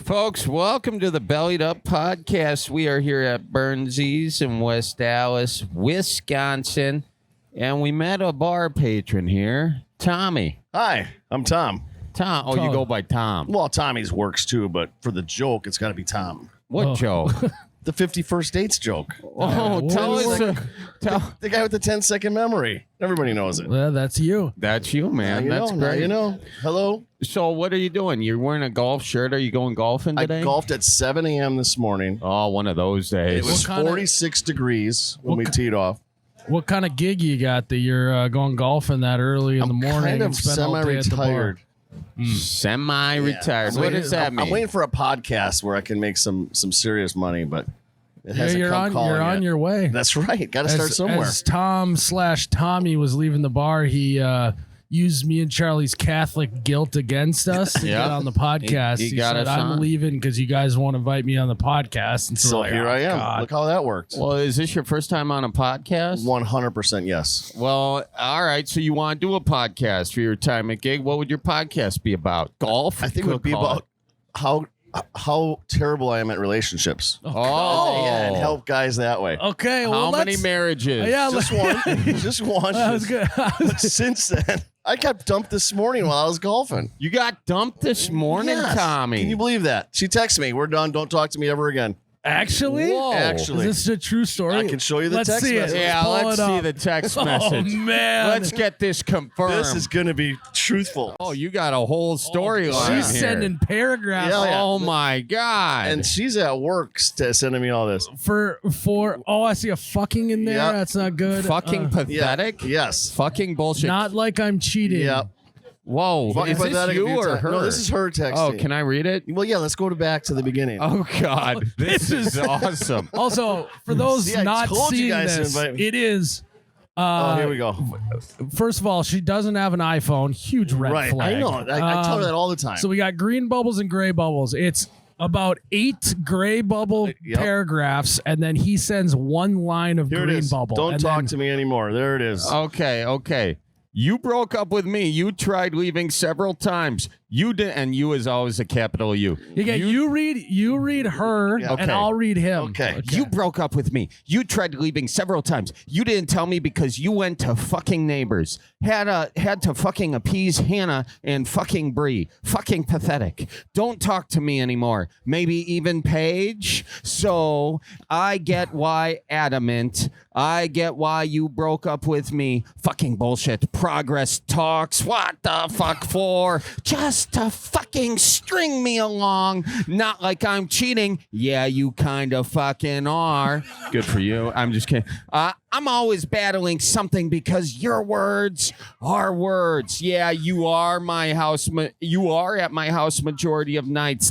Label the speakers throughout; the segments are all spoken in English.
Speaker 1: Folks, welcome to the Bellied Up Podcast. We are here at Berens in West Dallas, Wisconsin, and we met a bar patron here, Tommy.
Speaker 2: Hi, I'm Tom.
Speaker 1: Tom. Oh, you go by Tom.
Speaker 2: Well, Tommy's works too, but for the joke, it's got to be Tom.
Speaker 1: What joke?
Speaker 2: The 51st dates joke.
Speaker 1: Oh, tell us.
Speaker 2: The guy with the 10-second memory. Everybody knows it.
Speaker 3: Well, that's you.
Speaker 1: That's you, man.
Speaker 2: Now
Speaker 1: That's
Speaker 2: you know,
Speaker 1: great.
Speaker 2: now you know. Hello.
Speaker 1: So what are you doing? You're wearing a golf shirt. Are you going golfing today?
Speaker 2: I golfed at 7 a.m. this morning.
Speaker 1: Oh, one of those days.
Speaker 2: It was 46 degrees when we teed off.
Speaker 3: What kind of gig you got that you're going golfing that early in the morning?
Speaker 2: Kind of
Speaker 3: and spend all day at the bar?
Speaker 2: semi-retired.
Speaker 1: Semi-retired. What does that mean?
Speaker 2: I'm waiting for a podcast where I can make some serious money, but it hasn't
Speaker 3: you're
Speaker 2: come
Speaker 3: on.
Speaker 2: calling
Speaker 3: You're on
Speaker 2: yet.
Speaker 3: your way.
Speaker 2: That's right. Got to start somewhere.
Speaker 3: As Tom/Tommy was leaving the bar, he used me and Charlie's Catholic guilt against us to get on the podcast.
Speaker 1: He
Speaker 3: He
Speaker 1: got
Speaker 3: said,
Speaker 1: us on.
Speaker 3: I'm leaving because you guys won't invite me on the podcast. And
Speaker 2: So
Speaker 3: we're like,
Speaker 2: here
Speaker 3: "Oh,
Speaker 2: I am.
Speaker 3: God."
Speaker 2: Look how that worked.
Speaker 1: Well, is this your first time on a podcast?
Speaker 2: 100% yes.
Speaker 1: Well, all right. So you want to do a podcast for your retirement gig? What would your podcast be about? Golf?
Speaker 2: I think it would be about how terrible I am at relationships.
Speaker 1: Oh,
Speaker 2: Yeah, and help guys that way.
Speaker 3: Okay.
Speaker 1: How
Speaker 3: Well,
Speaker 1: many
Speaker 3: let's-
Speaker 1: marriages?
Speaker 3: Yeah,
Speaker 2: Just one. Just one.
Speaker 3: that was good.
Speaker 2: But since then, I got dumped this morning while I was golfing.
Speaker 1: You got dumped this morning,
Speaker 2: Yes.
Speaker 1: Tommy.
Speaker 2: Can you believe that? She texted me, "We're done. Don't talk to me ever again."
Speaker 3: Actually?
Speaker 1: Whoa.
Speaker 2: Actually.
Speaker 3: Is this a true story?
Speaker 2: I can show you the
Speaker 3: Let's
Speaker 2: text
Speaker 3: see it.
Speaker 2: message.
Speaker 1: Yeah,
Speaker 3: Pull
Speaker 1: let's
Speaker 3: it
Speaker 1: see
Speaker 3: up.
Speaker 1: the text
Speaker 3: Oh,
Speaker 1: message.
Speaker 3: man.
Speaker 1: Let's get this confirmed.
Speaker 2: This is going to be truthful.
Speaker 1: Oh, you got a whole storyline
Speaker 3: She's
Speaker 1: here.
Speaker 3: sending paragraphs
Speaker 2: Yeah, yeah.
Speaker 1: Oh my God!
Speaker 2: And she's at work sending me all this.
Speaker 3: for I see a fucking in there.
Speaker 2: Yep.
Speaker 3: That's not good.
Speaker 1: fucking pathetic.
Speaker 2: Yes.
Speaker 1: Fucking bullshit.
Speaker 3: Not like I'm cheating.
Speaker 2: Yep.
Speaker 1: Whoa.
Speaker 2: Fucking
Speaker 1: Is this
Speaker 2: pathetic
Speaker 1: you
Speaker 2: if you
Speaker 1: or
Speaker 2: text-
Speaker 1: her?
Speaker 2: No, this is her texting.
Speaker 1: Oh, can I read it?
Speaker 2: Well, yeah. Let's go back to the beginning.
Speaker 1: Oh God, this is awesome.
Speaker 3: Also, for those
Speaker 2: See, I
Speaker 3: not
Speaker 2: told you
Speaker 3: seeing
Speaker 2: guys to
Speaker 3: this,
Speaker 2: invite me.
Speaker 3: it is.
Speaker 2: Oh, here we go.
Speaker 3: First of all, she doesn't have an iPhone. Huge red
Speaker 2: Right.
Speaker 3: flag.
Speaker 2: I know. I tell her that all the time.
Speaker 3: So we got green bubbles and gray bubbles. It's about 8 gray bubble
Speaker 2: Yep.
Speaker 3: paragraphs, and then he sends one line of
Speaker 2: Here it
Speaker 3: green
Speaker 2: is.
Speaker 3: bubble.
Speaker 2: Don't
Speaker 3: and
Speaker 2: talk
Speaker 3: then-
Speaker 2: to me anymore. There it is.
Speaker 1: Okay. You broke up with me. You tried leaving several times. You did, and you is always a capital U.
Speaker 3: You read her,
Speaker 2: Yeah.
Speaker 3: and
Speaker 1: Okay.
Speaker 3: I'll read him.
Speaker 2: Okay.
Speaker 1: You broke up with me. You tried leaving several times. You didn't tell me because you went to fucking neighbors. Had to fucking appease Hannah and fucking Bree. Fucking pathetic. Don't talk to me anymore. Maybe even Paige. So I get why adamant. I get why you broke up with me. Fucking bullshit. Progress talks. What the fuck for? Just to fucking string me along. Not like I'm cheating. Yeah, you kind of fucking are. Good for you. I'm just kidding. I'm always battling something because your words are words. Yeah, you are my house. You are at my house majority of nights. ...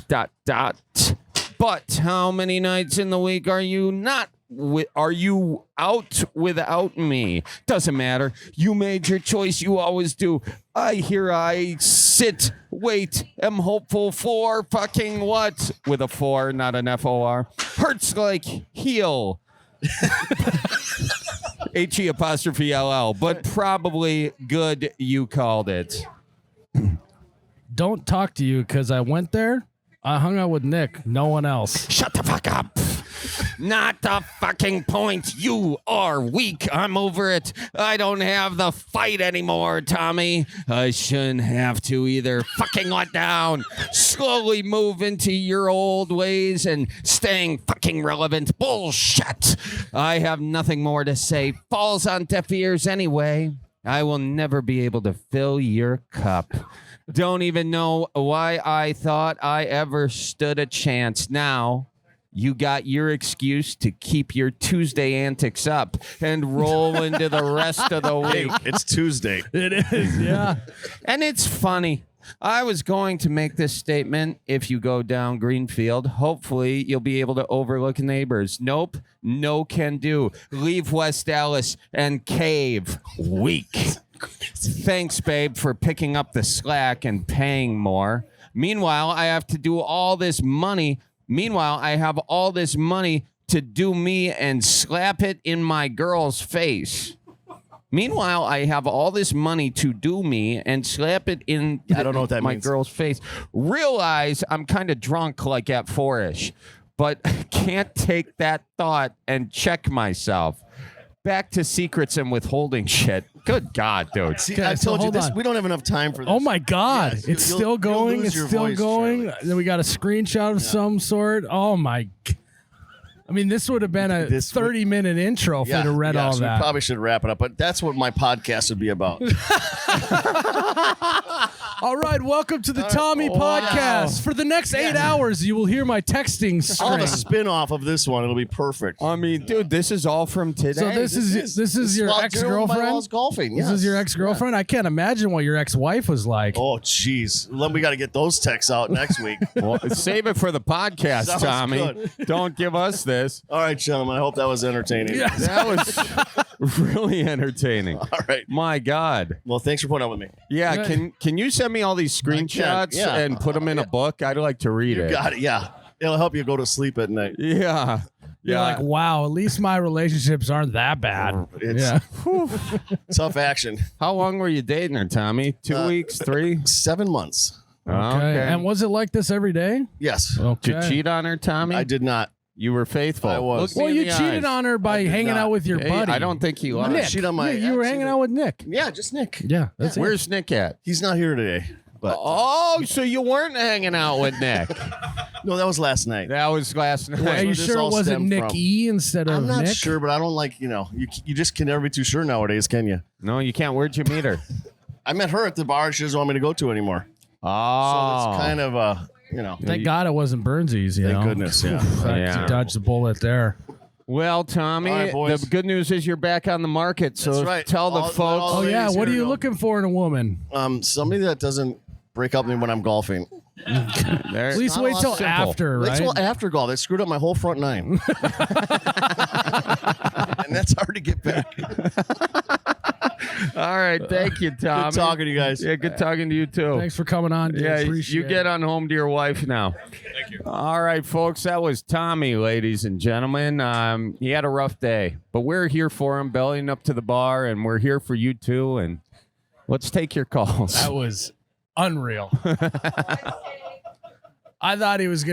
Speaker 1: But how many nights in the week are you not? Are you out without me? Doesn't matter. You made your choice. You always do. I sit, wait, am hopeful for fucking what? With a 4, not an FOR. Hurts like heel. HE''LL. But probably good you called it.
Speaker 3: Don't talk to you because I went there. I hung out with Nick. No one else.
Speaker 1: Shut the fuck up. Not the fucking point. You are weak. I'm over it. I don't have the fight anymore, Tommy. I shouldn't have to either. Fucking let down. Slowly move into your old ways and staying fucking relevant. Bullshit. I have nothing more to say. Falls on deaf ears anyway. I will never be able to fill your cup. Don't even know why I thought I ever stood a chance. Now, you got your excuse to keep your Tuesday antics up and roll into the rest of the week.
Speaker 2: It's Tuesday.
Speaker 3: It is, yeah.
Speaker 1: And it's funny. I was going to make this statement. If you go down Greenfield, hopefully you'll be able to overlook neighbors. Nope. No can do. Leave West Dallas and cave. Weak. Thanks, babe, for picking up the slack and paying more. Meanwhile, I have all this money to do me and slap it in my girl's face. Meanwhile, I have all this money to do me and slap it in
Speaker 2: I don't know what that
Speaker 1: my
Speaker 2: means.
Speaker 1: girl's face. Realize I'm kind of drunk like at 4-ish, but can't take that thought and check myself. Back to secrets and withholding shit. Good God, dude.
Speaker 2: See,
Speaker 3: Okay,
Speaker 2: I
Speaker 3: so
Speaker 2: told you
Speaker 3: hold
Speaker 2: this.
Speaker 3: on.
Speaker 2: We don't have enough time for this.
Speaker 3: Oh my God!
Speaker 2: Yes,
Speaker 3: It's
Speaker 2: you'll-
Speaker 3: still
Speaker 2: you'll
Speaker 3: going.
Speaker 2: lose
Speaker 3: It's
Speaker 2: your
Speaker 3: still
Speaker 2: voice,
Speaker 3: going.
Speaker 2: Charlie.
Speaker 3: Then we got a screenshot of some sort. Oh my! I mean, this would have been a
Speaker 2: This would-
Speaker 3: 30-minute intro if we'd have read all
Speaker 2: so
Speaker 3: that.
Speaker 2: We probably should wrap it up, but that's what my podcast would be about.
Speaker 3: All right, welcome to the Tommy Podcast. For the next 8 hours, you will hear my texting
Speaker 2: I'll have a
Speaker 3: string.
Speaker 2: spin-off of this one. It'll be perfect.
Speaker 1: I mean, dude, this is all from today.
Speaker 3: So this is your
Speaker 2: while Gerald
Speaker 3: ex-girlfriend?
Speaker 2: was golfing.
Speaker 3: This
Speaker 2: yes.
Speaker 3: is your ex-girlfriend? I can't imagine what your ex-wife was like.
Speaker 2: Oh, jeez. We got to get those texts out next week.
Speaker 1: Well, save it for the podcast,
Speaker 2: Sounds
Speaker 1: Tommy.
Speaker 2: good.
Speaker 1: Don't give us this.
Speaker 2: All right, gentlemen. I hope that was entertaining.
Speaker 3: Yes.
Speaker 1: That was really entertaining.
Speaker 2: All right.
Speaker 1: My God.
Speaker 2: Well, thanks for putting up with me.
Speaker 1: Yeah, can you send me all these screenshots
Speaker 2: yeah.
Speaker 1: and put them in a book? I'd like to read it.
Speaker 2: Got it. Yeah. It'll help you go to sleep at night.
Speaker 1: Yeah.
Speaker 3: You're
Speaker 1: Yeah.
Speaker 3: like, wow, at least my relationships aren't that bad.
Speaker 2: It's
Speaker 3: Yeah.
Speaker 2: tough action.
Speaker 1: How long were you dating her, Tommy? 2 weeks, 3?
Speaker 2: 7 months.
Speaker 1: Okay.
Speaker 3: And was it like this every day?
Speaker 2: Yes.
Speaker 3: Okay.
Speaker 1: Did you cheat on her, Tommy?
Speaker 2: I did not.
Speaker 1: You were faithful.
Speaker 2: I was.
Speaker 1: Look me
Speaker 3: Well,
Speaker 1: in
Speaker 3: you
Speaker 1: the
Speaker 3: cheated
Speaker 1: eyes.
Speaker 3: on her by
Speaker 2: did
Speaker 3: hanging
Speaker 2: not.
Speaker 3: out with your
Speaker 1: Hey,
Speaker 3: buddy.
Speaker 1: I don't think you are.
Speaker 2: Nick.
Speaker 3: Nick.
Speaker 2: Cheat on my
Speaker 3: Yeah, you were
Speaker 2: ex
Speaker 3: hanging
Speaker 2: either.
Speaker 3: out with Nick.
Speaker 2: Yeah, just Nick.
Speaker 3: Yeah, that's it.
Speaker 1: Where's Nick at?
Speaker 2: He's not here today. But
Speaker 1: Oh, so you weren't hanging out with Nick.
Speaker 2: no, that was last night.
Speaker 1: That was last night.
Speaker 3: Are
Speaker 2: where
Speaker 3: you
Speaker 2: this
Speaker 3: sure it
Speaker 2: all
Speaker 3: wasn't
Speaker 2: stemmed
Speaker 3: Nick
Speaker 2: from.
Speaker 3: E instead of
Speaker 2: I'm not
Speaker 3: Nick?
Speaker 2: sure, but I don't like, you just can never be too sure nowadays, can you?
Speaker 1: No, you can't. Where'd you meet her?
Speaker 2: I met her at the bar she doesn't want me to go to anymore.
Speaker 1: Oh.
Speaker 2: So it's kind of,
Speaker 3: Thank God it wasn't Burnsies, you
Speaker 2: thank
Speaker 3: know.
Speaker 2: goodness, yeah.
Speaker 1: Yeah.
Speaker 3: You dodged the bullet there.
Speaker 1: Well, Tommy,
Speaker 2: All right, boys.
Speaker 1: the good news is you're back on the market. So
Speaker 2: That's right.
Speaker 1: tell the
Speaker 2: All-
Speaker 1: folks.
Speaker 2: all
Speaker 3: Oh,
Speaker 2: the
Speaker 3: yeah.
Speaker 2: ladies
Speaker 3: What are
Speaker 2: here
Speaker 3: you
Speaker 2: go.
Speaker 3: looking for in a woman?
Speaker 2: Somebody that doesn't break up with me when I'm golfing.
Speaker 1: There-
Speaker 3: At least
Speaker 2: not
Speaker 3: wait
Speaker 2: a lot
Speaker 3: till
Speaker 1: simple.
Speaker 3: after,
Speaker 2: Wait
Speaker 3: right?
Speaker 2: till after golf. They screwed up my whole front nine. And that's hard to get back.
Speaker 1: All right. Thank you, Tommy.
Speaker 2: Good talking to you guys.
Speaker 1: Yeah, good talking to you, too.
Speaker 3: Thanks for coming on, dude.
Speaker 1: Yeah,
Speaker 3: Appreciate
Speaker 1: you get on home to your wife now. Thank you. All right, folks. That was Tommy, ladies and gentlemen. He had a rough day, but we're here for him, bellying up to the bar, and we're here for you, too. And let's take your calls.
Speaker 3: That was unreal. I thought he was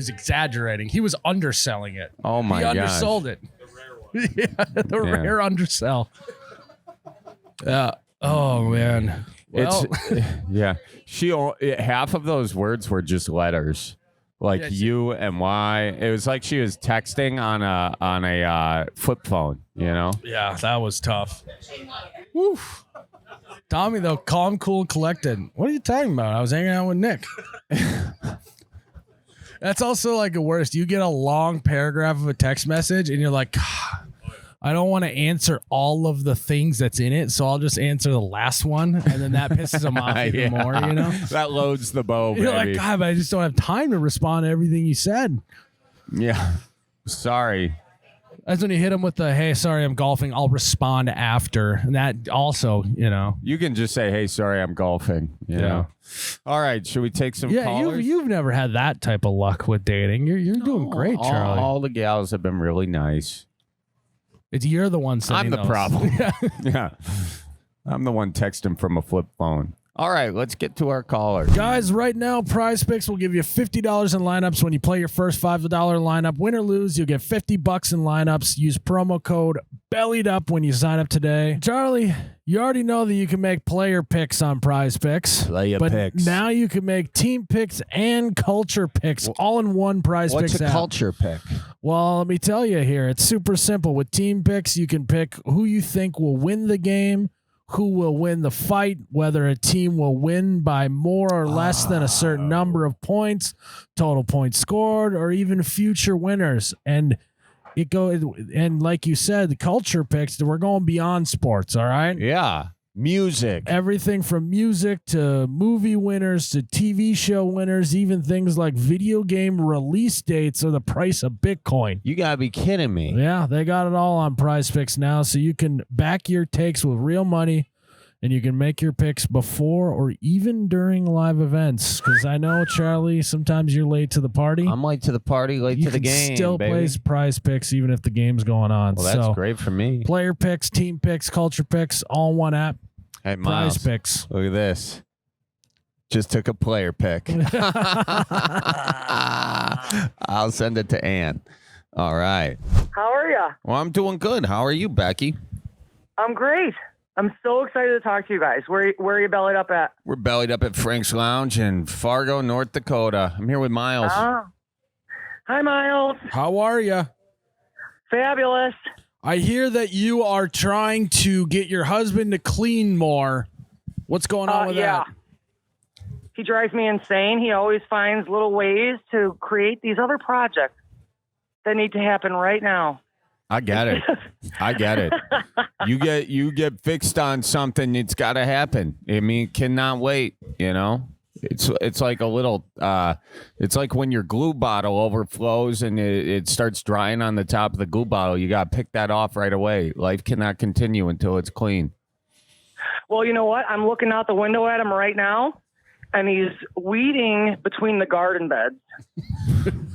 Speaker 3: exaggerating. He was underselling it.
Speaker 1: Oh, my
Speaker 3: He
Speaker 1: God.
Speaker 3: undersold it. Yeah, the
Speaker 1: Yeah.
Speaker 3: rare undersell. Yeah. Oh man. Well,
Speaker 1: Yeah. Half of those words were just letters, like
Speaker 3: Yeah,
Speaker 1: U and Y. It was like she was texting on a flip phone. You know.
Speaker 3: yeah, that was tough. Woof. Tommy though, calm, cool, collected. What are you talking about? I was hanging out with Nick. That's also like the worst. You get a long paragraph of a text message and you're like, I don't want to answer all of the things that's in it, so I'll just answer the last one, and then that pisses them off even more, you know?
Speaker 1: That loads the bow,
Speaker 3: You're
Speaker 1: baby.
Speaker 3: like, God, but I just don't have time to respond to everything you said.
Speaker 1: Yeah. Sorry.
Speaker 3: That's when you hit them with the, hey, sorry, I'm golfing. I'll respond after. And that also, you know.
Speaker 1: You can just say, "Hey, sorry, I'm golfing." You know. All right. Should we take some
Speaker 3: Yeah,
Speaker 1: callers?
Speaker 3: you've never had that type of luck with dating. You're doing great, Charlie.
Speaker 1: All the gals have been really nice.
Speaker 3: You're the one
Speaker 1: I'm
Speaker 3: sending
Speaker 1: the
Speaker 3: those.
Speaker 1: problem. Yeah. I'm the one texting from a flip phone. All right, let's get to our caller.
Speaker 3: Guys, right now, Prize Picks will give you $50 in lineups when you play your first $5 lineup. Win or lose, you'll get $50 in lineups. Use promo code Bellied Up when you sign up today. Charlie, you already know that you can make player picks on Prize Picks.
Speaker 1: Player
Speaker 3: but
Speaker 1: picks.
Speaker 3: now you can make team picks and culture picks all in one Prize
Speaker 1: What's
Speaker 3: Picks
Speaker 1: a
Speaker 3: app.
Speaker 1: culture pick?
Speaker 3: Well, let me tell you here. It's super simple. With team picks, you can pick who you think will win the game, who will win the fight, whether a team will win by more or less than a certain number of points, total points scored, or even future winners. And like you said, the culture picks, we're going beyond sports, all right?
Speaker 1: Yeah. Music.
Speaker 3: Everything from music to movie winners to TV show winners, even things like video game release dates or the price of Bitcoin.
Speaker 1: You gotta be kidding me.
Speaker 3: Yeah, they got it all on Prize Picks now, so you can back your takes with real money And you can make your picks before or even during live events. Because I know, Charlie, sometimes you're late to the party.
Speaker 1: I'm late to the party, late
Speaker 3: You
Speaker 1: to the
Speaker 3: can
Speaker 1: game.
Speaker 3: still
Speaker 1: baby.
Speaker 3: play prize picks even if the game's going on.
Speaker 1: Well, that's
Speaker 3: so,
Speaker 1: great for me.
Speaker 3: Player picks, team picks, culture picks, all in one app.
Speaker 1: Hey,
Speaker 3: Prize
Speaker 1: Miles,
Speaker 3: picks.
Speaker 1: look at this. Just took a player pick. I'll send it to Ann. All right.
Speaker 4: How are ya?
Speaker 1: Well, I'm doing good. How are you, Becky?
Speaker 4: I'm great. I'm so excited to talk to you guys. Where are you bellied up at?
Speaker 1: We're bellied up at Frank's Lounge in Fargo, North Dakota. I'm here with Miles.
Speaker 4: Ah. Hi, Miles.
Speaker 3: How are you?
Speaker 4: Fabulous.
Speaker 3: I hear that you are trying to get your husband to clean more. What's going on with
Speaker 4: yeah.
Speaker 3: that?
Speaker 4: He drives me insane. He always finds little ways to create these other projects that need to happen right now.
Speaker 1: I get it. I get it. You get fixed on something, it's got to happen. I mean, it cannot wait, you know? It's like a little it's like when your glue bottle overflows and it starts drying on the top of the glue bottle. You got to pick that off right away. Life cannot continue until it's clean.
Speaker 4: Well, you know what? I'm looking out the window at him right now, and he's weeding between the garden beds.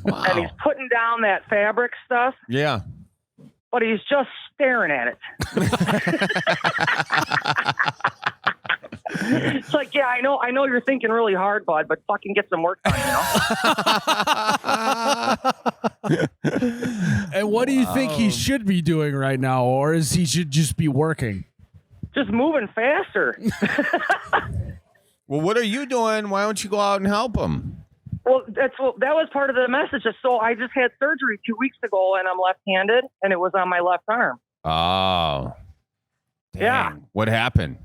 Speaker 1: Wow.
Speaker 4: And he's putting down that fabric stuff.
Speaker 1: Yeah.
Speaker 4: But he's just staring at it. It's like, yeah, I know you're thinking really hard, bud, but fucking get some work done, you know?
Speaker 3: And what do you think he should be doing right now, or is he should just be working?
Speaker 4: Just moving faster.
Speaker 1: Well, what are you doing? Why don't you go out and help him?
Speaker 4: Well, that was part of the message. So I just had surgery 2 weeks ago, and I'm left-handed, and it was on my left arm.
Speaker 1: Oh. Dang.
Speaker 4: Yeah.
Speaker 1: What happened?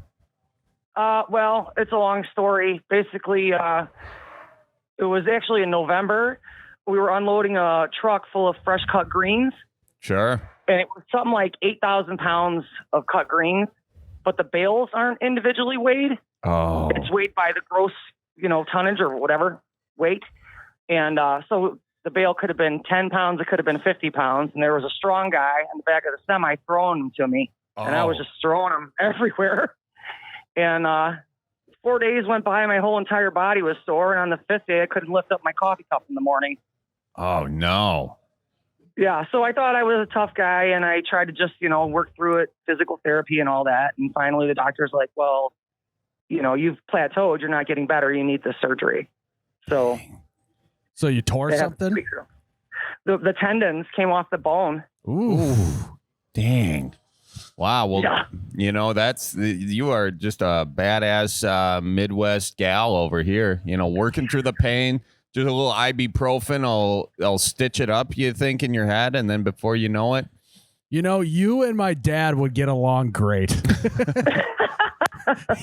Speaker 4: Well, it's a long story. Basically, it was actually in November. We were unloading a truck full of fresh cut greens,
Speaker 1: Sure.
Speaker 4: and it was something like 8,000 pounds of cut greens, but the bales aren't individually weighed.
Speaker 1: Oh.
Speaker 4: It's weighed by the gross, tonnage or whatever weight. And so the bale could have been 10 pounds. It could have been 50 pounds. And there was a strong guy in the back of the semi throwing them to me. And I was just throwing them everywhere. And 4 days went by. My whole entire body was sore. And on the fifth day, I couldn't lift up my coffee cup in the morning.
Speaker 1: Oh, no.
Speaker 4: Yeah. So I thought I was a tough guy. And I tried to just, work through it, physical therapy and all that. And finally, the doctor's like, well, you've plateaued. You're not getting better. You need the surgery. So
Speaker 3: you tore something?
Speaker 4: The tendons came off the bone.
Speaker 3: Ooh.
Speaker 1: Dang. Wow. Well,
Speaker 4: Yeah.
Speaker 1: you are just a badass Midwest gal over here, working through the pain. Just a little ibuprofen. I'll stitch it up, you think, in your head. And then before you know it.
Speaker 3: You and my dad would get along great.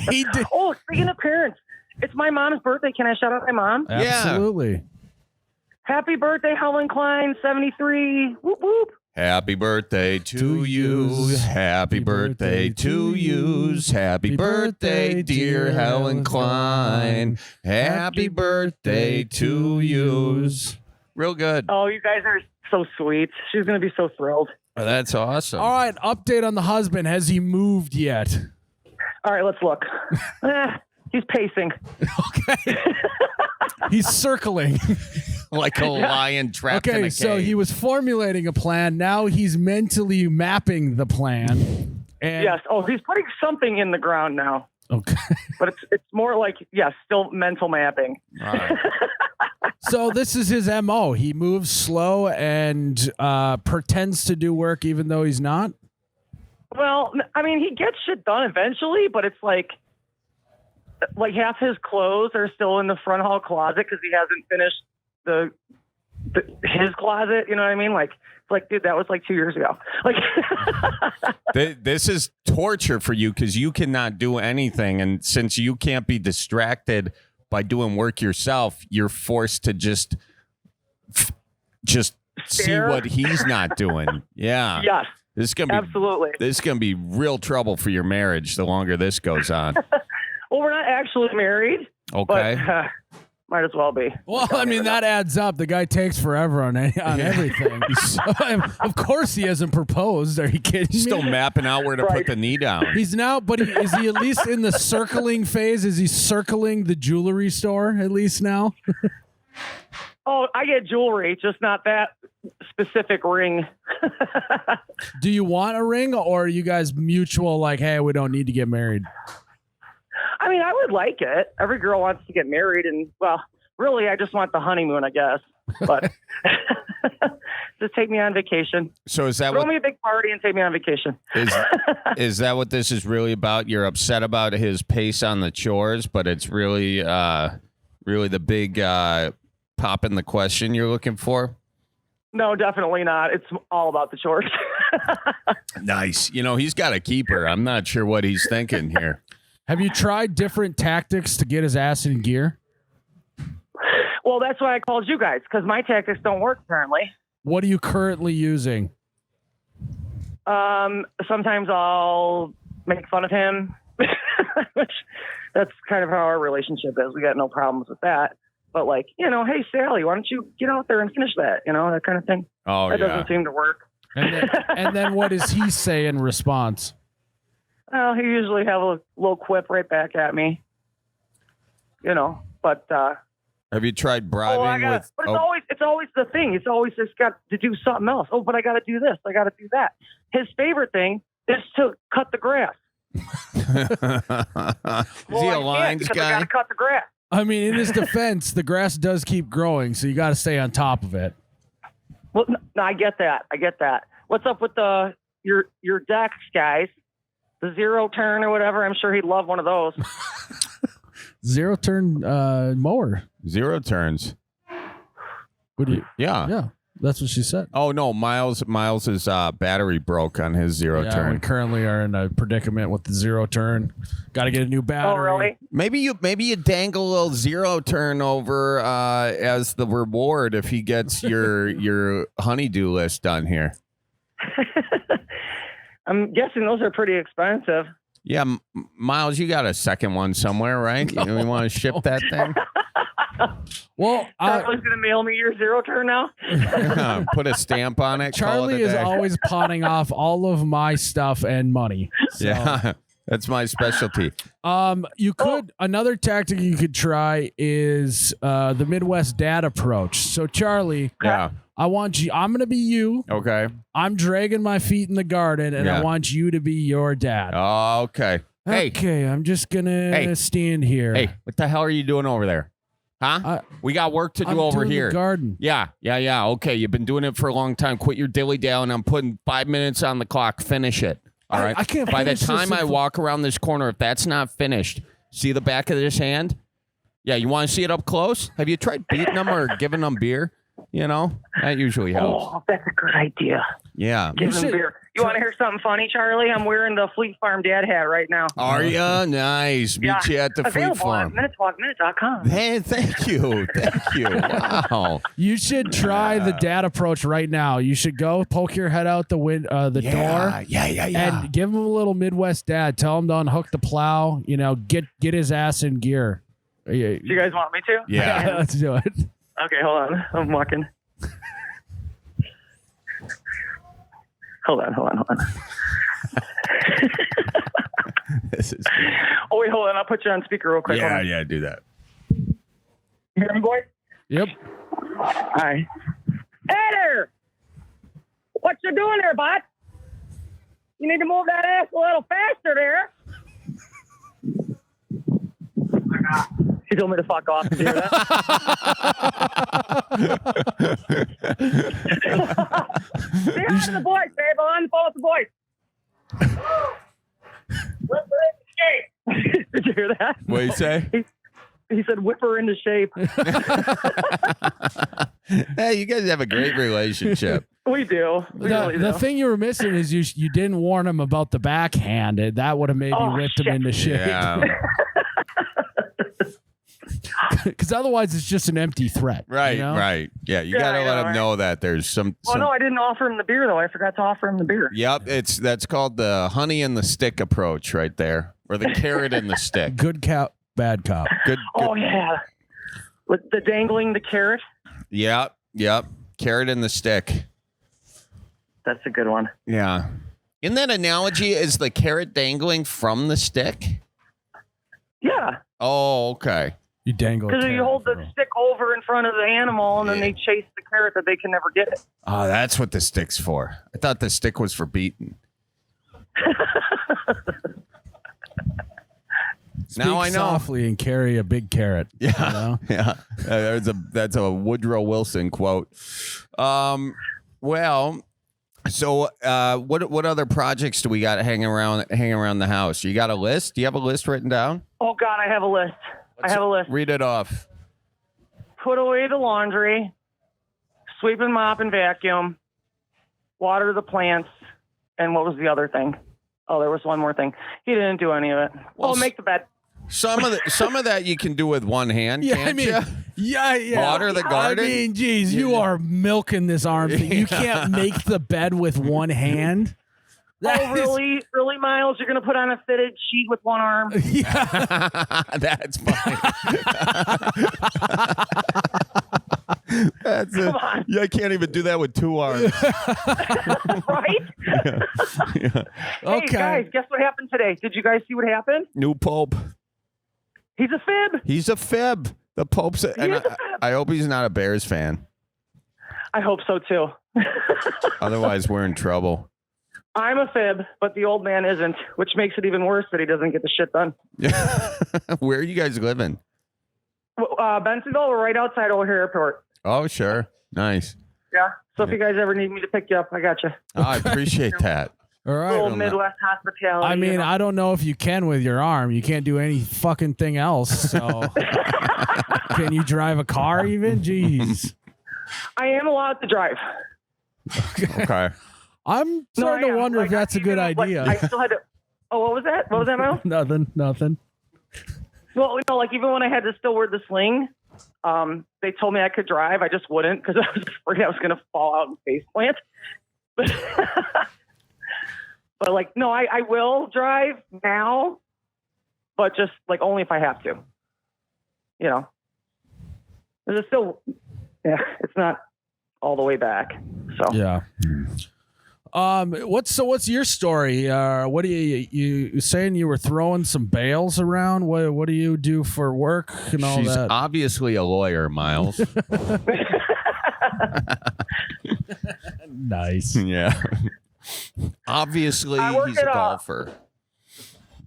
Speaker 3: He did.
Speaker 4: Oh, speaking of parents, it's my mom's birthday. Can I shout out my mom?
Speaker 3: Absolutely.
Speaker 4: Happy birthday, Helen Klein, 73. Whoop, whoop.
Speaker 1: Happy birthday to you. Happy birthday to you. Happy birthday, dear Helen Klein. Happy birthday to you. Real good.
Speaker 4: Oh, you guys are so sweet. She's going to be so thrilled.
Speaker 1: Oh, that's awesome.
Speaker 3: All right. Update on the husband. Has he moved yet?
Speaker 4: All right, let's look. He's pacing.
Speaker 3: Okay. He's circling.
Speaker 1: Like a lion trapped in a
Speaker 3: Okay,
Speaker 1: cage.
Speaker 3: so he was formulating a plan. Now he's mentally mapping the plan. And
Speaker 4: Yes. Oh, he's putting something in the ground now.
Speaker 3: Okay.
Speaker 4: But it's more like, yes, still mental mapping.
Speaker 1: All right.
Speaker 3: So this is his MO. He moves slow and pretends to do work even though he's not.
Speaker 4: Well, I mean, he gets shit done eventually, but it's like half his clothes are still in the front hall closet because he hasn't finished his closet. You know what I mean? Like, dude, that was like 2 years ago. Like,
Speaker 1: This is torture for you because you cannot do anything. And since you can't be distracted by doing work yourself, you're forced to just see
Speaker 4: Stare.
Speaker 1: what he's not doing. Yeah.
Speaker 4: yes,
Speaker 1: This is gonna be
Speaker 4: absolutely.
Speaker 1: This is gonna be real trouble for your marriage the longer this goes on.
Speaker 4: Well, we're not actually married,
Speaker 1: Okay.
Speaker 4: but Might as well be.
Speaker 3: Well, I mean, that adds up. The guy takes forever on everything. So, of course he hasn't proposed. Are you kidding me?
Speaker 1: Still mapping out where to put the knee down.
Speaker 3: He's now, but is he at least in the circling phase? Is he circling the jewelry store at least now?
Speaker 4: Oh, I get jewelry, just not that specific ring.
Speaker 3: Do you want a ring, or are you guys mutual, like, hey, we don't need to get married?
Speaker 4: I mean, I would like it. Every girl wants to get married, and, well, really, I just want the honeymoon, I guess. But just take me on vacation.
Speaker 1: So is that
Speaker 4: Throw me a big party and take me on vacation.
Speaker 1: Is that what this is really about? You're upset about his pace on the chores, but it's really the big pop in the question you're looking for?
Speaker 4: No, definitely not. It's all about the chores.
Speaker 1: Nice. You know, he's got a keeper. I'm not sure what he's thinking here.
Speaker 3: Have you tried different tactics to get his ass in gear?
Speaker 4: Well, that's why I called you guys, because my tactics don't work apparently.
Speaker 3: What are you currently using?
Speaker 4: Sometimes I'll make fun of him, which that's kind of how our relationship is. We got no problems with that. But like, hey, Sally, why don't you get out there and finish that? That kind of thing.
Speaker 1: Oh,
Speaker 4: that doesn't seem to work.
Speaker 3: And then what does he say in response?
Speaker 4: Well, he usually have a little quip right back at me. But
Speaker 1: have you tried bribing with?
Speaker 4: But it's always the thing. It's always just got to do something else. Oh, but I got to do this. I got to do that. His favorite thing is to cut the grass.
Speaker 1: Is he a lines guy?
Speaker 4: I got to cut the grass.
Speaker 3: I mean, in his defense, the grass does keep growing, so you got to stay on top of it.
Speaker 4: Well, no, I get that. What's up with your decks, guys? The zero turn or whatever. I'm sure he'd love one of those.
Speaker 3: Zero turn mower.
Speaker 1: Zero turns.
Speaker 3: What do you?
Speaker 1: Yeah.
Speaker 3: That's what she said.
Speaker 1: Oh no, Miles's battery broke on his zero turn.
Speaker 3: We currently are in a predicament with the zero turn. Got to get a new battery.
Speaker 4: Oh really?
Speaker 1: Maybe you dangle a little zero turn over as the reward if he gets your honeydew list done here.
Speaker 4: I'm guessing those are pretty expensive.
Speaker 1: Yeah, Miles, you got a second one somewhere, right? You want to ship that thing?
Speaker 3: Well,
Speaker 4: Charlie's going to mail me your zero turn now?
Speaker 1: Put a stamp on it.
Speaker 3: Charlie is always pawning off all of my stuff and money. So.
Speaker 1: Yeah, that's my specialty.
Speaker 3: You could another tactic you could try is the Midwest dad approach. So Charlie,
Speaker 1: yeah,
Speaker 3: I want you. I'm going to be you.
Speaker 1: Okay.
Speaker 3: I'm dragging my feet in the garden, and I want you to be your dad.
Speaker 1: Oh, okay.
Speaker 3: Okay, I'm just gonna stand here.
Speaker 1: Hey, what the hell are you doing over there? Huh? We got work to do over here.
Speaker 3: The garden.
Speaker 1: Yeah. Okay, you've been doing it for a long time. Quit your dilly down. I'm putting 5 minutes on the clock. Finish it. All right.
Speaker 3: I can't.
Speaker 1: By the time I walk around this corner, if that's not finished, see the back of this hand? Yeah, you want to see it up close? Have you tried beating them or giving them beer? That usually helps.
Speaker 4: Oh, that's a good idea.
Speaker 1: Yeah.
Speaker 4: Give them beer. You want to hear something funny, Charlie? I'm wearing the Fleet Farm dad hat right now.
Speaker 1: Are ya? Nice. Meet you at the Fleet Farm.
Speaker 4: MinutesWalkMinute.com.
Speaker 1: Hey, thank you. Wow.
Speaker 3: You should try the dad approach right now. You should go poke your head out the door.
Speaker 1: Yeah.
Speaker 3: And give him a little Midwest dad. Tell him to unhook the plow. Get his ass in gear.
Speaker 4: Do you guys want me to?
Speaker 1: Yeah.
Speaker 3: Let's do it.
Speaker 4: Okay, hold on. I'm walking. Hold on.
Speaker 1: This is
Speaker 4: Oh, wait, hold on. I'll put you on speaker real quick.
Speaker 1: yeah, do that.
Speaker 4: You hear me, boy?
Speaker 3: Yep.
Speaker 4: Hi. Hey there! What you doing there, bud? You need to move that ass a little faster there. He told me to fuck off. Did you hear that? Say hi to the boys, babe. I'm on the phone with the boys. Did you hear that?
Speaker 1: What did you say?
Speaker 4: He said, whip her into shape.
Speaker 1: Hey, you guys have a great relationship.
Speaker 4: We do.
Speaker 3: The thing you were missing is you didn't warn him about the backhand. That would have maybe whipped him into shape.
Speaker 1: Yeah.
Speaker 3: Because otherwise it's just an empty threat.
Speaker 1: Right. Yeah, you got to let him know that there's some...
Speaker 4: No, I didn't offer him the beer, though. I forgot to offer him the beer.
Speaker 1: Yep, that's called the honey and the stick approach right there. Or the carrot and the stick.
Speaker 3: Good cop, bad cop.
Speaker 1: Good.
Speaker 4: Oh, yeah. With the dangling the carrot.
Speaker 1: Yep. Carrot in the stick.
Speaker 4: That's a good one.
Speaker 1: Yeah. In that analogy, is the carrot dangling from the stick?
Speaker 4: Yeah.
Speaker 1: Oh, okay.
Speaker 3: You dangle.
Speaker 4: Because you hold the stick over in front of the animal, and then they chase the carrot that they can never get it.
Speaker 1: Oh, that's what the stick's for. I thought the stick was for beating. Now I know.
Speaker 3: Softly and carry a big carrot.
Speaker 1: Yeah,
Speaker 3: you know?
Speaker 1: yeah. That's a Woodrow Wilson quote. Well, so what other projects do we got hanging around the house? You got a list? Do you have a list written down?
Speaker 4: Oh God, I have a list.
Speaker 1: Read it off.
Speaker 4: Put away the laundry, sweep and mop and vacuum, water the plants, and what was the other thing? Oh, there was one more thing. He didn't do any of it.
Speaker 1: Well,
Speaker 4: make the bed.
Speaker 1: Some of that you can do with one hand.
Speaker 3: Yeah,
Speaker 1: can't
Speaker 3: I mean,
Speaker 1: you?
Speaker 3: yeah.
Speaker 1: Water the garden.
Speaker 3: I mean, geez, you are milking this arm thing. You can't make the bed with one hand.
Speaker 4: Oh, really? Really, Miles? You're going to put on a fitted sheet with one arm?
Speaker 3: Yeah.
Speaker 1: That's funny.
Speaker 4: Come on.
Speaker 1: Yeah, I can't even do that with two arms.
Speaker 4: Right?
Speaker 1: Yeah.
Speaker 3: Okay.
Speaker 4: Hey, guys, guess what happened today? Did you guys see what happened?
Speaker 1: New Pope.
Speaker 4: He's a fib.
Speaker 1: He's a fib. The Pope's. I hope he's not a Bears fan.
Speaker 4: I hope so, too.
Speaker 1: Otherwise, we're in trouble.
Speaker 4: I'm a fib, but the old man isn't, which makes it even worse that he doesn't get the shit done.
Speaker 1: Where are you guys living?
Speaker 4: Bensonville, we're right outside O'Hare Airport.
Speaker 1: Oh, sure. Nice.
Speaker 4: Yeah. So if you guys ever need me to pick you up, I got you.
Speaker 1: Oh, I appreciate that.
Speaker 3: All right.
Speaker 4: Little Midwest hospitality.
Speaker 3: I mean, I don't know if you can with your arm. You can't do any fucking thing else. So, can you drive a car even? Jeez.
Speaker 4: I am allowed to drive.
Speaker 1: Okay.
Speaker 3: I'm starting to wonder if that's a good idea.
Speaker 4: I still had to. Oh, what was that? What was that, Miles?
Speaker 3: Nothing.
Speaker 4: Well, even when I had to still wear the sling, they told me I could drive. I just wouldn't because I was afraid I was going to fall out and face plant. But no, I will drive now, but just only if I have to. It's still, it's not all the way back. So
Speaker 3: yeah. What's your story? What do you saying you were throwing some bales around? What do you do for work and all
Speaker 1: She's
Speaker 3: that?
Speaker 1: obviously a lawyer, Miles.
Speaker 3: Nice.
Speaker 1: Yeah. Obviously, he's a golfer.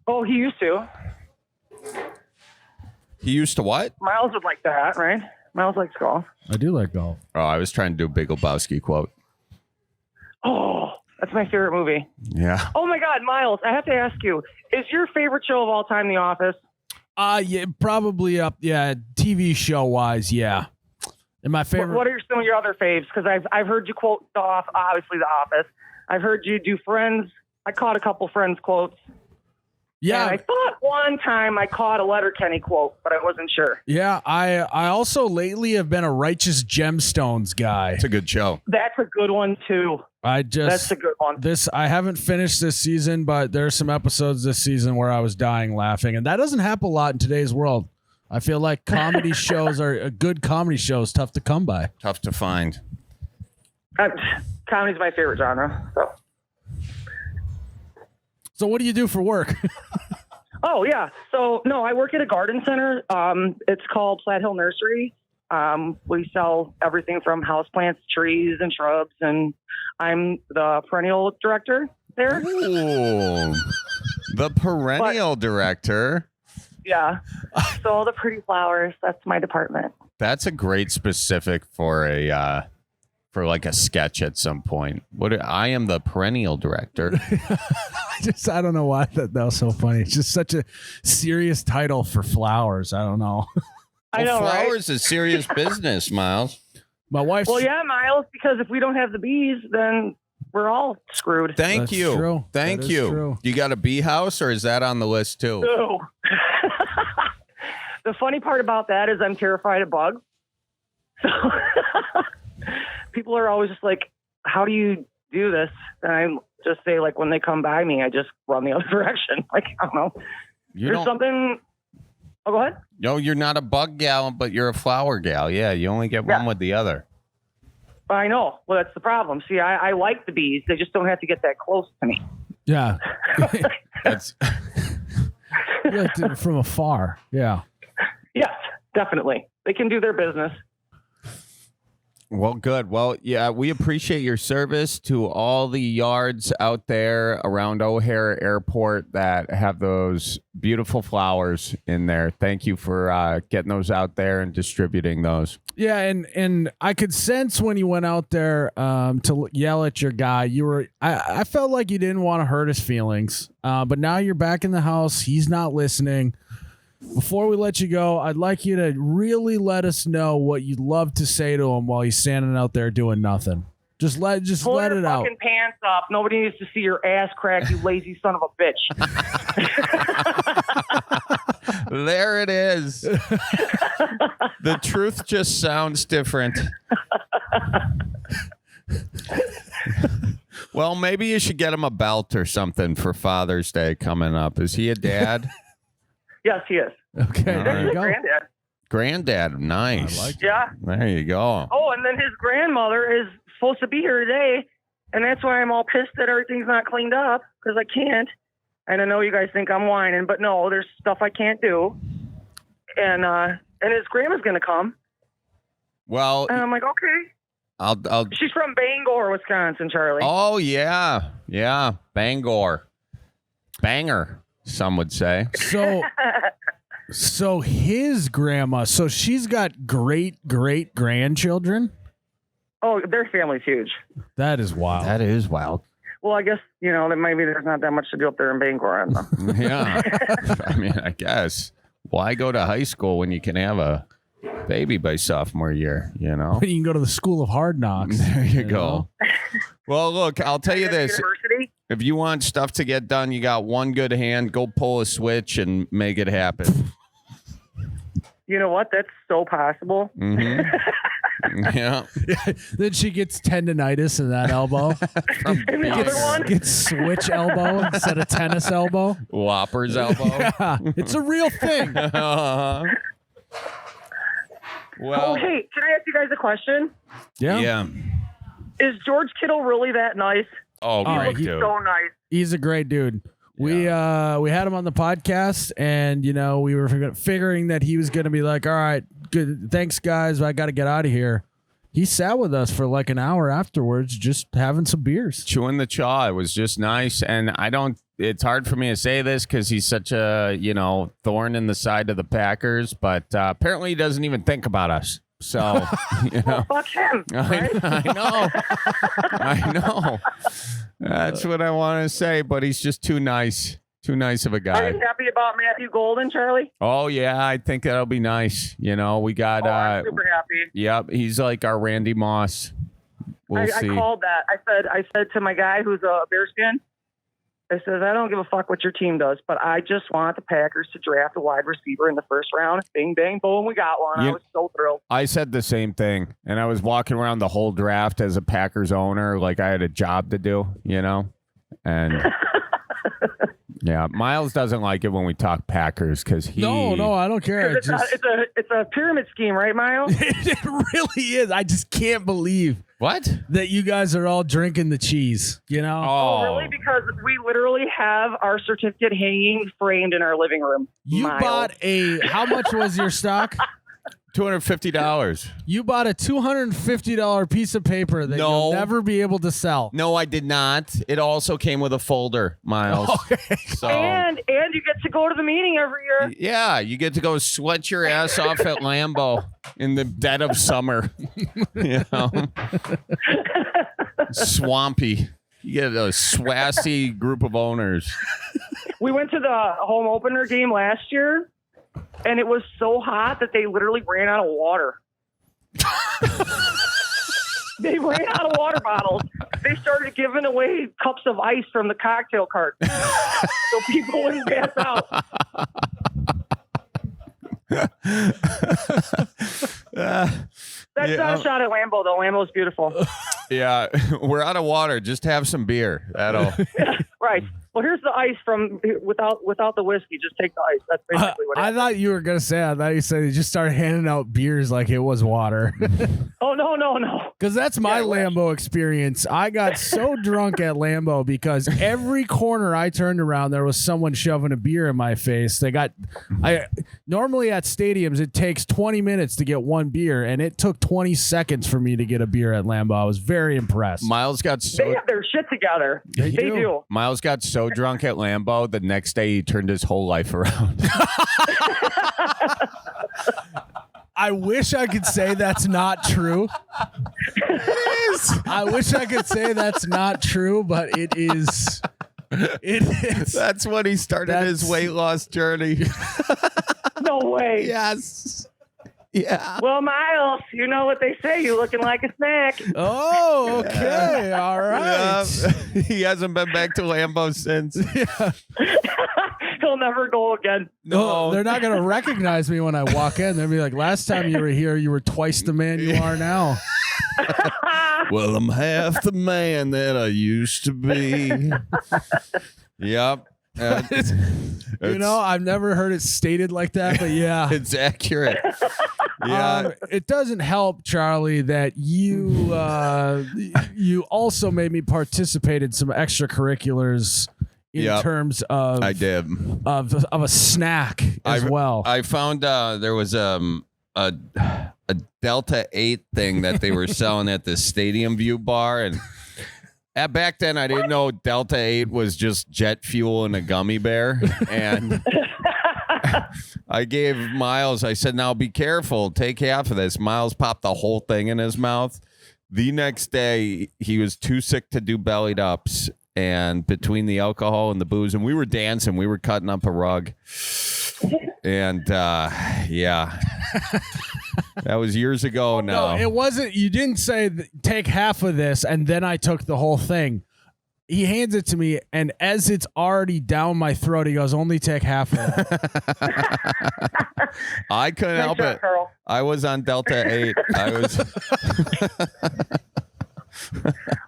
Speaker 4: Oh, he used to.
Speaker 1: He used to what?
Speaker 4: Miles would like that, right? Miles likes golf.
Speaker 3: I do like golf.
Speaker 1: Oh, I was trying to do a Big Lebowski quote.
Speaker 4: Oh, that's my favorite movie.
Speaker 1: Yeah.
Speaker 4: Oh my God, Miles, I have to ask you, is your favorite show of all time The Office?
Speaker 3: Yeah, probably up. Yeah, TV show wise, yeah. And my favorite.
Speaker 4: What are some of your other faves? Because I've heard you quote obviously The Office. I've heard you do Friends. I caught a couple Friends quotes.
Speaker 3: Yeah,
Speaker 4: and I thought one time I caught a Letterkenny quote, but I wasn't sure.
Speaker 3: Yeah, I also lately have been a Righteous Gemstones guy.
Speaker 1: It's a good show.
Speaker 4: That's a good one too. That's a good one.
Speaker 3: I haven't finished this season, but there are some episodes this season where I was dying laughing, and that doesn't happen a lot in today's world. I feel like comedy shows are good comedy shows tough to come by.
Speaker 1: Tough to find.
Speaker 4: Comedy's my favorite genre.
Speaker 3: So what do you do for work?
Speaker 4: Oh yeah. So no, I work at a garden center. It's called Flat Hill Nursery. We sell everything from houseplants, trees, and shrubs, and I'm the perennial director there.
Speaker 1: Ooh, the perennial director.
Speaker 4: Yeah. So all the pretty flowers, that's my department.
Speaker 1: That's a great specific for a sketch at some point. I am the perennial director.
Speaker 3: I don't know why that was so funny. It's just such a serious title for flowers. I don't know.
Speaker 4: I know,
Speaker 1: flowers is serious business, Miles.
Speaker 3: My wife's.
Speaker 4: Well, yeah, Miles, because if we don't have the bees, then we're all screwed.
Speaker 1: Thank
Speaker 3: That's
Speaker 1: you.
Speaker 3: true.
Speaker 1: Thank
Speaker 3: That is
Speaker 1: you.
Speaker 3: true.
Speaker 1: You got a bee house, or is that on the list too?
Speaker 4: No. The funny part about that is I'm terrified of bugs. So people are always just like, how do you do this? And I just say, when they come by me, I just run the other direction. I don't know. There's something Oh, go ahead.
Speaker 1: No, you're not a bug gal, but you're a flower gal. Yeah, you only get one with the other.
Speaker 4: I know. Well, that's the problem. See, I like the bees. They just don't have to get that close to me.
Speaker 3: Yeah.
Speaker 1: That's
Speaker 3: You liked it from afar. Yeah.
Speaker 4: Yes, definitely. They can do their business.
Speaker 1: well, good. Well, yeah, we appreciate your service to all the yards out there around O'Hare Airport that have those beautiful flowers in there. Thank you for getting those out there and distributing those.
Speaker 3: Yeah, and I could sense when you went out there to yell at your guy, I felt like you didn't want to hurt his feelings. But now you're back in the house. He's not listening. Before we let you go, I'd like you to really let us know what you'd love to say to him while he's standing out there doing nothing. Just let
Speaker 4: Pull
Speaker 3: it
Speaker 4: your
Speaker 3: out.
Speaker 4: fucking pants up. Nobody needs to see your ass crack, you lazy son of a bitch.
Speaker 1: There it is. The truth just sounds different. Well, maybe you should get him a belt or something for Father's Day coming up. Is he a dad?
Speaker 4: Yes, he is.
Speaker 3: Okay,
Speaker 1: All
Speaker 3: there
Speaker 1: right.
Speaker 3: you go.
Speaker 4: Granddad.
Speaker 1: Granddad, nice.
Speaker 3: I like it.
Speaker 4: Yeah.
Speaker 1: There you go.
Speaker 4: Oh, and then his grandmother is supposed to be here today, and that's why I'm all pissed that everything's not cleaned up, because I can't. And I know you guys think I'm whining, but no, there's stuff I can't do. And his grandma's gonna come,
Speaker 1: Well,
Speaker 4: and I'm like, okay.
Speaker 1: I'll.
Speaker 4: She's from Bangor, Wisconsin, Charlie.
Speaker 1: Oh yeah, Bangor, banger. Some would say.
Speaker 3: So his grandma, so she's got great grandchildren.
Speaker 4: Oh, their family's huge.
Speaker 3: That is wild.
Speaker 1: That is wild.
Speaker 4: Well, I guess, that maybe there's not that much to do up there in Bangor. I don't know.
Speaker 1: Yeah. I mean, I guess. Why go to high school when you can have a baby by sophomore year,
Speaker 3: You can go to the School of Hard Knocks.
Speaker 1: There you go.
Speaker 3: know?
Speaker 1: Well, look, I'll tell you this.
Speaker 4: University?
Speaker 1: If you want stuff to get done, you got one good hand, go pull a switch and make it happen.
Speaker 4: You know what? That's so possible.
Speaker 1: Mm-hmm. Yeah.
Speaker 3: Then she gets tendonitis in that elbow.
Speaker 4: And the other one?
Speaker 3: Gets switch elbow instead of tennis elbow.
Speaker 1: Whopper's elbow.
Speaker 3: Yeah, it's a real thing.
Speaker 1: Uh-huh. Well,
Speaker 4: Oh, hey, can I ask you guys a question?
Speaker 1: yeah.
Speaker 4: Is George Kittle really that nice?
Speaker 1: Oh,
Speaker 3: Oh,
Speaker 1: great
Speaker 3: he-
Speaker 1: dude.
Speaker 4: So nice.
Speaker 3: He's a great dude. We had him on the podcast, and we were figuring that he was going to be like, all right, good, thanks guys, I got to get out of here. He sat with us for like an hour afterwards, just having some beers.
Speaker 1: Chewing the chaw. It was just nice. And it's hard for me to say this because he's such a, thorn in the side of the Packers, but apparently he doesn't even think about us. So,
Speaker 4: Fuck him.
Speaker 1: I know. That's what I want to say, but he's just too nice. Too nice of a
Speaker 4: Are
Speaker 1: guy.
Speaker 4: you happy about Matthew Golden, Charlie?
Speaker 1: Oh, yeah. I think that'll be nice. We got,
Speaker 4: I'm super happy.
Speaker 1: yep. He's like our Randy Moss. We'll
Speaker 4: I
Speaker 1: see.
Speaker 4: called that. I said to my guy who's a Bearskin, I said, I don't give a fuck what your team does, but I just want the Packers to draft a wide receiver in the first round. Bing, bang, boom, we got one. I was so thrilled.
Speaker 1: I said the same thing, and I was walking around the whole draft as a Packers owner, like I had a job to do, and yeah, Miles doesn't like it when we talk Packers because he.
Speaker 3: No, I don't care.
Speaker 4: It's a pyramid scheme, right, Miles?
Speaker 3: It really is. I just can't believe
Speaker 1: What?
Speaker 3: that you guys are all drinking the cheese.
Speaker 4: Oh, really? Because we literally have our certificate hanging framed in our living room.
Speaker 3: You
Speaker 4: Miles.
Speaker 3: bought how much was your stock?
Speaker 1: $250.
Speaker 3: You bought a $250 piece of paper that
Speaker 1: No.
Speaker 3: you'll never be able to sell.
Speaker 1: No, I did not. It also came with a folder, Miles. So
Speaker 4: And you get to go to the meeting every year.
Speaker 1: yeah, you get to go sweat your ass off at Lambeau in the dead of summer. Swampy. You get a swassy group of owners.
Speaker 4: We went to the home opener game last year, and it was so hot that they literally ran out of water. They ran out of water bottles. They started giving away cups of ice from the cocktail cart so people wouldn't pass out. That's not a shot at Lambeau, though. Lambeau's beautiful.
Speaker 1: Yeah, we're out of water. Just have some beer. That'll.
Speaker 4: Right. Well, here's the ice from without the whiskey. Just take the ice. That's basically what it
Speaker 3: I
Speaker 4: is.
Speaker 3: thought you were gonna say. I thought you said you just started handing out beers like it was water.
Speaker 4: Oh no.
Speaker 3: Because that's my Lambo experience. I got so drunk at Lambo because every corner I turned around, there was someone shoving a beer in my face. Normally at stadiums, it takes 20 minutes to get one beer, and it took 20 seconds for me to get a beer at Lambo. I was very impressed.
Speaker 1: Miles got
Speaker 4: They have their shit together.
Speaker 3: They
Speaker 4: They
Speaker 3: do.
Speaker 4: do.
Speaker 1: Miles got so drunk at Lambeau, the next day he turned his whole life around.
Speaker 3: I wish I could say that's not true. I wish I could say that's not true, but it is. It is.
Speaker 1: That's when he started his weight loss journey.
Speaker 4: No way.
Speaker 1: Yes. Yeah.
Speaker 4: Well, Miles, you know what they say. You're looking like a snack.
Speaker 3: Oh, okay. All right.
Speaker 1: Yeah. He hasn't been back to Lambeau since.
Speaker 4: He'll never go again.
Speaker 3: No, they're not going to recognize me when I walk in. They'll be like, last time you were here, you were twice the man you are now.
Speaker 1: Well, I'm half the man that I used to be. Yep.
Speaker 3: You know, I've never heard it stated like that, but yeah.
Speaker 1: It's accurate. Yeah.
Speaker 3: It doesn't help, Charlie, that you also made me participate in some extracurriculars in terms of
Speaker 1: I did
Speaker 3: of a snack as well.
Speaker 1: I found there was a Delta 8 thing that they were selling at the Stadium View bar, and back then I didn't know Delta 8 was just jet fuel and a gummy bear. And I gave Miles, I said, now be careful, take half of this. Miles popped the whole thing in his mouth. The next day he was too sick to do bellied ups, and between the alcohol and the booze, and we were dancing, we were cutting up a rug. And yeah. That was years ago now.
Speaker 3: No, it wasn't. You didn't say take half of this and then I took the whole thing. He hands it to me, and as it's already down my throat, he goes, only take half of it.
Speaker 1: I couldn't help it.
Speaker 4: Carl.
Speaker 1: I was on Delta 8. I was.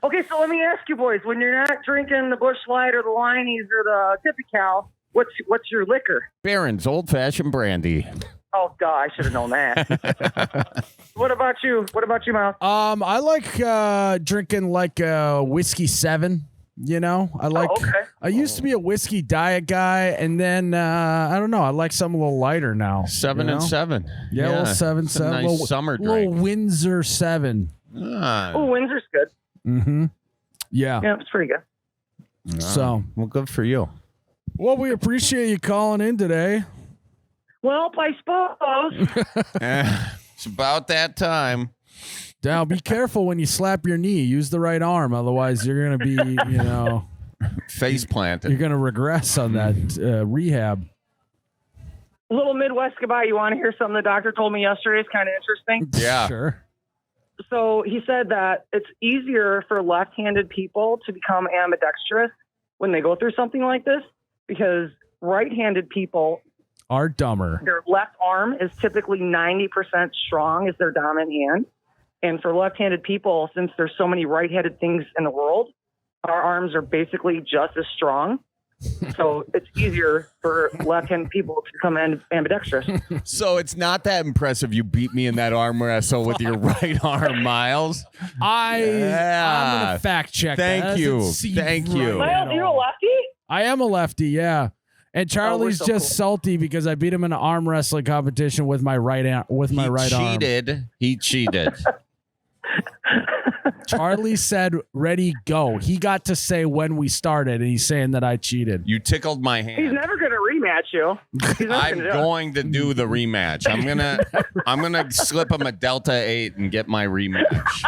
Speaker 4: Okay, so let me ask you, boys, when you're not drinking the Busch Light or the Liney's or the Tippy Cow, what's your liquor?
Speaker 1: Berens, old-fashioned brandy.
Speaker 4: Oh, God, I should have known that. What about you? What about you, Miles?
Speaker 3: I like drinking like whiskey 7. You know, I like.
Speaker 4: Oh, okay.
Speaker 3: I used to be a whiskey diet guy, and then I don't know. I like something a little lighter now.
Speaker 1: 7 and 7.
Speaker 3: Yeah, a little 7,
Speaker 1: It's a
Speaker 3: 7.
Speaker 1: nice
Speaker 3: little,
Speaker 1: summer
Speaker 3: little
Speaker 1: drink.
Speaker 3: Windsor 7.
Speaker 4: Oh, Windsor's good.
Speaker 3: Mm-hmm. Yeah.
Speaker 4: Yeah, it's pretty good.
Speaker 3: So,
Speaker 1: well, good for you.
Speaker 3: well, we appreciate you calling in today.
Speaker 4: Well, I suppose.
Speaker 1: It's about that time.
Speaker 3: Now, be careful when you slap your knee. Use the right arm, otherwise you're gonna be,
Speaker 1: Face planted.
Speaker 3: you're gonna regress on that rehab.
Speaker 4: A little Midwest goodbye. You want to hear something the doctor told me yesterday? It's kind of interesting.
Speaker 1: Yeah.
Speaker 3: Sure.
Speaker 4: So he said that it's easier for left-handed people to become ambidextrous when they go through something like this, because right-handed people,
Speaker 3: Are dumber.
Speaker 4: their left arm is typically 90% strong as their dominant hand. And for left-handed people, since there's so many right-handed things in the world, our arms are basically just as strong. So it's easier for left-handed people to become ambidextrous.
Speaker 1: So it's not that impressive you beat me in that arm wrestle with your right arm, Miles.
Speaker 3: I'm gonna fact check.
Speaker 1: Thank
Speaker 3: that.
Speaker 1: you.
Speaker 3: Doesn't seem
Speaker 1: Thank
Speaker 3: right
Speaker 1: you.
Speaker 3: at
Speaker 4: Miles, you're a
Speaker 3: all.
Speaker 4: lefty?
Speaker 3: I am a lefty, yeah. And Charlie's
Speaker 4: so
Speaker 3: just
Speaker 4: cool.
Speaker 3: salty because I beat him in an arm wrestling competition with my right arm.
Speaker 1: He cheated.
Speaker 3: Charlie said, "Ready, go." He got to say when we started, and he's saying that I cheated.
Speaker 1: You tickled my
Speaker 4: He's
Speaker 1: hand.
Speaker 4: never going to rematch you. He's not
Speaker 1: I'm
Speaker 4: gonna do it.
Speaker 1: going to do the rematch. I'm gonna slip him a Delta 8 and get my rematch.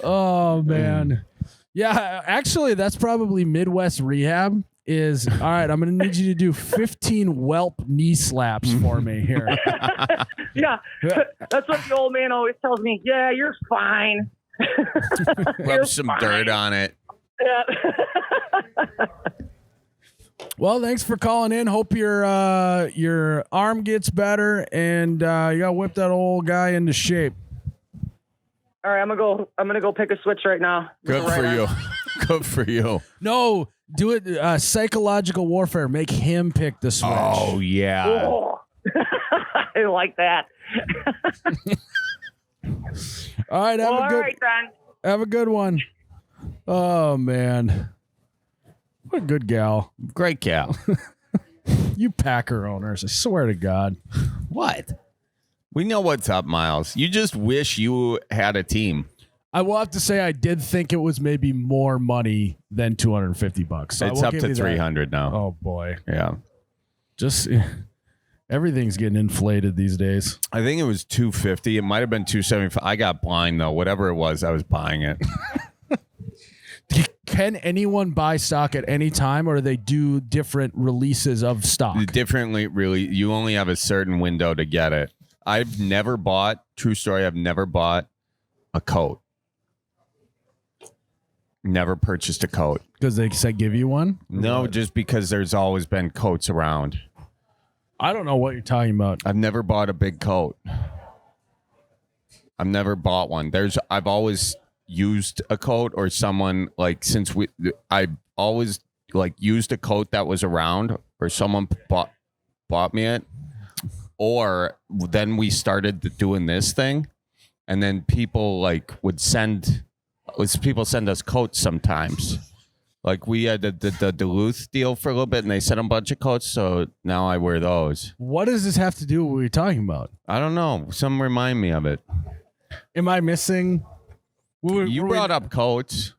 Speaker 3: Oh man, yeah. Actually, that's probably Midwest rehab. Is all right. I'm gonna need you to do 15 whelp knee slaps for me here.
Speaker 4: Yeah, that's what the old man always tells me. Yeah, you're fine.
Speaker 1: Rub some dirt on it.
Speaker 4: Yeah.
Speaker 3: Well, thanks for calling in. Hope your arm gets better and you got to whip that old guy into shape.
Speaker 4: All right, I'm gonna go pick a switch right now.
Speaker 1: Good
Speaker 4: Right
Speaker 1: for
Speaker 4: on.
Speaker 1: you. Good for you.
Speaker 3: No, do it. Psychological warfare. Make him pick the switch.
Speaker 1: Oh, yeah.
Speaker 4: Oh. I like that.
Speaker 3: All right,
Speaker 4: Well, all right, then.
Speaker 3: have a good one. Oh man, what a good gal.
Speaker 1: Great gal.
Speaker 3: You Packer owners, I swear to God.
Speaker 1: What? We know what's up, Miles. You just wish you had a team.
Speaker 3: I will have to say I did think it was maybe more money than $250. So
Speaker 1: It's up to 300 now.
Speaker 3: Oh boy.
Speaker 1: Yeah.
Speaker 3: Just everything's getting inflated these days.
Speaker 1: I think it was 250. It might have been 275. I got blind though. Whatever it was, I was buying it.
Speaker 3: Can anyone buy stock at any time, or do they do different releases of stock?
Speaker 1: Differently, really. You only have a certain window to get it. I've never bought, true story, I've never bought a coat. Never purchased a coat.
Speaker 3: Because they said give you one?
Speaker 1: No, just because there's always been coats around.
Speaker 3: I don't know what you're talking about.
Speaker 1: I've never bought a big coat. I've never bought one. I've always used a coat, or someone I always used a coat that was around, or someone bought me it. Or then we started doing this thing, and then people would send us coats sometimes. Like we had the Duluth deal for a little bit, and they sent a bunch of coats, so now I wear those.
Speaker 3: What does this have to do with what you're talking about?
Speaker 1: I don't know. Some remind me of it.
Speaker 3: Am I missing?
Speaker 1: You brought up coats.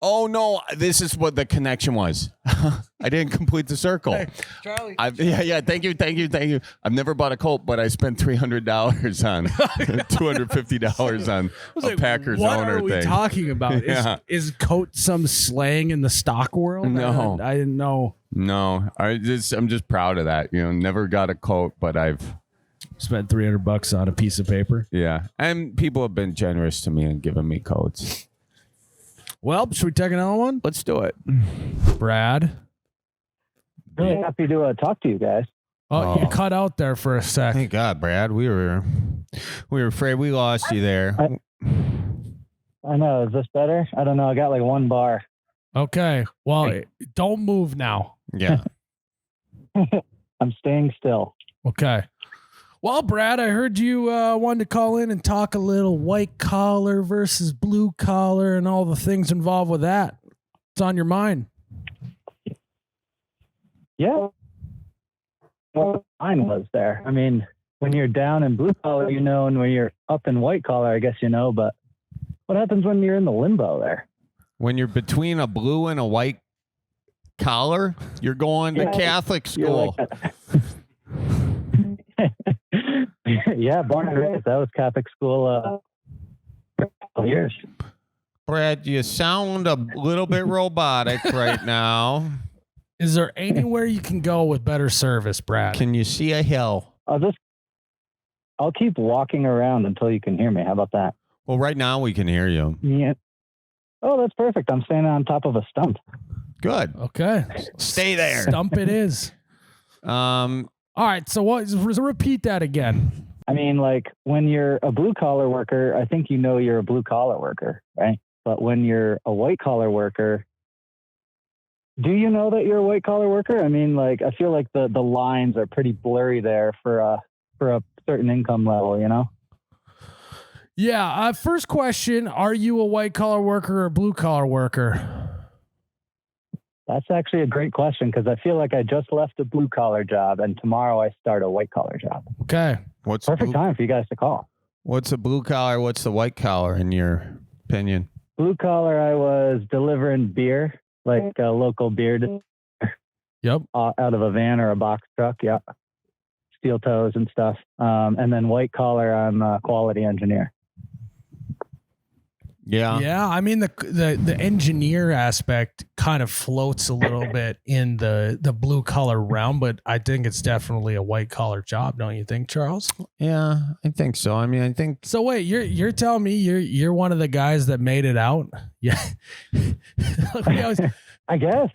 Speaker 1: Oh no, this is what the connection was. I didn't complete the circle.
Speaker 3: Hey, Charlie.
Speaker 1: Yeah. Thank you. I've never bought a coat, but I spent $300 on $250 on a Packers
Speaker 3: what
Speaker 1: owner
Speaker 3: are we
Speaker 1: thing.
Speaker 3: talking about?
Speaker 1: Yeah.
Speaker 3: Is coat some slang in the stock world?
Speaker 1: No.
Speaker 3: I didn't know.
Speaker 1: No, I'm just proud of that. Never got a coat, but I've
Speaker 3: Spent $300 on a piece of paper.
Speaker 1: Yeah, and people have been generous to me and given me coats.
Speaker 3: Well, should we take another one?
Speaker 1: Let's do it.
Speaker 3: Brad.
Speaker 5: Really happy to talk to you guys.
Speaker 3: Oh, you cut out there for a sec.
Speaker 1: Thank God, Brad. We were afraid we lost you there.
Speaker 5: I know. Is this better? I don't know. I got like one bar.
Speaker 3: Okay. Well, don't move now.
Speaker 1: Yeah.
Speaker 5: I'm staying still.
Speaker 3: Okay. Well, Brad, I heard you wanted to call in and talk a little white collar versus blue collar and all the things involved with that. It's on your mind.
Speaker 5: Yeah. Well, mine was there. I mean, when you're down in blue collar, you know, and when you're up in white collar, I guess you know, but what happens when you're in the limbo there?
Speaker 1: When you're between a blue and a white collar, you're going to Catholic school.
Speaker 5: Yeah, born and raised. That was Catholic school for a couple of years.
Speaker 1: Brad, you sound a little bit robotic right now.
Speaker 3: Is there anywhere you can go with better service, Brad?
Speaker 1: Can you see a hill?
Speaker 5: I'll keep walking around until you can hear me. How about that?
Speaker 1: Well, right now we can hear you.
Speaker 5: Yeah. Oh, that's perfect. I'm standing on top of a stump.
Speaker 1: Good.
Speaker 3: Okay.
Speaker 1: Stay there.
Speaker 3: Stump it is. All right. So repeat that again.
Speaker 5: I mean, like when you're a blue collar worker, I think you know you're a blue collar worker, right? But when you're a white collar worker, do you know that you're a white collar worker? I mean, like I feel like the lines are pretty blurry there for a certain income level, you know?
Speaker 3: Yeah. First question: are you a white collar worker or a blue collar worker?
Speaker 5: That's actually a great question because I feel like I just left a blue collar job and tomorrow I start a white collar job.
Speaker 3: Okay.
Speaker 1: What's
Speaker 5: Perfect time for you guys to call.
Speaker 1: What's a blue collar? What's the white collar in your opinion?
Speaker 5: Blue collar, I was delivering beer, like a local beer
Speaker 3: Yep.
Speaker 5: out of a van or a box truck. Yeah. Steel toes and stuff. And then white collar, I'm a quality engineer.
Speaker 1: Yeah.
Speaker 3: Yeah. I mean, the engineer aspect kind of floats a little bit in the blue collar realm, but I think it's definitely a white collar job, don't you think, Charles?
Speaker 1: Yeah, I think so. I mean, I think
Speaker 3: So wait, you're telling me you're one of the guys that made it out? Yeah.
Speaker 5: I guess.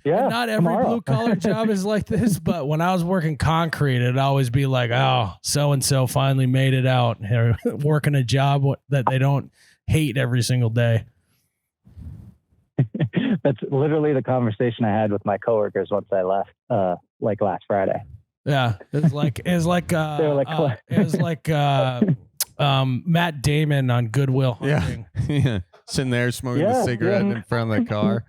Speaker 5: Yeah.
Speaker 3: Not every blue collar job is like this, but when I was working concrete, it'd always be like, oh, so and so finally made it out. They're working a job that they don't hate every single day.
Speaker 5: That's literally the conversation I had with my coworkers once I left, like last Friday.
Speaker 3: Yeah, it was like Matt Damon on Good Will Hunting.
Speaker 1: Yeah. Sitting there smoking a cigarette in front of the car.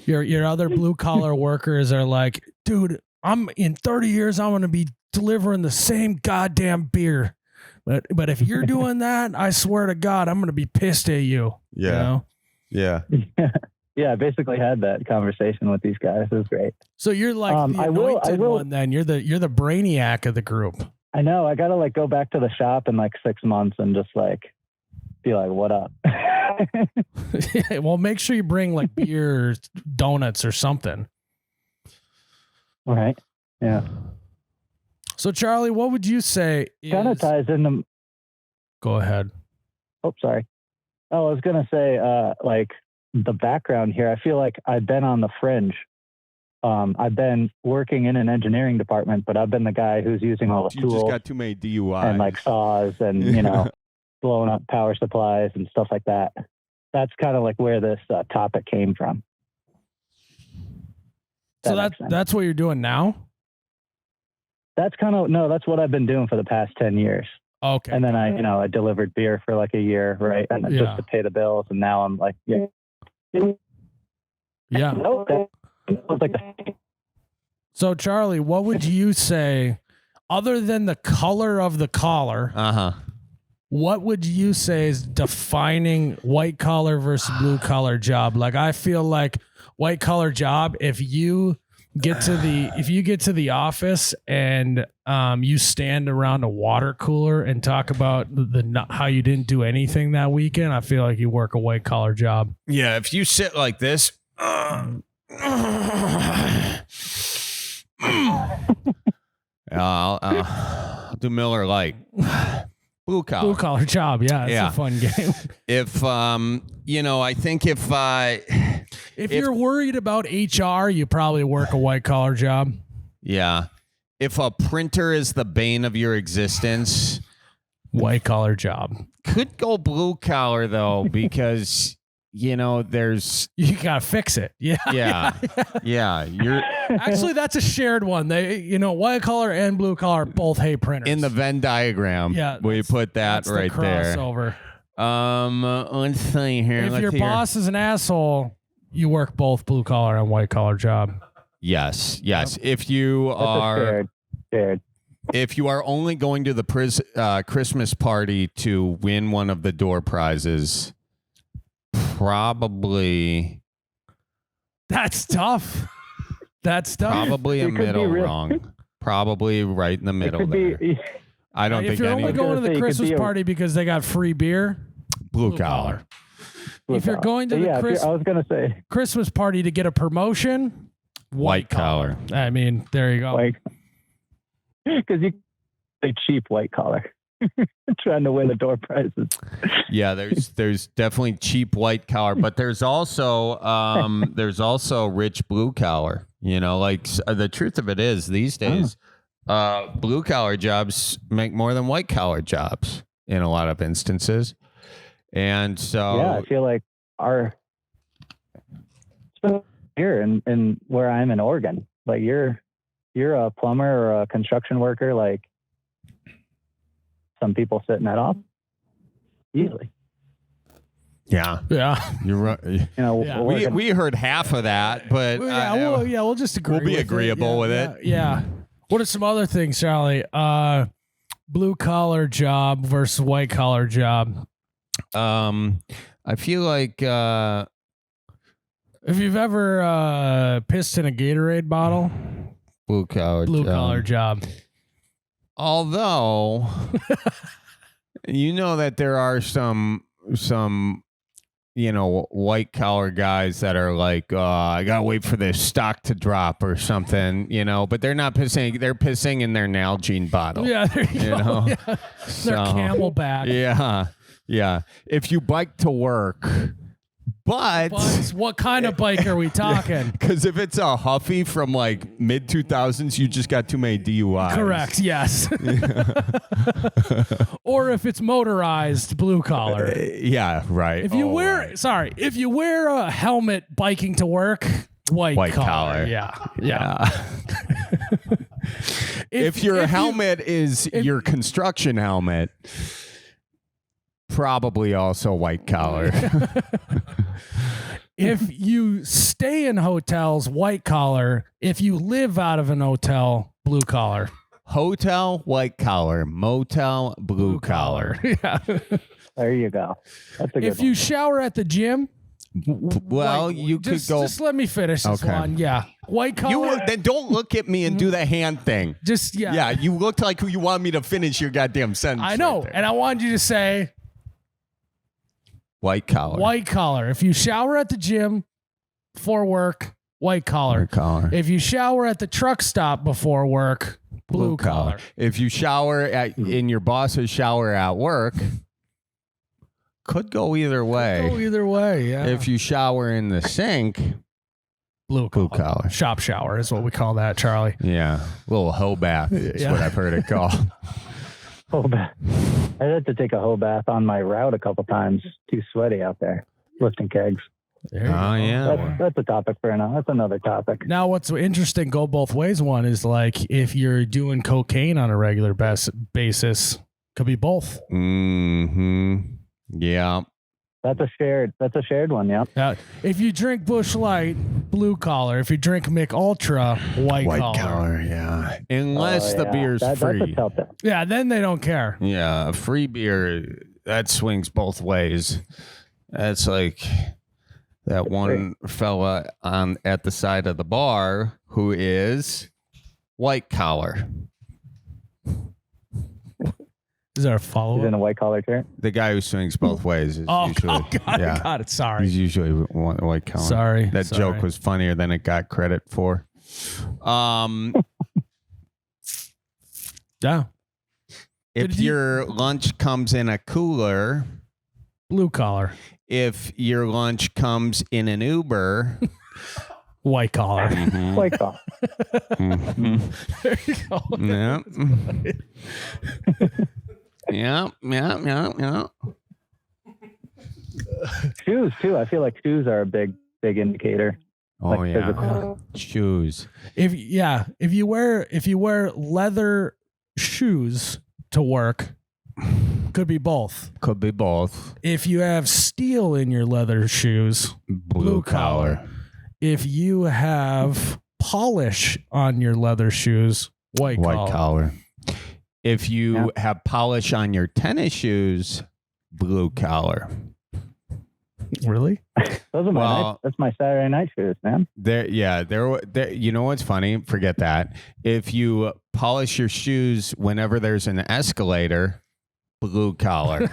Speaker 3: Your other blue collar workers are like, dude, I'm in 30 years, I'm going to be delivering the same goddamn beer. But if you're doing that, I swear to God, I'm going to be pissed at you.
Speaker 1: Yeah.
Speaker 3: You know?
Speaker 1: Yeah.
Speaker 5: Yeah, I basically had that conversation with these guys. It was great.
Speaker 3: So you're like the anointed one then. You're the brainiac of the group.
Speaker 5: I know. I gotta like go back to the shop in like 6 months and just like be like, what up?
Speaker 3: Well, make sure you bring like beer, donuts, or something.
Speaker 5: All right. Yeah.
Speaker 3: So Charlie, what would you say
Speaker 5: Kind of ties into.
Speaker 3: Go ahead.
Speaker 5: Oh, sorry. Oh, I was gonna say, like the background here. I feel like I've been on the fringe. I've been working in an engineering department, but I've been the guy who's using all the
Speaker 1: You
Speaker 5: tools
Speaker 1: just got too many DUIs.
Speaker 5: and like saws and, blowing up power supplies and stuff like that. That's kind of like where this topic came from.
Speaker 3: So that's what you're doing now?
Speaker 5: That's that's what I've been doing for the past 10 years.
Speaker 3: Okay.
Speaker 5: And then I delivered beer for like a year, right? And just to pay the bills. And now I'm like, yeah.
Speaker 3: So Charlie, what would you say, other than the color of the collar? What would you say is defining white collar versus blue collar job? Like, I feel like white collar job, if you get to the office and you stand around a water cooler and talk about how you didn't do anything that weekend, I feel like you work a white collar job.
Speaker 1: Yeah, if you sit like this, I'll do Miller Lite. Blue collar job, yeah, it's a fun game.
Speaker 3: If
Speaker 1: I think
Speaker 3: if you're worried about HR, you probably work a white collar job.
Speaker 1: Yeah. If a printer is the bane of your existence,
Speaker 3: white collar job.
Speaker 1: Could go blue collar though, because you gotta
Speaker 3: fix it. Yeah.
Speaker 1: You're
Speaker 3: actually, that's a shared one. They, white collar and blue collar both hate printers.
Speaker 1: In the Venn diagram.
Speaker 3: Yeah,
Speaker 1: we put that right there.
Speaker 3: Crossover.
Speaker 1: Let's see here.
Speaker 3: If your boss is an asshole, you work both blue collar and white collar job.
Speaker 1: Yes. If you are
Speaker 5: shared.
Speaker 1: If you are only going to the Christmas party to win one of the door prizes, probably.
Speaker 3: That's tough.
Speaker 1: Probably a middle wrong. Probably right in the middle there. I don't think
Speaker 3: if you're only going to the Christmas party because they got free beer,
Speaker 1: blue collar.
Speaker 3: If you're going to the
Speaker 5: I was gonna say
Speaker 3: Christmas party to get a promotion, white collar. I mean, there you go.
Speaker 5: Because you say cheap white collar. Trying to win the door prizes.
Speaker 1: Yeah, there's definitely cheap white collar, but there's also rich blue collar. The truth of it is these days, blue collar jobs make more than white collar jobs in a lot of instances, and so
Speaker 5: I feel like here in where I'm in Oregon, like you're a plumber or a construction worker, like. Some people sit in that office easily.
Speaker 1: Yeah, you're right. We heard half of that, but
Speaker 3: we'll just agree.
Speaker 1: We'll be agreeable with it.
Speaker 3: Yeah. What are some other things, Charlie? Blue collar job versus white collar job.
Speaker 1: I feel like
Speaker 3: if you've ever pissed in a Gatorade bottle,
Speaker 1: blue collar job. Although, that there are some white collar guys that are like, I gotta wait for this stock to drop or something, but they're not pissing. They're pissing in their Nalgene bottle.
Speaker 3: Yeah, there you go. Yeah. Their Camelback.
Speaker 1: Yeah. If you bike to work, But
Speaker 3: what kind of bike are we talking?
Speaker 1: because if it's a Huffy from like mid 2000s, you just got too many DUIs.
Speaker 3: Correct. Yes. Or if it's motorized, blue collar.
Speaker 1: Yeah. Right.
Speaker 3: If you wear a helmet biking to work, white collar. Yeah.
Speaker 1: If your helmet is your construction helmet, probably also white collar.
Speaker 3: If you stay in hotels, white collar. If you live out of an hotel, blue collar.
Speaker 1: Hotel, white collar. Motel, blue collar.
Speaker 3: Yeah.
Speaker 5: There you go. That's a good
Speaker 3: If you shower at the gym,
Speaker 1: Well, you could go.
Speaker 3: Just let me finish this
Speaker 1: Okay.
Speaker 3: one. Yeah. White collar.
Speaker 1: Then don't look at me and do the hand thing.
Speaker 3: Just, yeah.
Speaker 1: Yeah, you looked like who you want me to finish your goddamn sentence.
Speaker 3: I know.
Speaker 1: right there.
Speaker 3: And I wanted you to say
Speaker 1: White collar.
Speaker 3: white collar. If you shower at the gym for work, white collar.
Speaker 1: White collar.
Speaker 3: If you shower at the truck stop before work, blue collar.
Speaker 1: If you shower in your boss's shower at work, could go either way.
Speaker 3: Go either way, yeah.
Speaker 1: If you shower in the sink,
Speaker 3: blue collar. Shop shower is what we call that, Charlie.
Speaker 1: yeah, a little hoe bath is
Speaker 3: Yeah.
Speaker 1: what I've heard it called.
Speaker 5: hoe bath. I had to take a hoe bath on my route a couple times. Too sweaty out there lifting kegs.
Speaker 3: There you
Speaker 1: Oh
Speaker 3: go.
Speaker 1: yeah.
Speaker 5: That's a topic for now. That's another topic.
Speaker 3: Now, what's interesting, go both ways. One is like if you're doing cocaine on a regular basis, could be both.
Speaker 1: Mm-hmm. Yeah.
Speaker 5: That's a shared one. Yeah.
Speaker 3: If you drink Busch Light, blue collar. If you drink Mick Ultra, white collar.
Speaker 1: Yeah. Unless
Speaker 5: Oh,
Speaker 1: the
Speaker 5: yeah.
Speaker 1: beer's
Speaker 5: That's
Speaker 1: free.
Speaker 5: a telltale.
Speaker 3: Yeah, then they don't care.
Speaker 1: Yeah, free beer that swings both ways. That's like that one fella at the side of the bar who is white collar.
Speaker 3: Is there a
Speaker 5: He's
Speaker 3: follow
Speaker 5: in
Speaker 3: up?
Speaker 5: a white collar shirt.
Speaker 1: The guy who swings both ways is
Speaker 3: Oh,
Speaker 1: usually
Speaker 3: got it. Sorry.
Speaker 1: He's usually white collar.
Speaker 3: Sorry.
Speaker 1: That joke was funnier than it got credit for.
Speaker 3: Yeah.
Speaker 1: If your lunch comes in a cooler,
Speaker 3: Blue collar.
Speaker 1: if your lunch comes in an Uber,
Speaker 3: White collar.
Speaker 5: White collar.
Speaker 3: There you go.
Speaker 1: Yeah.
Speaker 5: Shoes too. I feel like shoes are a big indicator.
Speaker 1: Oh
Speaker 5: Like
Speaker 1: yeah.
Speaker 5: physical.
Speaker 1: Shoes.
Speaker 3: If you wear leather shoes to work, could be both.
Speaker 1: Could be both.
Speaker 3: If you have steel in your leather shoes,
Speaker 1: Blue collar.
Speaker 3: if you have polish on your leather shoes, white collar.
Speaker 1: If you have polish on your tennis shoes, blue collar.
Speaker 3: Really?
Speaker 5: Those are that's my Saturday night shoes, man.
Speaker 1: There. You know what's funny? Forget that. If you polish your shoes whenever there's an escalator, blue collar.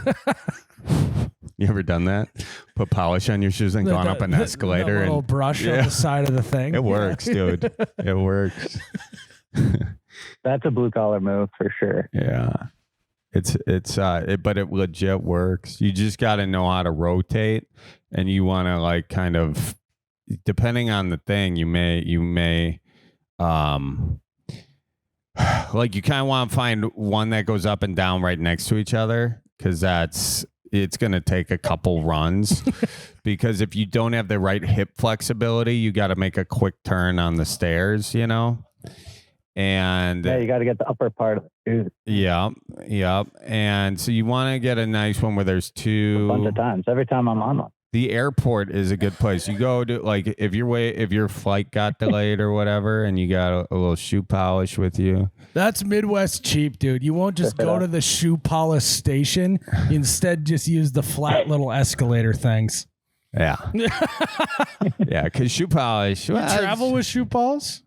Speaker 1: You ever done that? Put polish on your shoes and gone up an escalator
Speaker 3: the little
Speaker 1: and
Speaker 3: brush on the side of the thing.
Speaker 1: it works, dude. It works.
Speaker 5: That's a blue collar move for sure.
Speaker 1: Yeah. But it legit works. You just got to know how to rotate, and you want to like kind of, depending on the thing, you may, like you kind of want to find one that goes up and down right next to each other, because it's going to take a couple runs. Because if you don't have the right hip flexibility, you got to make a quick turn on the stairs, And
Speaker 5: Yeah, you got to get the upper part of the shoes
Speaker 1: yeah. And so you want to get a nice one where there's
Speaker 5: a
Speaker 1: two.
Speaker 5: bunch of times. Every time I'm on one.
Speaker 1: The airport is a good place. You go to like if your flight got delayed or whatever, and you got a little shoe polish with you.
Speaker 3: That's Midwest cheap, dude. You won't just go to the shoe polish station. You instead just use the flat little escalator things.
Speaker 1: Yeah, yeah. Because shoe polish.
Speaker 3: You travel with shoe polish?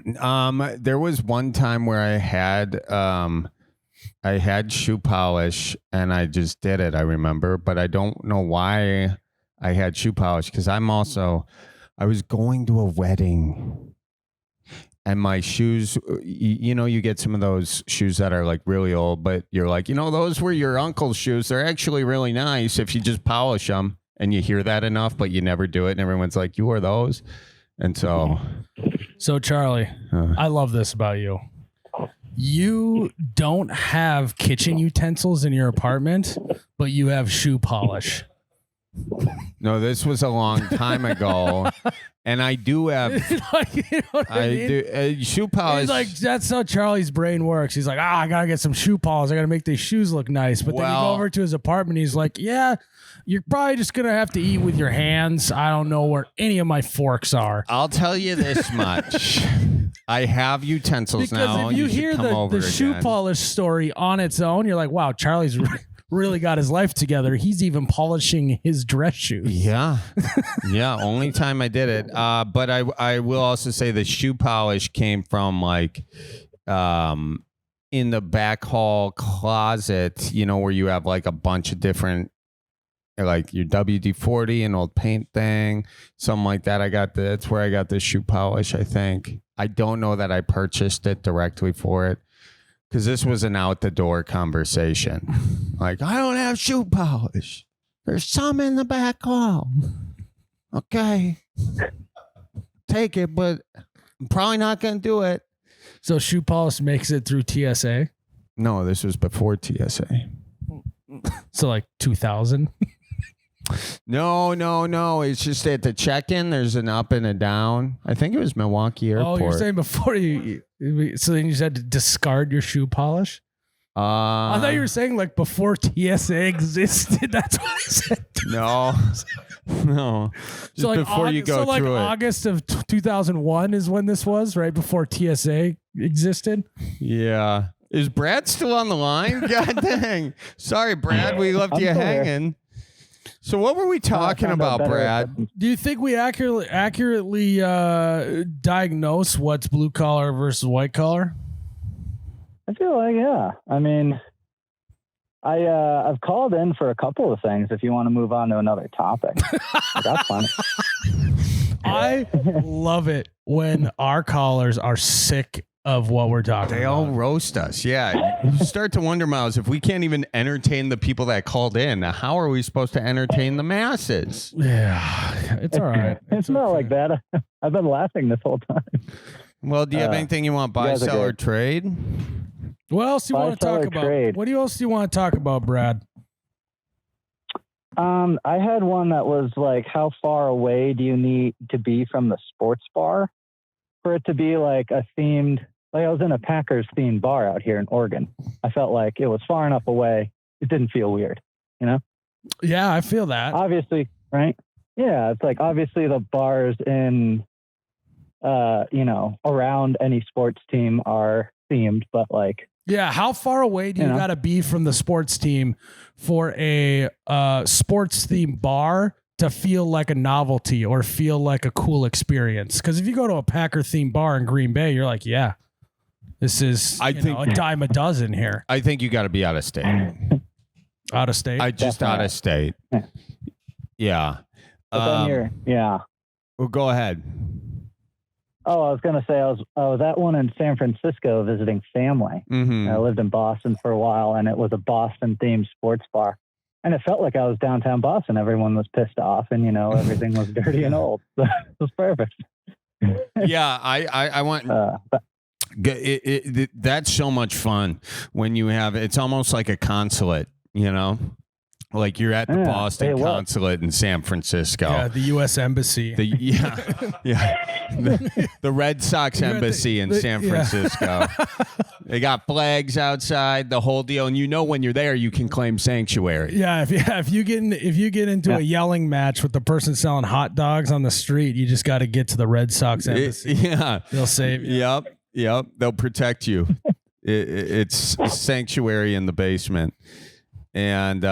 Speaker 1: There was one time where I had shoe polish and I just did it. I remember, but I don't know why I had shoe polish, because I was going to a wedding and my shoes, you get some of those shoes that are like really old, but you're like, those were your uncle's shoes. They're actually really nice if you just polish them. and you hear that enough, but you never do it, and everyone's like, "You are those," and so.
Speaker 3: So Charlie, I love this about you. You don't have kitchen utensils in your apartment, but you have shoe polish.
Speaker 1: No, this was a long time ago, and I do have.
Speaker 3: Like, you know what I mean?
Speaker 1: do shoe polish.
Speaker 3: He's like, that's how Charlie's brain works. He's like, I gotta get some shoe polish. I gotta make these shoes look nice. But then you go over to his apartment. He's like, yeah, you're probably just gonna have to eat with your hands. I don't know where any of my forks are.
Speaker 1: I'll tell you this much. I have utensils now.
Speaker 3: Because if you hear the shoe polish story on its own, you're like, wow, Charlie's really got his life together. He's even polishing his dress shoes.
Speaker 1: Yeah. Yeah. Only time I did it. But I will also say the shoe polish came from like in the back hall closet, you know, where you have like a bunch of different, like your WD-40, an old paint thing, something like that. That's where I got the shoe polish, I think. I don't know that I purchased it directly for it. Because this was an out-the-door conversation. Like, I don't have shoe polish. There's some in the back hall. Okay. Take it, but I'm probably not going to do it.
Speaker 3: So shoe polish makes it through TSA?
Speaker 1: No, this was before TSA.
Speaker 3: So like 2000?
Speaker 1: No. It's just at the check-in, there's an up and a down. I think it was Milwaukee Airport.
Speaker 3: Oh, you're saying before so then you just had to discard your shoe polish? I thought you were saying like before TSA existed. That's what I said.
Speaker 1: No. Just
Speaker 3: so like
Speaker 1: before you go through it.
Speaker 3: August of 2001 is when this was, right before TSA existed.
Speaker 1: Yeah. Is Brad still on the line? God dang. Sorry, Brad. We left you hanging. So what were we talking about, Brad?
Speaker 3: Do you think we accurately diagnose what's blue collar versus white collar?
Speaker 5: I feel like, yeah. I mean, I've called in for a couple of things if you want to move on to another topic. That's fun.
Speaker 3: I love it when our callers are sick of what we're talking about.
Speaker 1: They all roast us. Yeah. You start to wonder, Miles, if we can't even entertain the people that called in, how are we supposed to entertain the masses?
Speaker 3: Yeah. It's all right.
Speaker 5: It's not like that. I've been laughing this whole time.
Speaker 1: Well, do you have anything you want to buy, sell, or trade?
Speaker 3: What else do you want to talk about?
Speaker 5: Trade.
Speaker 3: What else do you want to talk about, Brad?
Speaker 5: I had one that was like, how far away do you need to be from the sports bar for it to be like a themed, like I was in a Packers themed bar out here in Oregon. I felt like it was far enough away. It didn't feel weird, you know?
Speaker 3: Yeah, I feel that.
Speaker 5: Obviously, right? Yeah, it's like obviously the bars in, around any sports team are themed, but like,
Speaker 3: yeah, how far away do you got to be from the sports team for a sports themed bar to feel like a novelty or feel like a cool experience? Because if you go to a Packer themed bar in Green Bay, you're like, yeah, this is a dime a dozen here.
Speaker 1: I think you got to be out of state.
Speaker 3: Out of state?
Speaker 1: Out of state. Yeah.
Speaker 5: But then
Speaker 1: Well, go ahead.
Speaker 5: Oh, I was going to say I was at one in San Francisco visiting family.
Speaker 1: Mm-hmm.
Speaker 5: I lived in Boston for a while, and it was a Boston-themed sports bar. And it felt like I was downtown Boston. Everyone was pissed off, and, everything was dirty and old. So it was perfect.
Speaker 1: Yeah, I want... that's so much fun when you have... It's almost like a consulate, Like you're at the Boston consulate in San Francisco.
Speaker 3: Yeah, the U.S. Embassy.
Speaker 1: The Red Sox embassy in San Francisco. They got flags outside, the whole deal, and when you're there, you can claim sanctuary.
Speaker 3: Yeah, if you get into a yelling match with the person selling hot dogs on the street, you just got to get to the Red Sox embassy.
Speaker 1: They'll
Speaker 3: save
Speaker 1: you. Yep, they'll protect you. It's a sanctuary in the basement. And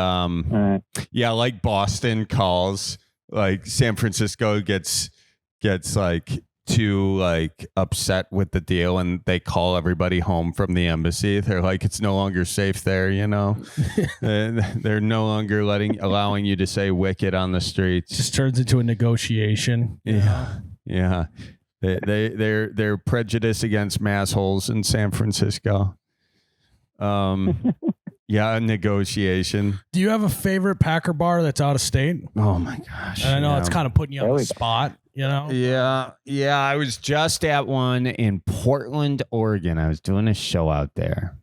Speaker 1: like Boston calls, like San Francisco gets like too like upset with the deal, and they call everybody home from the embassy. They're like, it's no longer safe there, and they're no longer allowing you to say wicked on the streets.
Speaker 3: Just turns into a negotiation.
Speaker 1: Yeah. They're prejudiced against massholes in San Francisco. Yeah, a negotiation.
Speaker 3: Do you have a favorite Packer bar that's out of state?
Speaker 1: Oh my gosh.
Speaker 3: And I know it's kind of putting you on the spot, you know?
Speaker 1: Yeah. I was just at one in Portland, Oregon. I was doing a show out there.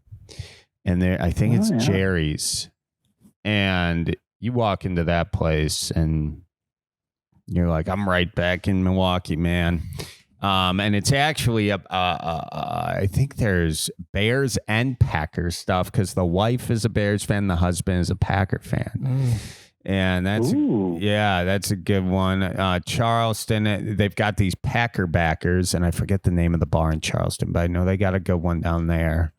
Speaker 1: And there, I think it's Jerry's. And you walk into that place and you're like, I'm right back in Milwaukee, man. And it's actually I think there's Bears and Packers stuff because the wife is a Bears fan, the husband is a Packer fan, and that's that's a good one. Charleston, they've got these Packer backers, and I forget the name of the bar in Charleston, but I know they got a good one down there.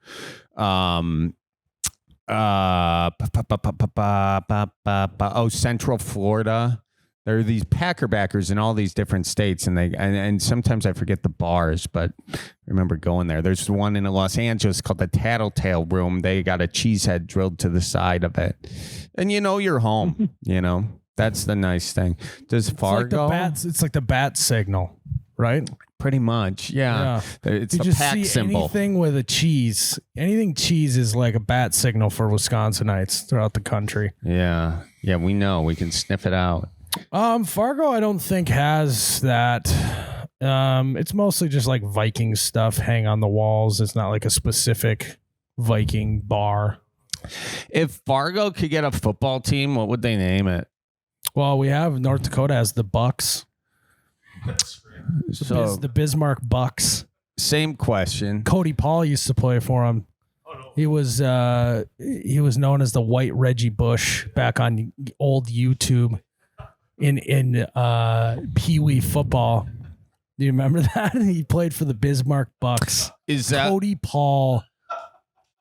Speaker 1: Central Florida. There are these Packer backers in all these different states, and sometimes I forget the bars, but I remember going there. There's one in Los Angeles called the Tattletale Room. They got a cheese head drilled to the side of it, and you're home. That's the nice thing. Does Fargo?
Speaker 3: It's like the bat signal, right?
Speaker 1: Pretty much, yeah. It's
Speaker 3: you
Speaker 1: a
Speaker 3: just
Speaker 1: pack
Speaker 3: see
Speaker 1: symbol.
Speaker 3: Anything with a cheese, anything cheese is like a bat signal for Wisconsinites throughout the country.
Speaker 1: Yeah, we know. We can sniff it out.
Speaker 3: Fargo, I don't think has that. It's mostly just like Viking stuff hang on the walls. It's not like a specific Viking bar.
Speaker 1: If Fargo could get a football team, what would they name it?
Speaker 3: Well, we have North Dakota has the Bucks. So the Bismarck Bucks.
Speaker 1: Same question.
Speaker 3: Cody Paul used to play for him. He was known as the White Reggie Bush back on old YouTube. In Pee Wee football, do you remember that? He played for the Bismarck Bucks.
Speaker 1: Is that
Speaker 3: Cody Paul?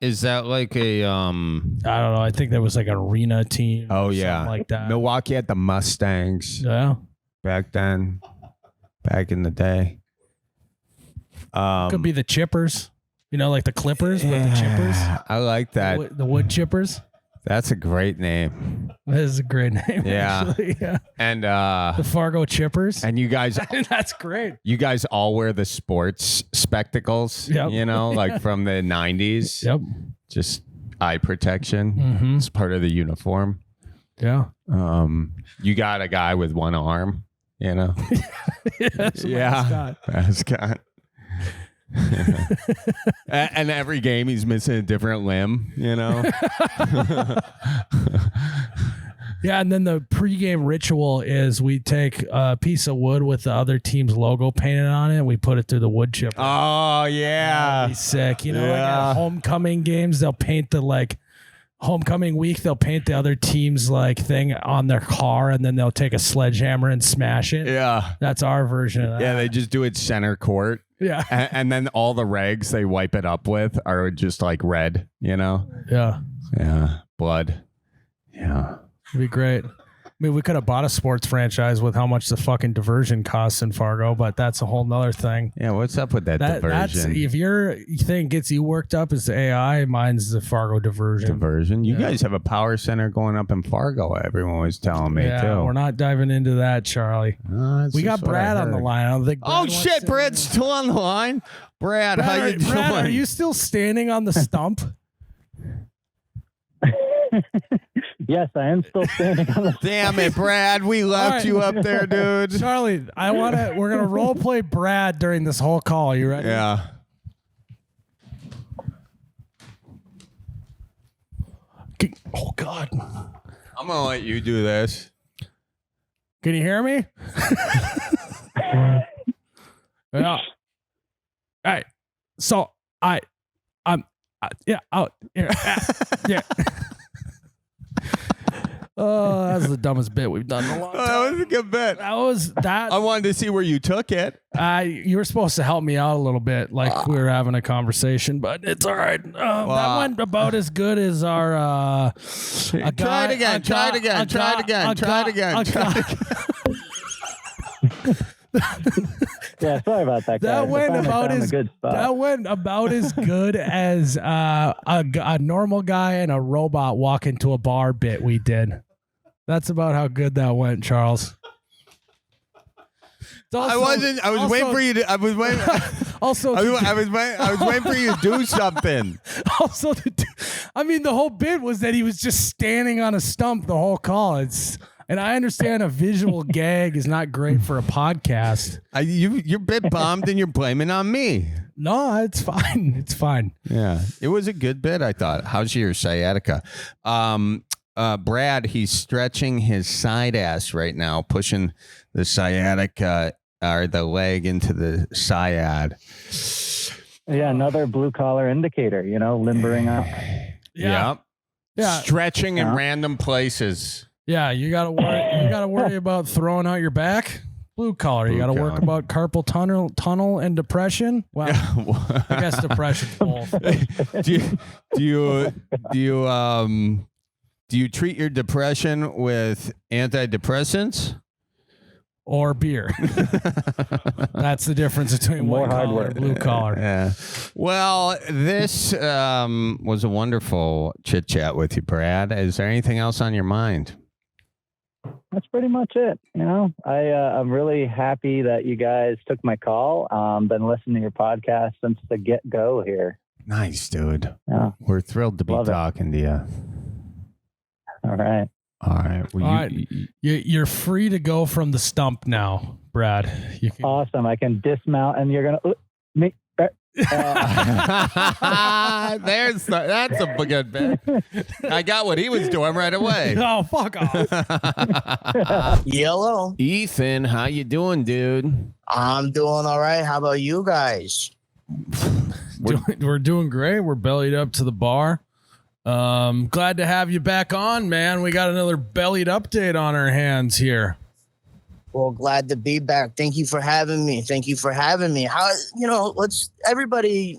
Speaker 1: Is that like a
Speaker 3: I don't know. I think there was like an arena team.
Speaker 1: Oh
Speaker 3: something like that.
Speaker 1: Milwaukee had the Mustangs.
Speaker 3: Yeah,
Speaker 1: back then, back in the day.
Speaker 3: Could be the Chippers. Like the Clippers with the Chippers.
Speaker 1: I like that.
Speaker 3: The wood chippers.
Speaker 1: That's a great name.
Speaker 3: That is a great name.
Speaker 1: Yeah.
Speaker 3: Actually. Yeah.
Speaker 1: And
Speaker 3: the Fargo Chippers.
Speaker 1: And you guys
Speaker 3: that's great.
Speaker 1: You guys all wear the sports spectacles,
Speaker 3: yep.
Speaker 1: Like from the 90s.
Speaker 3: Yep.
Speaker 1: Just eye protection.
Speaker 3: Mm-hmm.
Speaker 1: It's part of the uniform.
Speaker 3: Yeah.
Speaker 1: You got a guy with one arm, Mascot. And every game he's missing a different limb,
Speaker 3: Yeah, and then the pregame ritual is we take a piece of wood with the other team's logo painted on it and we put it through the wood chipper.
Speaker 1: Oh yeah.
Speaker 3: That'd be sick. Like at homecoming games, they'll paint the homecoming week, they'll paint the other team's thing on their car and then they'll take a sledgehammer and smash it.
Speaker 1: Yeah.
Speaker 3: That's our version of that.
Speaker 1: Yeah, they just do it center court.
Speaker 3: Yeah.
Speaker 1: And then all the rags they wipe it up with are just red,
Speaker 3: Yeah.
Speaker 1: Yeah. Blood. Yeah.
Speaker 3: It'd be great. I mean, we could have bought a sports franchise with how much the fucking diversion costs in Fargo, but that's a whole nother thing.
Speaker 1: Yeah, what's up with that diversion?
Speaker 3: That's, if your thing gets you worked up as the AI, mine's the Fargo diversion.
Speaker 1: Diversion? You guys have a power center going up in Fargo, everyone was telling me, too.
Speaker 3: We're not diving into that, Charlie. We got Brad on the line. I don't think Brad
Speaker 1: shit, Brad's still on the line? Brad, how you doing?
Speaker 3: Brad, are you still standing on the stump?
Speaker 5: Yes, I am still standing on the
Speaker 1: Damn it, Brad. We left you up there, dude.
Speaker 3: Charlie, we're going to role play Brad during this whole call. You ready?
Speaker 1: Yeah.
Speaker 3: Oh, God.
Speaker 1: I'm going to let you do this.
Speaker 3: Can you hear me? Yeah. All right. So yeah, out here. Yeah. Oh, that's the dumbest bit we've done in a long time.
Speaker 1: That was a good bit.
Speaker 3: I
Speaker 1: wanted to see where you took it.
Speaker 3: You were supposed to help me out a little bit, like we were having a conversation, but it's all right. That went about as good as our.
Speaker 1: Try it again. Try it again.
Speaker 5: Yeah, sorry about that.
Speaker 3: That went about as good as a normal guy and a robot walk into a bar bit we did. That's about how good that went, Charles.
Speaker 1: I was waiting for you to. I was waiting.
Speaker 3: Also,
Speaker 1: I was waiting for you to do something.
Speaker 3: also, the whole bit was that he was just standing on a stump the whole call. And I understand a visual gag is not great for a podcast.
Speaker 1: You're bit bombed and you're blaming on me.
Speaker 3: No, it's fine. It's fine.
Speaker 1: Yeah, it was a good bit, I thought. How's your sciatica? Brad, he's stretching his side ass right now, pushing the sciatica or the leg into the sciad.
Speaker 5: Yeah, another blue collar indicator, limbering up.
Speaker 3: Yeah.
Speaker 1: Stretching in random places.
Speaker 3: Yeah, you gotta worry about throwing out your back. Blue collar. You got to work about carpal tunnel and depression. Well, I guess depression both.
Speaker 1: Do you treat your depression with antidepressants
Speaker 3: or beer? That's the difference between white collar and blue collar.
Speaker 1: Yeah. Well, this was a wonderful chit chat with you, Brad. Is there anything else on your mind?
Speaker 5: That's pretty much it. I'm really happy that you guys took my call. Been listening to your podcast since the get-go here.
Speaker 1: Nice, dude.
Speaker 5: Yeah.
Speaker 1: We're thrilled to be talking to you.
Speaker 5: All right.
Speaker 1: Well,
Speaker 3: you're free to go from the stump now, Brad.
Speaker 5: Awesome. I can dismount and you're going to make
Speaker 1: that's a good bit. I got what he was doing right away.
Speaker 3: Oh, fuck off.
Speaker 6: Yellow.
Speaker 1: Ethan, how you doing, dude?
Speaker 6: I'm doing all right. How about you guys?
Speaker 3: We're doing great. We're bellied up to the bar. Glad to have you back on, man. We got another bellied update on our hands here.
Speaker 6: Well, glad to be back. Thank you for having me. How, everybody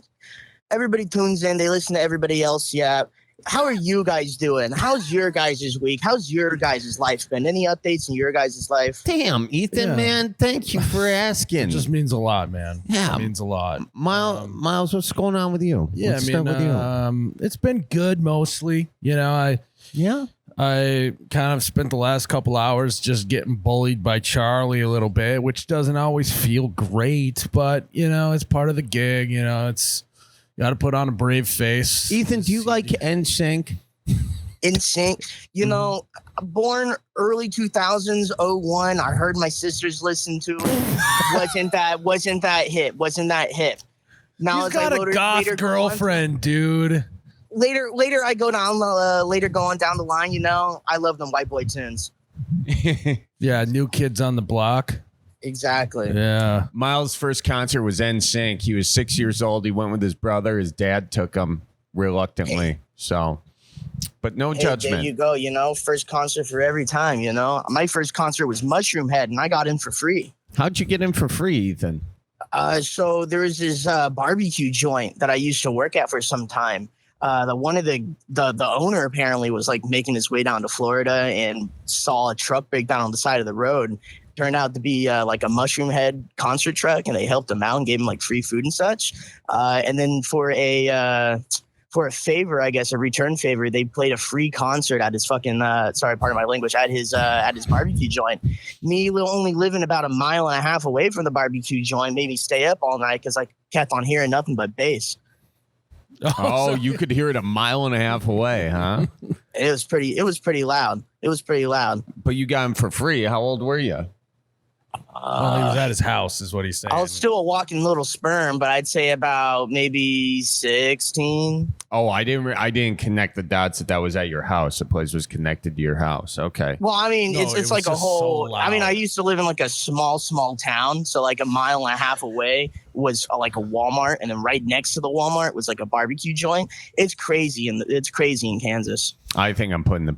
Speaker 6: tunes in. They listen to everybody else. Yeah. How are you guys doing? How's your guys' week? How's your guys' life been? Any updates in your guys' life?
Speaker 1: Damn, Ethan, man. Thank you for asking.
Speaker 3: It just means a lot, man.
Speaker 1: Yeah.
Speaker 3: It means a lot.
Speaker 1: Miles, what's going on with you?
Speaker 3: Yeah,
Speaker 1: Let's start with you.
Speaker 3: It's been good mostly. I kind of spent the last couple hours just getting bullied by Charlie a little bit, which doesn't always feel great, but it's part of the gig. It's you got to put on a brave face.
Speaker 1: Ethan, do you like NSYNC?
Speaker 6: NSYNC, born early 2000s, 01. I heard my sisters listen to it. Wasn't that hip? Now
Speaker 3: He's got a goth girlfriend, dude.
Speaker 6: Later I go down going down the line, I love them white boy tunes.
Speaker 3: Yeah, New Kids on the Block.
Speaker 6: Exactly.
Speaker 3: Yeah.
Speaker 1: Miles' first concert was NSYNC. He was 6 years old. He went with his brother. His dad took him reluctantly. But no judgment.
Speaker 6: There you go, first concert for every time, My first concert was Mushroom Head and I got in for free.
Speaker 1: How'd you get in for free, Ethan?
Speaker 6: So there was this barbecue joint that I used to work at for some time. The owner apparently was like making his way down to Florida and saw a truck break down on the side of the road. Turned out to be like a Mushroom Head concert truck, and they helped him out and gave him like free food and such. And then for a favor, I guess a return favor, they played a free concert at his fucking sorry, pardon my language, at his barbecue joint. Me only living about a mile and a half away from the barbecue joint made me stay up all night because I kept on hearing nothing but bass.
Speaker 1: Oh, you could hear it a mile and a half away, huh?
Speaker 6: It was pretty loud.
Speaker 1: But you got him for free. How old were you?
Speaker 3: Well, he was at his house, is what he's saying.
Speaker 6: I was still a walking little sperm, but I'd say about maybe 16.
Speaker 1: Oh, I didn't connect the dots that was at your house. The place was connected to your house. Okay.
Speaker 6: Well, I mean, it's like a whole.
Speaker 3: So
Speaker 6: I mean, I used to live in like a small town, so like a mile and a half away was like a Walmart, and then right next to the Walmart was like a barbecue joint. It's crazy, and it's crazy in Kansas.
Speaker 1: I think I'm putting the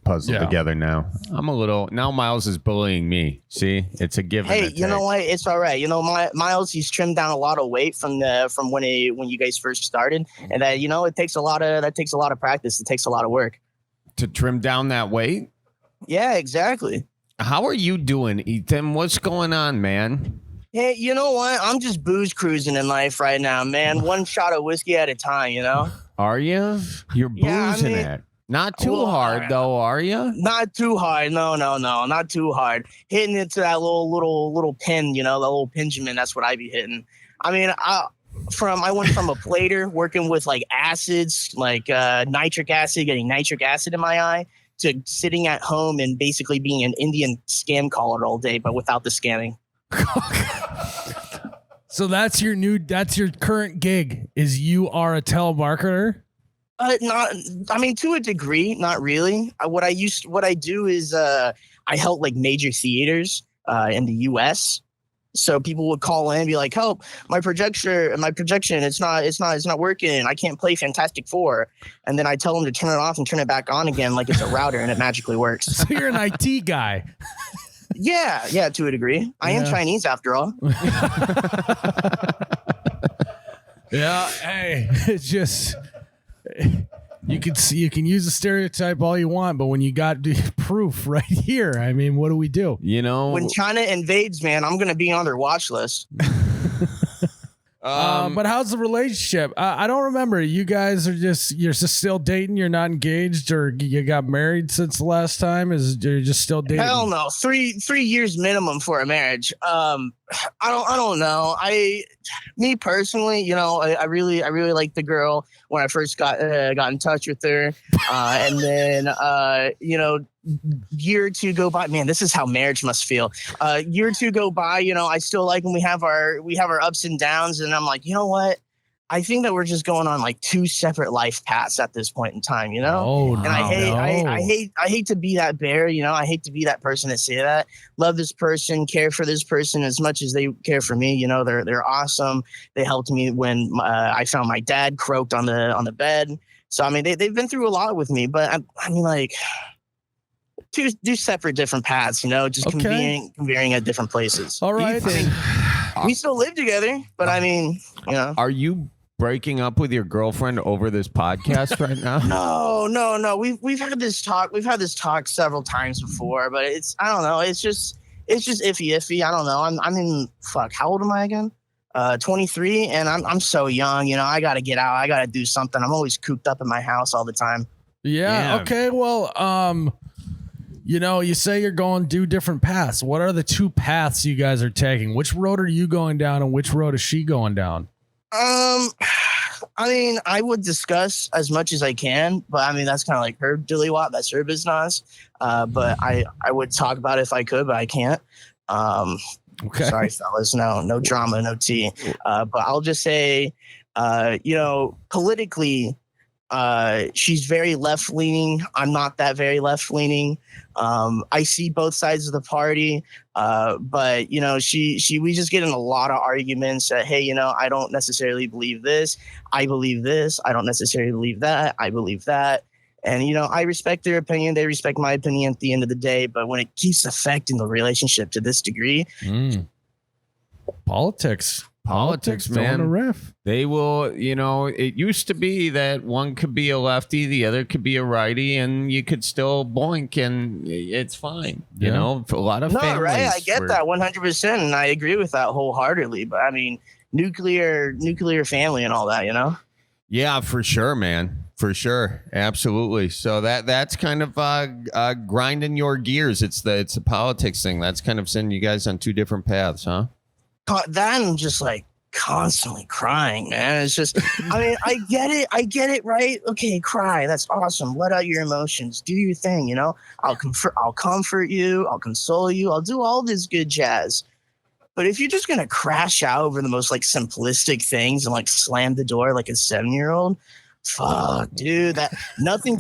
Speaker 1: puzzle together now. Now Miles is bullying me. See, it's a given.
Speaker 6: Hey, you know what? It's all right. Miles, he's trimmed down a lot of weight from when you guys first started, and that it takes a lot of practice. It takes a lot of work
Speaker 1: to trim down that weight.
Speaker 6: Yeah, exactly.
Speaker 1: How are you doing, Ethan? What's going on, man?
Speaker 6: Hey, you know what? I'm just booze cruising in life right now, man. One shot of whiskey at a time,
Speaker 1: Are you? You're boozing it. Not too hard, though, are you?
Speaker 6: Not too hard. No, not too hard. Hitting into that little pin, that little Benjamin. That's what I be hitting. I mean, I went from a plater working with like acids, like nitric acid, getting nitric acid in my eye, to sitting at home and basically being an Indian scam caller all day, but without the scamming.
Speaker 3: So that's your current gig, is you are a telemarketer?
Speaker 6: To a degree, not really. What I do is I help like major theaters in the US. So people would call in and be like, help, my projection, it's not working. I can't play Fantastic Four. And then I tell them to turn it off and turn it back on again like it's a router, and it magically works.
Speaker 3: So you're an IT guy.
Speaker 6: Yeah, to a degree. I am Chinese after all.
Speaker 3: Yeah, hey, it's just you can use a stereotype all you want, but when you got proof right here, I mean, what do we do?
Speaker 6: When China invades, man, I'm gonna be on their watch list.
Speaker 3: But how's the relationship? I don't remember. You guys you're just still dating. You're not engaged, or you got married since the last time? You're just still dating?
Speaker 6: Hell no. 3 years minimum for a marriage. I don't know. Me personally, I really like the girl when I first got in touch with her, and then year or two go by. Man, this is how marriage must feel. Year or two go by. I still like when we have our ups and downs, and I'm like, you know what? I think that we're just going on like 2 separate life paths at this point in time,
Speaker 3: Oh,
Speaker 6: and
Speaker 3: no.
Speaker 6: I hate to be that bear, I hate to be that person that say that. Love this person, care for this person as much as they care for me. They're awesome. They helped me when I found my dad croaked on the bed. So I mean, they've been through a lot with me, but I mean, like, two separate different paths, just convening at different places.
Speaker 3: All right.
Speaker 6: We still live together, but I mean,
Speaker 1: Are you breaking up with your girlfriend over this podcast right now?
Speaker 6: No. We've had this talk. We've had this talk several times before, but I don't know. It's just iffy. I don't know. I'm in how old am I again? 23, and I'm so young. I got to get out. I got to do something. I'm always cooped up in my house all the time.
Speaker 3: Yeah. Okay. Well, you say you're going to do different paths. What are the 2 paths you guys are taking? Which road are you going down, and which road is she going down?
Speaker 6: I mean, I would discuss as much as I can, but I mean, that's kind of like her dillywop. That's her business. But I would talk about it if I could, but I can't.
Speaker 3: Okay.
Speaker 6: Sorry, fellas. No drama, no tea. But I'll just say, politically, she's very left leaning. I'm not that very left leaning. I see both sides of the party, but we just get in a lot of arguments that, hey, I don't necessarily believe this. I believe this. I don't necessarily believe that. I believe that. And, I respect their opinion. They respect my opinion at the end of the day. But when it keeps affecting the relationship to this degree.
Speaker 3: Politics,
Speaker 1: man.
Speaker 3: A riff.
Speaker 1: They will, it used to be that one could be a lefty, the other could be a righty, and you could still boink and it's fine. For a lot of families.
Speaker 6: Right. I get that 100%. And I agree with that wholeheartedly. But I mean, nuclear family and all that,
Speaker 1: Yeah, for sure, man. For sure. Absolutely. So that's kind of grinding your gears. It's the politics thing. That's kind of sending you guys on 2 different paths, huh?
Speaker 6: That and just like constantly crying, man. It's just, I mean, I get it, right? Okay, cry. That's awesome. Let out your emotions. Do your thing, I'll comfort you. I'll console you. I'll do all this good jazz. But if you're just going to crash out over the most like simplistic things and like slam the door like a 7-year-old, fuck, dude, that nothing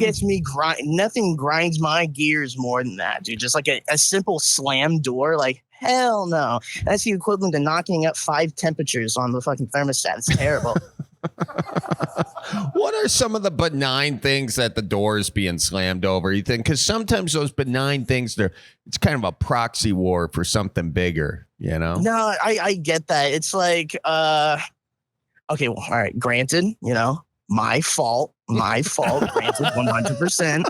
Speaker 6: nothing grinds my gears more than that, dude. Just like a simple slam door, like, hell no. That's the equivalent to knocking up 5 temperatures on the fucking thermostat. It's terrible.
Speaker 1: What are some of the benign things that the door is being slammed over, you think? Because sometimes those benign things, it's kind of a proxy war for something bigger, No,
Speaker 6: I get that. It's like, okay, well, all right, granted, my fault, granted, 100%.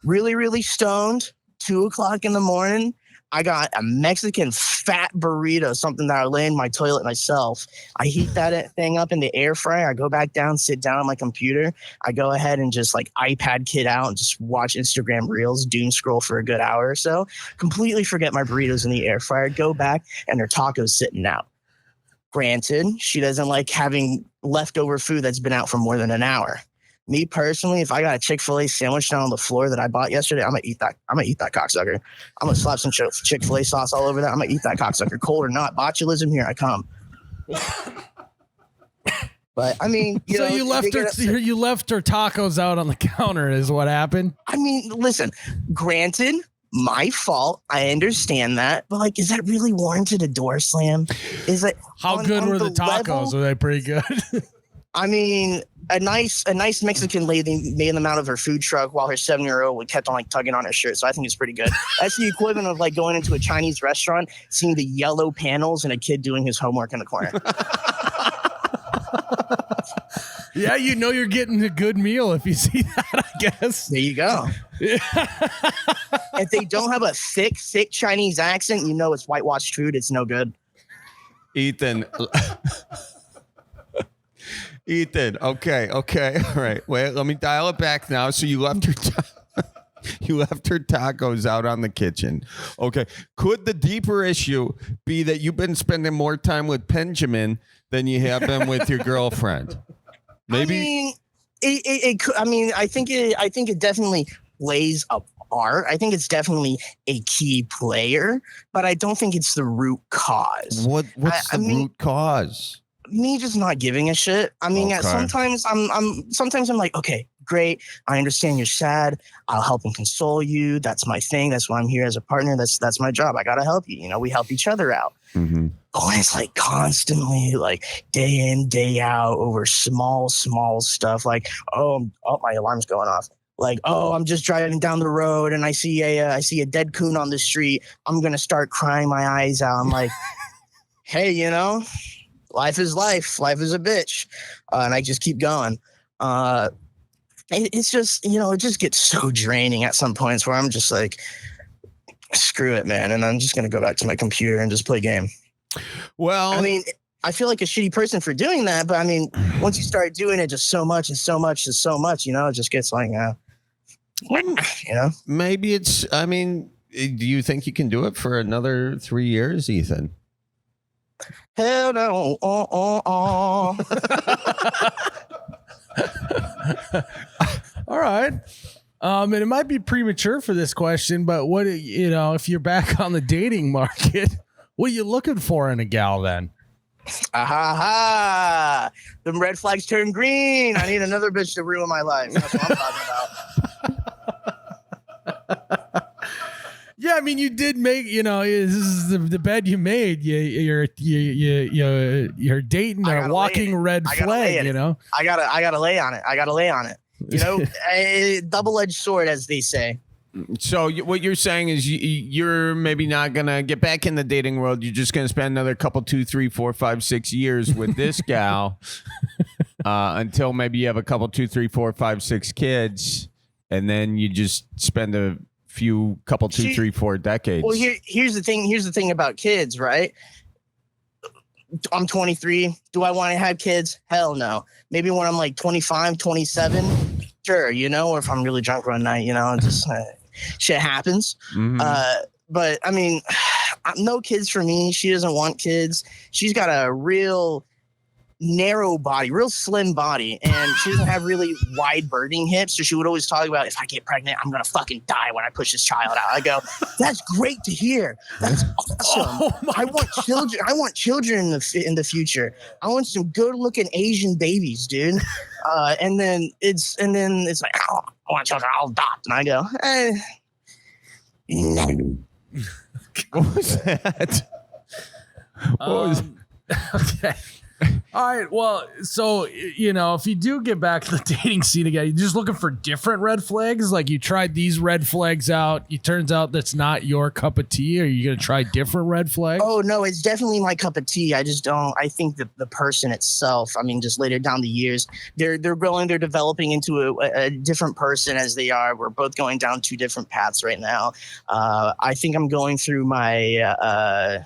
Speaker 6: Really, really stoned, 2:00 in the morning. I got a Mexican fat burrito, something that I lay in my toilet myself. I heat that thing up in the air fryer. I go back down, sit down on my computer. I go ahead and just like iPad kid out and just watch Instagram Reels, doom scroll for a good hour or so. Completely forget my burritos in the air fryer. Go back and their tacos sitting out. Granted, she doesn't like having leftover food that's been out for more than an hour. Me personally, if I got a Chick-fil-A sandwich down on the floor that I bought yesterday, I'm gonna eat that. I'm gonna eat that cocksucker. I'm gonna slap some Chick-fil-A sauce all over that. I'm gonna eat that cocksucker, cold or not. Botulism, here I come. But I mean,
Speaker 3: you left her tacos out on the counter is what happened.
Speaker 6: I mean, listen, granted, my fault. I understand that, but like, is that really warranted a door slam? Is it
Speaker 3: how good were the tacos? Level? Were they pretty good?
Speaker 6: I mean, a nice Mexican lady made them out of her food truck while her 7-year-old kept on like tugging on her shirt. So I think it's pretty good. That's the equivalent of like going into a Chinese restaurant, seeing the yellow panels and a kid doing his homework in the corner.
Speaker 3: Yeah, you're getting a good meal if you see that, I guess.
Speaker 6: There you go. If they don't have a thick Chinese accent, it's whitewashed food. It's no good.
Speaker 1: Ethan. Okay. All right. Wait, let me dial it back now. So you left her tacos out on the kitchen. Okay. Could the deeper issue be that you've been spending more time with Benjamin than you have been with your girlfriend? Maybe.
Speaker 6: I mean, I think it definitely plays a part. I think it's definitely a key player, but I don't think it's the root cause.
Speaker 1: What's the root cause?
Speaker 6: Me just not giving a shit. I mean,
Speaker 1: okay.
Speaker 6: Sometimes I'm like, okay, great. I understand you're sad. I'll help and console you. That's my thing. That's why I'm here as a partner. That's my job. I gotta help you. We help each other out.
Speaker 1: Mm-hmm.
Speaker 6: But when it's like constantly, like day in, day out over small stuff, like, oh, my alarm's going off. Like, oh, I'm just driving down the road and I see a dead coon on the street. I'm gonna start crying my eyes out. I'm like, hey, life is life. Life is a bitch. And I just keep going. It's just, it just gets so draining at some points where I'm just like, screw it, man. And I'm just going to go back to my computer and just play game.
Speaker 1: Well,
Speaker 6: I mean, I feel like a shitty person for doing that. But I mean, once you start doing it just so much and so much and so much, it just gets like,
Speaker 1: maybe it's, I mean, do you think you can do it for another 3 years, Ethan?
Speaker 6: Hell no.
Speaker 3: All right. And it might be premature for this question, but what, if you're back on the dating market, what are you looking for in a gal then?
Speaker 6: Them red flags turn green. I need another bitch to ruin my life. That's what I'm talking about.
Speaker 3: Yeah, I mean, you did make, this is the bed you made. You're dating a walking red flag,
Speaker 6: I gotta lay on it. A double-edged sword, as they say.
Speaker 1: So what you're saying is you're maybe not going to get back in the dating world. You're just going to spend another couple, 2, 3, 4, 5, 6 years with this gal until maybe you have a couple, 2, 3, 4, 5, 6 kids. And then you just spend a couple, 2, 3, 4 decades.
Speaker 6: Well, here's the thing about kids, right? I'm 23. Do I want to have kids? Hell no. Maybe when I'm like 25, 27, sure, or if I'm really drunk one night, just shit happens.
Speaker 1: Mm-hmm.
Speaker 6: But I mean, no kids for me. She doesn't want kids. She's got a real narrow body, real slim body, and she doesn't have really wide birthing hips. So she would always talk about, if I get pregnant, I'm gonna fucking die when I push this child out. I go, that's great to hear. That's awesome. I want children. I want children in the future. I want some good looking Asian babies, dude. And then it's like, oh, I want children. I'll adopt. And I go, no.
Speaker 1: What was that?
Speaker 3: Okay. All right. Well, so, if you do get back to the dating scene again, you're just looking for different red flags. Like you tried these red flags out. It turns out that's not your cup of tea. Are you going to try different red flags?
Speaker 6: Oh, no, it's definitely my cup of tea. I just don't. I think that the person itself, I mean, just later down the years, they're growing, they're developing into a different person as they are. We're both going down 2 different paths right now. I think I'm going through my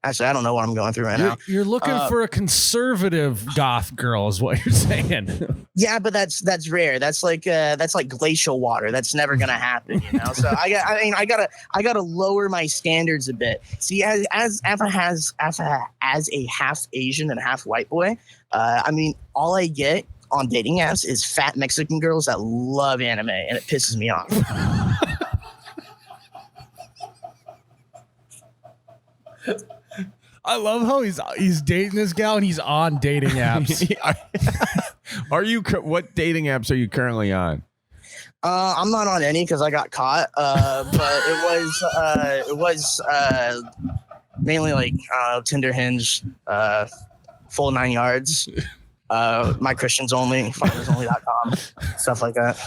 Speaker 6: Actually, I don't know what I'm going through right now.
Speaker 3: You're looking for a conservative goth girl, is what you're saying.
Speaker 6: Yeah, but that's rare. That's like glacial water. That's never gonna happen, you know. So I gotta lower my standards a bit. See, as a half Asian and half white boy, I mean, all I get on dating apps is fat Mexican girls that love anime, and it pisses me off.
Speaker 3: I love how he's dating this gal and he's on dating apps.
Speaker 1: Are you? What dating apps are you currently on?
Speaker 6: I'm not on any because I got caught. But it was mainly like Tinder, Hinge, full 9 yards. My Christians only, fathersonly.com, stuff like that.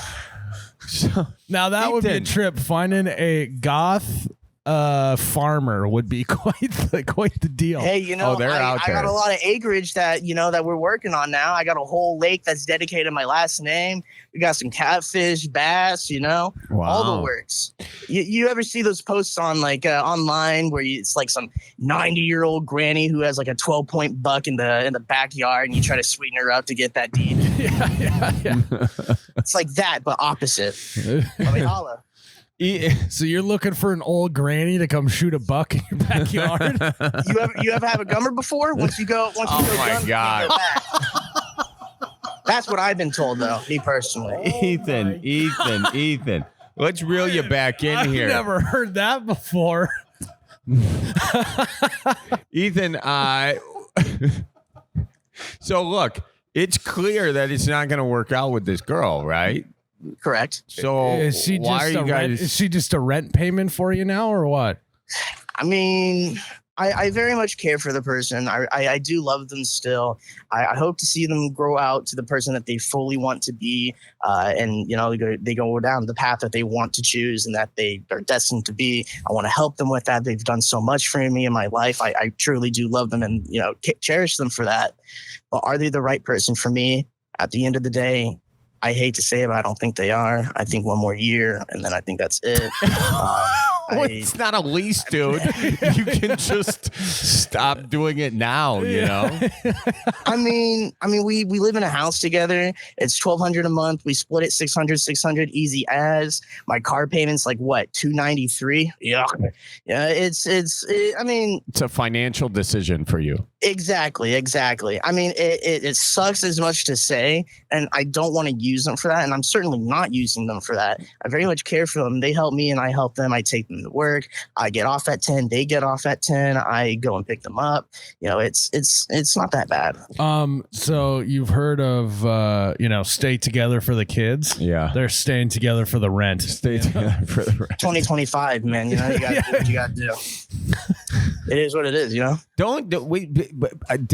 Speaker 1: So,
Speaker 3: Now that would be a trip. Finding a goth farmer would be quite the deal.
Speaker 6: Hey, you know,
Speaker 1: they're out
Speaker 6: I
Speaker 1: there.
Speaker 6: got a lot of acreage that we're working on now. I got a whole lake that's dedicated to my last name. We got some catfish, bass, you know, all the works. You ever see those posts on like online where it's like some 90-year-old granny who has like a 12-point buck in the backyard and you try to sweeten her up to get that deed?
Speaker 3: Yeah.
Speaker 6: It's like that, but opposite. I mean, holla.
Speaker 3: So you're looking for an old granny to come shoot a buck in your backyard?
Speaker 6: You ever have a gummer before? Once you go,
Speaker 1: Oh my
Speaker 6: gun,
Speaker 1: God.
Speaker 6: you go back. That's what I've been told, though. Me personally.
Speaker 1: Ethan, let's reel you back in
Speaker 3: I've
Speaker 1: here.
Speaker 3: never heard that before.
Speaker 1: Ethan, so look, it's clear that it's not going to work out with this girl, right?
Speaker 6: Correct.
Speaker 1: So
Speaker 3: Is she
Speaker 1: why are
Speaker 3: just
Speaker 1: you
Speaker 3: a rent?
Speaker 1: guys?
Speaker 3: Is she just a rent payment for you now, or what?
Speaker 6: I mean, I very much care for the person. I do love them still. I hope to see them grow out to the person that they fully want to be, and you know they go down the path that they want to choose and that they are destined to be. I want to help them with that. They've done so much for me in my life. I truly do love them and cherish them for that. But are they the right person for me? At the end of the day, I hate to say it, but I don't think they are. I think one more year, and then I think that's it.
Speaker 1: It's not a lease, dude. You can just stop doing it now, you know?
Speaker 6: I mean, we live in a house together. It's $1,200 a month. We split it 600, easy as. My car payment's like what, $293? Yeah. I mean,
Speaker 1: It's a financial decision for you.
Speaker 6: Exactly. I mean, it sucks as much to say, and I don't want to use them for that, and I'm certainly not using them for that. I very much care for them. They help me, and I help them. I take them to work. I get off at 10. They get off at 10. I go and pick them up. You know, it's not that bad.
Speaker 3: So you've heard of stay together for the kids?
Speaker 1: Yeah.
Speaker 3: They're staying together for the rent.
Speaker 1: Stay together for the rest.
Speaker 6: 2025, man. You know, you got to do what you got to do. It is what it is, you know?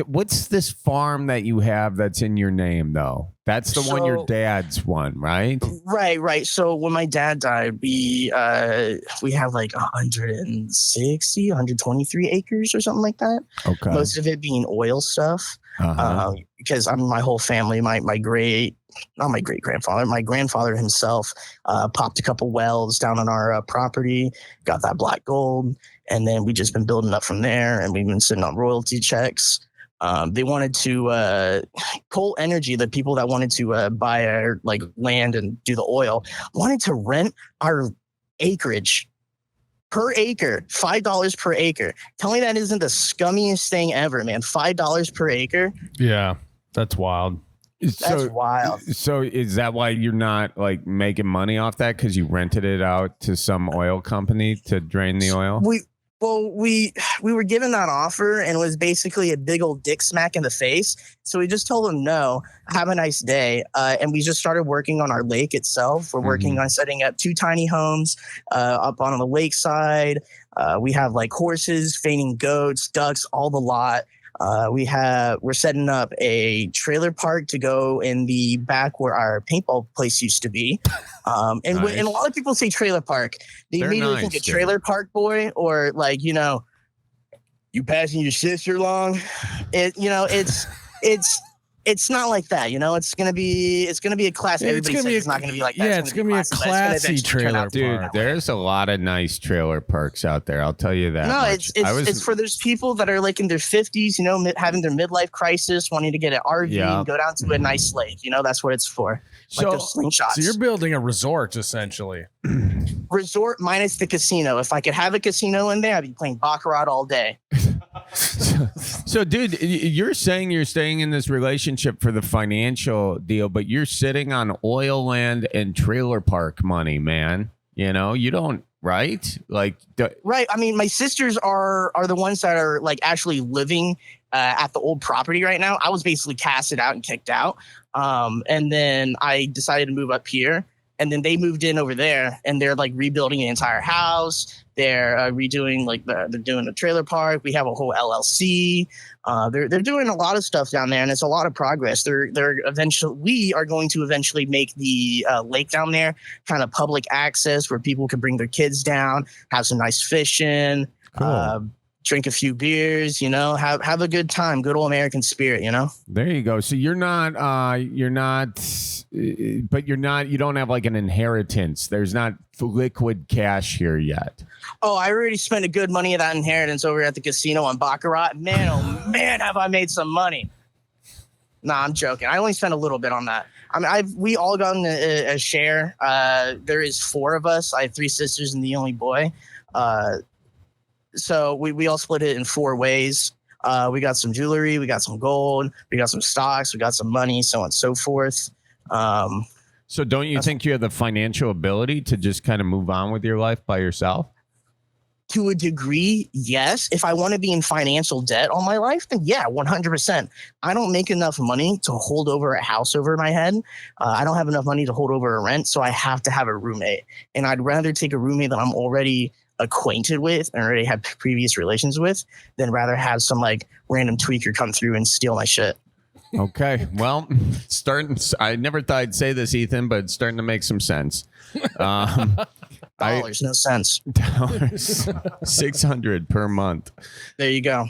Speaker 1: What's this farm that you have that's in your name, though? That's the one your dad's one, right?
Speaker 6: Right. So when my dad died, we have like 123 acres or something like that.
Speaker 1: Okay.
Speaker 6: Most of it being oil stuff. Because my whole family, my grandfather himself popped a couple wells down on our property, got that black gold, and then we just been building up from there, and we've been sitting on royalty checks. They wanted to Coal Energy, the people that wanted to buy our like land and do the oil, wanted to rent our acreage per acre, $5 per acre. Tell me that isn't the scummiest thing ever, man. $5 per acre.
Speaker 3: Yeah, that's wild.
Speaker 6: That's wild.
Speaker 1: So is that why you're not like making money off that? Because you rented it out to some oil company to drain the oil?
Speaker 6: We were given that offer, and it was basically a big old dick smack in the face. So we just told them no, have a nice day. And we just started working on our lake itself. We're working on setting up 2 tiny homes up on the lakeside. We have like horses, fainting goats, ducks, all the lot. We're setting up a trailer park to go in the back where our paintball place used to be. And
Speaker 1: Nice.
Speaker 6: and a lot of people say trailer park. They
Speaker 1: They're
Speaker 6: immediately
Speaker 1: nice,
Speaker 6: think a
Speaker 1: dude.
Speaker 6: trailer park boy, or like, you passing your sister along. It's It's not like that, you know. It's gonna be a class. Everybody says it's not gonna be like that.
Speaker 3: Yeah, it's gonna be a classy trailer
Speaker 1: Dude,
Speaker 3: park.
Speaker 1: there's a lot of nice trailer parks out there. I'll tell you that.
Speaker 6: No,
Speaker 1: much.
Speaker 6: it's for those people that are like in their 50s, you know, having their midlife crisis, wanting to get an RV and go down to a nice lake. You know, that's what it's for. Like those slingshots.
Speaker 3: So you're building a resort essentially.
Speaker 6: Resort minus the casino. If I could have a casino in there, I'd be playing baccarat all day.
Speaker 1: So, dude, you're saying you're staying in this relationship for the financial deal, but you're sitting on oil land and trailer park money, man. You know, you don't, right? Like,
Speaker 6: right. I mean, my sisters are the ones that are like actually living at the old property right now. I was basically casted out and kicked out. And then I decided to move up here. And then they moved in over there, and they're like rebuilding the entire house. They're redoing they're doing a trailer park. We have a whole LLC. They're doing a lot of stuff down there, and it's a lot of progress. We are going to eventually make the lake down there kind of public access where people can bring their kids down, have some nice fishing, drink a few beers, you know, have a good time, good old American spirit, you know.
Speaker 1: There you go. So you don't have like an inheritance. There's not liquid cash here yet.
Speaker 6: Oh, I already spent a good money of that inheritance over at the casino on baccarat. Man, oh man, have I made some money. Nah, I'm joking. I only spent a little bit on that. I mean, we all got a share. There is 4 of us. I have 3 sisters and the only boy. So we all split it in 4 ways. We got some jewelry, we got some gold, we got some stocks, we got some money, so on and so forth.
Speaker 1: So don't you think you have the financial ability to just kind of move on with your life by yourself?
Speaker 6: To a degree, yes. If I want to be in financial debt all my life, then yeah, 100%. I don't make enough money to hold over a house over my head. I don't have enough money to hold over a rent, so I have to have a roommate. And I'd rather take a roommate that I'm already acquainted with and already had previous relations with than rather have some like random tweaker come through and steal my shit.
Speaker 1: Okay. Well, I never thought I'd say this, Ethan, but it's starting to make some sense.
Speaker 6: Dollars, no sense.
Speaker 1: Dollars, 600 per month.
Speaker 6: There you go.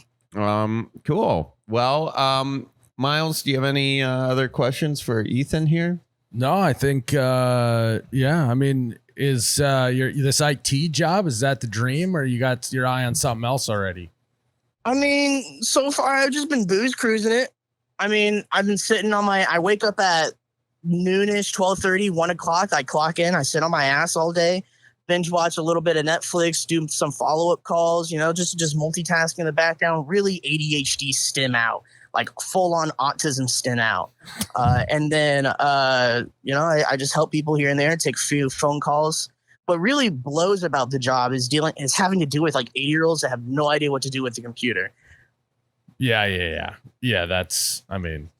Speaker 1: Cool. Well, Miles, do you have any other questions for Ethan here?
Speaker 3: No, I think, I mean, is this IT job, is that the dream, or you got your eye on something else already?
Speaker 6: I mean, so far I've just been booze cruising it. I mean, I've been sitting on I wake up at noonish, 12:30, 1 o'clock. I clock in, I sit on my ass all day, binge watch a little bit of Netflix, do some follow-up calls, you know, just multitasking in the background, really ADHD stim out, like full-on autism stim out. And then, you know, I just help people here and there, take a few phone calls. What really blows about the job is having to do with like 80-year-olds that have no idea what to do with the computer.
Speaker 3: Yeah. That's, I mean,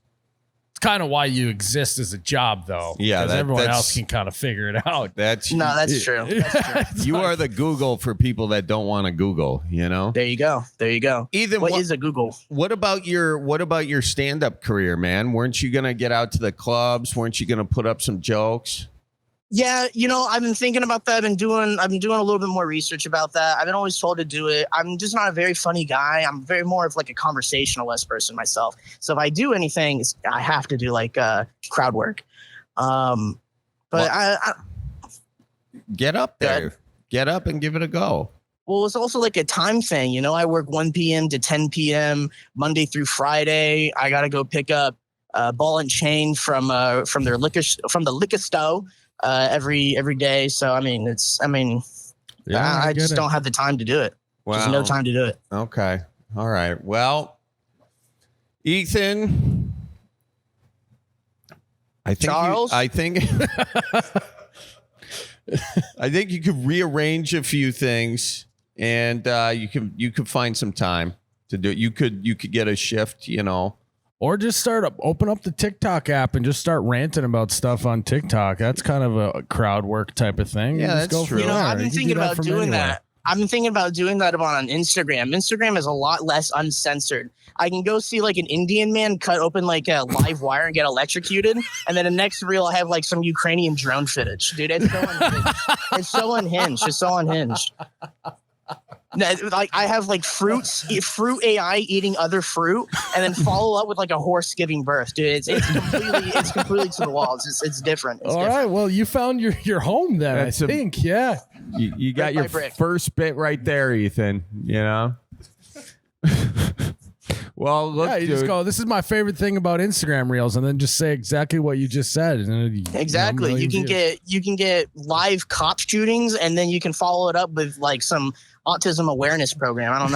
Speaker 3: it's kind of why you exist as a job, though.
Speaker 1: Yeah,
Speaker 3: because everyone else can kind of figure it out.
Speaker 6: That's true. That's true.
Speaker 1: You are the Google for people that don't want to Google. You know.
Speaker 6: There you go.
Speaker 1: Ethan,
Speaker 6: what is a Google?
Speaker 1: What about your stand-up career, man? Weren't you gonna get out to the clubs? Weren't you gonna put up some jokes?
Speaker 6: Yeah, you know, I've been thinking about that. I've been doing a little bit more research about that. I've been always told to do it. I'm just not a very funny guy. I'm very more of like a conversationalist person myself. So if I do anything, I have to do like crowd work. I
Speaker 1: get up there, get up and give it a go.
Speaker 6: Well, it's also like a time thing. You know, I work 1 p.m. to 10 p.m. Monday through Friday. I got to go pick up ball and chain from the liquor store. Every day. So, I just don't have the time to do it.
Speaker 1: Wow.
Speaker 6: There's no time to do it.
Speaker 1: Okay. All right. Well, Ethan, I think you could rearrange a few things and you could find some time to do it. You could get a shift, you know.
Speaker 3: Or just open up the TikTok app and just start ranting about stuff on TikTok. That's kind of a crowd work type of thing.
Speaker 1: Yeah, that's true.
Speaker 6: You know, I've been thinking about doing that. I've been thinking about doing that on Instagram. Instagram is a lot less uncensored. I can go see like an Indian man cut open like a live wire and get electrocuted. And then the next reel, I have like some Ukrainian drone footage. Dude, it's so unhinged. It's so unhinged. Like I have like fruit AI eating other fruit, and then follow up with like a horse giving birth, dude. It's completely to the walls. It's different. All
Speaker 3: right, well, you found your home then. I think, yeah.
Speaker 1: You got your first bit right there, Ethan. You know. Well, look,
Speaker 3: you just go, this is my favorite thing about Instagram Reels, and then just say exactly what you just said.
Speaker 6: Exactly. You can get live cop shootings, and then you can follow it up with like some autism awareness program. I
Speaker 1: don't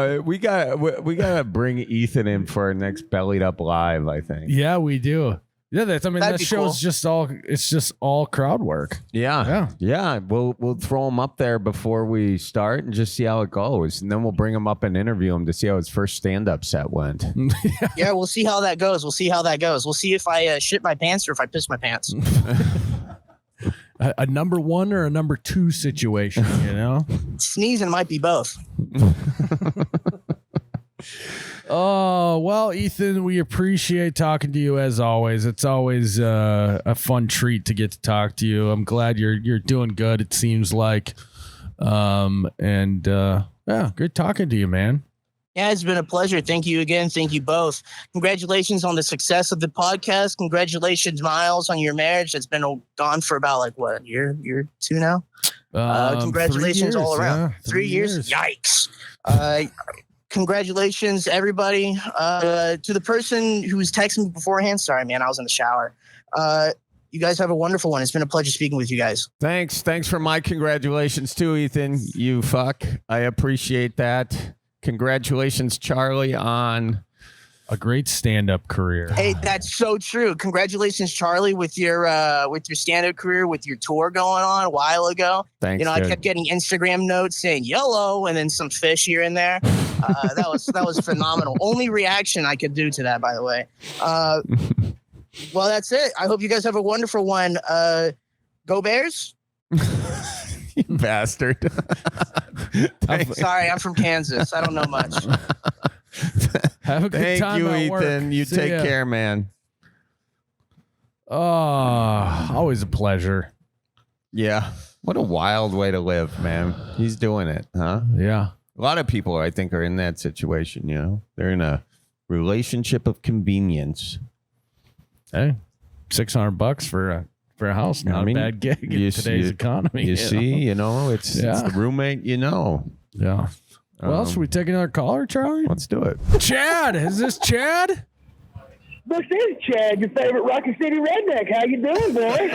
Speaker 1: know. We gotta bring Ethan in for our next Bellied Up Live, I think.
Speaker 3: Yeah, we do. Yeah, that show's cool. It's just all crowd work.
Speaker 1: Yeah. We'll throw him up there before we start and just see how it goes, and then we'll bring him up and interview him to see how his first stand-up set went.
Speaker 6: Yeah, we'll see how that goes. We'll see if I shit my pants or if I piss my pants.
Speaker 3: A number 1 or a number 2 situation, you know?
Speaker 6: Sneezing might be both.
Speaker 3: Oh, well, Ethan, we appreciate talking to you as always. It's always a fun treat to get to talk to you. I'm glad you're doing good, it seems like. Yeah, good talking to you, man.
Speaker 6: Yeah, it's been a pleasure. Thank you again. Thank you both. Congratulations on the success of the podcast. Congratulations, Miles, on your marriage. That's been gone for about like what, year 2 now? Congratulations all around.
Speaker 3: Yeah,
Speaker 6: 3 years. Yikes. Congratulations, everybody. To the person who was texting me beforehand, sorry, man, I was in the shower. You guys have a wonderful one. It's been a pleasure speaking with you guys.
Speaker 1: Thanks for my congratulations too, Ethan. You fuck. I appreciate that. Congratulations, Charlie, on
Speaker 3: a great stand-up career.
Speaker 6: Hey, that's so true. Congratulations, Charlie, with your stand-up career, with your tour going on a while ago.
Speaker 1: Thanks.
Speaker 6: You know, I kept getting Instagram notes saying yellow and then some fish here and there. That was phenomenal. Only reaction I could do to that, by the way. Well, that's it. I hope you guys have a wonderful one. Go Bears.
Speaker 1: You bastard.
Speaker 6: Sorry, I'm from Kansas. I don't know much.
Speaker 3: Have a good time.
Speaker 1: Thank you, Ethan.
Speaker 3: Work.
Speaker 1: You
Speaker 3: See
Speaker 1: take
Speaker 3: ya.
Speaker 1: care, man.
Speaker 3: Oh, always a pleasure.
Speaker 1: Yeah. What a wild way to live, man. He's doing it, huh?
Speaker 3: Yeah.
Speaker 1: A lot of people, I think, are in that situation, you know? They're in a relationship of convenience.
Speaker 3: Hey, $600 for a house, not a bad gig in today's economy.
Speaker 1: You see, it's the roommate,
Speaker 3: Yeah. Well, should we take another caller, Charlie?
Speaker 1: Let's do it.
Speaker 3: Chad, is this Chad?
Speaker 7: This is Chad, your favorite Rocket City redneck. How you doing, boy?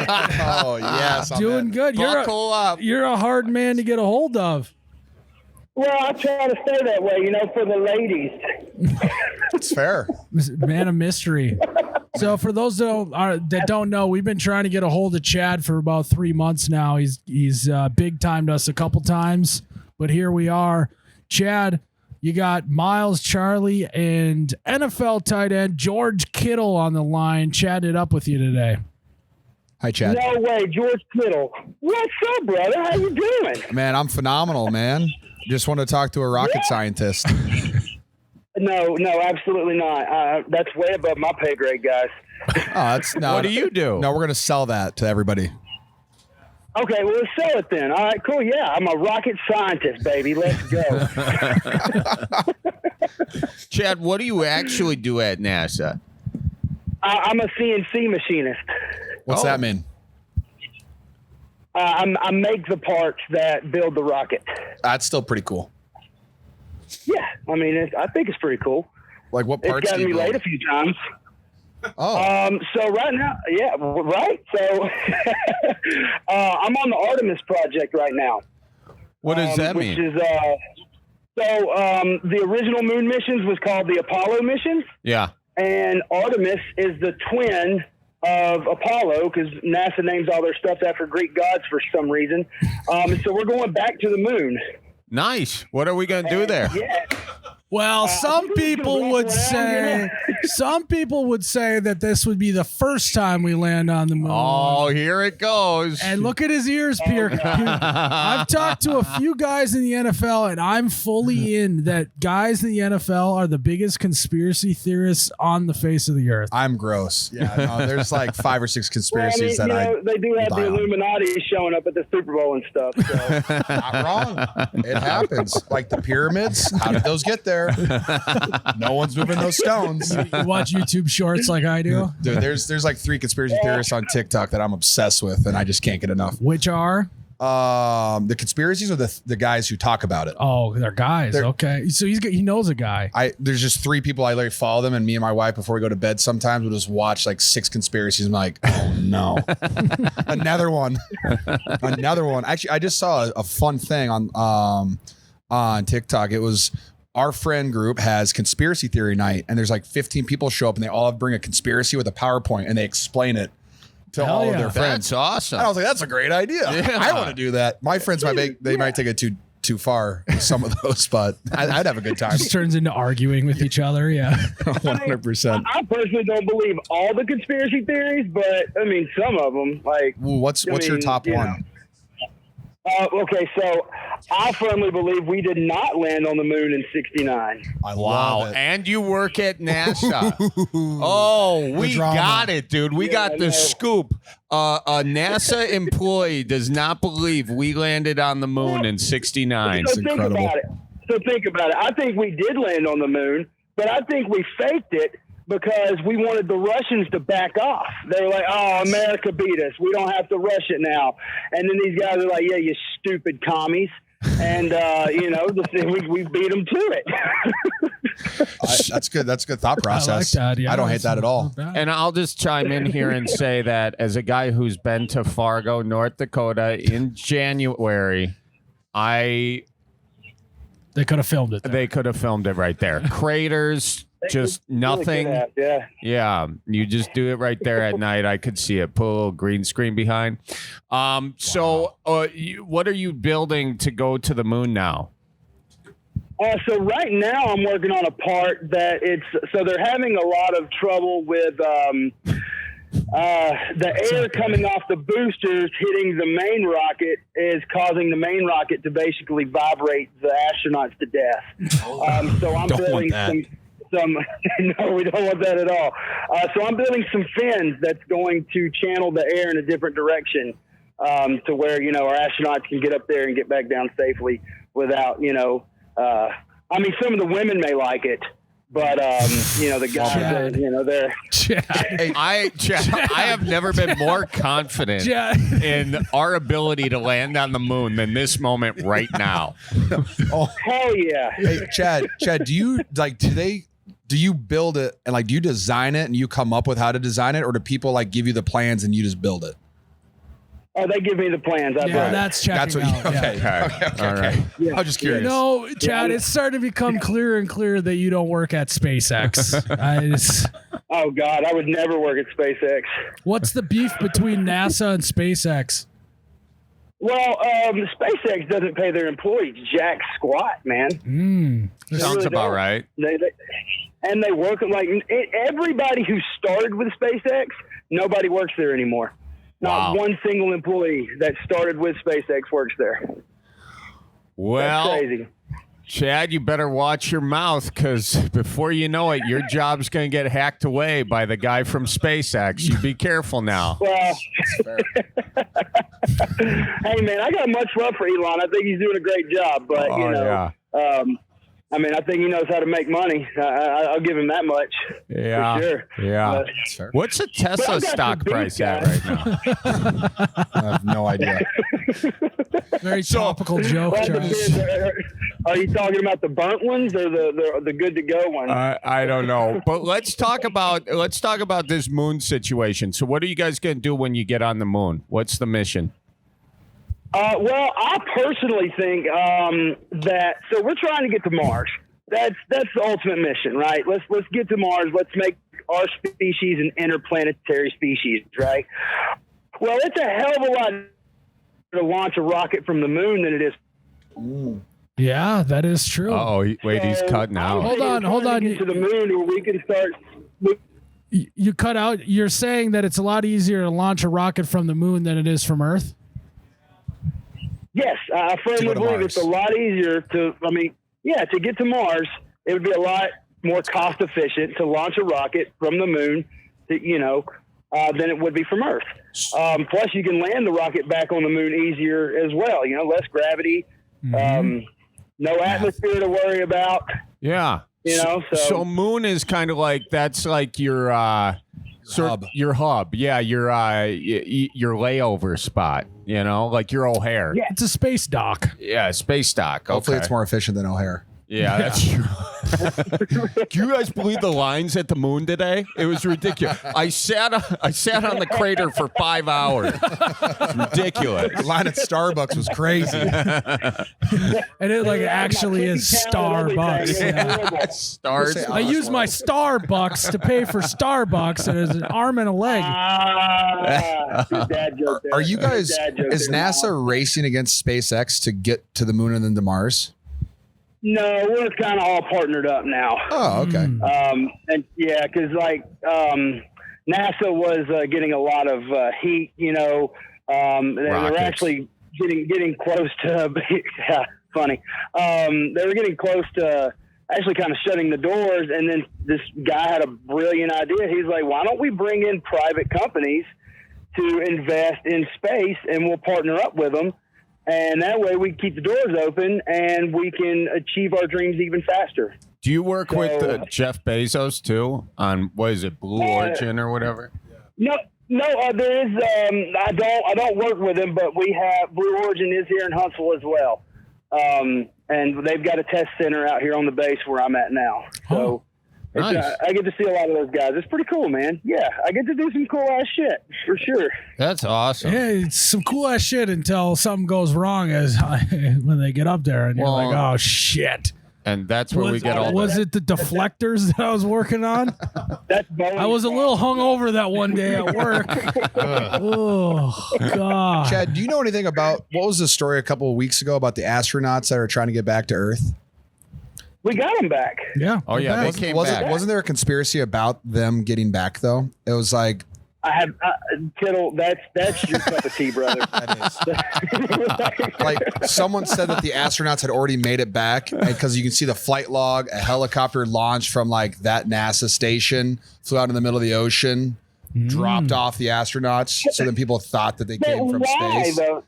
Speaker 2: Oh, yes.
Speaker 3: Doing good.
Speaker 1: Buckle up.
Speaker 3: You're a hard man to get a hold of.
Speaker 7: Well, I try to stay that way, for the ladies.
Speaker 2: It's fair.
Speaker 3: Man of mystery. So for those that don't know, we've been trying to get a hold of Chad for about 3 months now. He's big timed us a couple times, but here we are. Chad, you got Miles, Charlie, and NFL tight end George Kittle on the line. Chatting it up with you today.
Speaker 8: Hi, Chad.
Speaker 7: No way, George Kittle. What's up, brother? How you doing?
Speaker 8: Man, I'm phenomenal, man. Just want to talk to a rocket scientist.
Speaker 7: No, absolutely not. That's way above my pay grade, guys.
Speaker 1: What do you do?
Speaker 8: No, we're going to sell that to everybody.
Speaker 7: Okay, well, let's sell it then. All right, cool. Yeah, I'm a rocket scientist, baby. Let's go.
Speaker 1: Chad, what do you actually do at NASA?
Speaker 7: I'm a CNC machinist.
Speaker 8: What's that mean?
Speaker 7: I make the parts that build the rocket.
Speaker 8: That's still pretty cool.
Speaker 7: Yeah, I mean, I think it's pretty cool.
Speaker 8: Like what parts?
Speaker 7: It's gotten me late a few times.
Speaker 8: Oh.
Speaker 7: So right now, yeah, right. So I'm on the Artemis project right now.
Speaker 1: What does that mean?
Speaker 7: Which is the original moon missions was called the Apollo missions.
Speaker 1: Yeah.
Speaker 7: And Artemis is the twin of Apollo because NASA names all their stuff after Greek gods for some reason. So we're going back to the moon.
Speaker 1: Nice. What are we going to do there?
Speaker 7: Yeah.
Speaker 3: Well, some people would
Speaker 7: around,
Speaker 3: say that this would be the first time we land on the moon.
Speaker 1: Oh, here it goes.
Speaker 3: And look at his ears, Pierre. I've talked to a few guys in the NFL, and I'm fully in that guys in the NFL are the biggest conspiracy theorists on the face of the earth.
Speaker 8: I'm gross. Yeah, no, there's like 5 or 6 conspiracies
Speaker 7: well,
Speaker 8: that
Speaker 7: they do have
Speaker 8: buy
Speaker 7: the
Speaker 8: on.
Speaker 7: Illuminati showing up at the Super Bowl and stuff. So.
Speaker 8: Not wrong. It happens. Like the pyramids. How did those get there? No one's moving those stones.
Speaker 3: You watch YouTube shorts like I do.
Speaker 8: Dude, there's like 3 conspiracy theorists on TikTok that I'm obsessed with, and I just can't get enough.
Speaker 3: Which are?
Speaker 8: The conspiracies or the guys who talk about it.
Speaker 3: Oh, they're guys. Okay, so he knows a guy.
Speaker 8: There's just 3 people I literally follow them, and me and my wife before we go to bed sometimes we'll just watch like 6 conspiracies. I'm like, oh no, another one. Actually, I just saw a fun thing on TikTok. It was our friend group has conspiracy theory night, and there's like 15 people show up, and they all bring a conspiracy with a PowerPoint, and they explain it to
Speaker 3: Hell
Speaker 8: all
Speaker 3: yeah.
Speaker 8: of their friends.
Speaker 1: That's awesome.
Speaker 8: And I was like, that's a great idea.
Speaker 1: Yeah.
Speaker 8: I want to do that. My friends might take it too far with some of those, but I'd have a good time.
Speaker 3: Just turns into arguing with each other. Yeah.
Speaker 8: 100%.
Speaker 7: I personally don't believe all the conspiracy theories, but I mean some of them. Like,
Speaker 8: Ooh, what's your top one?
Speaker 7: Okay, so I firmly believe we did not land on the moon in '69.
Speaker 8: I
Speaker 1: Wow.
Speaker 8: love it.
Speaker 1: And you work at NASA. Oh, we
Speaker 8: drama.
Speaker 1: got it, dude. We got the scoop. A NASA employee does not believe we landed on the moon in '69.
Speaker 7: So think
Speaker 8: incredible.
Speaker 7: about it. I think we did land on the moon, but I think we faked it because we wanted the Russians to back off. They were like, oh, America beat us. We don't have to rush it now. And then these guys are like, yeah, you stupid commies. And, we beat them to it.
Speaker 8: That's good. That's a good thought process.
Speaker 3: I like that. Yeah,
Speaker 8: I don't hate that at all.
Speaker 1: And I'll just chime in here and say that as a guy who's been to Fargo, North Dakota in January,
Speaker 3: They could have filmed it there.
Speaker 1: they could have filmed it right there. Craters, just nothing.
Speaker 7: Really good at,
Speaker 1: Yeah, you just do it right there at night. I could see it. Put a little green screen behind. So what are you building to go to the moon now?
Speaker 7: So right now I'm working on a part that so they're having a lot of trouble with the air coming off the boosters hitting the main rocket is causing the main rocket to basically vibrate the astronauts to death. So I'm
Speaker 8: Don't
Speaker 7: building
Speaker 8: want that.
Speaker 7: some no, we don't want that at all. So I'm building some fins that's going to channel the air in a different direction to where, our astronauts can get up there and get back down safely without, some of the women may like it, but, the guys, they're...
Speaker 1: I have never been more confident in our ability to land on the moon than this moment right now.
Speaker 8: Oh,
Speaker 7: Hell yeah.
Speaker 8: hey, Chad, do you do you build it and do you design it and you come up with how to design it, or do people give you the plans and you just build it?
Speaker 7: Oh, they give me the plans. I build it.
Speaker 3: That's checking
Speaker 8: That's what
Speaker 3: out.
Speaker 8: you, okay.
Speaker 3: Yeah.
Speaker 1: All right.
Speaker 7: Yeah.
Speaker 8: I was just curious.
Speaker 3: Chad, it's starting to become clearer and clearer that you don't work at SpaceX.
Speaker 7: Oh God, I would never work at SpaceX.
Speaker 3: What's the beef between NASA and SpaceX?
Speaker 7: Well, SpaceX doesn't pay their employees jack squat, man. They
Speaker 1: Sounds
Speaker 7: really
Speaker 1: about
Speaker 7: don't.
Speaker 1: right.
Speaker 7: They work everybody who started with SpaceX. Nobody works there anymore.
Speaker 1: Wow.
Speaker 7: Not one single employee that started with SpaceX works there.
Speaker 1: Well,
Speaker 7: That's crazy.
Speaker 1: Chad, you better watch your mouth, because before you know it, your job's going to get hacked away by the guy from SpaceX. You be careful now.
Speaker 7: Well, hey man, I got much love for Elon. I think he's doing a great job, but I think he knows how to make money. I'll give him that much.
Speaker 1: Yeah.
Speaker 7: For sure.
Speaker 1: Yeah.
Speaker 8: Sure.
Speaker 1: What's a Tesla
Speaker 7: I've got
Speaker 1: stock
Speaker 7: some beef,
Speaker 1: price at
Speaker 7: guys.
Speaker 1: right now?
Speaker 8: I have no idea.
Speaker 3: Very topical joke,
Speaker 7: Well,
Speaker 3: Charles.
Speaker 7: are you talking about the burnt ones or the good to go ones?
Speaker 1: I don't know, but let's talk about this moon situation. So, what are you guys going to do when you get on the moon? What's the mission?
Speaker 7: Well, I personally think that we're trying to get to Mars. That's the ultimate mission, right? Let's get to Mars. Let's make our species an interplanetary species, right? Well, it's a hell of a lot to launch a rocket from the moon than it is.
Speaker 3: Yeah, that is true.
Speaker 1: Oh, wait, he's cutting out.
Speaker 3: Hold on.
Speaker 7: To the moon, where we can start.
Speaker 3: You cut out. You're saying that it's a lot easier to launch a rocket from the moon than it is from Earth?
Speaker 7: Yes, I firmly believe it's a lot easier to get to Mars. It would be a lot more cost efficient to launch a rocket from the moon, than it would be from Earth. Plus, you can land the rocket back on the moon easier as well. Less gravity, no atmosphere to worry about.
Speaker 1: Yeah. So moon is kind of like that's like your
Speaker 8: hub.
Speaker 1: Your hub. Yeah, your layover spot. Like your O'Hare.
Speaker 7: Yeah.
Speaker 3: It's a space dock.
Speaker 1: Yeah, space dock.
Speaker 8: Hopefully,
Speaker 1: Okay.
Speaker 8: it's more efficient than O'Hare.
Speaker 1: Yeah, that's true. Do you guys believe the lines at the moon today? It was ridiculous. I sat on the crater for 5 hours. It's ridiculous.
Speaker 8: The line at Starbucks was crazy.
Speaker 3: And it actually is Starbucks. Yeah.
Speaker 1: Stars.
Speaker 3: I use my Starbucks to pay for Starbucks, and it's an arm and a leg.
Speaker 7: Good dad joke there.
Speaker 8: Are you guys?
Speaker 7: Good dad joke
Speaker 8: Is
Speaker 7: there.
Speaker 8: NASA racing against SpaceX to get to the moon and then to Mars?
Speaker 7: No, we're kind of all partnered up now.
Speaker 8: Oh, okay.
Speaker 7: And yeah, because NASA was getting a lot of heat. They were actually getting close to. Yeah, funny. They were getting close to actually kind of shutting the doors, and then this guy had a brilliant idea. He's like, "Why don't we bring in private companies to invest in space, and we'll partner up with them?" And that way we keep the doors open and we can achieve our dreams even faster.
Speaker 1: Do you work with Jeff Bezos too on what is it, Blue Origin or whatever?
Speaker 7: No, there is. I don't work with him, but we have Blue Origin is here in Huntsville as well, and they've got a test center out here on the base where I'm at now. So
Speaker 1: nice.
Speaker 7: I get to see a lot of those guys. It's pretty cool, man. Yeah, I get to do some cool ass shit for sure.
Speaker 1: That's awesome.
Speaker 3: Yeah, it's some cool ass shit until something goes wrong when they get up there, and you're like, oh shit.
Speaker 1: And that's where we get all.
Speaker 3: Was it the deflectors that I was working on? I was a little hungover that one day at work. Oh God.
Speaker 8: Chad, do you know anything about what was the story a couple of weeks ago about the astronauts that are trying to get back to Earth?
Speaker 7: We got them back.
Speaker 3: Yeah.
Speaker 1: Oh yeah, they came back.
Speaker 8: Wasn't there a conspiracy about them getting back though? It was like
Speaker 7: I have Kittle. That's your cup of tea, brother.
Speaker 8: like someone said that the astronauts had already made it back because you can see the flight log. A helicopter launched from like that NASA station, flew out in the middle of the ocean, dropped off the astronauts. So then people thought that they came from space.
Speaker 7: Though?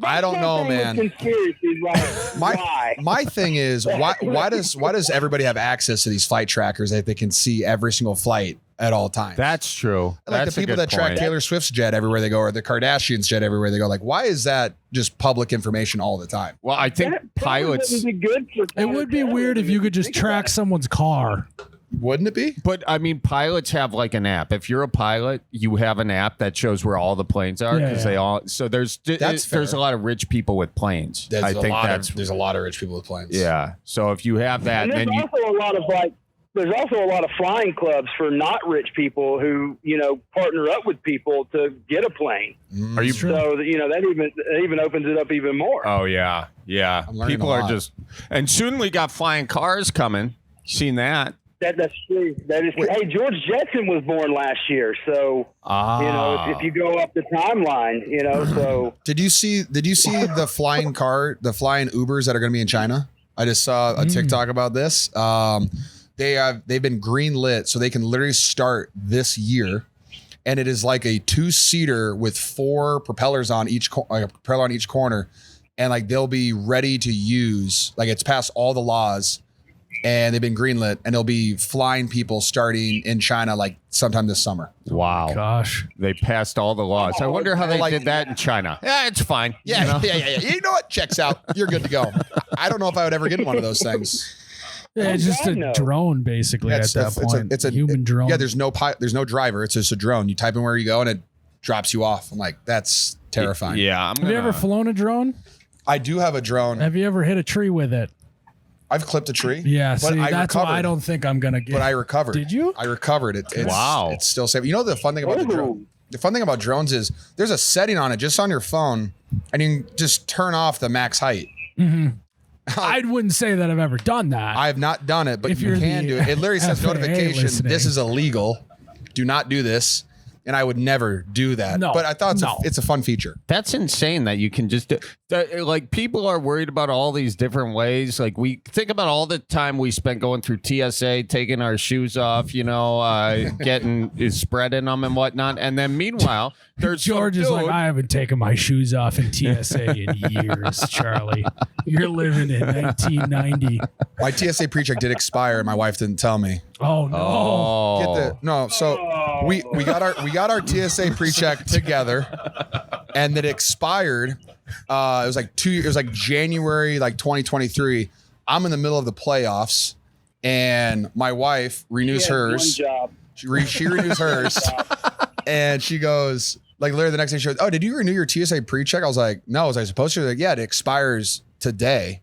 Speaker 8: I don't know, man.
Speaker 7: Conspiracy, why?
Speaker 8: My thing is why does everybody have access to these flight trackers that they can see every single flight at all times?
Speaker 1: That's true.
Speaker 8: Like
Speaker 1: That's
Speaker 8: the people
Speaker 1: a good
Speaker 8: that track
Speaker 1: point.
Speaker 8: Taylor Swift's jet everywhere they go, or the Kardashians' jet everywhere they go. Like, why is that just public information all the time?
Speaker 1: Well, I think pilots.
Speaker 3: It would be weird if you could just track someone's car.
Speaker 8: Wouldn't it be?
Speaker 1: But I mean, pilots have like an app. If you're a pilot, you have an app that shows where all the planes are because they all. So there's a lot of rich people with planes.
Speaker 8: There's a lot of rich people with planes.
Speaker 1: Yeah. So if you have that,
Speaker 7: And
Speaker 1: then
Speaker 7: there's also a lot of flying clubs for not rich people who partner up with people to get a plane.
Speaker 1: Are you?
Speaker 7: So that even opens it up even more.
Speaker 1: Oh yeah.
Speaker 8: I'm learning
Speaker 1: People
Speaker 8: a
Speaker 1: are
Speaker 8: lot.
Speaker 1: just, and soon we got flying cars coming. Seen that?
Speaker 7: That's true. That is true. Hey, George Jetson was born last year, so if you go up the timeline, so
Speaker 8: Did you see the flying Ubers that are going to be in China? I just saw a TikTok about this. They've been green lit, so they can literally start this year, and it is like a 2-seater with 4 propellers on each a propeller on each corner, and like they'll be ready to use. Like it's passed all the laws. And they've been greenlit, and they'll be flying people starting in China like sometime this summer.
Speaker 1: Wow.
Speaker 3: Gosh.
Speaker 1: They passed all the laws. I wonder how they did that in China. Yeah, it's fine.
Speaker 8: Yeah. You know what? Checks out. You're good to go. I don't know if I would ever get in one of those things.
Speaker 3: Yeah, it's just a drone basically at that point.
Speaker 8: It's a
Speaker 3: human drone.
Speaker 8: Yeah, there's no driver. It's just a drone. You type in where you go, and it drops you off. I'm like, that's terrifying.
Speaker 1: Yeah.
Speaker 3: Have you ever flown a drone?
Speaker 8: I do have a drone.
Speaker 3: Have you ever hit a tree with it?
Speaker 8: I've clipped a tree.
Speaker 3: Yeah,
Speaker 8: but
Speaker 3: see,
Speaker 8: I
Speaker 3: that's
Speaker 8: recovered.
Speaker 3: why I don't think I'm gonna get.
Speaker 8: But I recovered.
Speaker 3: Did you?
Speaker 8: I recovered it.
Speaker 1: Wow.
Speaker 8: It's still safe. You know the fun thing about the drone? The fun thing about drones is there's a setting on it just on your phone, and you can just turn off the max height.
Speaker 3: Mm-hmm. I wouldn't say that I've ever done that.
Speaker 8: I have not done it, but
Speaker 3: If
Speaker 8: you
Speaker 3: you're
Speaker 8: can
Speaker 3: the
Speaker 8: do it. It literally says
Speaker 3: FAA
Speaker 8: notification.
Speaker 3: listening.
Speaker 8: This is illegal. Do not do this. And I would never do that.
Speaker 3: No.
Speaker 8: But I thought
Speaker 3: No.
Speaker 8: it's a fun feature.
Speaker 1: That's insane that you can just do, like people are worried about all these different ways. Like we think about all the time we spent going through TSA, taking our shoes off, getting spreading them and whatnot. And then meanwhile, there's
Speaker 3: George
Speaker 1: some
Speaker 3: is like,
Speaker 1: dude-
Speaker 3: I haven't taken my shoes off in TSA in years, Charlie. You're living in 1990.
Speaker 8: My TSA pre-check did expire and my wife didn't tell me.
Speaker 3: Oh no.
Speaker 8: So we got our TSA pre-check together, and it expired. It was like January 2023. I'm in the middle of the playoffs, and my wife renews hers.
Speaker 7: One job.
Speaker 8: She renews hers, and she goes literally the next day. She goes, "Oh, did you renew your TSA pre-check?" I was like, "No, was I supposed to?" Like, "Yeah, it expires today."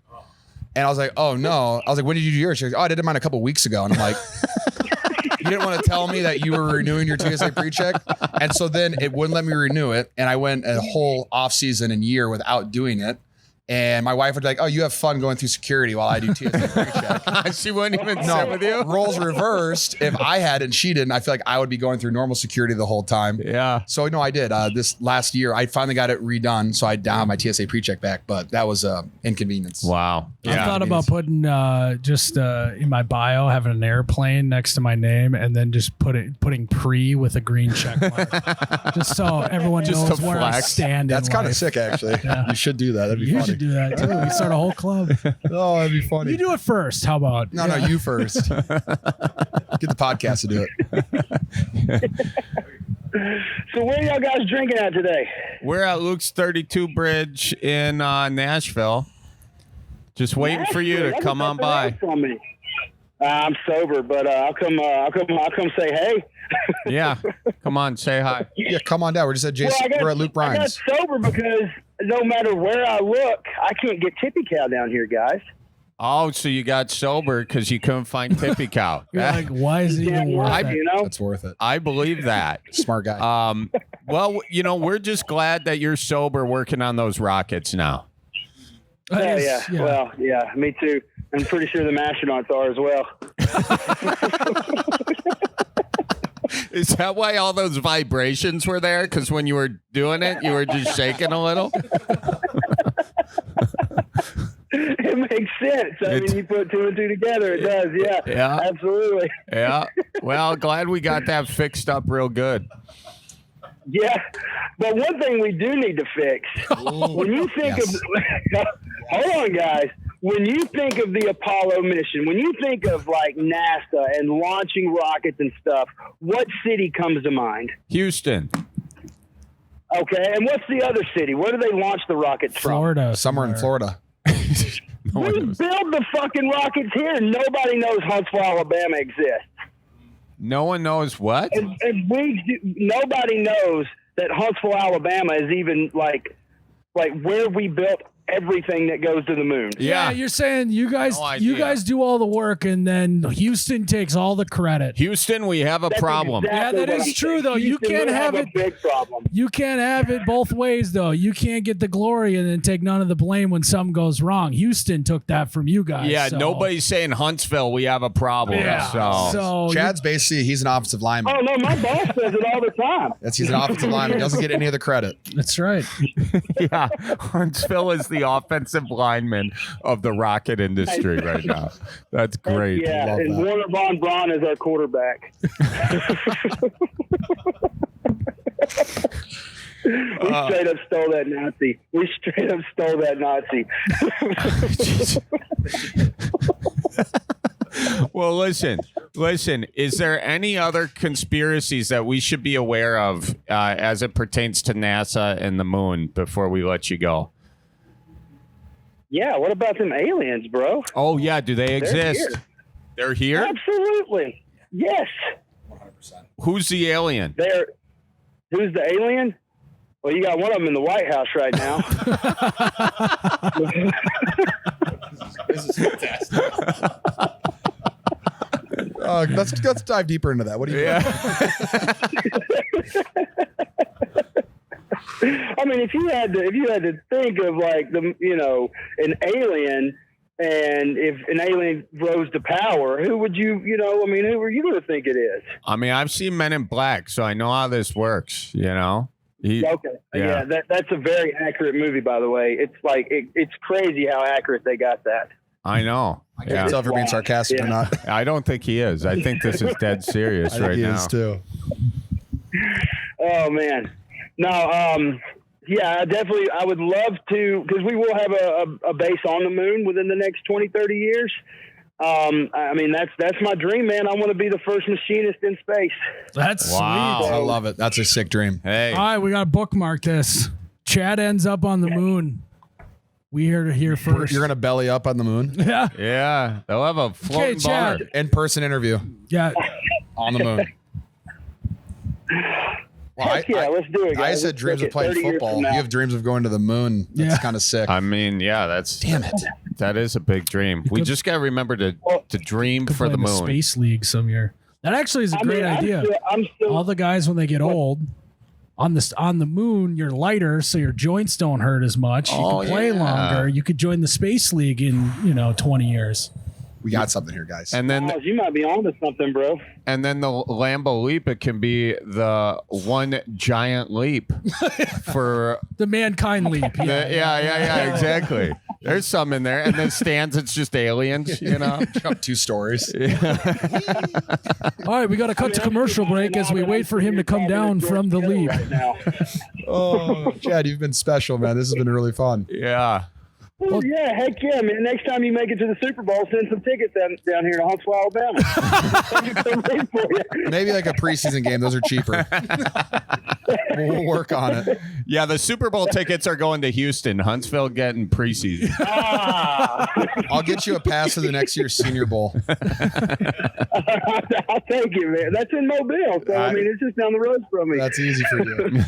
Speaker 8: And I was like, "Oh no!" I was like, "When did you do yours?" She goes, "Oh, I did mine a couple weeks ago." And I'm like, "You didn't want to tell me that you were renewing your TSA pre-check?" And so then it wouldn't let me renew it, and I went a whole off season and year without doing it. And my wife would be like, "Oh, you have fun going through security while I do TSA pre-check."
Speaker 1: she wouldn't even sit with you.
Speaker 8: Roles reversed. If I had and she didn't, I feel like I would be going through normal security the whole time.
Speaker 1: Yeah.
Speaker 8: So no, I did. This last year, I finally got it redone, so I have my TSA pre-check back. But that was inconvenience.
Speaker 1: Wow.
Speaker 3: I thought about putting just in my bio having an airplane next to my name and then just putting pre with a green check mark, just so everyone
Speaker 1: Just
Speaker 3: knows
Speaker 1: to
Speaker 3: where I
Speaker 1: flex.
Speaker 3: stand.
Speaker 8: That's kind of
Speaker 3: life.
Speaker 8: sick, actually.
Speaker 3: Yeah.
Speaker 8: You should do that. That'd be
Speaker 3: You
Speaker 8: funny.
Speaker 3: should do that too. We start a whole club.
Speaker 8: Oh, that'd be funny.
Speaker 3: You do it first. How about?
Speaker 8: No, you first. Get the podcast to do it.
Speaker 7: So where y'all guys drinking at today?
Speaker 1: We're at Luke's 32 Bridge in Nashville. Just waiting for you to
Speaker 7: Nashville,
Speaker 1: come
Speaker 7: that's
Speaker 1: on by.
Speaker 7: nice on me. I'm sober, but I'll come say hey.
Speaker 1: Yeah. Come on, say hi.
Speaker 8: Yeah, come on down. We're just at Jason. We're at Luke
Speaker 7: I got
Speaker 8: Bryan's.
Speaker 7: sober because no matter where I look, I can't get Tippy Cow down here, guys.
Speaker 1: Oh, so you got sober because you couldn't find Tippy Cow.
Speaker 3: You're like, why is it even worth
Speaker 7: Right,
Speaker 3: it?
Speaker 7: you know?
Speaker 8: That's worth it.
Speaker 1: I believe that.
Speaker 8: Smart guy.
Speaker 1: Well, we're just glad that you're sober working on those rockets now.
Speaker 3: That
Speaker 7: Yeah,
Speaker 3: is-
Speaker 7: yeah. Well, yeah, me too. I'm pretty sure the astronauts are as well.
Speaker 1: Is that why all those vibrations were there? Because when you were doing it, you were just shaking a little?
Speaker 7: It makes sense. I mean, you put two and two together, it does. Yeah,
Speaker 1: Yeah.
Speaker 7: absolutely.
Speaker 1: Yeah. Well, glad we got that fixed up real good.
Speaker 7: Yeah, but one thing we do need to fix. When you think
Speaker 8: Yes.
Speaker 7: of, hold on, guys. When you think of the Apollo mission, when you think of like NASA and launching rockets and stuff, what city comes to mind?
Speaker 1: Houston.
Speaker 7: Okay, and what's the other city? Where do they launch the rockets from?
Speaker 3: Florida.
Speaker 8: Somewhere in Florida.
Speaker 1: No
Speaker 7: We
Speaker 1: one knows.
Speaker 7: build the fucking rockets here. Nobody knows Huntsville, Alabama exists.
Speaker 1: No one knows what?
Speaker 7: And nobody knows that Huntsville, Alabama is even like where we built everything that goes to the moon.
Speaker 3: Yeah, you're saying you guys
Speaker 1: No idea.
Speaker 3: do all the work and then Houston takes all the credit.
Speaker 1: Houston, we have a
Speaker 7: That's
Speaker 1: problem.
Speaker 7: exactly
Speaker 3: Yeah, that
Speaker 7: what
Speaker 3: is
Speaker 7: I'm
Speaker 3: true,
Speaker 7: saying.
Speaker 3: though. You
Speaker 7: Houston
Speaker 3: can't
Speaker 7: will
Speaker 3: have
Speaker 7: a
Speaker 3: it-
Speaker 7: big problem.
Speaker 3: You can't have it both ways, though. You can't get the glory and then take none of the blame when something goes wrong. Houston took that from you guys.
Speaker 1: Yeah,
Speaker 3: so-
Speaker 1: nobody's saying Huntsville, we have a problem.
Speaker 3: Yeah.
Speaker 1: So,
Speaker 3: So
Speaker 8: Chad's basically, he's an offensive lineman.
Speaker 7: Oh no, my boss says it all the time.
Speaker 8: He's an offensive lineman. He doesn't get any of the credit.
Speaker 3: that's right.
Speaker 1: yeah, Huntsville is the offensive lineman of the rocket industry right now. That's great.
Speaker 7: Yeah,
Speaker 8: Love
Speaker 7: and
Speaker 8: that.
Speaker 7: Warner Von Braun is our quarterback. We straight up stole that Nazi.
Speaker 1: Well, listen. Is there any other conspiracies that we should be aware of as it pertains to NASA and the moon before we let you go?
Speaker 7: Yeah, what about them aliens, bro?
Speaker 1: Oh, yeah. Do they exist?
Speaker 7: here.
Speaker 1: They're here?
Speaker 7: Absolutely. Yes.
Speaker 1: Who's the alien?
Speaker 7: Who's the alien? Well, you got one of them in the White House right now.
Speaker 8: This is fantastic. Let's dive deeper into that. What do you
Speaker 7: I mean, if you had to think of like an alien, And if an alien rose to power, who would you, who are you going to think it is?
Speaker 1: I mean, I've seen Men in Black, so I know how this works,
Speaker 7: Okay. Yeah, that's a very accurate movie, by the way. It's like, it's crazy how accurate they got that.
Speaker 1: I know.
Speaker 8: I can't tell if you're being sarcastic or not.
Speaker 1: I don't think he is. I think this is dead serious
Speaker 8: I think
Speaker 1: right
Speaker 8: he
Speaker 1: now.
Speaker 8: is too.
Speaker 7: Oh, man. No, yeah, I would love to, because we will have a base on the moon within the next 20, 30 years. I mean, that's my dream, man. I want to be the first machinist in space.
Speaker 3: That's
Speaker 1: Wow.
Speaker 3: sweet.
Speaker 8: I love it. That's a sick dream.
Speaker 1: Hey.
Speaker 3: All right, we got to bookmark this. Chad ends up on the moon. We heard it here first.
Speaker 8: You're gonna belly up on the moon.
Speaker 3: Yeah.
Speaker 1: Yeah. They'll have a floating bar.
Speaker 3: Chad.
Speaker 8: In-person interview
Speaker 3: Yeah.
Speaker 8: on the moon. Well,
Speaker 7: Heck yeah, let's do it, guys.
Speaker 8: I said
Speaker 7: Let's
Speaker 8: dreams
Speaker 7: take
Speaker 8: of
Speaker 7: it
Speaker 8: playing
Speaker 7: 30 years
Speaker 8: football.
Speaker 7: from
Speaker 8: You
Speaker 7: now.
Speaker 8: have dreams of going to the moon. That's
Speaker 3: Yeah.
Speaker 8: kind of sick.
Speaker 1: I mean, yeah, that's
Speaker 8: Damn it.
Speaker 1: That is a big dream. We
Speaker 3: could-
Speaker 1: just got to remember to dream
Speaker 3: Could
Speaker 1: for
Speaker 3: play
Speaker 1: the
Speaker 3: in
Speaker 1: moon.
Speaker 3: Space League some year. That actually is a great idea.
Speaker 7: I'm still
Speaker 3: All the guys when they get old on the moon, you're lighter, so your joints don't hurt as much. You
Speaker 1: Oh,
Speaker 3: can play
Speaker 1: yeah.
Speaker 3: longer. You could join the Space League in 20 years.
Speaker 8: We got something here, guys.
Speaker 1: And then
Speaker 7: Miles, you might be on to something, bro.
Speaker 1: and then the Lambo leap, it can be the one giant leap for
Speaker 3: The mankind leap.
Speaker 1: yeah, exactly. There's some in there, and then stands. It's just aliens,
Speaker 8: Up 2 stories.
Speaker 3: All right, we got to cut to commercial break as we wait for him to come down from the leap.
Speaker 7: Right now.
Speaker 8: Oh, Chad, you've been special, man. This has been really fun.
Speaker 1: Yeah.
Speaker 7: Oh, yeah, heck yeah, man. Next time you make it to the Super Bowl, send some tickets down here to Huntsville, Alabama. I'll get some room for you.
Speaker 8: Maybe like a preseason game. Those are cheaper. We'll work on it.
Speaker 1: Yeah, the Super Bowl tickets are going to Houston. Huntsville getting preseason.
Speaker 8: I'll get you a pass to the next year's Senior Bowl.
Speaker 7: I'll take it, man. That's in Mobile, so I mean, it's just down the road from me.
Speaker 8: That's easy for you.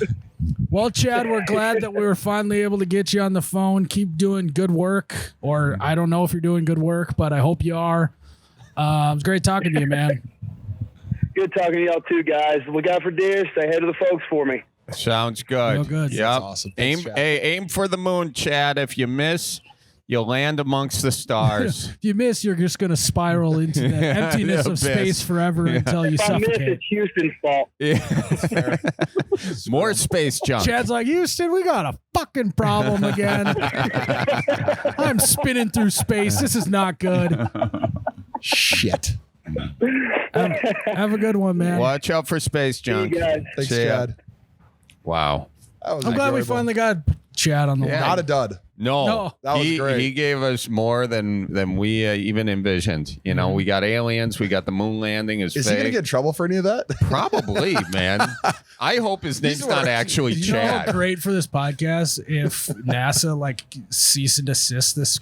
Speaker 3: Well, Chad, we're glad that we were finally able to get you on the phone. Keep doing good work, or I don't know if you're doing good work, but I hope you are. It was great talking to you, man.
Speaker 7: Good talking to y'all too, guys. Look out for deer. Say hey to the folks for me.
Speaker 1: Sounds good.
Speaker 3: Real good.
Speaker 1: Yep.
Speaker 8: That's awesome. Thanks, Chad.
Speaker 1: Aim for the moon, Chad. If you miss, you'll land amongst the stars.
Speaker 3: If you miss, you're just going to spiral into the emptiness
Speaker 1: the
Speaker 3: of
Speaker 1: abyss.
Speaker 3: space forever until you
Speaker 7: If I miss,
Speaker 3: suffocate.
Speaker 7: it's Houston's fault.
Speaker 1: Yeah. More space junk.
Speaker 3: Chad's like, Houston, we got a fucking problem again. I'm spinning through space. This is not good.
Speaker 8: Shit.
Speaker 3: Have a good one, man.
Speaker 1: Watch out for space
Speaker 7: See you
Speaker 1: junk.
Speaker 7: guys.
Speaker 8: Thanks,
Speaker 1: See ya.
Speaker 8: Chad.
Speaker 1: Wow.
Speaker 8: That was
Speaker 3: I'm glad we
Speaker 8: enjoyable.
Speaker 3: finally got Chad on the
Speaker 1: Yeah.
Speaker 3: line.
Speaker 8: Not a dud.
Speaker 1: No,
Speaker 8: That was
Speaker 1: he,
Speaker 8: great.
Speaker 1: He gave us more than we even envisioned. You know, we got aliens. We got the moon landing. Is
Speaker 8: Is
Speaker 1: fake.
Speaker 8: he gonna get in trouble for any of that?
Speaker 1: Probably, man. I hope his name's
Speaker 8: These
Speaker 1: not
Speaker 8: were-
Speaker 1: actually
Speaker 3: You know how
Speaker 1: Chad.
Speaker 3: great for this podcast if NASA like cease and desist this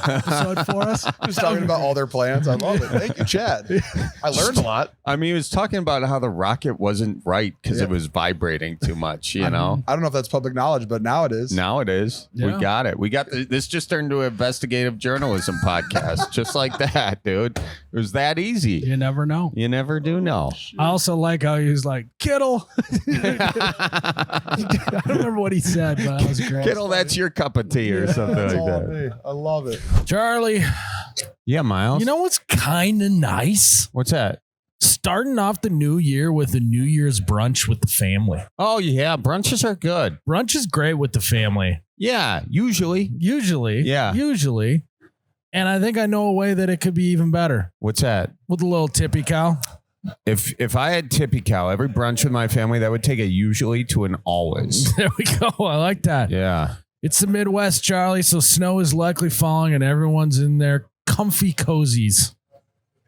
Speaker 3: episode for us.
Speaker 8: Just talking about all their plans. I love it. Thank you, Chad. I learned a lot.
Speaker 1: I mean, he was talking about how the rocket wasn't right because
Speaker 8: Yeah.
Speaker 1: it was vibrating too much. You know.
Speaker 8: I don't know if that's public knowledge, but now it is.
Speaker 1: Now it is.
Speaker 3: Yeah.
Speaker 1: We got it. We got this. Just turned into an investigative journalism podcast, just like that, dude. It was that easy.
Speaker 3: You never know.
Speaker 1: You never do know.
Speaker 3: I also like how he was like, Kittle. I don't remember what he said, but that was great.
Speaker 1: Kittle, that's your cup of tea or something
Speaker 8: That's
Speaker 1: like
Speaker 8: all
Speaker 1: that.
Speaker 8: me. I love it.
Speaker 3: Charlie,
Speaker 1: Yeah, Miles.
Speaker 3: you know what's kind of nice?
Speaker 1: What's that?
Speaker 3: Starting off the new year with a New Year's brunch with the family.
Speaker 1: Oh yeah, brunches are good.
Speaker 3: Brunch is great with the family.
Speaker 1: Yeah, usually.
Speaker 3: Usually.
Speaker 1: Yeah.
Speaker 3: Usually. And I think I know a way that it could be even better
Speaker 1: What's that?
Speaker 3: with a little tippy cow.
Speaker 1: If I had tippy cow every brunch with my family, that would take a usually to an always.
Speaker 3: There we go. I like that.
Speaker 1: Yeah.
Speaker 3: It's the Midwest, Charlie, so snow is likely falling and everyone's in their comfy cozies.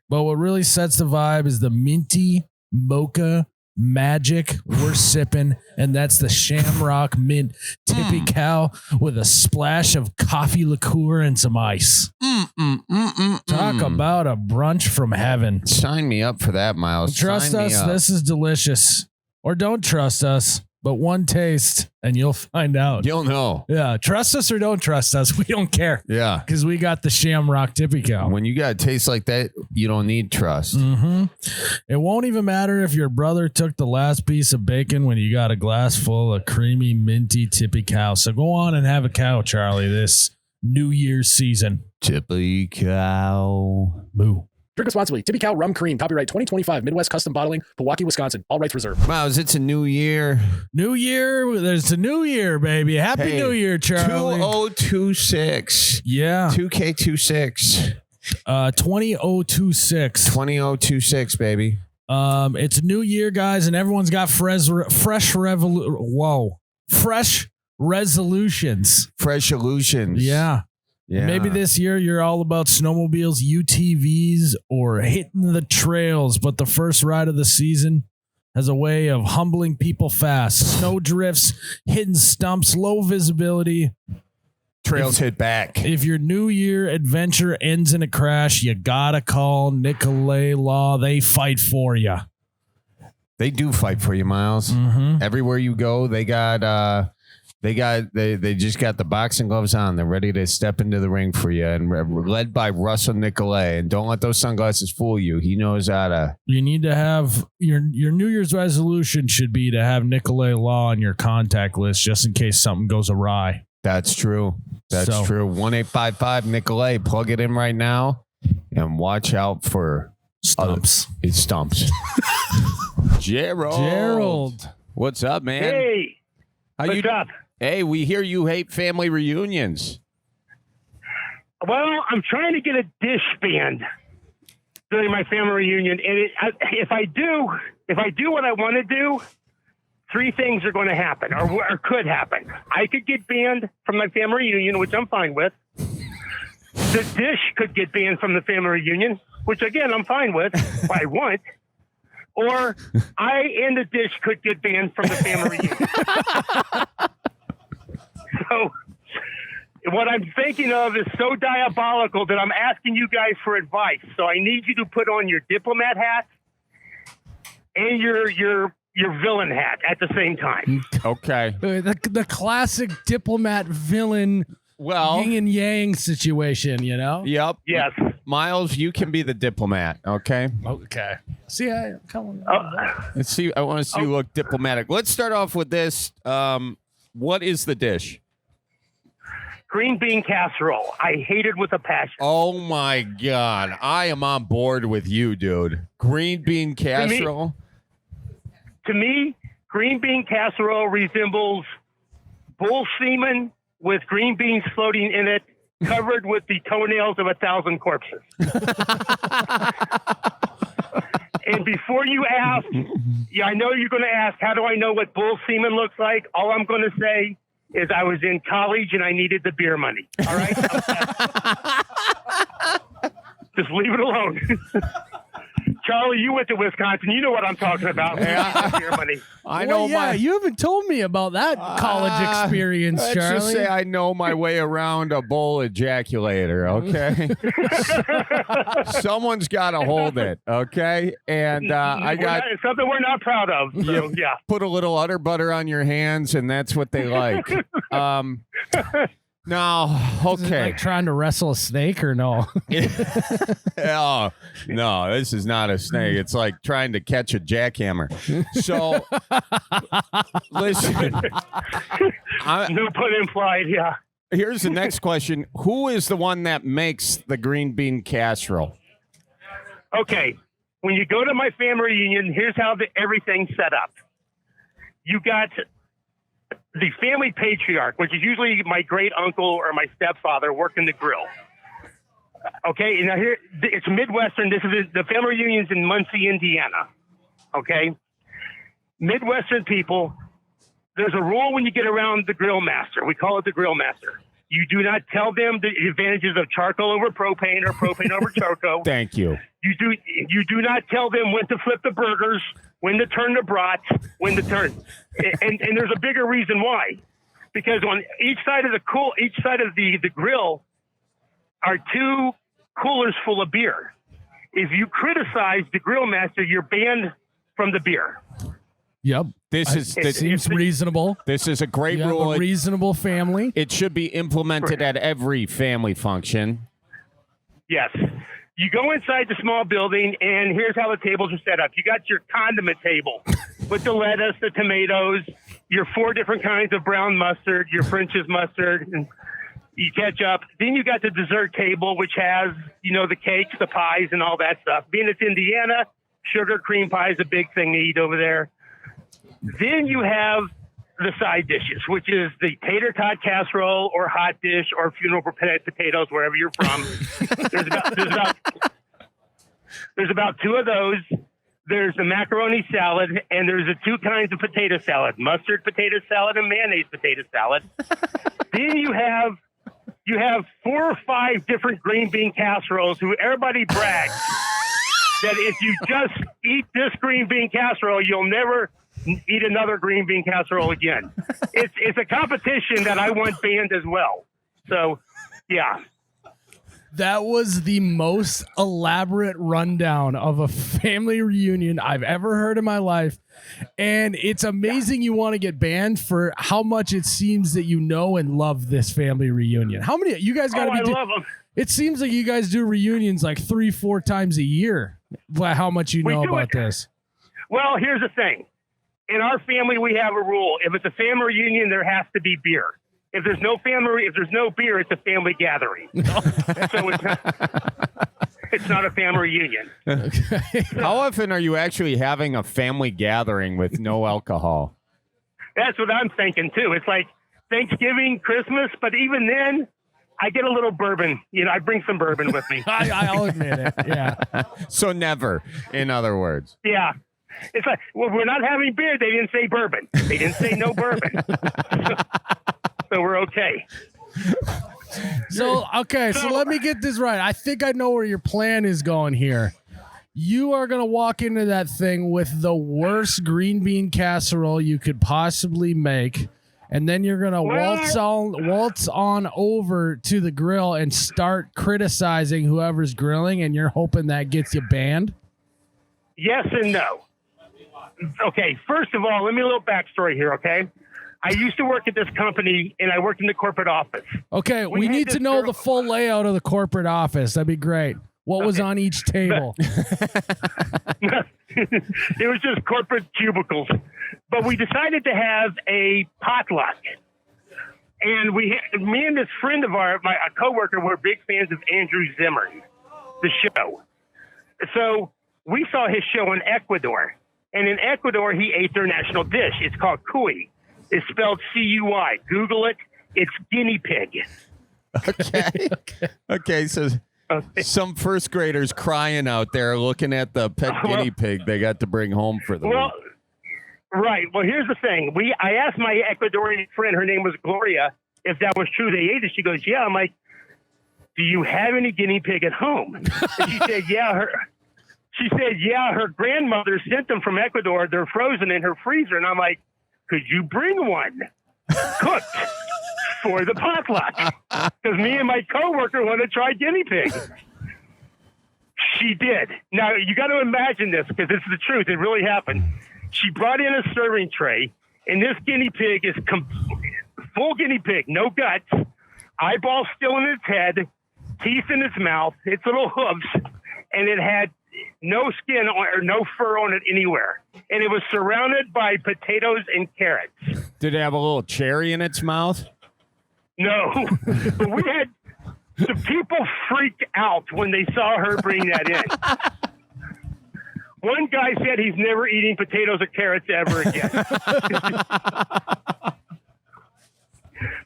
Speaker 3: But what really sets the vibe is the minty mocha magic we're sipping, and that's the Shamrock Mint Tippy Cow with a splash of coffee liqueur and some ice. Talk about a brunch from heaven.
Speaker 1: Sign me up for that, Miles.
Speaker 3: Trust
Speaker 1: Sign me
Speaker 3: us,
Speaker 1: up.
Speaker 3: this is delicious. Or don't trust us, but one taste and you'll find out.
Speaker 1: You'll know.
Speaker 3: Yeah, trust us or don't trust us. We don't care
Speaker 1: Yeah.
Speaker 3: because we got the Shamrock Tippy Cow.
Speaker 1: When you got a taste like that, you don't need trust.
Speaker 3: It won't even matter if your brother took the last piece of bacon when you got a glass full of creamy, minty Tippy Cow. So go on and have a cow, Charlie. This New Year's season.
Speaker 1: Tippy cow.
Speaker 3: Moo.
Speaker 9: Drink responsibly. Tippy Cow Rum Cream. Copyright 2025. Midwest Custom Bottling. Milwaukee, Wisconsin. All rights reserved.
Speaker 1: Wow, it's a new year.
Speaker 3: New year. There's a new year, baby. Happy New Year, Charlie.
Speaker 1: 2026.
Speaker 3: Yeah.
Speaker 1: 2K26.
Speaker 3: 20026.
Speaker 1: 20026, baby.
Speaker 3: It's a new year, guys, and everyone's got fresh resolutions.
Speaker 1: Fresh illusions.
Speaker 3: Yeah. Maybe this year you're all about snowmobiles, UTVs, or hitting the trails, but the first ride of the season has a way of humbling people fast. Snow drifts, hidden stumps, low visibility.
Speaker 1: Trails hit back.
Speaker 3: If your New Year adventure ends in a crash, you gotta call Nicolay Law. They fight for you.
Speaker 1: They do fight for you, Miles.
Speaker 3: Mm-hmm.
Speaker 1: Everywhere you go, they just got the boxing gloves on. They're ready to step into the ring for you, and led by Russell Nicolay. And don't let those sunglasses fool you. He knows how to.
Speaker 3: You need to have your New Year's resolution should be to have Nicolay Law on your contact list just in case something goes awry.
Speaker 1: That's true. That's true. 1-855 Nicolay. Plug it in right now and watch out for
Speaker 3: stumps.
Speaker 1: It stumps. Gerald. What's up, man?
Speaker 10: Hey. What's up?
Speaker 1: Hey, we hear you hate family reunions.
Speaker 10: Well, I'm trying to get a dish band during my family reunion, and if I do what I want to do, three things are going to happen, or could happen. I could get banned from my family reunion, which I'm fine with. The dish could get banned from the family reunion, which again I'm fine with if I want. Or I and the dish could get banned from the family reunion. So what I'm thinking of is so diabolical that I'm asking you guys for advice. So I need you to put on your diplomat hat and your villain hat at the same time.
Speaker 1: Okay.
Speaker 3: The classic diplomat villain yin and yang situation, you know?
Speaker 1: Yep.
Speaker 10: Yes.
Speaker 1: Miles, you can be the diplomat, okay?
Speaker 3: Okay. See, I
Speaker 1: want to see you look diplomatic. Let's start off with this. What is the dish?
Speaker 10: Green bean casserole. I hate it with a passion.
Speaker 1: Oh my God. I am on board with you, dude. Green bean casserole?
Speaker 10: To me, green bean casserole resembles bull semen with green beans floating in it, covered with the toenails of 1,000 corpses. And before you ask, I know you're going to ask, how do I know what bull semen looks like? All I'm going to say is I was in college and I needed the beer money. All right? Just leave it alone. Charlie, you went to Wisconsin. You know what I'm talking about. Beer money.
Speaker 1: I know.
Speaker 3: You haven't told me about that college experience,
Speaker 1: let's
Speaker 3: Charlie.
Speaker 1: Just say I know my way around a bull ejaculator. Okay, someone's got to hold it. Okay, and I got
Speaker 10: it's something we're not proud of. So, yeah,
Speaker 1: put a little udder butter on your hands, and that's what they like. No, okay.
Speaker 3: Is it like trying to wrestle a snake or no?
Speaker 1: Oh, no, this is not a snake. It's like trying to catch a jackhammer. So, listen.
Speaker 10: No put implied, yeah.
Speaker 1: Here's the next question. Who is the one that makes the green bean casserole?
Speaker 10: Okay. When you go to my family reunion, here's how everything's set up. You got the family patriarch, which is usually my great uncle or my stepfather, working the grill. Okay, now here it's Midwestern. This is the family reunion's in Muncie, Indiana. Okay, Midwestern people. There's a rule when you get around the grill master. We call it the grill master. You do not tell them the advantages of charcoal over propane or propane over charcoal.
Speaker 1: Thank you.
Speaker 10: You do not tell them when to flip the burgers, when to turn the brats, when to turn. And there's a bigger reason why. Because on each side of the grill are two coolers full of beer. If you criticize the grill master, you're banned from the beer.
Speaker 3: Yep.
Speaker 1: This
Speaker 3: seems reasonable.
Speaker 1: This is a great rule.
Speaker 3: A reasonable family.
Speaker 1: It should be implemented at every family function.
Speaker 10: Yes. You go inside the small building, and here's how the tables are set up. You got your condiment table with the lettuce, the tomatoes, your 4 different kinds of brown mustard, your French's mustard, and You catch up. Then you got the dessert table, which has, the cakes, the pies, and all that stuff. Being it's Indiana, sugar cream pie is a big thing to eat over there. Then you have the side dishes, which is the tater tot casserole or hot dish or funeral potatoes, wherever you're from. There's about two of those. There's the macaroni salad, and there's the two kinds of potato salad, mustard potato salad and mayonnaise potato salad. Then you have 4 or 5 different green bean casseroles who everybody brags that if you just eat this green bean casserole, you'll never eat another green bean casserole again. It's a competition that I want banned as well. So, yeah.
Speaker 3: That was the most elaborate rundown of a family reunion I've ever heard in my life. And it's amazing you want to get banned for how much it seems that you know and love this family reunion. How many you guys got to be?
Speaker 10: I love them.
Speaker 3: It seems like you guys do reunions like 3-4 times a year. By how much you know about this?
Speaker 10: Well, here's the thing. In our family, we have a rule. If it's a family reunion, there has to be beer. If there's no beer, it's a family gathering. So it's not a family reunion.
Speaker 3: Okay.
Speaker 1: How often are you actually having a family gathering with no alcohol?
Speaker 10: That's what I'm thinking too. It's like Thanksgiving, Christmas, but even then, I get a little bourbon. I bring some bourbon with me.
Speaker 3: I'll admit it. Yeah.
Speaker 1: So never, in other words.
Speaker 10: Yeah. It's like, well, we're not having beer. They didn't say bourbon. They didn't say no bourbon. So we're okay.
Speaker 3: So let me get this right. I think I know where your plan is going here. You are going to walk into that thing with the worst green bean casserole you could possibly make, and then you're going to waltz on over to the grill and start criticizing whoever's grilling, and you're hoping that gets you banned?
Speaker 10: Yes and no. Okay, first of all, let me a little backstory here, okay? I used to work at this company, and I worked in the corporate office.
Speaker 3: Okay, we need to know the full layout of the corporate office. That'd be great. What was on each table?
Speaker 10: It was just corporate cubicles. But we decided to have a potluck. And me and this friend of ours, a coworker, were big fans of Andrew Zimmern, the show. So we saw his show in Ecuador. And in Ecuador, he ate their national dish. It's called cuy. It's spelled C-U-I. Google it. It's guinea pig.
Speaker 1: Okay. So some first graders crying out there looking at the pet guinea pig they got to bring home for the week.
Speaker 10: Right. Well, here's the thing. I asked my Ecuadorian friend, her name was Gloria, if that was true. They ate it. She goes, yeah. I'm like, do you have any guinea pig at home? And she said, yeah. She said, yeah, her grandmother sent them from Ecuador. They're frozen in her freezer. And I'm like, could you bring one cooked for the potluck? Because me and my coworker want to try guinea pig. She did. Now, you got to imagine this, because this is the truth. It really happened. She brought in a serving tray, and this guinea pig is full guinea pig, no guts, eyeballs still in its head, teeth in its mouth, its little hooves, and it had no skin or no fur on it anywhere. And it was surrounded by potatoes and carrots.
Speaker 1: Did it have a little cherry in its mouth?
Speaker 10: No. But the people freaked out when they saw her bring that in. One guy said he's never eating potatoes or carrots ever again.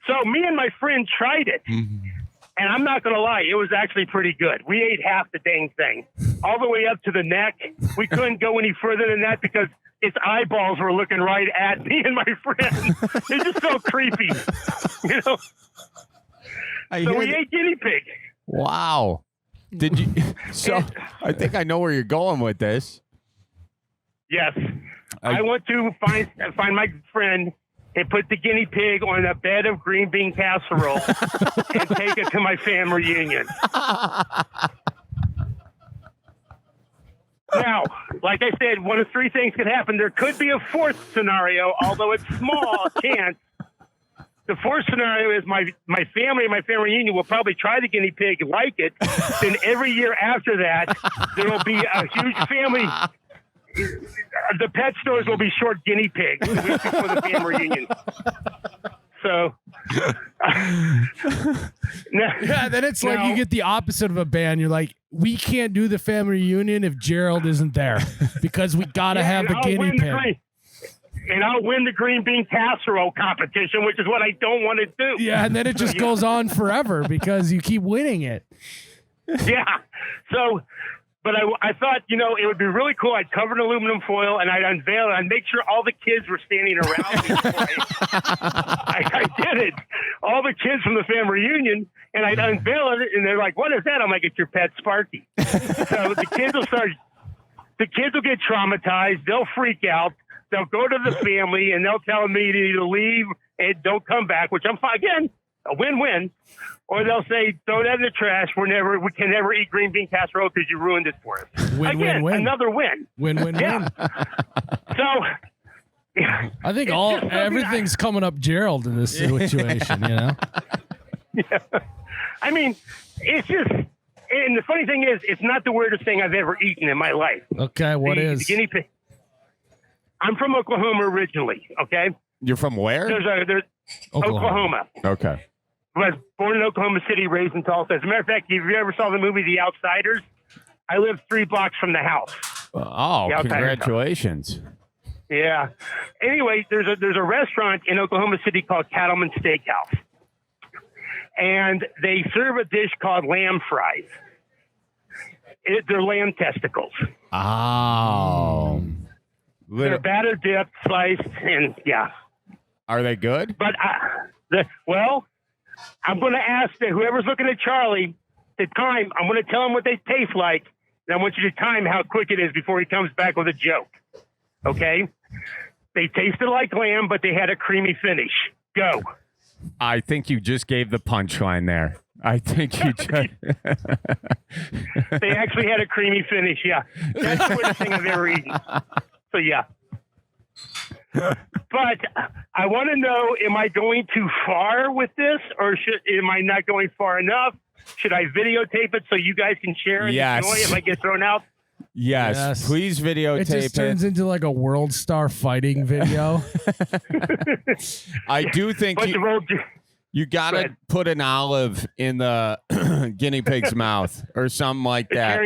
Speaker 10: So me and my friend tried it. And I'm not going to lie, it was actually pretty good. We ate half the dang thing, all the way up to the neck. We couldn't go any further than that because its eyeballs were looking right at me and my friend. It just felt creepy, So we ate guinea pig.
Speaker 1: Wow. Did you? So I think I know where you're going with this.
Speaker 10: Yes, I want to find my friend and put the guinea pig on a bed of green bean casserole and take it to my family reunion. Now, like I said, one of 3 things could happen. There could be a 4th scenario, although it's small chance. The 4th scenario is my family and my family reunion will probably try the guinea pig, like it. Then every year after that, there will be a huge family. The pet stores will be short guinea pigs for the family reunion. So
Speaker 3: Yeah, then it's like you get the opposite of a ban. You're like, we can't do the family reunion if Gerald isn't there because we got to have the guinea pig.
Speaker 10: And I'll win the green bean casserole competition, which is what I don't want to do.
Speaker 3: Yeah, and then it just goes on forever because you keep winning it.
Speaker 10: Yeah. So, but I thought, it would be really cool. I'd cover in aluminum foil and I'd unveil it. I'd make sure all the kids were standing around me. I did it. All the kids from the family reunion, and I'd unveil it, and they're like, "What is that?" I'm like, "It's your pet Sparky." So the kids will get traumatized. They'll freak out. They'll go to the family and they'll tell me to either leave and don't come back, which I'm fine. Again, a win-win. Or they'll say, throw that in the trash. We can never eat green bean casserole because you ruined it for us. Again, another win.
Speaker 3: Win.
Speaker 10: So
Speaker 3: I think everything's coming up Gerald in this situation,
Speaker 10: Yeah. I mean, it's just, and the funny thing is, it's not the weirdest thing I've ever eaten in my life.
Speaker 3: Okay, what is?
Speaker 10: The guinea pig. I'm from Oklahoma originally, okay?
Speaker 1: You're from where?
Speaker 10: There's Oklahoma.
Speaker 1: Okay.
Speaker 10: I was born in Oklahoma City, raised in Tulsa. As a matter of fact, if you ever saw the movie The Outsiders, I lived 3 blocks from the house.
Speaker 1: Oh, congratulations.
Speaker 10: Yeah. Anyway, there's a restaurant in Oklahoma City called Cattleman Steakhouse. And they serve a dish called lamb fries. They're lamb testicles.
Speaker 1: Oh.
Speaker 10: They're batter dipped, sliced, and yeah.
Speaker 1: Are they good?
Speaker 10: But, I'm going to ask that whoever's looking at Charlie to time, I'm going to tell him what they taste like, and I want you to time how quick it is before he comes back with a joke. Okay? They tasted like lamb, but they had a creamy finish. Go.
Speaker 1: I think you just gave the punchline there. I think you just...
Speaker 10: They actually had a creamy finish, yeah. That's the weirdest thing I've ever eaten. So, yeah. But I want to know, am I going too far with this, or am I not going far enough? Should I videotape it so you guys can share and enjoy if I get thrown out?
Speaker 1: Yes, please videotape it.
Speaker 3: It just turns into like a World Star Fighting video.
Speaker 1: I do think you got to put an olive in the guinea pig's mouth or something like that.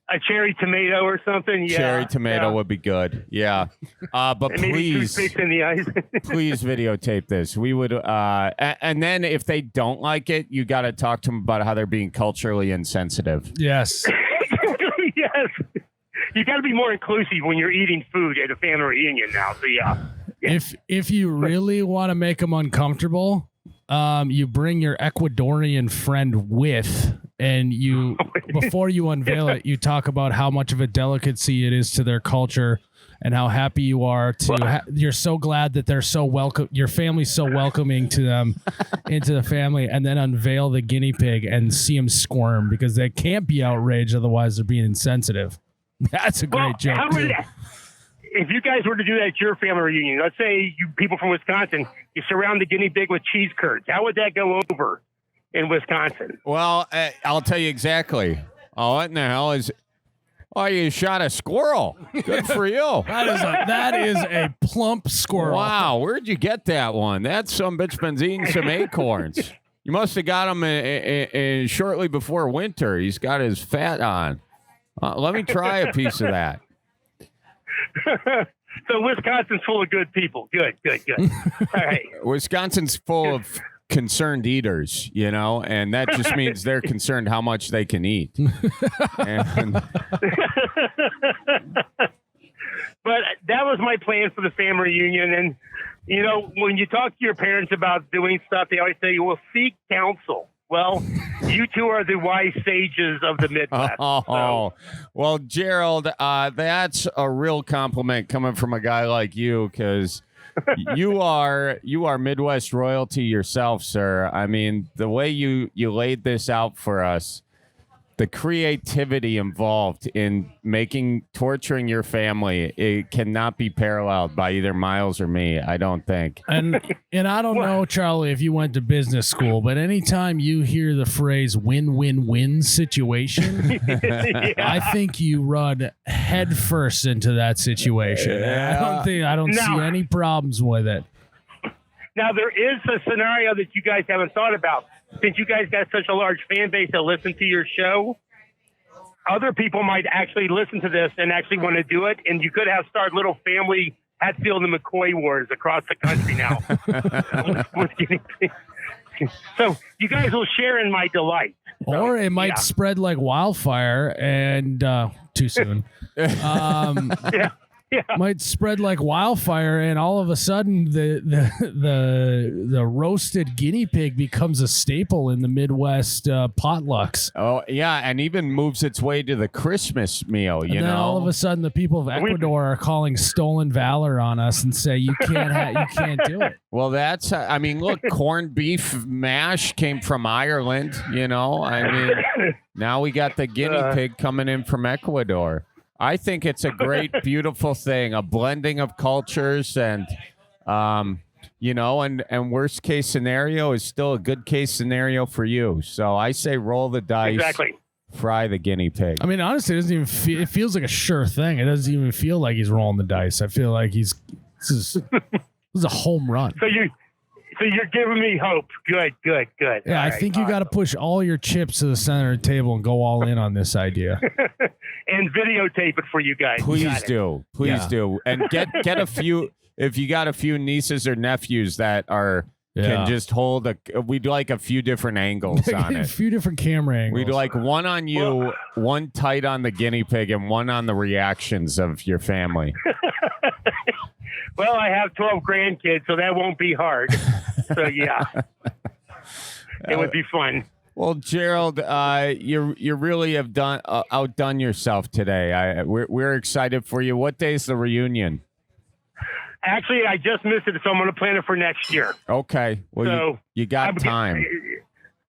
Speaker 10: A cherry tomato or something. Yeah,
Speaker 1: cherry tomato would be good. Yeah, but please,
Speaker 10: in the eyes.
Speaker 1: please videotape this. We would, and then if they don't like it, you got to talk to them about how they're being culturally insensitive.
Speaker 3: Yes.
Speaker 10: Yes. You got to be more inclusive when you're eating food at a family reunion now. So yeah.
Speaker 3: If you really want to make them uncomfortable, you bring your Ecuadorian friend with. And you, before you unveil it, you talk about how much of a delicacy it is to their culture and how happy you are you're so glad that they're so welcome. Your family's so welcoming to them into the family, and then unveil the guinea pig and see them squirm because they can't be outraged. Otherwise they're being insensitive. That's a great joke.
Speaker 10: If you guys were to do that at your family reunion, let's say you people from Wisconsin, you surround the guinea pig with cheese curds. How would that go over in Wisconsin?
Speaker 1: Well, I'll tell you exactly. Oh, what in the hell is... Oh, you shot a squirrel. Good for you.
Speaker 3: That is a plump squirrel.
Speaker 1: Wow, where'd you get that one? That some bitch been eating some acorns. You must have got him shortly before winter. He's got his fat on. Let me try a piece of that.
Speaker 10: So Wisconsin's full of good people. Good. All right.
Speaker 1: Wisconsin's full of concerned eaters, and that just means they're concerned how much they can eat.
Speaker 10: But that was my plan for the family reunion. And, when you talk to your parents about doing stuff, they always say, well, seek counsel. Well, you two are the wise sages of the Midwest.
Speaker 1: Well, Gerald, that's a real compliment coming from a guy like you, because you are Midwest royalty yourself, sir. I mean, the way you laid this out for us, the creativity involved in torturing your family, it cannot be paralleled by either Miles or me, I don't think.
Speaker 3: And I don't know, Charlie, if you went to business school, but anytime you hear the phrase win-win-win situation, I think you run headfirst into that situation.
Speaker 1: Yeah.
Speaker 3: I don't see any problems with it.
Speaker 10: Now, there is a scenario that you guys haven't thought about. since you guys got such a large fan base that listen to your show, other people might actually listen to this and actually want to do it. And you could have start little family Hatfield and McCoy wars across the country now. with guinea pigs. So you guys will share in my delight.
Speaker 3: Or it might spread like wildfire and too soon. Might spread like wildfire, and all of a sudden the roasted guinea pig becomes a staple in the Midwest potlucks.
Speaker 1: Oh yeah, and even moves its way to the Christmas meal. You
Speaker 3: And then
Speaker 1: know,
Speaker 3: all of a sudden the people of Ecuador are calling stolen valor on us and say you can't do it.
Speaker 1: well, that's. I mean, look, corned beef mash came from Ireland. You know, I mean, now we got the guinea pig coming in from Ecuador. I think it's a great, beautiful thing, a blending of cultures, and you know, and worst case scenario is still a good case scenario for you. So I say roll the dice, fry the guinea pig.
Speaker 3: I mean, honestly, it doesn't even feel, it feels like a sure thing. It doesn't even feel like he's rolling the dice. I feel like this is a home run.
Speaker 10: So you're giving me hope. Good.
Speaker 3: Yeah, I think you got to push all your chips to the center of the table and go all in on this idea.
Speaker 10: And videotape it for you guys.
Speaker 1: Please do. And get a few, if you got a few nieces or nephews that can just hold we'd like a few different angles on it.
Speaker 3: A few different camera angles.
Speaker 1: We'd like one on you, one tight on the guinea pig, and one on the reactions of your family.
Speaker 10: Well, I have 12 grandkids, so that won't be hard. So yeah, it would be fun.
Speaker 1: Well, Gerald, you really have outdone yourself today. We're excited for you. What day's the reunion?
Speaker 10: Actually, I just missed it, so I'm going to plan it for next year.
Speaker 1: Okay. Well,
Speaker 10: so
Speaker 1: you got time.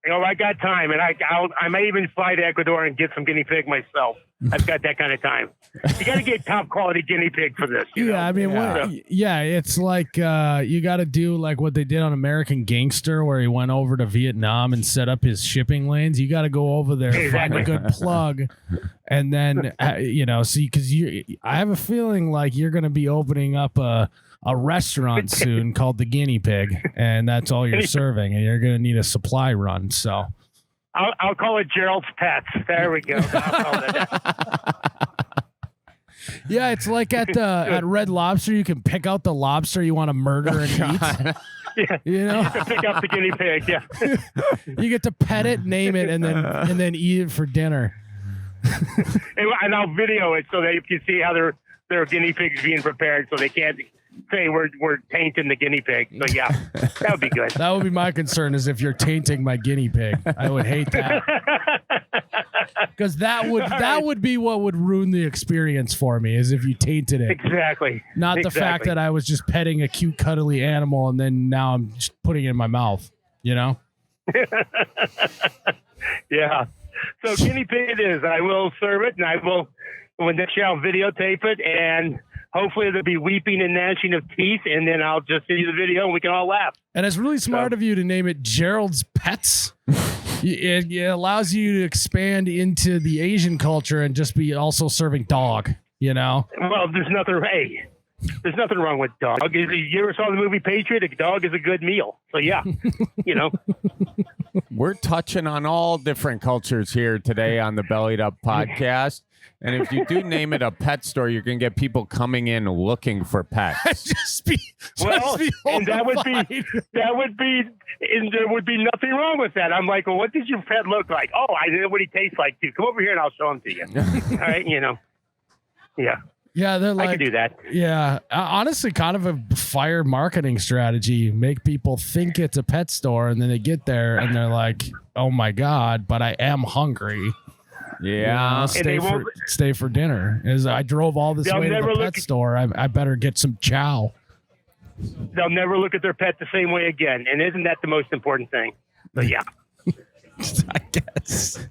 Speaker 10: I got time, and I may even fly to Ecuador and get some guinea pig myself. I've got that kind of time. You got to get top quality guinea pig for this. You know?
Speaker 3: I mean, it's like you got to do like what they did on American Gangster, where he went over to Vietnam and set up his shipping lanes. You got to go over there, find a good plug, and then see, because I have a feeling like you're going to be opening up a restaurant soon called the Guinea Pig, and that's all you're serving, and you're going to need a supply run. So
Speaker 10: I'll call it Gerald's Pets. There we go.
Speaker 3: Yeah, it's like at Red Lobster, you can pick out the lobster you want to murder and eat.
Speaker 10: Yeah,
Speaker 3: you know,
Speaker 10: you get to pick up the guinea pig. Yeah,
Speaker 3: you get to pet it, name it, and then eat it for dinner.
Speaker 10: And I'll video it so that you can see how their guinea pigs being prepared, so they can't say we're tainting the guinea pig. So yeah, that would be good.
Speaker 3: That would be my concern, is if you're tainting my guinea pig. I would hate that. Because that would be what would ruin the experience for me, is if you tainted it.
Speaker 10: Exactly.
Speaker 3: Not the fact that I was just petting a cute, cuddly animal and then now I'm just putting it in my mouth, you know?
Speaker 10: Yeah. So guinea pig it is. I will serve it, and I will, when next year, I'll videotape it, and hopefully there'll be weeping and gnashing of teeth, and then I'll just see the video and we can all laugh.
Speaker 3: And it's really smart of you to name it Gerald's Pets. It allows you to expand into the Asian culture and just be also serving dog, you know?
Speaker 10: Well, there's nothing wrong with dog. You ever saw the movie Patriot? A dog is a good meal. So yeah, you know.
Speaker 1: We're touching on all different cultures here today on the Bellied Up Podcast. And if you do name it a pet store, you're going to get people coming in looking for pets.
Speaker 10: And there would be nothing wrong with that. I'm like, well, what does your pet look like? Oh, I know what he tastes like too. Come over here and I'll show him to you. All right, you know. Yeah.
Speaker 3: Yeah, they're like,
Speaker 10: I could do that.
Speaker 3: Yeah, honestly, kind of a fire marketing strategy. Make people think it's a pet store, and then they get there and they're like, "Oh my god!" But I am hungry.
Speaker 1: Yeah,
Speaker 3: stay for dinner. As I drove all this way to the pet store, I better get some chow.
Speaker 10: They'll never look at their pet the same way again, and isn't that the most important thing? So yeah,
Speaker 3: I guess.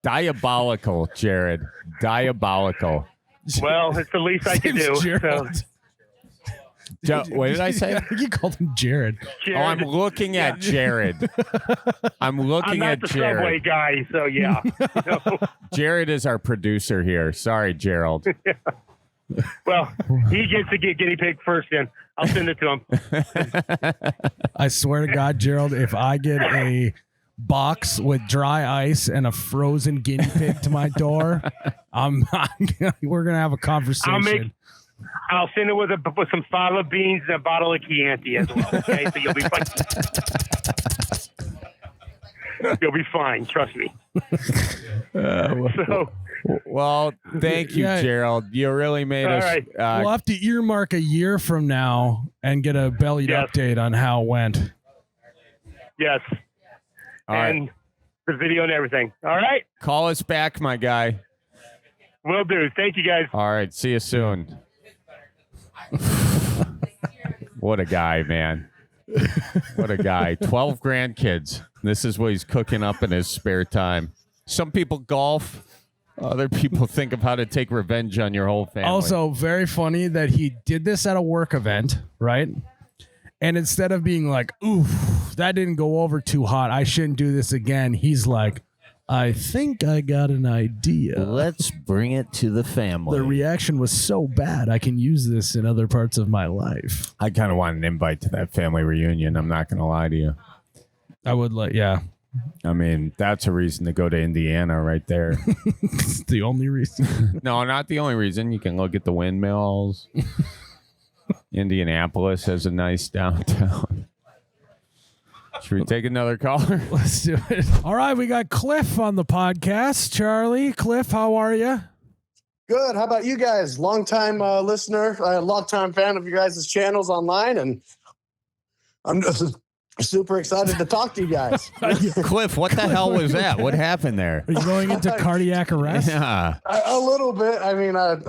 Speaker 1: Diabolical, Jared. Diabolical.
Speaker 10: Well, it's the least I can do. So.
Speaker 1: What did I say?
Speaker 3: You called him Jared.
Speaker 1: Oh, I'm looking at Jared. I'm looking at Jared.
Speaker 10: I'm not the Subway guy, so yeah.
Speaker 1: Jared is our producer here. Sorry, Gerald.
Speaker 10: Well, he gets to get guinea pig first, then. I'll send it to him.
Speaker 3: I swear to God, Gerald, if I get a box with dry ice and a frozen guinea pig to my door, we're gonna have a conversation.
Speaker 10: I'll send it with some fava beans and a bottle of Chianti as well. Okay, so you'll be fine. You'll be fine. Trust me.
Speaker 1: Well, thank you, Gerald. You really made us.
Speaker 10: Right.
Speaker 3: We'll have to earmark a year from now and get a Bellied update on how it went.
Speaker 10: Yes.
Speaker 1: All
Speaker 10: and
Speaker 1: right.
Speaker 10: the video and everything. All right.
Speaker 1: Call us back, my guy.
Speaker 10: Will do. Thank you, guys.
Speaker 1: All right. See you soon. What a guy, man. What a guy. 12 grandkids. This is what he's cooking up in his spare time. Some people golf. Other people think of how to take revenge on your whole family.
Speaker 3: Also, very funny that he did this at a work event, right? And instead of being like, oof, that didn't go over too hot, I shouldn't do this again, he's like, I think I got an idea.
Speaker 1: Let's bring it to the family.
Speaker 3: The reaction was so bad, I can use this in other parts of my life.
Speaker 1: I kind of want an invite to that family reunion. I'm not going to lie to you.
Speaker 3: I would like, yeah.
Speaker 1: I mean, that's a reason to go to Indiana right there.
Speaker 3: It's the only reason.
Speaker 1: No, not the only reason. You can look at the windmills. Indianapolis has a nice downtown. Should we take another caller?
Speaker 3: Let's do it. All right, we got Cliff on the podcast. Charlie, Cliff, how are you?
Speaker 11: Good. How about you guys? Long-time listener, long-time fan of your guys' channels online, and I'm just super excited to talk to you guys.
Speaker 1: Cliff, what the hell was that? What happened there?
Speaker 3: Are you going into cardiac arrest?
Speaker 1: Yeah.
Speaker 11: A little bit. I mean, I've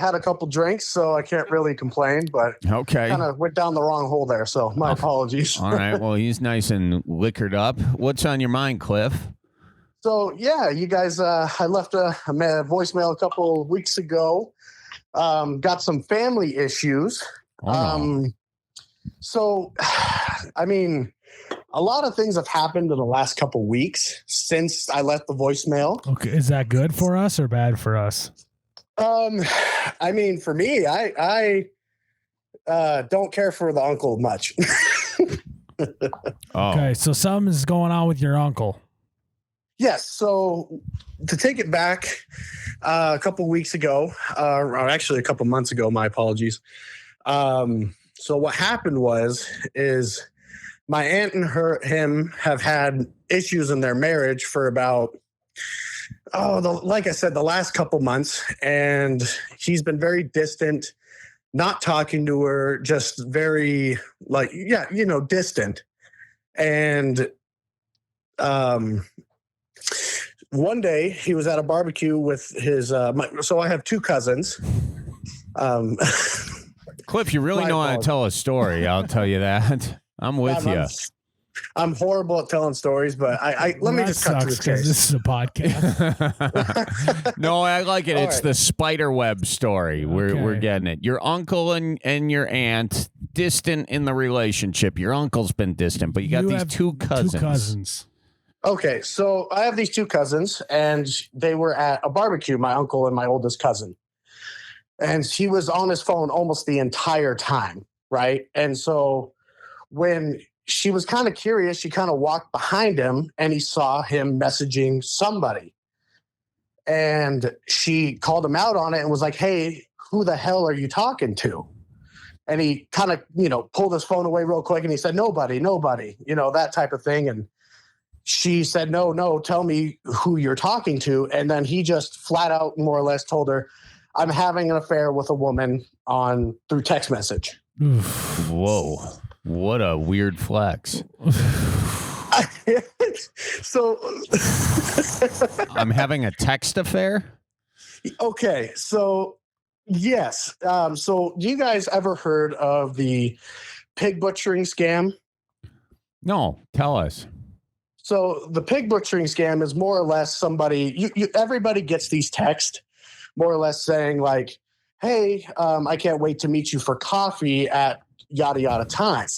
Speaker 11: had a couple drinks, so I can't really complain, but
Speaker 1: Okay.
Speaker 11: kind of went down the wrong hole there, so my apologies.
Speaker 1: All right. Well, he's nice and liquored up. What's on your mind, Cliff?
Speaker 11: So, yeah, you guys, I left a voicemail a couple of weeks ago. Got some family issues.
Speaker 1: Oh, no.
Speaker 11: So, I mean, a lot of things have happened in the last couple weeks since I left the voicemail.
Speaker 3: Okay, is that good for us or bad for us?
Speaker 11: I mean, for me, I don't care for the uncle much.
Speaker 3: Okay, so something's going on with your uncle.
Speaker 11: Yes. So to take it back a couple weeks ago, or actually a couple months ago, my apologies. So what happened is my aunt and him have had issues in their marriage for about, like I said, the last couple months. And he's been very distant, not talking to her, just very distant. And one day he was at a barbecue with his, so I have two cousins.
Speaker 1: Cliff, you really know how to tell a story. I'll tell you that. I'm with you.
Speaker 11: I'm horrible at telling stories, but let me just cut to the chase.
Speaker 3: This is a podcast.
Speaker 1: No, I like it.
Speaker 11: All
Speaker 1: It's
Speaker 11: right.
Speaker 1: the spider web story. We're getting it. Your uncle and your aunt distant in the relationship. Your uncle's been distant, but you got these
Speaker 3: have
Speaker 1: two cousins.
Speaker 3: Two cousins.
Speaker 11: Okay, so I have these two cousins, and they were at a barbecue, my uncle and my oldest cousin. And he was on his phone almost the entire time, right? And so when she was kind of curious, she kind of walked behind him, and he saw him messaging somebody. And she called him out on it and was like, hey, who the hell are you talking to? And he kind of, pulled his phone away real quick, and he said, nobody, that type of thing. And she said, no, tell me who you're talking to. And then he just flat out more or less told her, I'm having an affair with a woman through text message.
Speaker 1: Whoa. What a weird flex.
Speaker 11: So
Speaker 1: I'm having a text affair?
Speaker 11: Okay, so yes. So you guys ever heard of the pig butchering scam?
Speaker 1: No, tell us.
Speaker 11: So the pig butchering scam is more or less somebody, everybody gets these texts more or less saying like, hey, I can't wait to meet you for coffee at yada, yada time.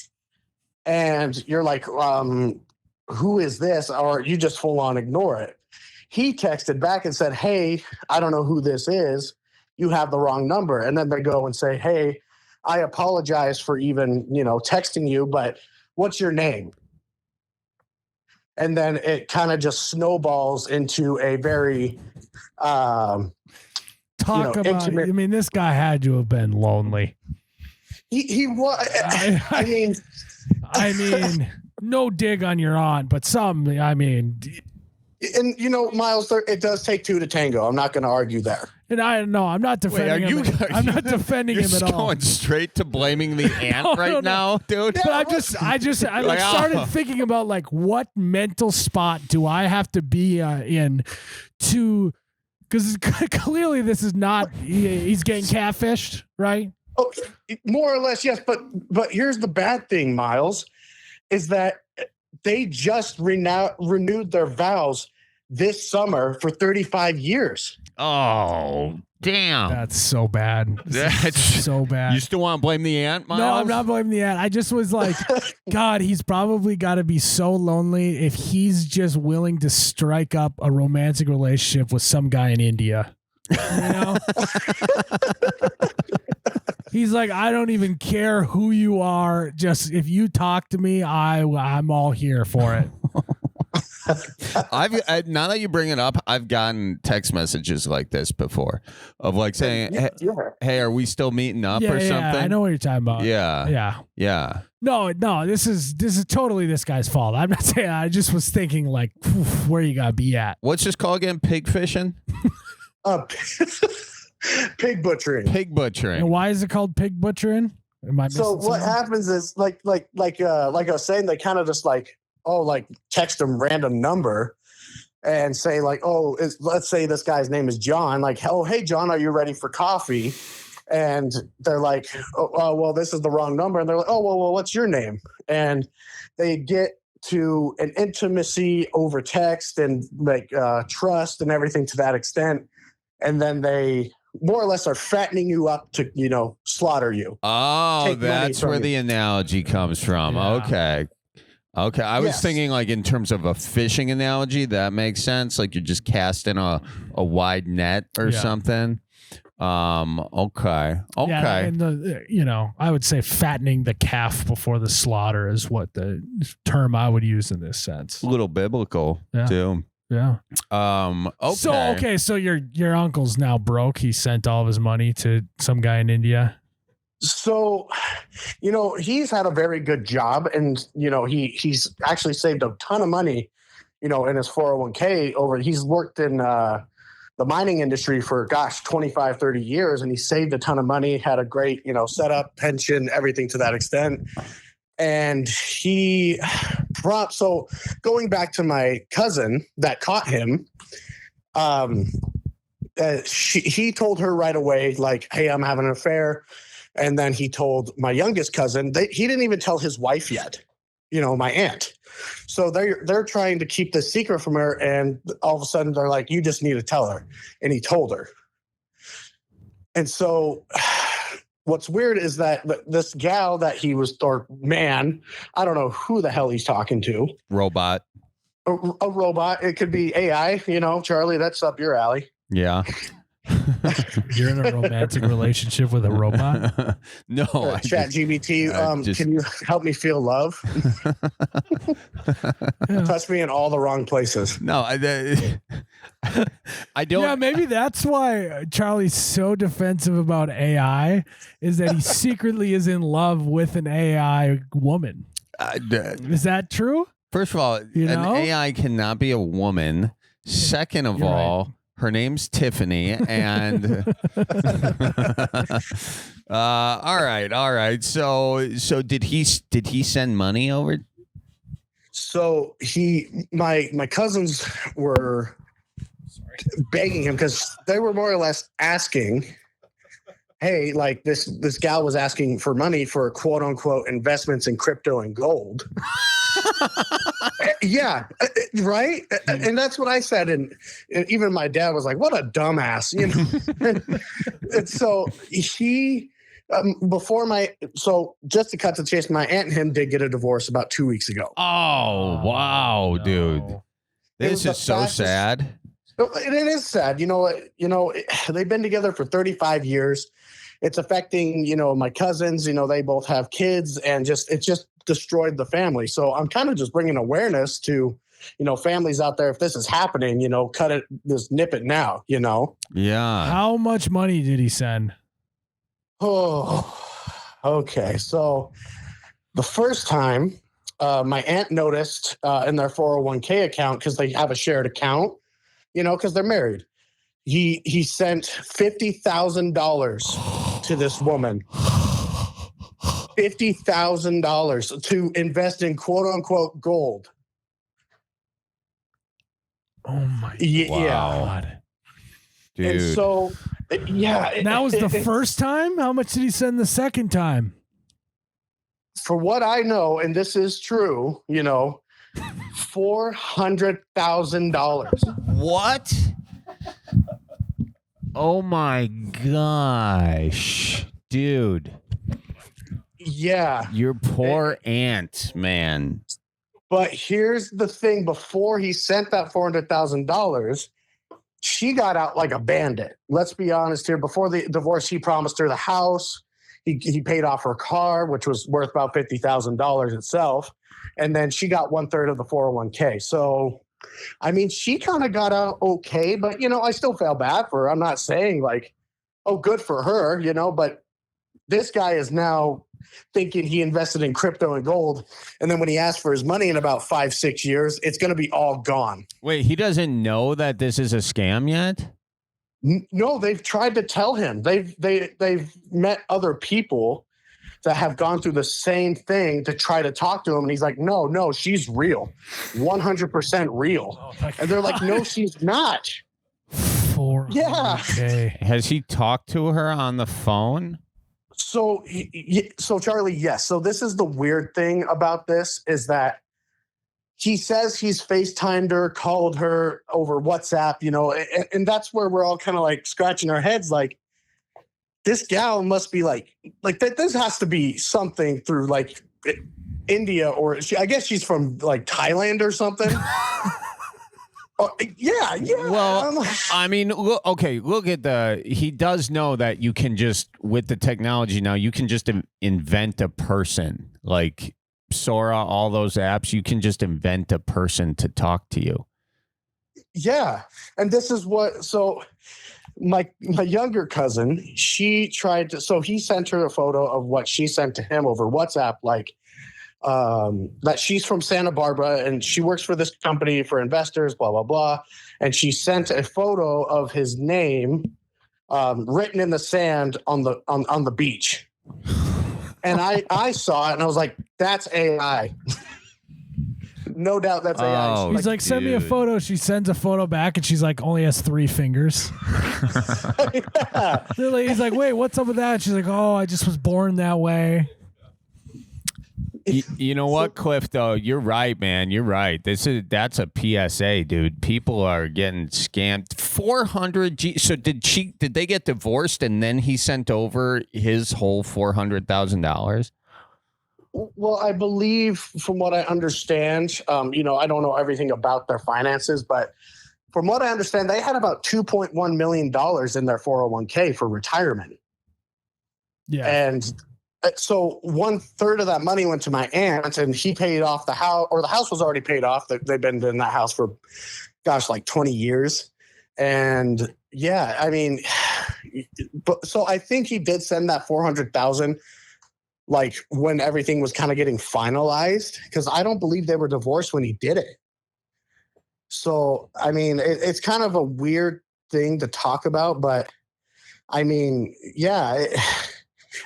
Speaker 11: And you're like, who is this? Or you just full on ignore it. He texted back and said, hey, I don't know who this is. You have the wrong number. And then they go and say, hey, I apologize for even, texting you, but what's your name? and then it kind of just snowballs into a very
Speaker 3: Talk about.
Speaker 11: intimate.
Speaker 3: I mean, this guy had to have been lonely.
Speaker 11: He was.
Speaker 3: I mean, no dig on your aunt, but some. I mean,
Speaker 11: and Miles, it does take two to tango. I'm not going to argue there.
Speaker 3: and I'm not defending him. I'm not defending him at all.
Speaker 1: You're going straight to blaming the aunt
Speaker 3: No.
Speaker 1: now, dude.
Speaker 3: But I started thinking about like what mental spot do I have to be in to, because clearly this is not. He's getting catfished, right?
Speaker 11: Oh, more or less, yes. But here's the bad thing, Miles, is that they just renewed their vows this summer for 35 years.
Speaker 1: Oh, damn.
Speaker 3: That's so bad.
Speaker 1: That's
Speaker 3: so bad.
Speaker 1: You still want to blame the aunt, Miles?
Speaker 3: No, I'm not blaming the aunt. I just was like, God, he's probably got to be so lonely if he's just willing to strike up a romantic relationship with some guy in India. You know? He's like, I don't even care who you are. Just if you talk to me, I'm all here for it.
Speaker 1: Now that you bring it up, I've gotten text messages like this before, of like saying, "Hey, are we still meeting up or something?"
Speaker 3: I know what you're talking about.
Speaker 1: Yeah.
Speaker 3: No, this is totally this guy's fault. I'm not saying. I just was thinking like, where you gotta be at.
Speaker 1: What's this called again? Pig fishing.
Speaker 11: Pig butchering.
Speaker 1: Pig butchering.
Speaker 3: And why is it called pig butchering? Am I missing
Speaker 11: what happens is like I was saying, they kind of just text them random number and say like, let's say this guy's name is John. Like, oh, hey John, are you ready for coffee? And they're like, oh, well, this is the wrong number. And they're like, oh, well, what's your name? And they get to an intimacy over text and like trust and everything to that extent. And then they more or less are fattening you up to, slaughter you.
Speaker 1: Oh, that's where the analogy comes from. Yeah. Okay. I was thinking like in terms of a fishing analogy, that makes sense. Like you're just casting a wide net or something. Okay.
Speaker 3: Yeah, and I would say fattening the calf before the slaughter is what the term I would use in this sense.
Speaker 1: A little biblical too.
Speaker 3: Yeah.
Speaker 1: Okay.
Speaker 3: So your uncle's now broke. He sent all of his money to some guy in India.
Speaker 11: So, he's had a very good job, and he's actually saved a ton of money, in his 401k he's worked in the mining industry for 25, 30 years, and he saved a ton of money, had a great, setup, pension, everything to that extent. And so going back to my cousin that caught him, he told her right away, like, hey, I'm having an affair. And then he told my youngest cousin he didn't even tell his wife yet, my aunt. So they're trying to keep this secret from her. And all of a sudden they're like, you just need to tell her. And he told her. And so what's weird is that this gal that he was, or man, I don't know who the hell he's talking to.
Speaker 1: Robot.
Speaker 11: A robot. It could be AI, Charlie, that's up your alley.
Speaker 1: Yeah.
Speaker 3: You're in a romantic relationship with a robot?
Speaker 11: No. ChatGPT, can you help me feel love? Touch me in all the wrong places.
Speaker 1: No, I don't.
Speaker 3: Yeah, maybe that's why Charlie's so defensive about AI, is that he secretly is in love with an AI woman. Is that true?
Speaker 1: First of all, an AI cannot be a woman. Second of all, right. Her name's Tiffany, and all right. So did he send money over?
Speaker 11: So my cousins were begging him because they were more or less asking, hey, like this gal was asking for money for quote unquote investments in crypto and gold. Yeah, right. And that's what I said. And even my dad was like, what a dumbass, and so he, so just to cut to the chase, my aunt and him did get a divorce about 2 weeks ago.
Speaker 1: Oh, wow, no. Dude. This is so sad.
Speaker 11: It is sad. They've been together for 35 years. It's affecting, my cousins, they both have kids, and it just destroyed the family. So I'm kind of just bringing awareness to, families out there, if this is happening, cut it, just nip it now,
Speaker 1: Yeah.
Speaker 3: How much money did he send?
Speaker 11: Oh, okay. So the first time my aunt noticed in their 401k account, because they have a shared account, because they're married, he sent $50,000 to this woman. $50,000 to invest in quote unquote gold.
Speaker 3: Oh my
Speaker 11: God.
Speaker 1: Dude.
Speaker 11: And so, yeah.
Speaker 3: That was the first time? How much did he send the second time?
Speaker 11: For what I know, and this is true, $400,000.
Speaker 1: What? Oh my gosh. Dude.
Speaker 11: Yeah.
Speaker 1: Your poor aunt, man.
Speaker 11: But here's the thing. Before he sent that $400,000, she got out like a bandit. Let's be honest here. Before the divorce, he promised her the house. He paid off her car, which was worth about $50,000 itself. And then she got 1/3 of the 401k. So, I mean, she kind of got out okay, but, I still feel bad for her. I'm not saying like, oh, good for her, but this guy is now thinking he invested in crypto and gold. And then when he asks for his money in about 5-6 years, it's going to be all gone.
Speaker 1: Wait, he doesn't know that this is a scam yet?
Speaker 11: No, they've tried to tell him. They've met other people that have gone through the same thing to try to talk to him. And he's like, no, she's real. 100% real.
Speaker 3: Oh,
Speaker 11: and they're like, no, she's not. Yeah.
Speaker 1: Has he talked to her on the phone?
Speaker 11: So Charlie, yes. So this is the weird thing about this is that he says he's FaceTimed her, called her over WhatsApp, and that's where we're all kind of like scratching our heads. Like, this gal must be like that. This has to be something through like India, or I guess she's from like Thailand or something. Yeah.
Speaker 1: Well, I mean, look at he does know that you can just, with the technology now, you can just invent a person like Sora, all those apps, you can just invent a person to talk to you.
Speaker 11: Yeah. And this is so my younger cousin, she tried to, so he sent her a photo of what she sent to him over WhatsApp, like, that she's from Santa Barbara and she works for this company for investors, blah, blah, blah. And she sent a photo of his name written in the sand on the beach. And I saw it and I was like, that's AI. No doubt that's AI.
Speaker 1: Oh,
Speaker 3: He's like, send me a photo. She sends a photo back and she's like, only has 3 fingers.
Speaker 11: Yeah.
Speaker 3: He's like, wait, what's up with that? She's like, oh, I just was born that way.
Speaker 1: You know what, Cliff, though? You're right, man. You're right. That's a PSA, dude. People are getting scammed. 400 G. So did they get divorced and then he sent over his whole $400,000?
Speaker 11: Well, I believe from what I understand, I don't know everything about their finances, but from what I understand, they had about $2.1 million in their 401k for retirement.
Speaker 3: Yeah.
Speaker 11: And so 1/3 of that money went to my aunt, and he paid off the house, or the house was already paid off. They've been in that house for, like 20 years. And yeah, I mean, but so I think he did send that 400,000, like when everything was kind of getting finalized, because I don't believe they were divorced when he did it. So, I mean, it's kind of a weird thing to talk about, but I mean, yeah.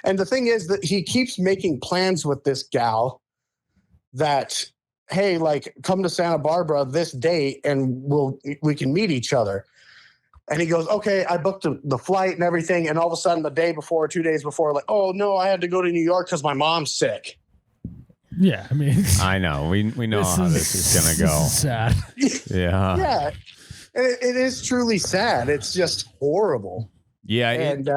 Speaker 11: And the thing is that he keeps making plans with this gal that, hey, like, come to Santa Barbara this date and we can meet each other. And he goes, okay, I booked the flight and everything. And all of a sudden, the day before, 2 days before, like, oh, no, I had to go to New York because my mom's sick.
Speaker 3: Yeah, I mean,
Speaker 1: I know. We know how this is going to go.
Speaker 3: This is sad.
Speaker 1: Yeah.
Speaker 11: Yeah. It is truly sad. It's just horrible.
Speaker 1: Yeah.
Speaker 11: And,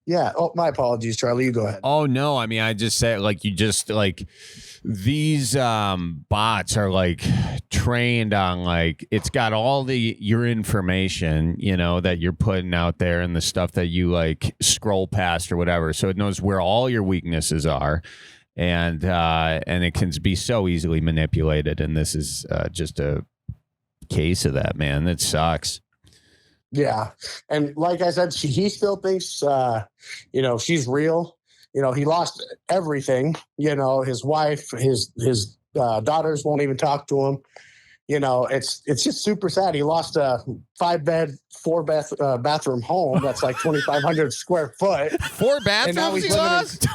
Speaker 11: yeah. Oh, my apologies, Charlie. You go ahead.
Speaker 1: Oh, no. I mean, I just said, like, these bots are, like, trained on, like, it's got all your information, that you're putting out there and the stuff that you, like, scroll past or whatever. So it knows where all your weaknesses are. and it can be so easily manipulated. And this is just a case of that, man. That sucks.
Speaker 11: Yeah. And like I said, he still thinks, she's real. He lost everything. His wife, his daughters won't even talk to him. It's just super sad. He lost a 5-bed, 4-bathroom home that's like 2,500 square foot.
Speaker 1: 4 bathrooms he lost?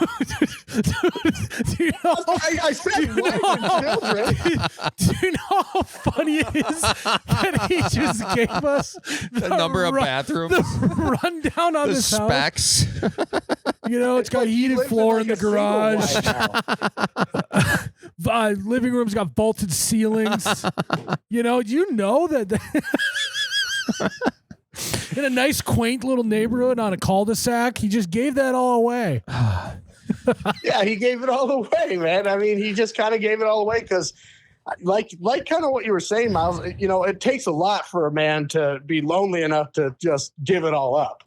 Speaker 11: I said wife and children.
Speaker 3: Do you know how funny it is that he just gave us
Speaker 1: the number of bathrooms?
Speaker 3: The rundown on
Speaker 1: the
Speaker 3: this
Speaker 1: specs.
Speaker 3: House. It's got heated floor in the garage. Living room's got vaulted ceilings. You know that in a nice, quaint little neighborhood on a cul-de-sac, he just gave that all away.
Speaker 11: Yeah, he gave it all away, man. I mean, he just kind of gave it all away because, like kind of what you were saying, Miles, it takes a lot for a man to be lonely enough to just give it all up.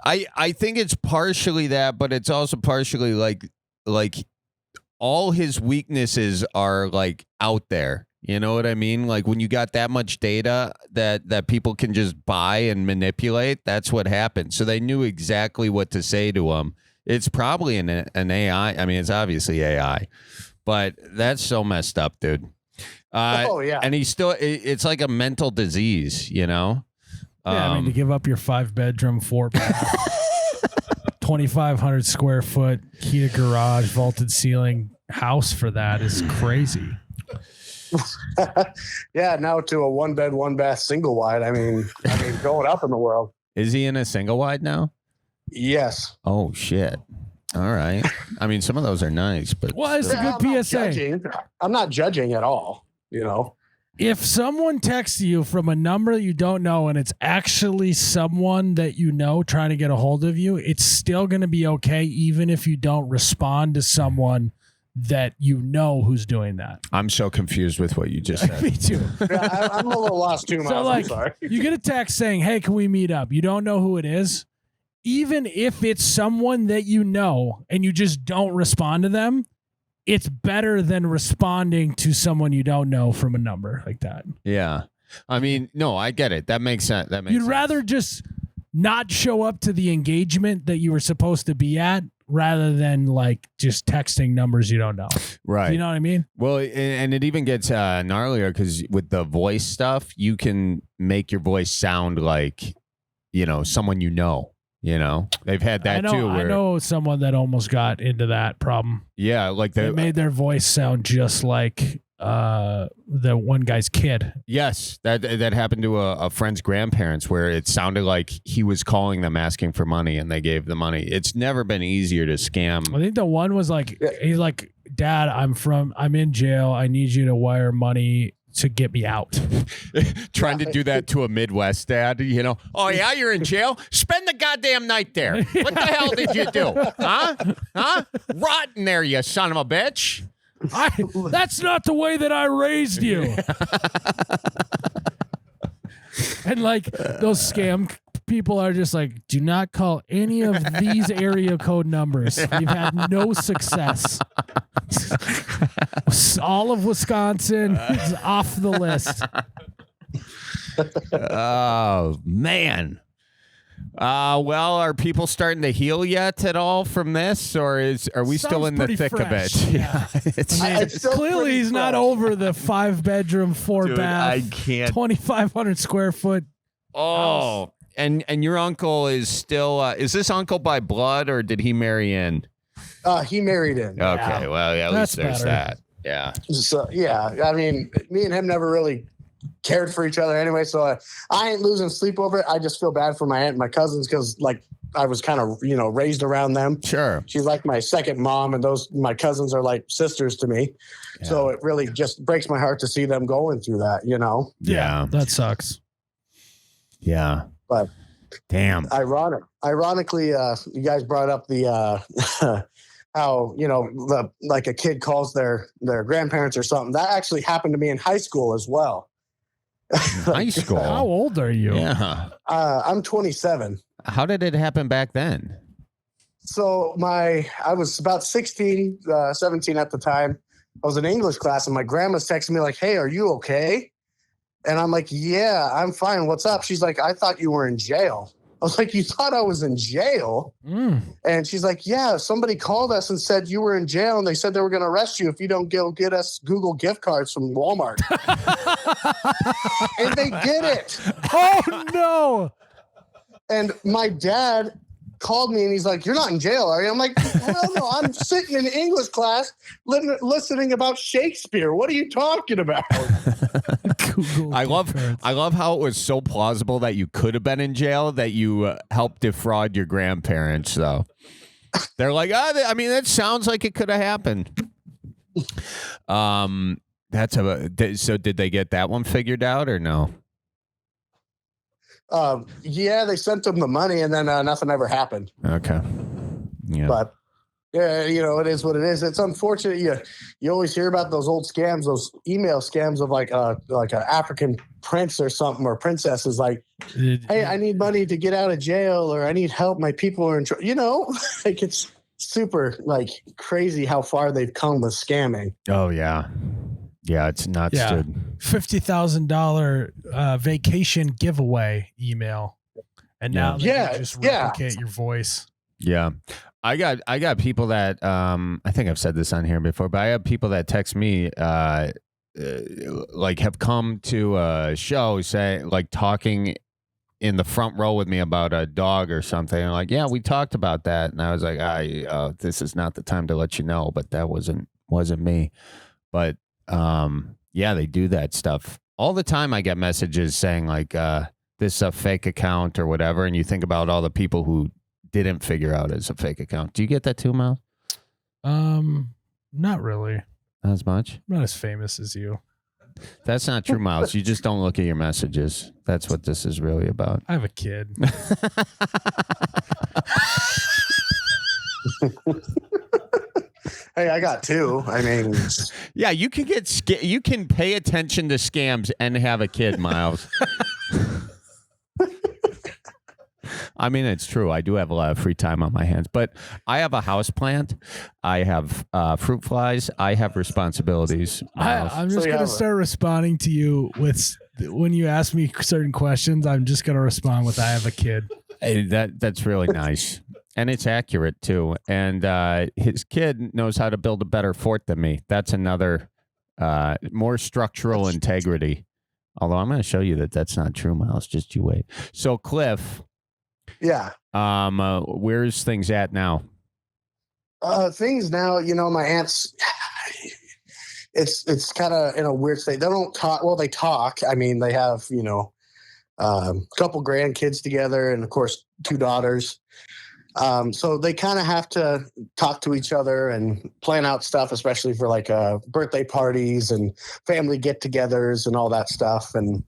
Speaker 1: I think it's partially that, but it's also partially like all his weaknesses are like out there. You know what I mean? Like when you got that much data that people can just buy and manipulate, that's what happened. So they knew exactly what to say to him. It's probably an AI. I mean, it's obviously AI, but that's so messed up, dude.
Speaker 11: Oh yeah.
Speaker 1: And it's like a mental disease,
Speaker 3: Yeah, to give up your 5-bedroom, 4-bath, 2,500 square foot heated garage, vaulted ceiling house for that is crazy.
Speaker 11: Yeah, now to a 1-bed, 1-bath single wide. I mean, going up in the world.
Speaker 1: Is he in a single wide now?
Speaker 11: Yes.
Speaker 1: Oh shit. All right. I mean, some of those are nice, but
Speaker 3: well, it's a good PSA.
Speaker 11: I'm not judging at all.
Speaker 3: If someone texts you from a number that you don't know and it's actually someone that you know trying to get a hold of you, it's still going to be okay, even if you don't respond to someone that you know who's doing that.
Speaker 1: I'm so confused with what you just said.
Speaker 3: Me too.
Speaker 11: Yeah, I'm a little lost too, Miles.
Speaker 3: So,
Speaker 11: I'm sorry.
Speaker 3: You get a text saying, "Hey, can we meet up?" You don't know who it is. Even if it's someone that you know and you just don't respond to them, it's better than responding to someone you don't know from a number like that.
Speaker 1: Yeah. I mean, no, I get it. That makes sense.
Speaker 3: You'd rather just not show up to the engagement that you were supposed to be at rather than like just texting numbers you don't know.
Speaker 1: Right.
Speaker 3: You know what I mean?
Speaker 1: Well, and it even gets gnarlier because with the voice stuff, you can make your voice sound like, someone you know. They've had that too.
Speaker 3: I know someone that almost got into that problem.
Speaker 1: Yeah, like
Speaker 3: they made their voice sound just like the one guy's kid.
Speaker 1: Yes, that happened to a friend's grandparents where it sounded like he was calling them asking for money and they gave the money. It's never been easier to scam.
Speaker 3: I think the one was like, he's like, "Dad, I'm in jail. I need you to wire money to get me out."
Speaker 1: Trying to do that to a Midwest dad, Oh yeah, you're in jail. Spend the goddamn night there. What the hell did you do? Huh? Rot in there, you son of a bitch.
Speaker 3: That's not the way that I raised you. And like those scam people are just like, do not call any of these area code numbers. We've had no success. All of Wisconsin is off the list.
Speaker 1: Oh man. Well, are people starting to heal yet at all from this, or are we still in the thick of it?
Speaker 3: Yeah. It's clearly he's not over the 5-bedroom, 4-bath,
Speaker 1: I can't.
Speaker 3: 2,500 square foot.
Speaker 1: Oh,
Speaker 3: house.
Speaker 1: And your uncle is still is this uncle by blood or did he marry in?
Speaker 11: He married in.
Speaker 1: Okay, well, yeah, at least there's that. Yeah.
Speaker 11: So yeah, I mean, me and him never really cared for each other anyway, so I ain't losing sleep over it. I just feel bad for my aunt and my cousins because like I was kind of raised around them.
Speaker 1: Sure.
Speaker 11: She's like my second mom, and my cousins are like sisters to me. Yeah. So it really just breaks my heart to see them going through that.
Speaker 1: Yeah,
Speaker 3: that sucks.
Speaker 1: Yeah.
Speaker 11: But
Speaker 1: damn.
Speaker 11: Ironically, you guys brought up the how like a kid calls their grandparents or something. That actually happened to me in high school as well.
Speaker 1: High school?
Speaker 3: How old are you?
Speaker 1: Yeah.
Speaker 11: I'm 27.
Speaker 1: How did it happen back then?
Speaker 11: So I was about 16, 17 at the time. I was in English class and my grandma's texting me like, hey, are you okay? And I'm like, yeah, I'm fine. What's up? She's like, I thought you were in jail. I was like, you thought I was in jail? And she's like, yeah, somebody called us and said you were in jail and they said they were going to arrest you if you don't go get us Google gift cards from Walmart. And they did it.
Speaker 3: Oh, no.
Speaker 11: And my dad called me and he's like, you're not in jail, are you? I'm like, hell no, I'm sitting in English class listening about Shakespeare. What are you talking about?
Speaker 1: I love how it was so plausible that you could have been in jail that you helped defraud your grandparents, though. They're like, I mean, that sounds like it could have happened. So did they get that one figured out or no?
Speaker 11: Yeah, they sent them the money and then nothing ever happened.
Speaker 1: Okay. Yeah.
Speaker 11: But yeah, it is what it is. It's unfortunate. You always hear about those old scams, those email scams of like an African prince or something, or princess is like, hey, I need money to get out of jail, or I need help. My people are in trouble. Like it's super like crazy how far they've come with scamming.
Speaker 1: Oh yeah. Yeah, it's nuts, dude.
Speaker 3: $50,000 vacation giveaway email, and now they can just replicate your voice.
Speaker 1: Yeah, I got people that I think I've said this on here before, but I have people that text me like have come to a show saying like talking in the front row with me about a dog or something. And like, yeah, we talked about that, and I was like, this is not the time to let you know, but that wasn't me, but. Yeah, they do that stuff all the time. I get messages saying like, this is a fake account or whatever. And you think about all the people who didn't figure out it's a fake account. Do you get that too, Miles?
Speaker 3: Not really.
Speaker 1: Not as much?
Speaker 3: I'm not as famous as you.
Speaker 1: That's not true, Miles. You just don't look at your messages. That's what this is really about.
Speaker 3: I have a kid.
Speaker 11: Hey, I got two. I mean,
Speaker 1: yeah, you can you can pay attention to scams and have a kid, Miles. I mean, it's true. I do have a lot of free time on my hands, but I have a house plant. I have fruit flies. I have responsibilities.
Speaker 3: I'm just going to start responding to you with when you ask me certain questions. I'm just going to respond with, I have a kid.
Speaker 1: Hey, that's really nice. And it's accurate, too. And his kid knows how to build a better fort than me. That's another more structural integrity. Although I'm going to show you that that's not true, Miles. Just you wait. So, Cliff.
Speaker 11: Yeah.
Speaker 1: Where's things at now?
Speaker 11: Things now, my aunt's, it's kind of in a weird state. They don't talk. Well, they talk. I mean, they have, a couple grandkids together and, of course, 2 daughters. So they kind of have to talk to each other and plan out stuff, especially for like birthday parties and family get-togethers and all that stuff. And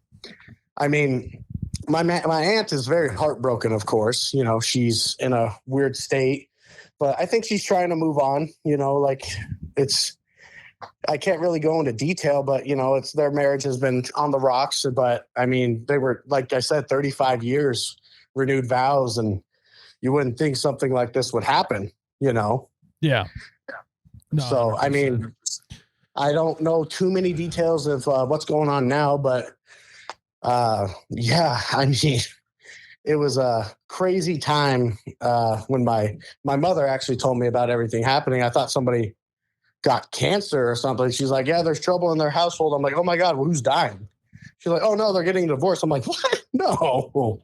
Speaker 11: I mean, my aunt is very heartbroken, of course. She's in a weird state, but I think she's trying to move on. I can't really go into detail, but it's their marriage has been on the rocks. But I mean, they were, like I said, 35 years, renewed vows, and you wouldn't think something like this would happen,
Speaker 3: Yeah.
Speaker 11: No, so, 100%. I mean, I don't know too many details of what's going on now, but yeah, I mean, it was a crazy time when my mother actually told me about everything happening. I thought somebody got cancer or something. She's like, yeah, there's trouble in their household. I'm like, oh my God, well, who's dying? She's like, oh no, they're getting divorced. I'm like, what? No.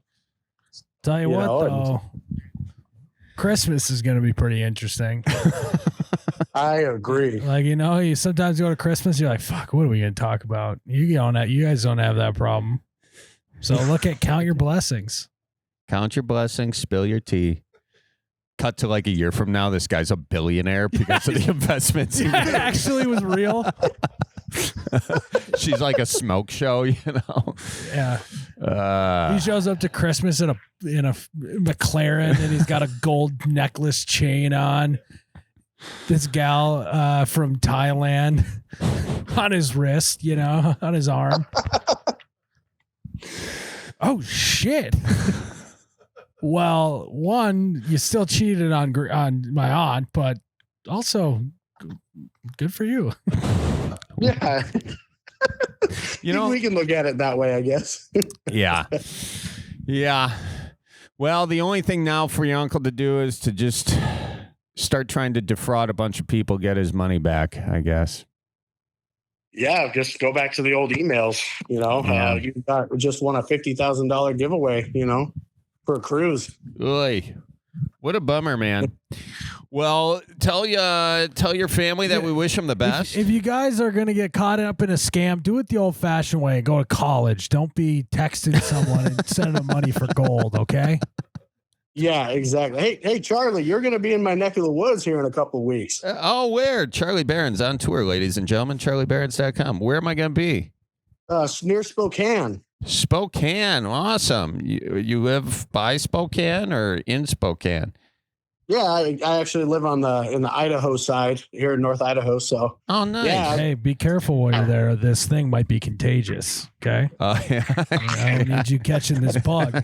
Speaker 3: Tell you what, though, Christmas is going to be pretty interesting.
Speaker 11: I agree.
Speaker 3: Like, you sometimes go to Christmas, you're like, fuck, what are we going to talk about? You guys don't have that problem. So count your blessings.
Speaker 1: Count your blessings, spill your tea. Cut to like a year from now, this guy's a billionaire because of the investments.
Speaker 3: It actually was real.
Speaker 1: She's like a smoke show,
Speaker 3: Yeah. He shows up to Christmas in a McLaren, and he's got a gold necklace chain on. This gal from Thailand on his wrist, on his arm. Oh shit. Well, one, you still cheated on my aunt, but also good for you.
Speaker 11: Yeah.
Speaker 1: You know,
Speaker 11: we can look at it that way, I guess.
Speaker 1: Yeah. Yeah. Well, the only thing now for your uncle to do is to just start trying to defraud a bunch of people, get his money back, I guess.
Speaker 11: Yeah, just go back to the old emails. You just won a $50,000 giveaway, for a cruise.
Speaker 1: Oy. What a bummer, man. Well, tell your family that we wish them the best.
Speaker 3: If you guys are going to get caught up in a scam, do it the old-fashioned way. Go to college. Don't be texting someone and sending them money for gold, okay?
Speaker 11: Yeah, exactly. Hey, Charlie, you're going to be in my neck of the woods here in a couple of weeks.
Speaker 1: Where? Charlie Berens on tour, ladies and gentlemen. CharlieBerens.com. Where am I going to be?
Speaker 11: Near Spokane.
Speaker 1: Spokane. Awesome. You live by Spokane or in Spokane?
Speaker 11: Yeah, I actually live in the Idaho side here in North Idaho. So,
Speaker 1: oh, nice.
Speaker 11: Yeah,
Speaker 3: hey, be careful while you're there. This thing might be contagious. Okay.
Speaker 1: Oh, yeah.
Speaker 3: I don't need you catching this bug.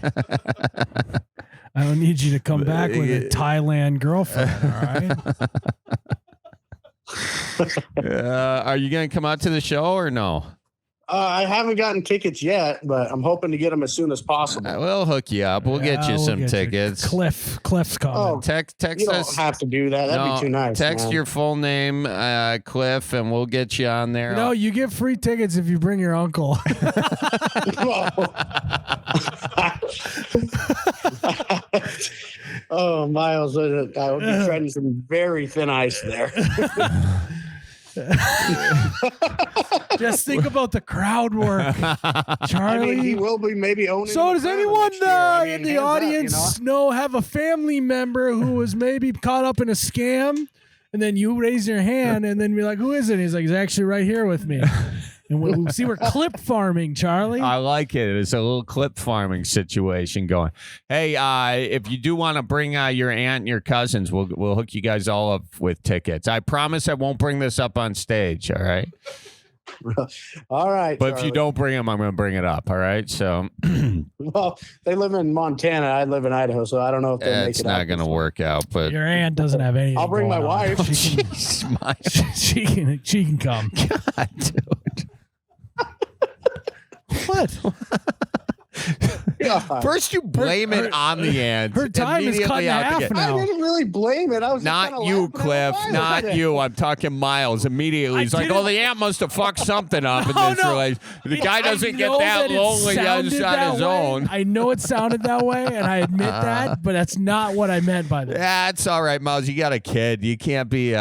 Speaker 3: I don't need you to come back with a Thailand girlfriend. All right.
Speaker 1: Are you going to come out to the show or no?
Speaker 11: I haven't gotten tickets yet, but I'm hoping to get them as soon as possible.
Speaker 1: We'll hook you up. We'll get you some tickets.
Speaker 3: Cliff's coming.
Speaker 11: Oh,
Speaker 1: text
Speaker 11: you
Speaker 1: us.
Speaker 11: Don't have to do that. That'd be too nice.
Speaker 1: Text your full name, Cliff, and we'll get you on there.
Speaker 3: No, you get free tickets if you bring your uncle.
Speaker 11: Oh, Miles, I would be treading some very thin ice there.
Speaker 3: Just think about the crowd work, Charlie.
Speaker 11: I mean, he will be maybe owning.
Speaker 3: So does anyone in the audience
Speaker 11: up,
Speaker 3: have a family member who was maybe caught up in a scam? And then you raise your hand and then be like, who is it? And he's like, he's actually right here with me. And we'll see, we're clip farming, Charlie.
Speaker 1: I like it. It's a little clip farming situation going. Hey, if you do want to bring your aunt and your cousins, we'll hook you guys all up with tickets. I promise I won't bring this up on stage. All right.
Speaker 11: All right.
Speaker 1: But Charlie, if you don't bring them, I'm going to bring it up. All right. So,
Speaker 11: well, they live in Montana. I live in Idaho, so I don't know if they'll make it.
Speaker 1: It's not going to work out. But
Speaker 3: your aunt doesn't have anything.
Speaker 11: I'll bring my wife.
Speaker 3: She can come.
Speaker 1: God, dude.
Speaker 3: What?
Speaker 1: First, you blame it on the aunt.
Speaker 3: Her time is cut in half now.
Speaker 11: I didn't really blame it. I was
Speaker 1: not you, Cliff. Not you. I'm talking Miles. Immediately, he's like, "Oh, the aunt must have fucked something up in this relationship. The guy doesn't get that lonely on his own."
Speaker 3: I know it sounded that way, and I admit that, but that's not what I meant by that.
Speaker 1: Yeah, it's all right, Miles. You got a kid. You can't be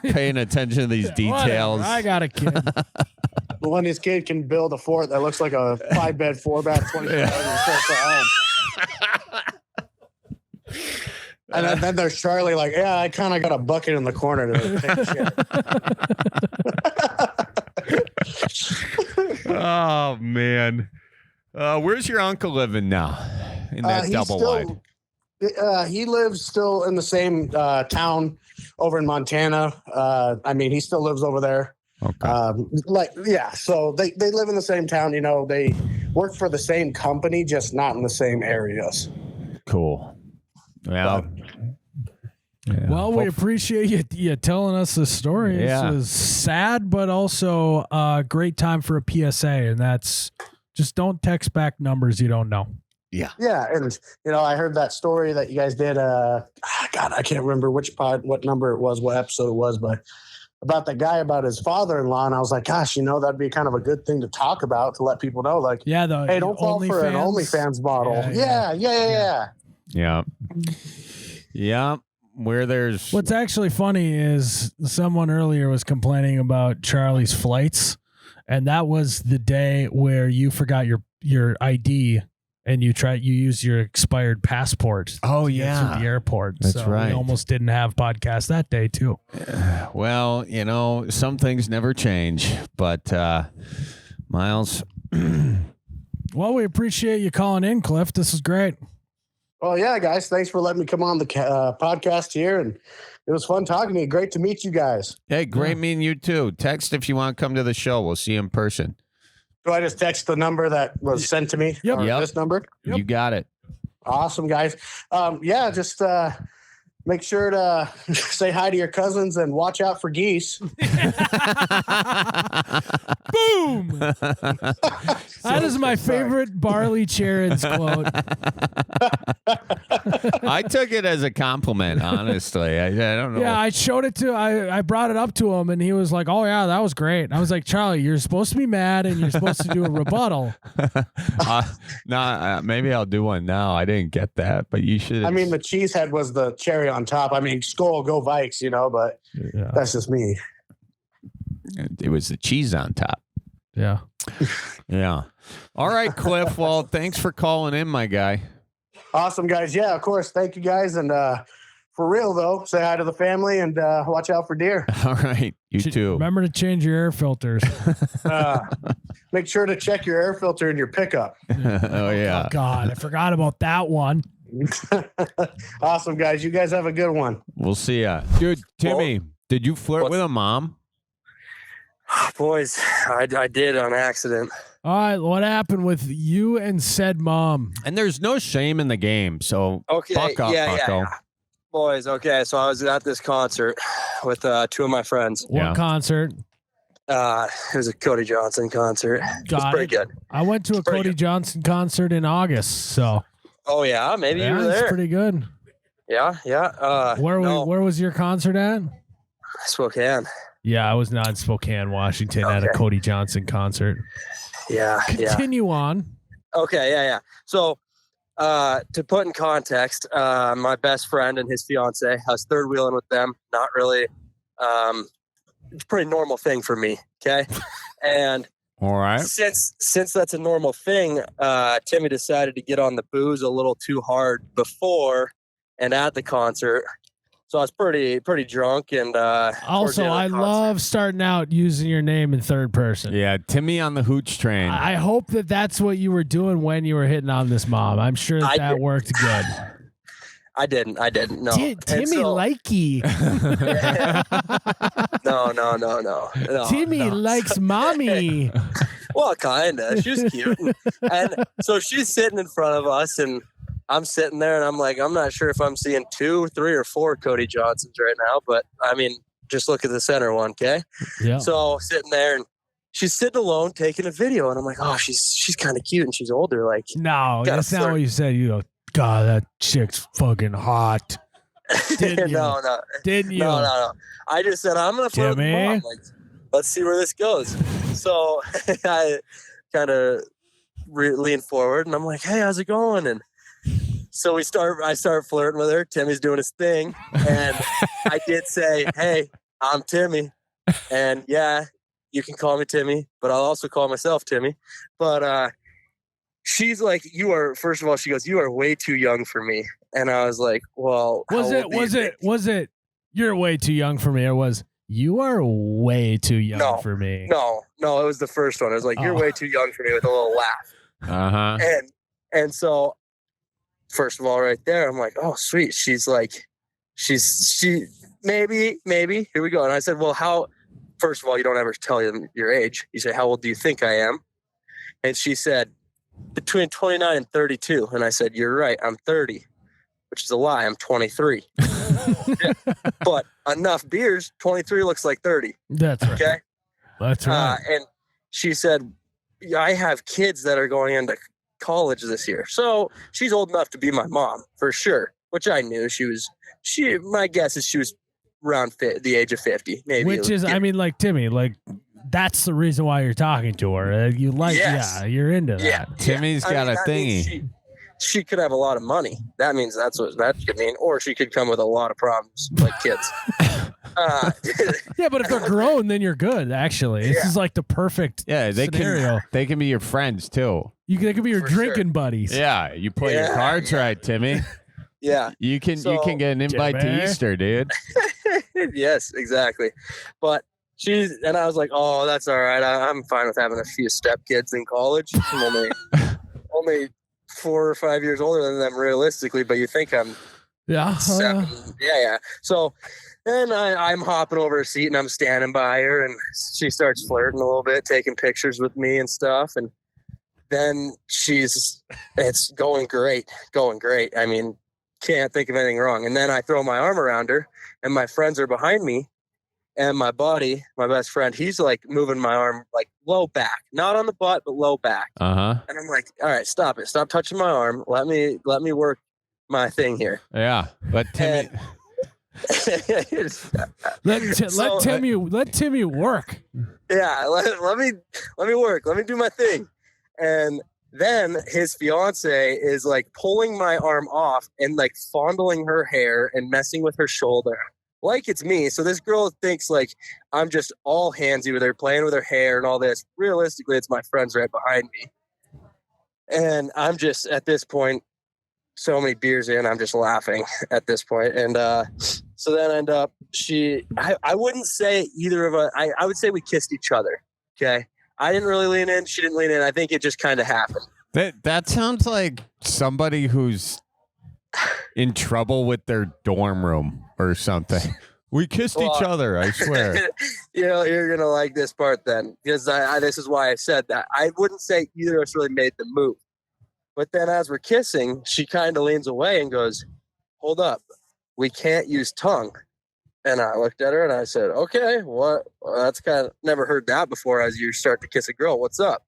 Speaker 1: paying attention to these details.
Speaker 3: Whatever. I got a kid.
Speaker 11: When this kid can build a fort that looks like a 5-bed, 4-bath, 25 and then there's Charlie like, yeah, I kind of got a bucket in the corner to take shit.
Speaker 1: Oh, man. Where's your uncle living now in that double wide?
Speaker 11: He lives still in the same town over in Montana. I mean, he still lives over there.
Speaker 1: Okay.
Speaker 11: So they live in the same town, they work for the same company, just not in the same areas.
Speaker 1: Cool. Well,
Speaker 3: we appreciate you telling us the story.
Speaker 1: Yeah.
Speaker 3: This was sad, but also a great time for a PSA, and that's just don't text back numbers you don't know.
Speaker 1: Yeah.
Speaker 11: Yeah. And, I heard that story that you guys did. God, I can't remember what number it was, what episode it was, but about that guy about his father-in-law, and I was like, gosh, that'd be kind of a good thing to talk about, to let people know, like, hey, don't fall for an OnlyFans model.
Speaker 1: Yeah. Where there's
Speaker 3: what's actually funny is someone earlier was complaining about Charlie's flights, and that was the day where you forgot your ID and you used your expired passport.
Speaker 1: Oh,
Speaker 3: to get through the airport.
Speaker 1: That's right.
Speaker 3: We almost didn't have podcast that day too.
Speaker 1: Well, some things never change, but Miles.
Speaker 3: Well, we appreciate you calling in, Cliff. This is great.
Speaker 11: Well, yeah, guys, thanks for letting me come on the podcast here, and it was fun talking to you. Great to meet you guys.
Speaker 1: Hey, great meeting you too. Text if you want to come to the show. We'll see you in person.
Speaker 11: Do I just text the number that was sent to me?
Speaker 3: Yep.
Speaker 11: This number?
Speaker 1: You got it.
Speaker 11: Awesome, guys. Yeah, just make sure to say hi to your cousins and watch out for geese.
Speaker 3: Boom. That is my favorite Barley Charon's quote.
Speaker 1: I took it as a compliment, honestly. I don't know.
Speaker 3: Yeah, I showed it to, I brought it up to him and he was like, oh yeah, that was great. I was like, Charlie, you're supposed to be mad and you're supposed to do a rebuttal.
Speaker 1: Maybe I'll do one now. I didn't get that, but you should.
Speaker 11: I mean, the cheese head was the cherry on top. I mean, Skull, go Vikes, but that's just me.
Speaker 1: It was the cheese on top.
Speaker 3: Yeah.
Speaker 1: Yeah. All right, Cliff. Well, thanks for calling in, my guy.
Speaker 11: Awesome, guys. Yeah, of course. Thank you, guys. And for real, though, say hi to the family and watch out for deer.
Speaker 1: All right. You too.
Speaker 3: Remember to change your air filters.
Speaker 11: Make sure to check your air filter in your pickup.
Speaker 1: Oh, yeah.
Speaker 3: Oh, God. I forgot about that one.
Speaker 11: Awesome, guys. You guys have a good one.
Speaker 1: We'll see ya. Dude, Timmy, did you flirt with a mom?
Speaker 12: Boys, I did on accident.
Speaker 3: All right, what happened with you and said mom?
Speaker 1: And there's no shame in the game, so
Speaker 12: Okay,
Speaker 1: fuck up, bucko.
Speaker 12: yeah. Boys, okay, so I was at this concert with two of my friends.
Speaker 3: What concert?
Speaker 12: It was a Cody Johnson concert. It was pretty good.
Speaker 3: I went to a Cody Johnson concert in August, so.
Speaker 12: Oh, yeah? Maybe you were
Speaker 3: it's
Speaker 12: there.
Speaker 3: pretty good.
Speaker 12: Yeah.
Speaker 3: Where was your concert at?
Speaker 12: Spokane.
Speaker 3: Yeah, I was not in Spokane, Washington at a Cody Johnson concert.
Speaker 12: Yeah.
Speaker 3: Continue on.
Speaker 12: Okay, yeah. So, to put in context, my best friend and his fiance, I was third wheeling with them. Not really. It's a pretty normal thing for me. Okay. And
Speaker 1: all right.
Speaker 12: Since that's a normal thing, Timmy decided to get on the booze a little too hard before and at the concert. So I was pretty drunk, and
Speaker 3: also I love starting out using your name in third person.
Speaker 1: Yeah, Timmy on the hooch train.
Speaker 3: I hope that's what you were doing when you were hitting on this mom. I'm sure that worked good.
Speaker 12: I didn't. No.
Speaker 3: Timmy likey.
Speaker 12: No.
Speaker 3: Timmy likes mommy.
Speaker 12: Well, kinda. She was cute, and so she's sitting in front of us, and I'm sitting there and I'm like, I'm not sure if I'm seeing 2, 3, or 4 Cody Johnsons right now, but I mean, just look at the center one, okay?
Speaker 3: Yeah.
Speaker 12: So sitting there and she's sitting alone taking a video, and I'm like, oh, she's kind of cute and she's older. Like,
Speaker 3: no, that's not what you said. You go, God, that chick's fucking hot. Didn't you?
Speaker 12: No.
Speaker 3: Didn't you?
Speaker 12: No. I just said I'm gonna flirt with mom. Like, let's see where this goes. So I kind of lean forward and I'm like, hey, how's it going? And so I start flirting with her. Timmy's doing his thing. And I did say, hey, I'm Timmy. And yeah, you can call me Timmy, but I'll also call myself Timmy. But she's like, first of all, she goes, you are way too young for me. And I was like, well,
Speaker 3: was it you're way too young for me, or was you are way too young for me?
Speaker 12: No, it was the first one. It was like, you're way too young for me, with a little laugh.
Speaker 1: Uh-huh.
Speaker 12: And so first of all, right there, I'm like, oh, sweet. She's like, she maybe, here we go. And I said, well, first of all, you don't ever tell them your age. You say, how old do you think I am? And she said, between 29 and 32. And I said, you're right. I'm 30, which is a lie. I'm 23. But enough beers, 23 looks like 30.
Speaker 3: That's right.
Speaker 12: Okay.
Speaker 3: That's right.
Speaker 12: And she said, I have kids that are going into college this year. So she's old enough to be my mom for sure, which I knew my guess is she was around the age of 50, maybe.
Speaker 3: Which is, I mean, like Timmy, like that's the reason why you're talking to her. You like, you're into that.
Speaker 12: Yeah.
Speaker 1: Timmy's got a thingy.
Speaker 12: She could have a lot of money. That means that's what that could mean. Or she could come with a lot of problems, like kids.
Speaker 3: Yeah, but if they're grown, then you're good. Actually, this is like the perfect scenario.
Speaker 1: They can be your friends too.
Speaker 3: They can be your drinking buddies.
Speaker 1: Yeah, you play your cards right, Timmy.
Speaker 12: Yeah,
Speaker 1: you can get an invite to Easter, dude.
Speaker 12: Yes, exactly. But and I was like, oh, that's all right. I'm fine with having a few stepkids in college. I'm only 4 or 5 years older than them realistically, but you think I'm 7. Yeah. So then I'm hopping over a seat and I'm standing by her, and she starts flirting a little bit, taking pictures with me and stuff. And then it's going great. I mean, can't think of anything wrong. And then I throw my arm around her, and my friends are behind me, and my buddy, my best friend, he's like moving my arm like low back, not on the butt, but low back. And I'm like, all right, stop it. Stop touching my arm. Let me work my thing here.
Speaker 1: Yeah. Let Timmy.
Speaker 3: Let Timmy work.
Speaker 12: Yeah, let me work. Let me do my thing. And then his fiance is like pulling my arm off and like fondling her hair and messing with her shoulder like it's me. So this girl thinks like I'm just all handsy with her, playing with her hair and all this. Realistically, it's my friends right behind me. And I'm just at this point, so many beers in, I'm just laughing at this point. And so then end up I wouldn't say either of us, I would say we kissed each other. Okay. I didn't really lean in. She didn't lean in. I think it just kind of happened.
Speaker 1: That sounds like somebody who's in trouble with their dorm room or something. We kissed each other, I swear.
Speaker 12: You're going to like this part then, because this is why I said that. I wouldn't say either of us really made the move. But then as we're kissing, she kind of leans away and goes, hold up, we can't use tongue. And I looked at her and I said, okay, what? Well, that's kind of never heard that before as you start to kiss a girl. What's up?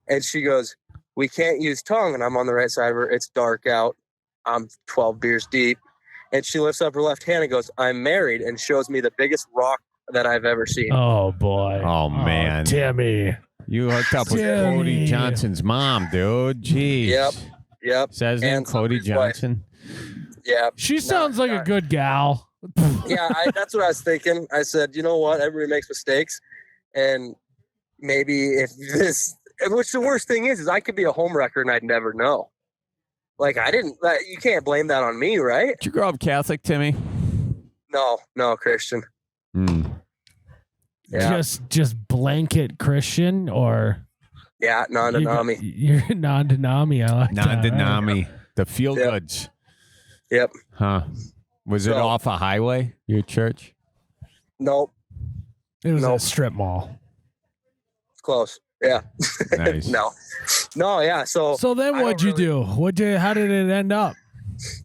Speaker 12: And she goes, we can't use tongue. And I'm on the right side of her. It's dark out. I'm 12 beers deep. And she lifts up her left hand and goes, I'm married, and shows me the biggest rock that I've ever seen.
Speaker 3: Oh, boy.
Speaker 1: Oh, man.
Speaker 3: Timmy.
Speaker 1: You hooked up with Cody Johnson's mom, dude. Jeez.
Speaker 12: Yep.
Speaker 1: Says in Cody Johnson.
Speaker 12: Yeah.
Speaker 3: She sounds like a good gal.
Speaker 12: Yeah, that's what I was thinking. I said, you know what? Everybody makes mistakes. And maybe which the worst thing is I could be a homewrecker and I'd never know. Like, you can't blame that on me, right?
Speaker 1: Did you grow up Catholic, Timmy?
Speaker 12: No, Christian.
Speaker 3: Yeah. Just blanket Christian, or?
Speaker 12: Yeah, non-denomi.
Speaker 3: You're non-denomi. I like
Speaker 1: non-denomi. The feel goods.
Speaker 12: Yep.
Speaker 1: Huh. Was it off a highway, your church?
Speaker 12: Nope.
Speaker 3: It was a strip mall.
Speaker 12: Close. Yeah.
Speaker 1: Nice.
Speaker 12: No, yeah. So
Speaker 3: then what'd you do? How did it end up?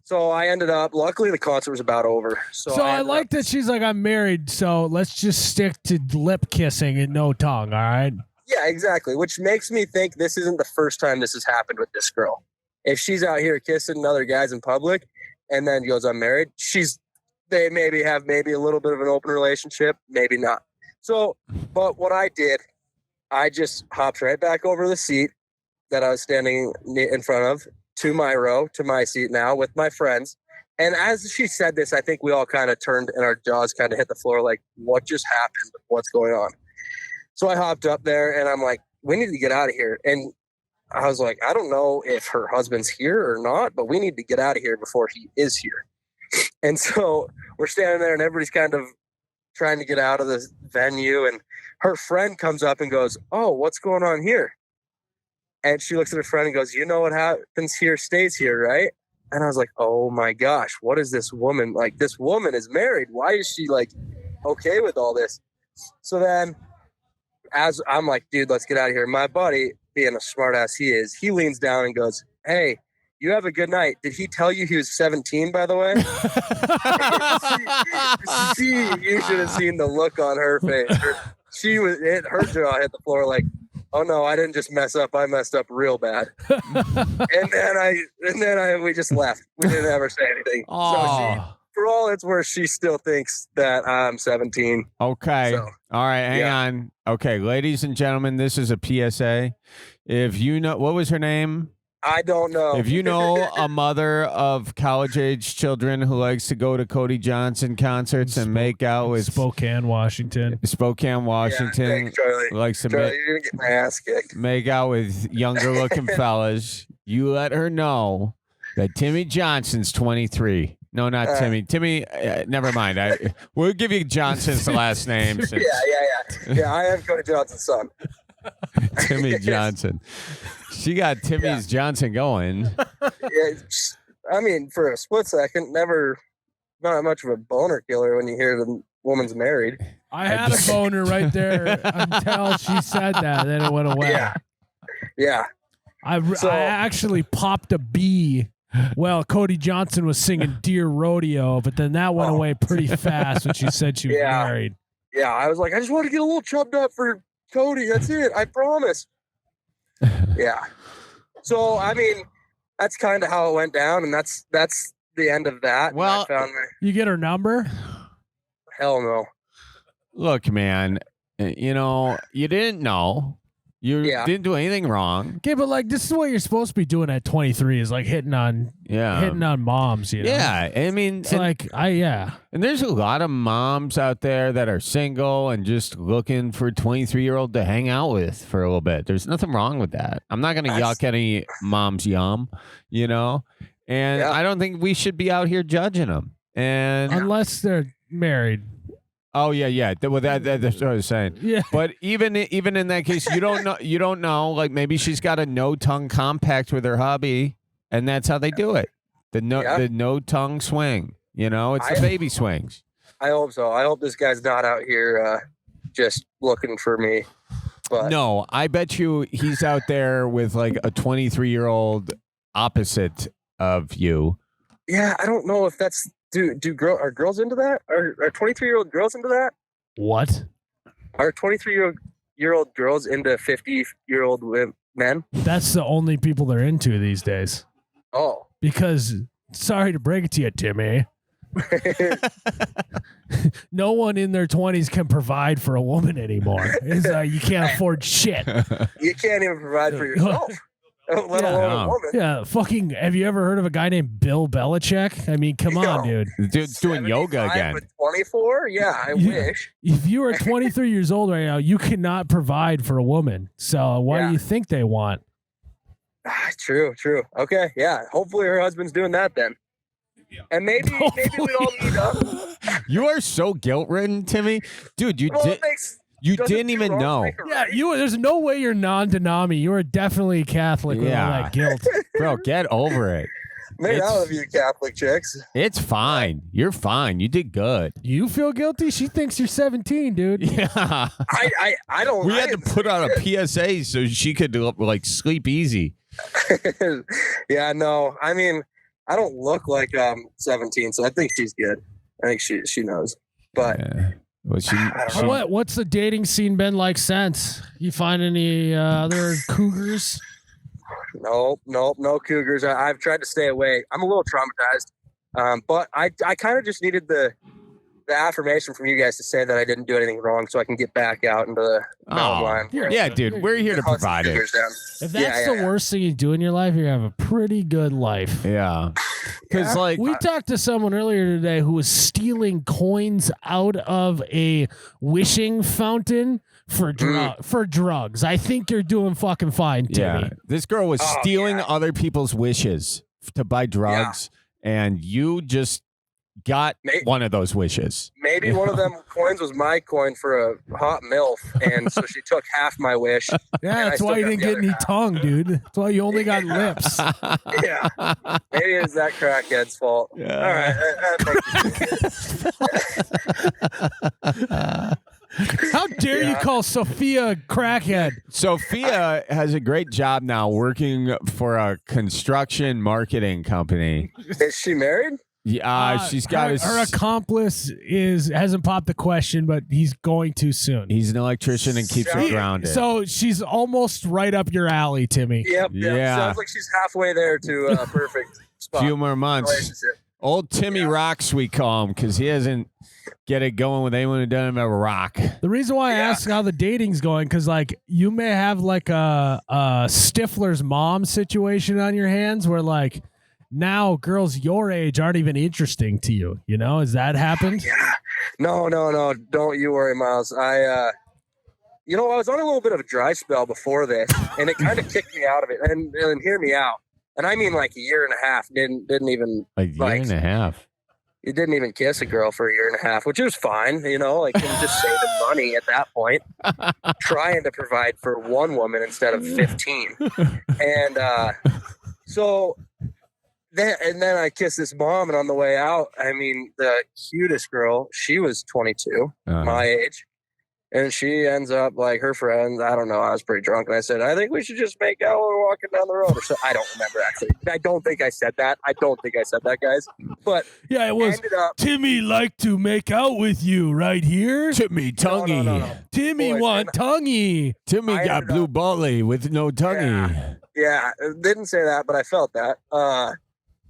Speaker 12: So I ended up, luckily the concert was about over. So
Speaker 3: I like that she's like, I'm married, so let's just stick to lip kissing and no tongue, all right?
Speaker 12: Yeah, exactly. Which makes me think this isn't the first time this has happened with this girl. If she's out here kissing other guys in public and then goes, I'm married, they maybe have a little bit of an open relationship, maybe not. So, but what I did, I just hopped right back over the seat that I was standing in front of to my row, to my seat now with my friends. And as she said this, I think we all kind of turned and our jaws kind of hit the floor like, what just happened? What's going on? So I hopped up there and I'm like, we need to get out of here. And I was like, I don't know if her husband's here or not, but we need to get out of here before he is here. And so we're standing there and everybody's kind of trying to get out of the venue. And her friend comes up and goes, oh, what's going on here? And she looks at her friend and goes, you know what happens here stays here, right? And I was like, oh my gosh, what is this woman? Like, this woman is married. Why is she like okay with all this? So then as I'm like, dude, let's get out of here. My buddy, being a smart ass he is, he leans down and goes, hey, you have a good night. Did he tell you he was 17, by the way? You should have seen the look on her face. Her jaw hit the floor like, oh no, I didn't just mess up. I messed up real bad. and then we just left. We didn't ever say anything.
Speaker 1: Oh.
Speaker 12: So for all it's worth, she still thinks that I'm 17.
Speaker 1: Okay.
Speaker 12: So,
Speaker 1: all right. Hang on. Okay. Ladies and gentlemen, this is a PSA. If you know, what was her name?
Speaker 12: I don't know.
Speaker 1: If you know a mother of college-age children who likes to go to Cody Johnson concerts and make out with
Speaker 3: Spokane, Washington.
Speaker 1: Yeah,
Speaker 12: thanks, Charlie.
Speaker 1: Likes to
Speaker 12: Charlie, you're gonna get my ass kicked.
Speaker 1: make out with younger-looking fellas, you let her know that Timmy Johnson's 23. No, not Timmy. Timmy, never mind. We'll give you Johnson's last name. Since
Speaker 12: Yeah, I am Cody Johnson's son.
Speaker 1: Timmy Johnson. She got Timmy's Johnson going.
Speaker 12: Yeah, I mean, for a split second, not much of a boner killer when you hear the woman's married.
Speaker 3: I had a boner right there until she said that. Then it went away.
Speaker 12: Yeah.
Speaker 3: I actually popped a bee. Well, Cody Johnson was singing Dear Rodeo, but then that went away pretty fast when she said she was married.
Speaker 12: Yeah, I was like, I just want to get a little chubbed up for Cody. That's it. I promise. Yeah. So, I mean, that's kind of how it went down, and that's the end of that.
Speaker 1: Well,
Speaker 3: you get her number?
Speaker 12: Hell no.
Speaker 1: Look, man, you know, you didn't know. You didn't do anything wrong.
Speaker 3: Okay, but like this is what you're supposed to be doing at 23 is like hitting on moms, you know.
Speaker 1: Yeah, I mean,
Speaker 3: it's
Speaker 1: and there's a lot of moms out there that are single and just looking for a 23-year-old to hang out with for a little bit. There's nothing wrong with that. I'm not going to yuck any mom's yum, you know. And I don't think we should be out here judging them. And
Speaker 3: unless they're married.
Speaker 1: Oh yeah. Well, that's what I was saying.
Speaker 3: Yeah.
Speaker 1: But even in that case, you don't know. You don't know. Like maybe she's got a no-tongue compact with her hubby, and that's how they do it. The no-tongue swing. You know, it's the baby swings.
Speaker 12: I hope so. I hope this guy's not out here just looking for me. But
Speaker 1: no, I bet you he's out there with like a 23-year-old opposite of you.
Speaker 12: Yeah, I don't know if that's. Are girls into that? Are 23-year-old girls into that?
Speaker 3: What?
Speaker 12: Are 23-year-old girls into 50-year-old men?
Speaker 3: That's the only people they're into these days.
Speaker 12: Oh.
Speaker 3: Because, sorry to break it to you, Timmy. No one in their 20s can provide for a woman anymore. It's you can't afford shit.
Speaker 12: You can't even provide for yourself. Let alone a woman.
Speaker 3: Yeah, fucking. Have you ever heard of a guy named Bill Belichick? I mean, come on, dude.
Speaker 1: Dude's doing yoga again.
Speaker 12: With 24? Yeah, I wish.
Speaker 3: If you are 23 years old right now, you cannot provide for a woman. So why do you think they want?
Speaker 12: True. Okay, yeah. Hopefully her husband's doing that then. And maybe we all meet up.
Speaker 1: You are so guilt-ridden, Timmy. Dude, you didn't even know.
Speaker 3: Yeah, there's no way you're non-denomi. You are definitely Catholic with all that guilt.
Speaker 1: Bro, get over it.
Speaker 12: Made out of you Catholic chicks.
Speaker 1: It's fine. You're fine. You did good.
Speaker 3: You feel guilty? She thinks you're 17, dude.
Speaker 1: Yeah.
Speaker 12: I don't.
Speaker 1: We had to put out a PSA so she could like sleep easy.
Speaker 12: Yeah, no. I mean, I don't look like 17, so I think she's good. I think she knows. But
Speaker 1: well,
Speaker 3: what's the dating scene been like since? You find any other cougars?
Speaker 12: No cougars. I've tried to stay away. I'm a little traumatized, but I kind of just needed the affirmation from you guys to say that I didn't do anything wrong, so I can get back out into the mountain line.
Speaker 1: Yeah, dude, we're here to provide it.
Speaker 3: If that's the worst thing you do in your life, you have a pretty good life.
Speaker 1: Yeah. Because like
Speaker 3: we talked to someone earlier today who was stealing coins out of a wishing fountain for drugs. I think you're doing fucking fine, Timmy.
Speaker 1: Yeah. This girl was stealing other people's wishes to buy drugs, and you just got one of those wishes.
Speaker 12: Maybe one of them coins was my coin for a hot MILF, and so she took half my wish.
Speaker 3: Yeah, that's why you didn't get any tongue, dude. That's why you only got lips.
Speaker 12: Yeah. Maybe it's that crackhead's fault.
Speaker 1: Yeah.
Speaker 12: All right.
Speaker 3: How dare you call Sophia a crackhead?
Speaker 1: Sophia has a great job now working for a construction marketing company.
Speaker 12: Is she married?
Speaker 1: Yeah, she's got
Speaker 3: her accomplice hasn't popped the question, but he's going to soon.
Speaker 1: He's an electrician and keeps her grounded.
Speaker 3: So she's almost right up your alley, Timmy.
Speaker 12: Yep. Sounds like she's halfway there to a perfect spot.
Speaker 1: Few more months. Old Timmy rocks, we call him, because he hasn't get it going with anyone who doesn't have a rock.
Speaker 3: The reason why I ask how the dating's going, because like you may have like a Stifler's mom situation on your hands where like now girls your age aren't even interesting to you. You know, has that happened?
Speaker 12: Yeah. No. Don't you worry, Miles. I was on a little bit of a dry spell before this, and it kind of kicked me out of it. And hear me out. And I mean, like a year and a half. Didn't even
Speaker 1: a year and a half.
Speaker 12: You didn't even kiss a girl for a year and a half, which was fine. You know, like just saving money at that point, trying to provide for one woman instead of 15. And so. Then I kissed this mom, and on the way out, I mean, the cutest girl, she was 22, my age. And she ends up like her friend. I don't know. I was pretty drunk, and I said, "I think we should just make out while we're walking down the road." Or so I don't remember actually. I don't think I said that. Guys. But
Speaker 3: yeah, it was. Timmy like to make out with you right here.
Speaker 1: Timmy tonguey.
Speaker 12: No.
Speaker 3: Timmy want tonguey.
Speaker 1: Timmy got blue ballie with no tonguey.
Speaker 12: Yeah, didn't say that, but I felt that.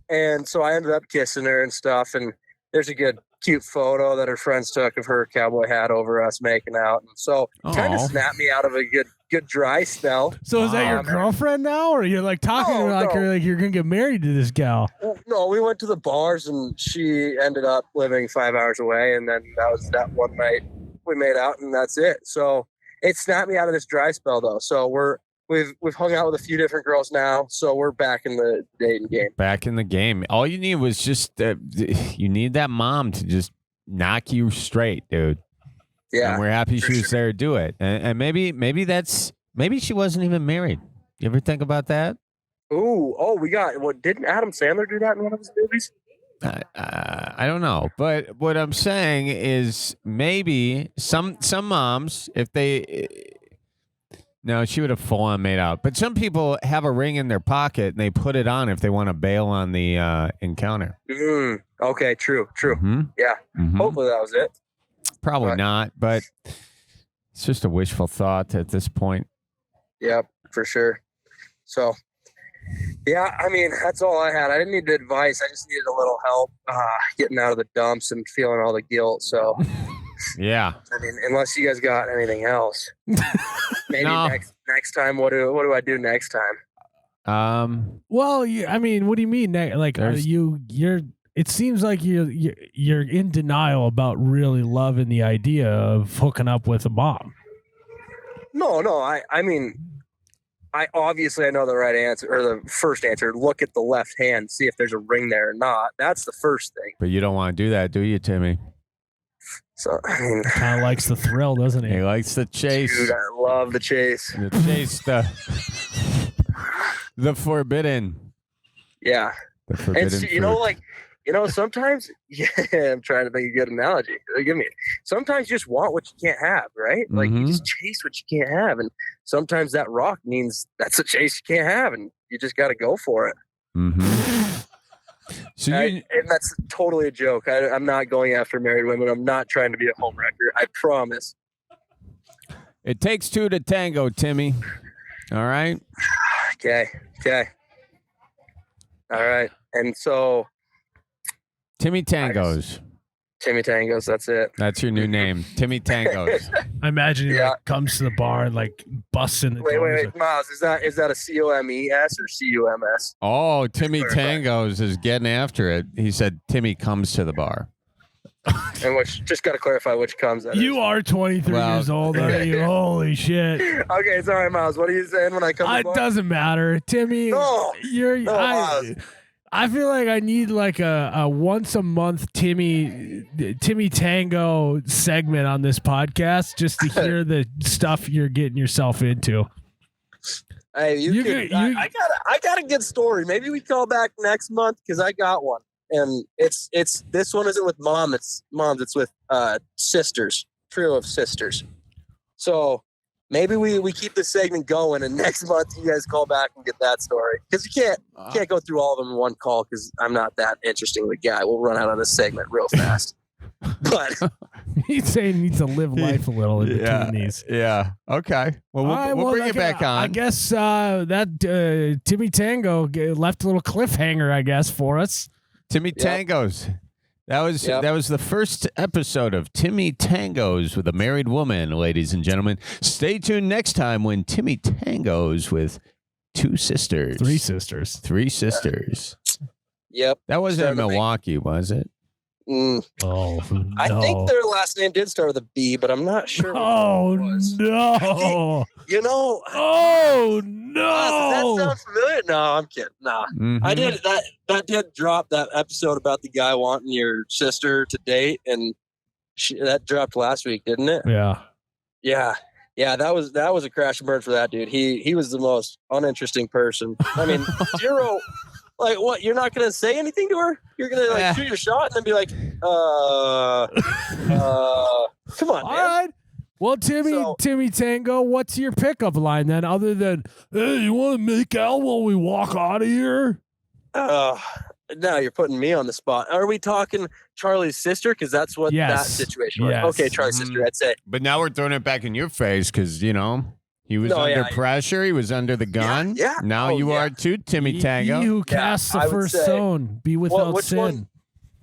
Speaker 12: And so I ended up kissing her and stuff. And there's a good, cute photo that her friends took of her cowboy hat over us making out. And so kind of snapped me out of a good dry spell.
Speaker 3: So is that your girlfriend now, or you're like talking to her like you're gonna get married to this gal?
Speaker 12: No, we went to the bars and she ended up living 5 hours away. And then that was that one night we made out, and that's it. So it snapped me out of this dry spell though. So We've hung out with a few different girls now, so we're back in the dating game.
Speaker 1: Back in the game. All you need was just you need that mom to just knock you straight, dude.
Speaker 12: Yeah,
Speaker 1: and we're happy she was there to do it. And maybe she wasn't even married. You ever think about that?
Speaker 12: Didn't Adam Sandler do that in one of his movies?
Speaker 1: I don't know, but what I'm saying is maybe some moms, if they. No, she would have full on made out. But some people have a ring in their pocket and they put it on if they want to bail on the encounter.
Speaker 12: Okay, true.
Speaker 1: Mm-hmm.
Speaker 12: Yeah.
Speaker 1: Mm-hmm.
Speaker 12: Hopefully that was it.
Speaker 1: Probably not, but it's just a wishful thought at this point.
Speaker 12: Yep, for sure. So, yeah, I mean, that's all I had. I didn't need advice. I just needed a little help getting out of the dumps and feeling all the guilt. So...
Speaker 1: Yeah.
Speaker 12: I mean, unless you guys got anything else, maybe next time. What do I do next time?
Speaker 3: Well, I mean, what do you mean? Like, you're. It seems like you're in denial about really loving the idea of hooking up with a mom.
Speaker 12: No. I mean, I obviously know the right answer or the first answer. Look at the left hand, see if there's a ring there or not. That's the first thing.
Speaker 1: But you don't want to do that, do you, Timmy?
Speaker 12: So I mean,
Speaker 3: kind of likes the thrill, doesn't he?
Speaker 1: He likes the chase.
Speaker 12: Dude, I love the chase.
Speaker 1: The chase, the forbidden.
Speaker 12: Yeah.
Speaker 1: The forbidden.
Speaker 12: And sometimes, I'm trying to think of a good analogy. Give me. Sometimes you just want what you can't have, right? Like you just chase what you can't have, and sometimes that rock means that's a chase you can't have, and you just got to go for it.
Speaker 1: Mm-hmm. So
Speaker 12: and that's totally a joke. I'm not going after married women. I'm not trying to be a homewrecker. I promise.
Speaker 1: It takes two to tango, Timmy. All right?
Speaker 12: Okay. All right. And so...
Speaker 1: Timmy Tangos.
Speaker 12: Timmy Tangos, that's it.
Speaker 1: That's your new name. Timmy Tangos.
Speaker 3: I imagine he comes to the bar and busts in the door.
Speaker 12: Wait, Miles, is that a COMES or CUMS?
Speaker 1: Oh, Timmy Tangos is getting after it. He said Timmy comes to the bar.
Speaker 12: And just got to clarify which comes that
Speaker 3: You are 23 years old, aren't you? Holy shit.
Speaker 12: Okay, sorry, Miles. What are you saying when I come to the bar?
Speaker 3: It doesn't matter. Timmy, I feel like I need like a once a month Timmy Tango segment on this podcast just to hear the stuff you're getting yourself into.
Speaker 12: Hey, I got a good story. Maybe we call back next month because I got one, and it's this one isn't with moms. It's with sisters, trio of sisters. So maybe we keep this segment going, and next month you guys call back and get that story because you can't go through all of them in one call because I'm not that interesting of a guy. We'll run out of this segment real fast. But
Speaker 3: he's saying he needs to live life a little in between these.
Speaker 1: Yeah. Okay. Well, we'll bring it back on.
Speaker 3: I guess that Timmy Tango left a little cliffhanger, I guess, for us.
Speaker 1: Timmy Tangos. That was the first episode of Timmy Tangos with a married woman, ladies and gentlemen. Stay tuned next time when Timmy Tangos with two sisters.
Speaker 3: Three sisters.
Speaker 12: Yep.
Speaker 1: That wasn't in Milwaukee, was it?
Speaker 3: Oh, no.
Speaker 12: I think their last name did start with a B, but I'm not sure.
Speaker 3: Oh, no. Oh, no.
Speaker 12: Does that sound familiar? No, I'm kidding. Nah.
Speaker 1: Mm-hmm.
Speaker 12: I did that did drop that episode about the guy wanting your sister to date, and that dropped last week, didn't it?
Speaker 3: Yeah.
Speaker 12: Yeah, that was a crash and burn for that dude. He was the most uninteresting person. I mean, zero. Like, what? You're not going to say anything to her? You're going to shoot your shot and then be like, come on, man.
Speaker 3: All right. Well, Timmy Tango, what's your pickup line then, other than, hey, you want to make out while we walk out of here?
Speaker 12: Now you're putting me on the spot. Are we talking Charlie's sister? Because that's what that situation was. Okay, Charlie's sister, I'd say.
Speaker 1: But now we're throwing it back in your face because, he was under pressure. He was under the gun.
Speaker 12: Yeah.
Speaker 1: Now you are too, Timmy Tango.
Speaker 3: He who casts the first stone, be without sin.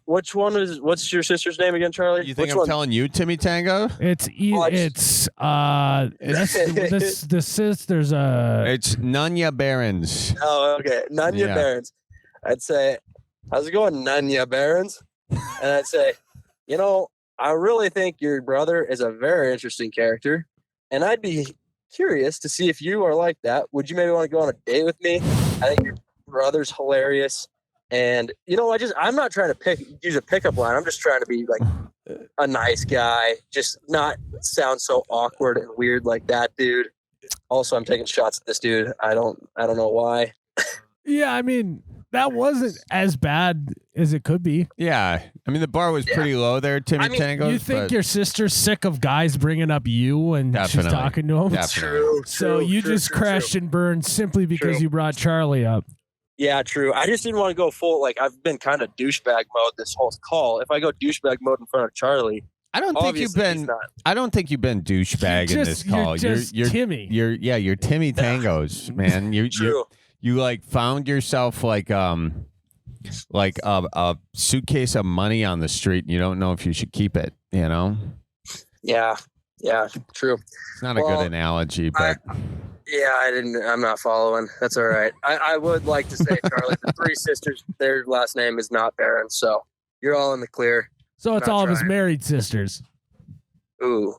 Speaker 12: What's your sister's name again, Charlie?
Speaker 1: You think I'm telling you, Timmy Tango?
Speaker 3: It's the sister's
Speaker 1: It's Nunya Berens.
Speaker 12: Oh, okay. Nunya Berens. I'd say, how's it going, Nunya Berens? And I'd say, I really think your brother is a very interesting character. And I'd be curious to see if you are like that. Would you maybe want to go on a date with me? I think your brother's hilarious. And, I'm not trying to use a pickup line. I'm just trying to be like a nice guy, just not sound so awkward and weird like that dude. Also, I'm taking shots at this dude. I don't know why.
Speaker 3: Yeah, I mean, that wasn't as bad as it could be.
Speaker 1: Yeah. I mean, the bar was pretty low there, Timmy Tango.
Speaker 3: You think your sister's sick of guys bringing up you and she's talking to him?
Speaker 12: True.
Speaker 3: So you just crashed and burned simply because you brought Charlie up.
Speaker 12: Yeah, true. I just didn't want to go full. I've been kind of douchebag mode this whole call. If I go douchebag mode in front of Charlie,
Speaker 1: I don't think you've been douchebag in this call.
Speaker 3: You're Timmy.
Speaker 1: You're Timmy Tangos, man. You found yourself like a suitcase of money on the street and you don't know if you should keep it,
Speaker 12: Yeah, true.
Speaker 1: It's not a good analogy, but
Speaker 12: I'm not following. That's all right. I would like to say, Charlie, the three sisters, their last name is not Berens, so you're all in the clear.
Speaker 3: So it's all of his married sisters.
Speaker 12: Ooh,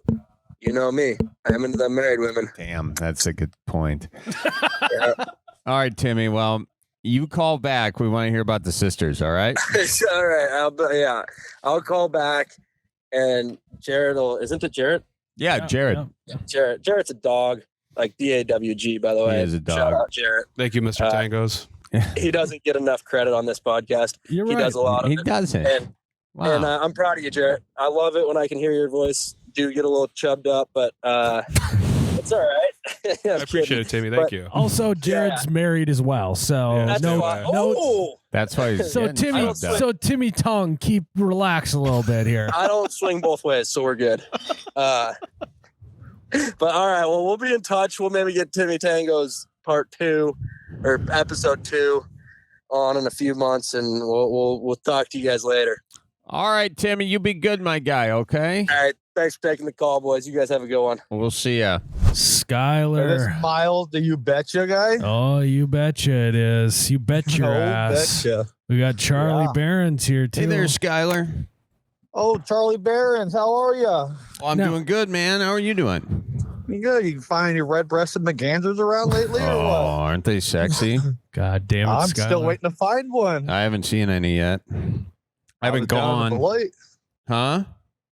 Speaker 12: you know me. I'm into the married women.
Speaker 1: Damn, that's a good point. All right, Timmy. Well, you call back. We want to hear about the sisters. All right.
Speaker 12: All right. I'll call back. And Jared isn't it Jared?
Speaker 1: Yeah, Jared.
Speaker 12: Yeah. Jared's a dog. Like DAWG, by the way.
Speaker 1: He is a dog.
Speaker 12: Shout out, Jared.
Speaker 13: Thank you, Mr. Tangos.
Speaker 12: He doesn't get enough credit on this podcast.
Speaker 3: You're
Speaker 12: he
Speaker 3: right.
Speaker 12: does a lot of it.
Speaker 1: He doesn't.
Speaker 12: And I'm proud of you, Jared. I love it when I can hear your voice. Do get a little chubbed up, but it's all right.
Speaker 13: I appreciate it, Timmy. Thank you.
Speaker 3: Also, Jared's married as well, so
Speaker 1: that's why. He's
Speaker 3: so Timmy Tongue, relax a little bit here.
Speaker 12: I don't swing both ways, so we're good. But all right, well, we'll be in touch. We'll maybe get Timmy Tango's part 2 or episode 2 on in a few months, and we'll talk to you guys later.
Speaker 1: All right, Timmy, you be good, my guy. Okay.
Speaker 12: All right. Thanks for taking the call, boys. You guys have a good one.
Speaker 1: We'll see ya.
Speaker 3: Skylar.
Speaker 14: Is this Miles, the You Betcha guy?
Speaker 3: Oh, you betcha it is. You bet your ass.
Speaker 14: Betcha.
Speaker 3: We got Charlie Berens here, too.
Speaker 1: Hey there, Skylar.
Speaker 14: Oh, Charlie Berens, how are you?
Speaker 1: Well, I'm doing good, man. How are you doing?
Speaker 14: You good? You find your red-breasted McGanzers around lately or what?
Speaker 1: Aren't they sexy?
Speaker 3: God damn it,
Speaker 14: I'm
Speaker 3: Skylar.
Speaker 14: still waiting to find one.
Speaker 1: I haven't seen any yet. I haven't gone. Huh?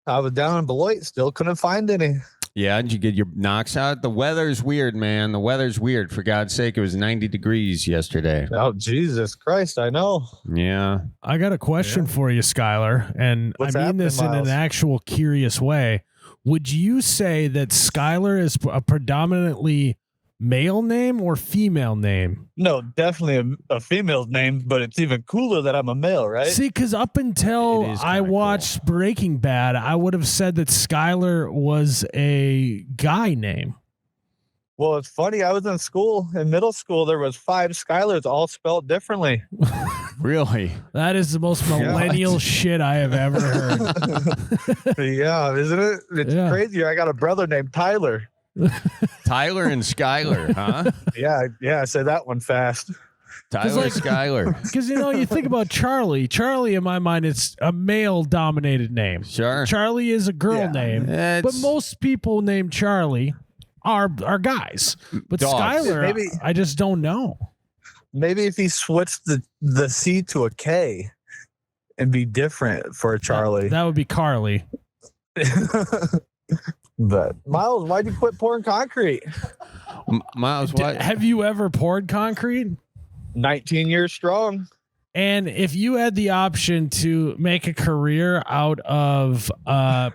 Speaker 14: I was down in Beloit, still couldn't find any.
Speaker 1: Yeah, did you get your knocks out? The weather's weird, man. The weather's weird. For God's sake, it was 90 degrees yesterday.
Speaker 14: Oh, Jesus Christ, I know.
Speaker 1: Yeah.
Speaker 3: I got a question for you, Skylar, and
Speaker 14: What's
Speaker 3: I mean this in
Speaker 14: Miles?
Speaker 3: an actual curious way. Would you say that Skylar is a predominantly male name or female name?
Speaker 14: No, definitely a female name, but it's even cooler that I'm a male, right?
Speaker 3: See, because up until I watched Breaking Bad, I would have said that Skylar was a guy name.
Speaker 14: Well, it's funny. I was in school, in middle school, there was 5 Skylars all spelled differently.
Speaker 1: Really?
Speaker 3: That is the most millennial shit I have ever heard.
Speaker 14: Yeah, isn't it? It's crazy. I got a brother named Tyler.
Speaker 1: Tyler and Skylar, huh?
Speaker 14: Yeah, I said that one fast.
Speaker 1: Tyler and Skylar.
Speaker 3: Because, you think about Charlie. Charlie, in my mind, it's a male-dominated name.
Speaker 1: Sure.
Speaker 3: Charlie is a girl name. But most people named Charlie are guys. But
Speaker 1: Dogs.
Speaker 3: Skylar,
Speaker 14: Maybe-
Speaker 3: I just don't know.
Speaker 14: Maybe if he switched the C to a K and be different for a Charlie.
Speaker 3: That would be Carly.
Speaker 14: But Miles, why'd you quit pouring concrete?
Speaker 1: Miles, what?
Speaker 3: Have you ever poured concrete?
Speaker 14: 19 years strong.
Speaker 3: And if you had the option to make a career out of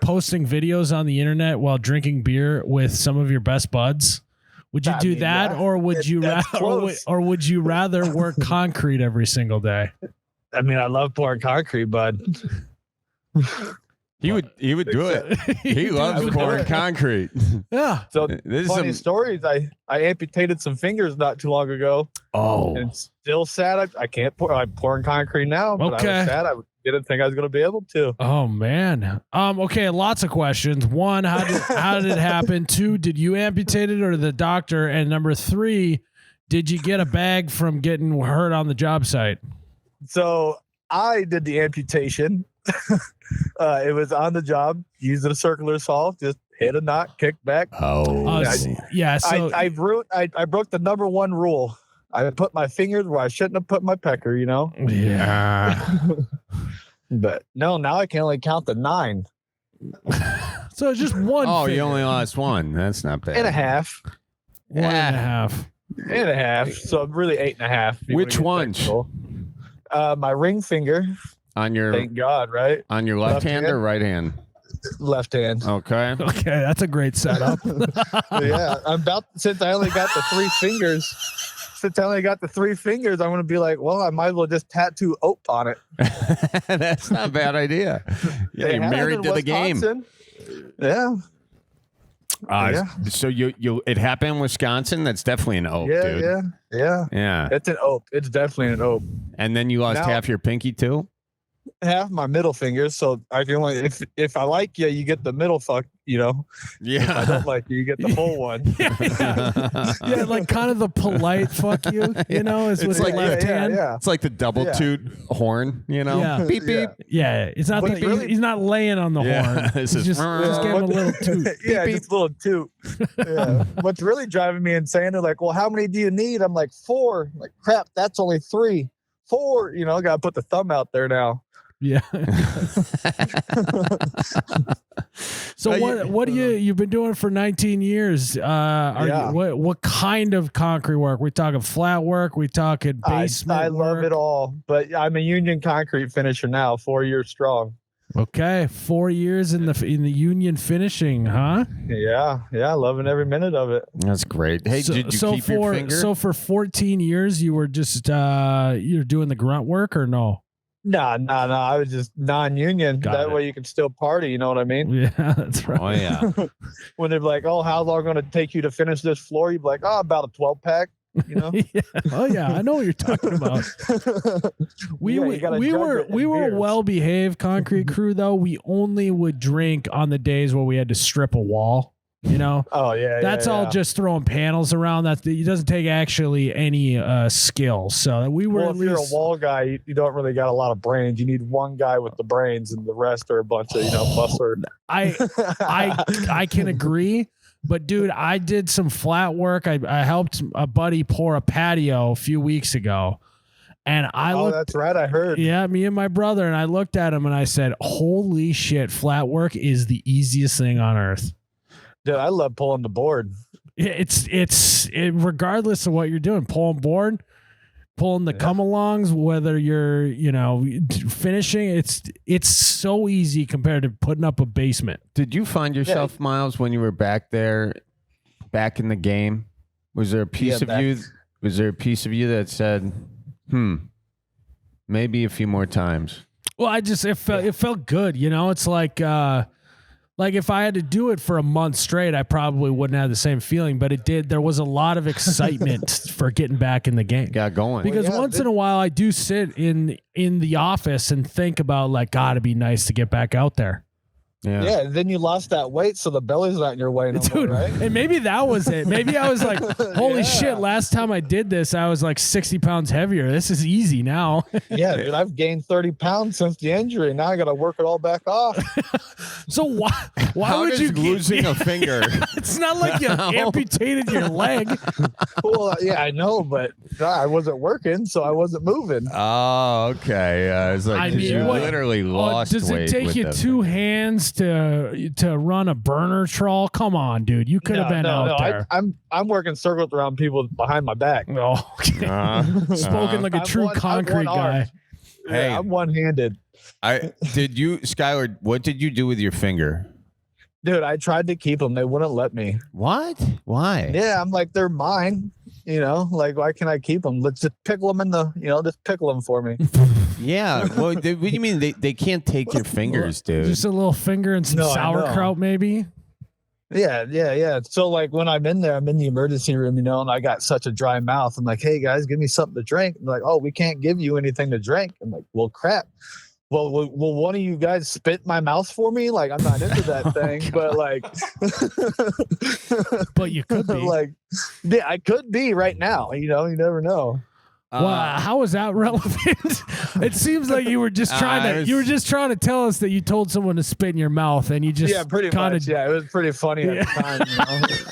Speaker 3: posting videos on the internet while drinking beer with some of your best buds, would you do that, or would you or would you rather work concrete every single day?
Speaker 14: I mean, I love pouring concrete, but
Speaker 1: He would do it. He loves pouring concrete.
Speaker 3: Yeah.
Speaker 14: So
Speaker 1: This is
Speaker 14: funny
Speaker 1: some-
Speaker 14: stories. I amputated some fingers not too long ago.
Speaker 3: Oh.
Speaker 14: And still sad. I can't pour. I'm pouring concrete now. But
Speaker 3: Okay.
Speaker 14: I was sad. I didn't think I was going to be able to.
Speaker 3: Oh man. Okay, lots of questions. One, how did it happen? Two, did you amputate it or the doctor? And number three, did you get a bag from getting hurt on the job site?
Speaker 14: So I did the amputation. It was on the job, using a circular saw, just hit a knot, kick back.
Speaker 1: Oh,
Speaker 3: yeah. So
Speaker 14: I broke the number one rule. I put my fingers where I shouldn't have put my pecker, you know?
Speaker 3: Yeah.
Speaker 14: But no, now I can only count to 9.
Speaker 3: So it's just one.
Speaker 1: Oh,
Speaker 3: finger.
Speaker 1: you only lost one. That's not bad.
Speaker 14: And a half.
Speaker 3: One and a half.
Speaker 14: And a half. So really 8.5.
Speaker 1: Which ones?
Speaker 14: My ring finger.
Speaker 1: On your
Speaker 14: Thank God, right?
Speaker 1: On your left hand or right hand?
Speaker 14: Left hand.
Speaker 1: Okay.
Speaker 3: Okay, that's a great setup.
Speaker 14: Yeah, since I only got the 3 fingers. Since I only got the 3 fingers, I'm gonna be like, well, I might as well just tattoo "OPE" on it.
Speaker 1: That's not a bad idea. Yeah, you're married to the game.
Speaker 14: Yeah.
Speaker 1: So you it happened in Wisconsin. That's definitely an OPE, dude.
Speaker 14: Yeah. It's an OPE. It's definitely an OPE.
Speaker 1: And then you lost
Speaker 14: Now-
Speaker 1: half your pinky too.
Speaker 14: Half my middle finger, so I can only if I like you, you get the middle fuck, you know.
Speaker 1: Yeah.
Speaker 14: If I don't like you, you get the whole one.
Speaker 3: Yeah, like kind of the polite fuck you, you know, is with
Speaker 1: It's like
Speaker 3: the left hand.
Speaker 14: Yeah.
Speaker 1: It's like the double toot horn, you know.
Speaker 3: Yeah.
Speaker 1: Beep beep.
Speaker 3: Yeah, it's not.
Speaker 14: But
Speaker 3: The,
Speaker 14: really-
Speaker 3: he's not laying on the horn.
Speaker 1: This
Speaker 3: He's
Speaker 1: is
Speaker 3: just gave him a little toot.
Speaker 14: Yeah, just a little toot. Yeah. What's really driving me insane? They're like, well, how many do you need? I'm like 4. I'm like, crap, that's only 3. 4, you know, gotta put the thumb out there now.
Speaker 3: Yeah. So what do you've been doing for 19 years? What kind of concrete work? We talking flat work? We talking basement
Speaker 14: I love
Speaker 3: work?
Speaker 14: it all, but I'm a union concrete finisher now, 4 years strong.
Speaker 3: Okay, 4 years in the union finishing, huh?
Speaker 14: Yeah, loving every minute of it.
Speaker 1: That's great. Hey, did you keep your finger?
Speaker 3: So for 14 years, you were just you're doing the grunt work or no?
Speaker 14: No. I was just non-union. That way you can still party. You know what I mean?
Speaker 3: Yeah, that's right.
Speaker 1: Oh yeah.
Speaker 14: When they're like, "Oh, how long going to take you to finish this floor?" You'd be like, "Oh, about a 12-pack." You know?
Speaker 3: Yeah. Oh yeah, I know what you're talking about. We were a well-behaved concrete crew though. We only would drink on the days where we had to strip a wall. You know?
Speaker 14: Oh yeah.
Speaker 3: That's all just throwing panels around. It doesn't take actually any skill. So we were.
Speaker 14: Well,
Speaker 3: at
Speaker 14: if you're a
Speaker 3: least,
Speaker 14: wall guy, you don't really got a lot of brains. You need one guy with the brains, and the rest are a bunch of muscle.
Speaker 3: I can agree. But dude, I did some flat work. I helped a buddy pour a patio a few weeks ago. And
Speaker 14: that's right. I heard.
Speaker 3: Yeah, me and my brother. And I looked at him and I said, holy shit, flat work is the easiest thing on earth.
Speaker 14: Dude, I love pulling the board.
Speaker 3: It's regardless of what you're doing, pulling board, pulling the come-alongs, whether you're, finishing, it's so easy compared to putting up a basement.
Speaker 1: Did you find yourself, Miles, when you were back there, back in the game? Was there a piece of you? Was there a piece of you that said, maybe a few more times?
Speaker 3: Well, it felt good. It's like if I had to do it for a month straight, I probably wouldn't have the same feeling, but it did. There was a lot of excitement for getting back in the game.
Speaker 1: Got going.
Speaker 3: Because once in a while I do sit in the office and think about God, it'd be nice to get back out there.
Speaker 14: Yeah. And then you lost that weight, so the belly's not in your way no more, right?
Speaker 3: And maybe that was it. Maybe I was like, holy shit, last time I did this, I was like 60 pounds heavier. This is easy now.
Speaker 14: Yeah, dude, I've gained 30 pounds since the injury. Now I got to work it all back off.
Speaker 3: So why
Speaker 1: How
Speaker 3: would
Speaker 1: does
Speaker 3: you
Speaker 1: losing a finger?
Speaker 3: It's not like you amputated your leg.
Speaker 14: Well, yeah, I know, but I wasn't working, so I wasn't moving.
Speaker 1: Oh, okay. It's like you literally lost
Speaker 3: does
Speaker 1: weight.
Speaker 3: Does it take
Speaker 1: with
Speaker 3: you
Speaker 1: them.
Speaker 3: 2 hands to run a burner trawl? Come on, dude. You could have been out there.
Speaker 14: I'm working circles around people behind my back.
Speaker 3: Oh, okay. Spoken like a true concrete guy.
Speaker 1: Hey,
Speaker 14: I'm one-handed.
Speaker 1: Skylar, what did you do with your finger?
Speaker 14: Dude, I tried to keep them. They wouldn't let me.
Speaker 1: What? Why?
Speaker 14: Yeah, I'm like, they're mine. Like, why can't I keep them? Let's just pickle them just pickle them for me.
Speaker 1: Yeah. Well, what do you mean they can't take your fingers, dude?
Speaker 3: Just a little finger and some sauerkraut, maybe.
Speaker 14: Yeah. So like when I'm in there, I'm in the emergency room, and I got such a dry mouth. I'm like, hey guys, give me something to drink. I'm like, oh, we can't give you anything to drink. I'm like, well, crap. Well, will one of you guys spit in my mouth for me? Like, I'm not into that thing, but like,
Speaker 3: but you could be.
Speaker 14: Like, yeah, I could be right now. You never know.
Speaker 3: Wow, how is that relevant? It seems like you were just trying to tell us that you told someone to spit in your mouth, and you just
Speaker 14: pretty much. Yeah, it was pretty funny at the time.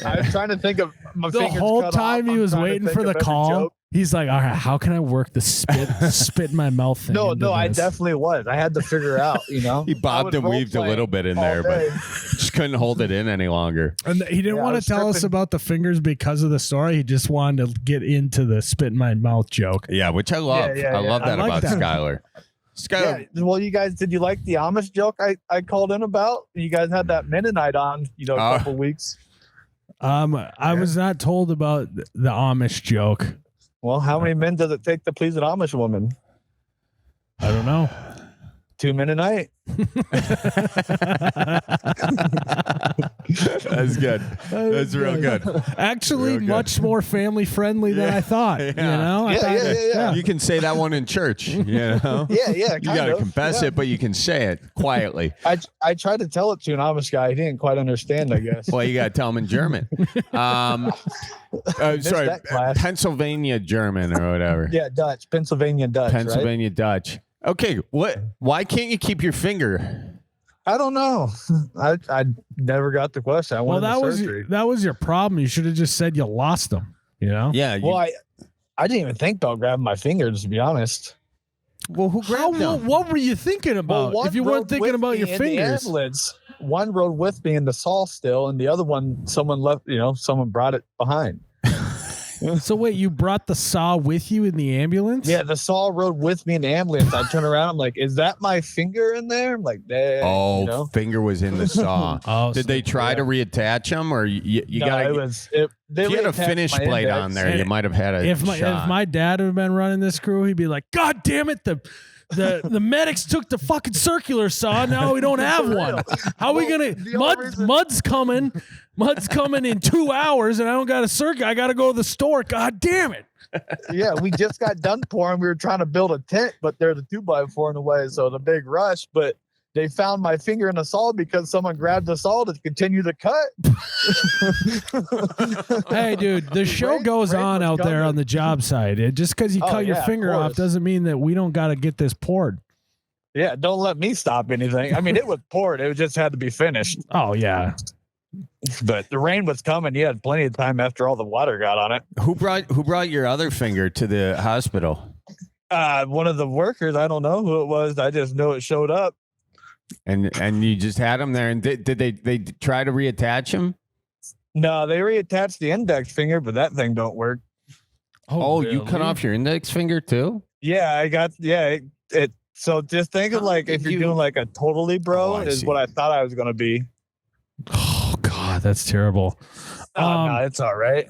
Speaker 14: I was trying to think of the
Speaker 3: whole time he was waiting for the call. He's like, all right, how can I work the spit in my mouth thing?
Speaker 14: No, I definitely was. I had to figure out,
Speaker 1: He bobbed and weaved a little bit in there, but just couldn't hold it in any longer.
Speaker 3: And he didn't want to tell us about the fingers because of the story. He just wanted to get into the spit in my mouth joke.
Speaker 1: Yeah, which I love. I love that about Skylar.
Speaker 14: Skylar. Yeah, well, you guys, did you like the Amish joke I called in about? You guys had that Mennonite on, a couple weeks.
Speaker 3: I was not told about the Amish joke.
Speaker 14: Well, how many men does it take to please an Amish woman?
Speaker 3: I don't know.
Speaker 14: 2 men a night.
Speaker 1: That's good. That's real good.
Speaker 3: Actually, much more family friendly than I thought.
Speaker 14: Yeah.
Speaker 1: You can say that one in church.
Speaker 14: Yeah.
Speaker 1: You got to confess it, but you can say it quietly.
Speaker 14: I tried to tell it to an Amish guy. He didn't quite understand, I guess.
Speaker 1: Well, you got to tell him in German. Sorry, Pennsylvania German or whatever.
Speaker 14: Yeah, Dutch. Pennsylvania Dutch.
Speaker 1: Pennsylvania Dutch. Okay, why can't you keep your finger?
Speaker 14: I don't know. I never got the question.
Speaker 3: That was your problem. You should have just said you lost them.
Speaker 1: Yeah.
Speaker 14: Well, I didn't even think about grabbing my fingers, to be honest.
Speaker 1: Well, who grabbed them?
Speaker 3: What were you thinking about? If you weren't thinking about your fingers,
Speaker 14: one rode with me in the saw still, and the other one someone left. Someone brought it behind.
Speaker 3: So wait, you brought the saw with you in the ambulance?
Speaker 14: Yeah, the saw rode with me in the ambulance. I turn around, I'm like, is that my finger in there? I'm like,
Speaker 1: finger was in the saw. Did they try to reattach them, or you got? If you had a finish blade on there, you might have had a
Speaker 3: shot. If my dad had been running this crew, he'd be like, God damn it, the medics took the fucking circular saw. Now we don't have one. How are we gonna? Mud's coming. Mud's coming in 2 hours, and I don't got a circuit. I got to go to the store. God damn it!
Speaker 14: Yeah, we just got done pouring. We were trying to build a tent, but there's a 2x4 in the way, so the big rush. But they found my finger in the saw because someone grabbed the saw to continue the cut.
Speaker 3: Hey, dude, the show goes on out there on the job site. Just because you cut your finger off doesn't mean that we don't got to get this poured.
Speaker 14: Yeah, don't let me stop anything. I mean, it was poured. It just had to be finished.
Speaker 3: Oh, yeah.
Speaker 14: But the rain was coming. You had plenty of time after all the water got on it.
Speaker 1: Who brought your other finger to the hospital?
Speaker 14: One of the workers. I don't know who it was. I just know it showed up.
Speaker 1: And you just had him there. And did they try to reattach him?
Speaker 14: No, they reattached the index finger, but that thing don't work.
Speaker 1: Oh, really? You cut off your index finger too?
Speaker 14: Yeah, I got. Yeah, it. So just think of like if you're doing like a totally bro is what I thought I was gonna be.
Speaker 3: Oh God, that's terrible.
Speaker 14: No, it's all right.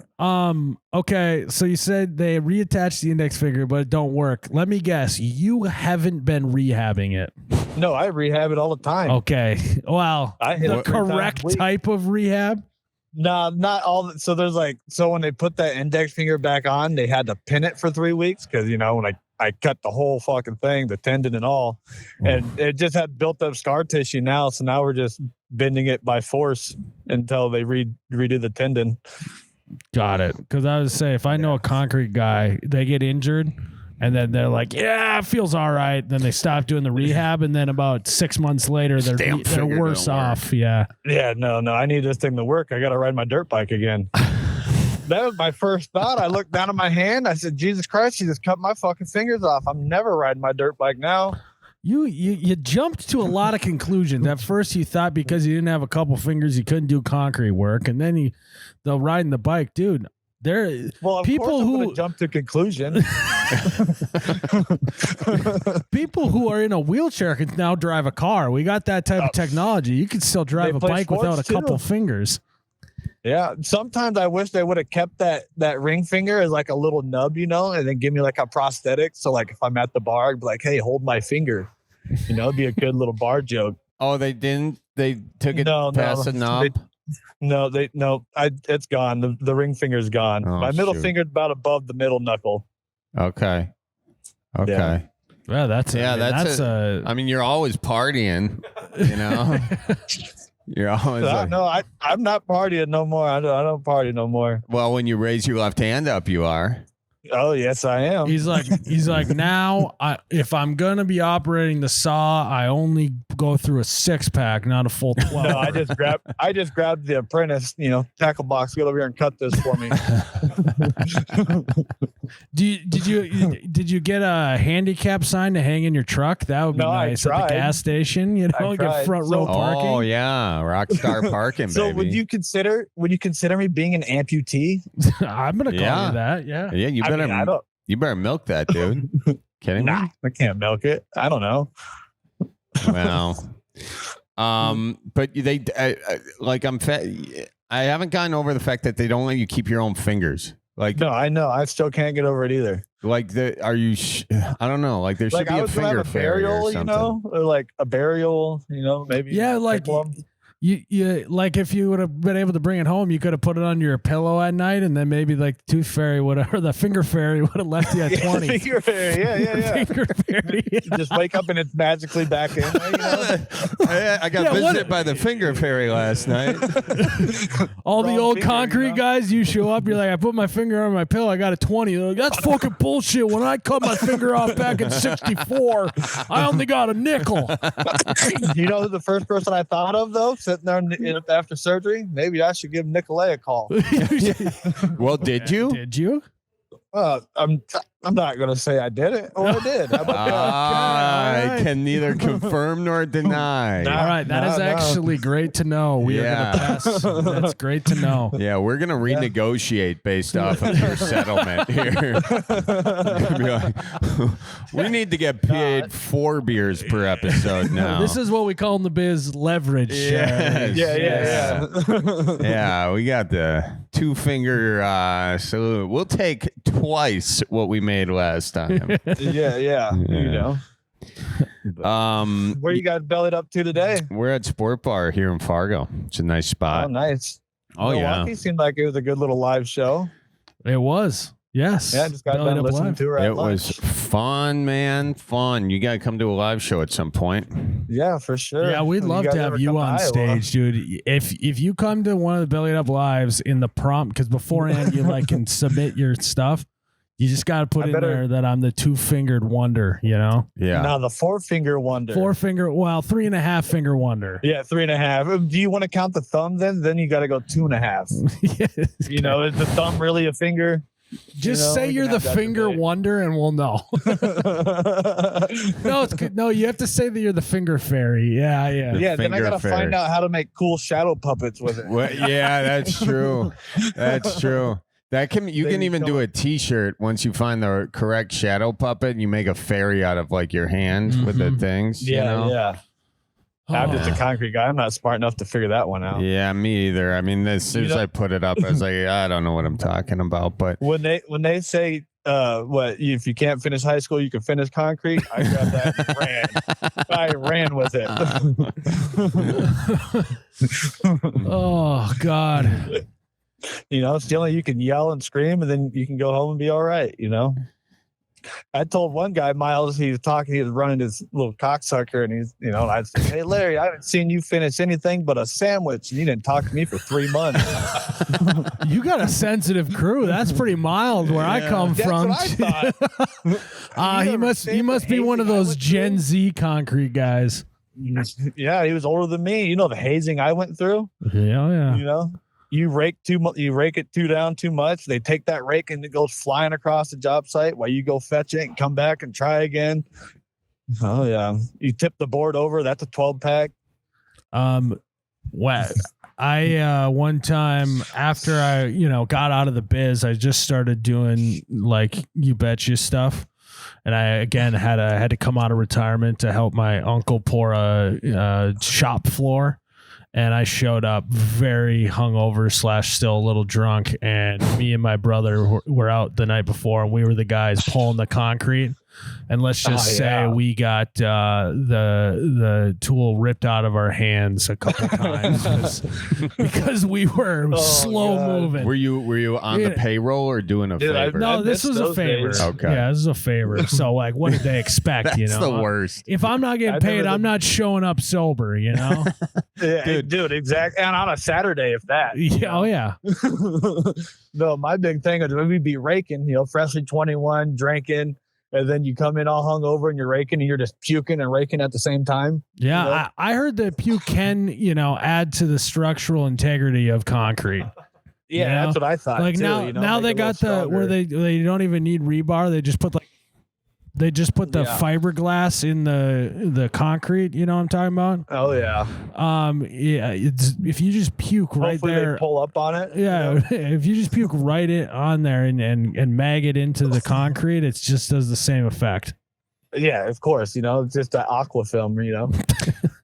Speaker 3: Okay, so you said they reattached the index finger, but it don't work. Let me guess, you haven't been rehabbing it.
Speaker 14: No, I rehab it all the time.
Speaker 3: Okay, well, the correct type of rehab.
Speaker 14: No, not all. So there's when they put that index finger back on, they had to pin it for 3 weeks because when I cut the whole fucking thing, the tendon and all, and it just had built up scar tissue now. So now we're just bending it by force until they redo the tendon.
Speaker 3: Got it. Because I would say if I know a concrete guy, they get injured and then they're like, yeah, it feels all right. Then they stop doing the rehab, and then about 6 months later, they're worse off. Yeah.
Speaker 14: Yeah. No. I need this thing to work. I got to ride my dirt bike again. That was my first thought. I looked down at my hand. I said, Jesus Christ, you just cut my fucking fingers off. I'm never riding my dirt bike now.
Speaker 3: You jumped to a lot of conclusions. At first, you thought because you didn't have a couple fingers, you couldn't do concrete work. And then the riding the bike, dude, There,
Speaker 14: Well, of
Speaker 3: people
Speaker 14: course I'm
Speaker 3: who
Speaker 14: gonna jump to conclusion.
Speaker 3: people who are in a wheelchair can now drive a car. We got that type of technology. You can still drive a
Speaker 14: play
Speaker 3: bike without a
Speaker 14: sports,
Speaker 3: couple
Speaker 14: too.
Speaker 3: fingers.
Speaker 14: Yeah, sometimes I wish they would have kept that ring finger as like a little nub, and then give me like a prosthetic. So like if I'm at the bar, I'd be like, "Hey, hold my finger." It'd be a good little bar joke.
Speaker 1: Oh, they didn't. They took it past the knob.
Speaker 14: It's gone. The ring finger's gone.
Speaker 1: Oh,
Speaker 14: my middle
Speaker 1: shoot.
Speaker 14: finger's about above the middle knuckle.
Speaker 1: Okay.
Speaker 14: Yeah.
Speaker 3: Well, that's
Speaker 1: I mean, you're always partying. You're always.
Speaker 14: No, I'm not partying no more. I don't party no more.
Speaker 1: Well, when you raise your left hand up, you are.
Speaker 14: Oh yes, I am.
Speaker 3: He's like now. If I'm gonna be operating the saw, I only go through a 6-pack, not a full 12.
Speaker 14: No, I just grabbed the apprentice, tackle box. Get over here and cut this for me.
Speaker 3: Did you get a handicap sign to hang in your truck? That would be nice at the gas station. Get front row parking.
Speaker 1: Oh yeah, Rockstar parking.
Speaker 14: So
Speaker 1: baby.
Speaker 14: would you consider me being an amputee?
Speaker 3: I'm gonna call you that. Yeah.
Speaker 1: Yeah, you better milk that, dude. Kidding me?
Speaker 14: I can't milk it. I don't know.
Speaker 1: Well, but they I haven't gotten over the fact that they don't let you keep your own fingers. Like,
Speaker 14: no, I know. I still can't get over it either.
Speaker 1: Like, I don't know. Like, there should be a finger fairy or something.
Speaker 14: or like a burial. Maybe.
Speaker 3: Yeah, like you like if you would have been able to bring it home, you could have put it on your pillow at night, and then maybe like the tooth fairy the finger fairy would have left you at 20.
Speaker 14: Finger fairy, yeah.
Speaker 3: Finger fairy.
Speaker 14: Just wake up and it's magically back in.
Speaker 1: I got visited by the finger fairy last night.
Speaker 3: All the old concrete guys, you show up, you're like, I put my finger on my pillow, I got a 20. They're like, that's fucking bullshit. When I cut my finger off back in '64, I only got a nickel.
Speaker 14: You know who the first person I thought of though? Sitting there after surgery, maybe I should give Nicolay a call.
Speaker 1: Well, did you?
Speaker 3: Did you?
Speaker 14: I'm not gonna say I did it or I did. How about that?
Speaker 1: I can neither confirm nor deny.
Speaker 3: All right, that is actually great to know. We are gonna pass. That's great to know.
Speaker 1: Yeah, we're gonna renegotiate based off of your settlement here. Be like, we need to get paid 4 beers per episode now.
Speaker 3: This is what we call in the biz leverage.
Speaker 1: Yes, yeah, we got the 2-finger salute. We'll take twice what we made last time.
Speaker 14: Yeah. Where you guys bellied up to today?
Speaker 1: We're at Sport Bar here in Fargo. It's a nice spot.
Speaker 14: Oh, nice.
Speaker 1: Oh,
Speaker 14: Milwaukee seemed like it was a good little live show.
Speaker 3: It was. Yes.
Speaker 14: Yeah, I just got done listening to her at
Speaker 1: It
Speaker 14: lunch.
Speaker 1: was fun, man. Fun. You got to come to a live show at some point.
Speaker 14: Yeah, for sure.
Speaker 3: Yeah, we'd love to have you on stage, dude. If you come to one of the Bellied Up Lives in the prompt, because beforehand you can submit your stuff, you just got to put in there that I'm the 2-fingered wonder,
Speaker 1: Yeah.
Speaker 14: Now the 4-finger wonder.
Speaker 3: 3.5 finger wonder.
Speaker 14: Yeah, 3.5. Do you want to count the thumb then? Then you got to go 2.5.
Speaker 3: Yes.
Speaker 14: Is the thumb really a finger?
Speaker 3: Just say you're the finger wonder and we'll know. No, you have to say that you're the finger fairy. Yeah.
Speaker 14: Yeah, then I got to find out how to make cool shadow puppets with it.
Speaker 1: Well, yeah, that's true. That's true. You can even do a T-shirt once you find the correct shadow puppet and you make a fairy out of your hand with the things.
Speaker 14: Yeah. I'm just a concrete guy. I'm not smart enough to figure that one out.
Speaker 1: Yeah, me either. I mean, as soon as I put it up, I was like, I don't know what I'm talking about. But
Speaker 14: when they say, if you can't finish high school, you can finish concrete, I grabbed that and ran. I ran with it.
Speaker 3: Oh God.
Speaker 14: Still you can yell and scream and then you can go home and be all right, I told one guy, Miles, he was running his little cocksucker, and he's, I said, hey, Larry, I haven't seen you finish anything but a sandwich, and you didn't talk to me for 3 months.
Speaker 3: You got a sensitive crew. That's pretty mild where I come from.
Speaker 14: That's what I thought.
Speaker 3: He must be one of those Gen Z concrete guys.
Speaker 14: Yeah, he was older than me. The hazing I went through.
Speaker 3: Yeah.
Speaker 14: You rake it down too much. They take that rake and it goes flying across the job site while you go fetch it and come back and try again. Oh yeah. You tip the board over. That's a 12-pack.
Speaker 3: Well, I one time after I got out of the biz, I just started doing like You Betcha stuff, and I again had to come out of retirement to help my uncle pour a shop floor. And I showed up very hungover / still a little drunk. And me and my brother were out the night before, and we were the guys pulling the concrete. And let's just say we got the tool ripped out of our hands a couple times because we were slow moving.
Speaker 1: Were you on the payroll or doing a favor?
Speaker 3: No, this was a favor.
Speaker 1: Days. Okay.
Speaker 3: Yeah, this is a favor. So like, what did they expect?
Speaker 1: That's the worst.
Speaker 3: If I'm not getting paid, I'm not showing up sober.
Speaker 14: Yeah, dude, exactly. And on a Saturday, if that.
Speaker 3: Yeah, oh yeah.
Speaker 14: No, my big thing is we'd be raking, freshly 21, drinking. And then you come in all hungover and you're raking and you're just puking and raking at the same time.
Speaker 3: Yeah, I heard that puke can, add to the structural integrity of concrete.
Speaker 14: Yeah, that's what I thought.
Speaker 3: Like
Speaker 14: too,
Speaker 3: now they got where they don't even need rebar. They just put the fiberglass in the concrete. You know what I'm talking about?
Speaker 14: Oh yeah.
Speaker 3: If you just puke right
Speaker 14: Hopefully
Speaker 3: there,
Speaker 14: they pull up on it.
Speaker 3: Yeah, if you just puke right on there and mag it into the concrete, it just does the same effect.
Speaker 14: Yeah, of course. It's just an aqua film. A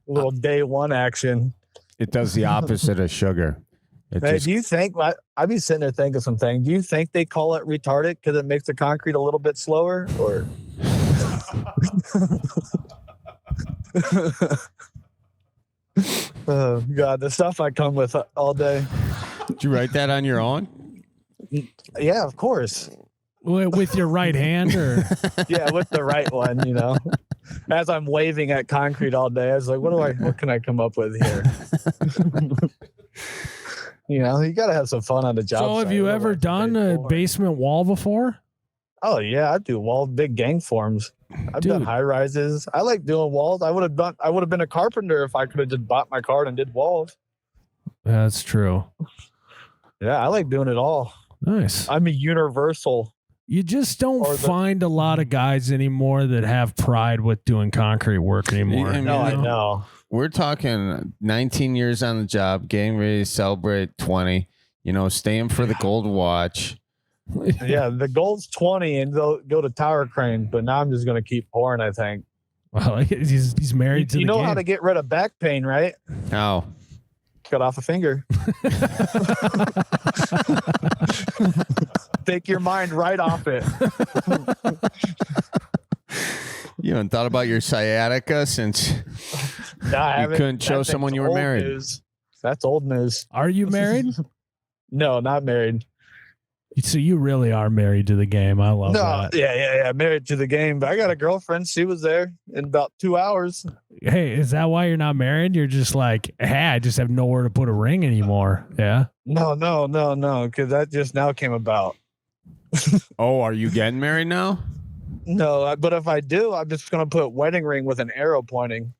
Speaker 14: little day one action.
Speaker 1: It does the opposite of sugar.
Speaker 14: Hey, do you think I'd be sitting there thinking something? Do you think they call it retarded because it makes the concrete a little bit slower, or? Oh God, the stuff I come with all day.
Speaker 1: Did you write that on your own?
Speaker 14: Yeah, of course.
Speaker 3: With your right hand, or
Speaker 14: yeah, with the right one. As I'm waving at concrete all day, I was like, what can I come up with here? You got to have some fun on the job.
Speaker 3: So have you ever done a basement wall before?
Speaker 14: Oh yeah, I do big gang forms. I've done high rises. I like doing walls. I would have been a carpenter if I could have just bought my card and did walls.
Speaker 3: That's true.
Speaker 14: Yeah, I like doing it all.
Speaker 3: Nice.
Speaker 14: I'm a universal.
Speaker 3: You just don't find a lot of guys anymore that have pride with doing concrete work anymore.
Speaker 1: I know. We're talking 19 years on the job, getting ready to celebrate 20, staying for the gold watch.
Speaker 14: Yeah, the gold's 20 and they'll go to tower crane, but now I'm just going to keep pouring, I think.
Speaker 3: Well, he's married to the game.
Speaker 14: You know how to get rid of back pain, right?
Speaker 1: How?
Speaker 14: Cut off a finger. Take your mind right off it.
Speaker 1: You haven't thought about your sciatica since you couldn't show someone you were married.
Speaker 14: News. That's old news.
Speaker 3: Are you married?
Speaker 14: No, not married.
Speaker 3: So you really are married to the game. I love that.
Speaker 14: Yeah. Married to the game. But I got a girlfriend. She was there in about 2 hours.
Speaker 3: Hey, is that why you're not married? You're just like, hey, I just have nowhere to put a ring anymore. Yeah.
Speaker 14: No. Because that just now came about.
Speaker 1: Oh, are you getting married now?
Speaker 14: No, but if I do, I'm just going to put wedding ring with an arrow pointing.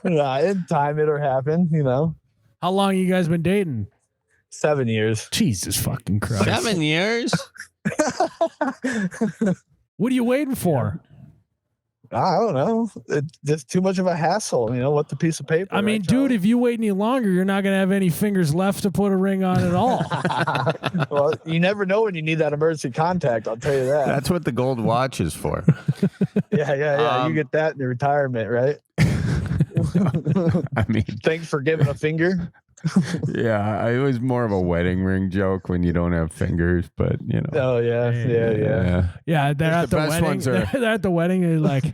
Speaker 14: In time, it'll happen,
Speaker 3: How long you guys been dating?
Speaker 14: 7 years.
Speaker 3: Jesus fucking Christ.
Speaker 1: 7 years?
Speaker 3: What are you waiting for?
Speaker 14: I don't know. It's just too much of a hassle, with the piece of paper.
Speaker 3: I mean, dude, if you wait any longer, you're not going to have any fingers left to put a ring on at all.
Speaker 14: Well, you never know when you need that emergency contact. I'll tell you that.
Speaker 1: That's what the gold watch is for.
Speaker 14: Yeah. You get that in your retirement, right?
Speaker 1: I mean,
Speaker 14: thanks for giving a finger.
Speaker 1: Yeah, it was more of a wedding ring joke when you don't have fingers, but
Speaker 14: Oh yeah.
Speaker 3: Yeah, they're at the
Speaker 1: best
Speaker 3: wedding.
Speaker 1: ones are-
Speaker 3: They're at the wedding. They're like,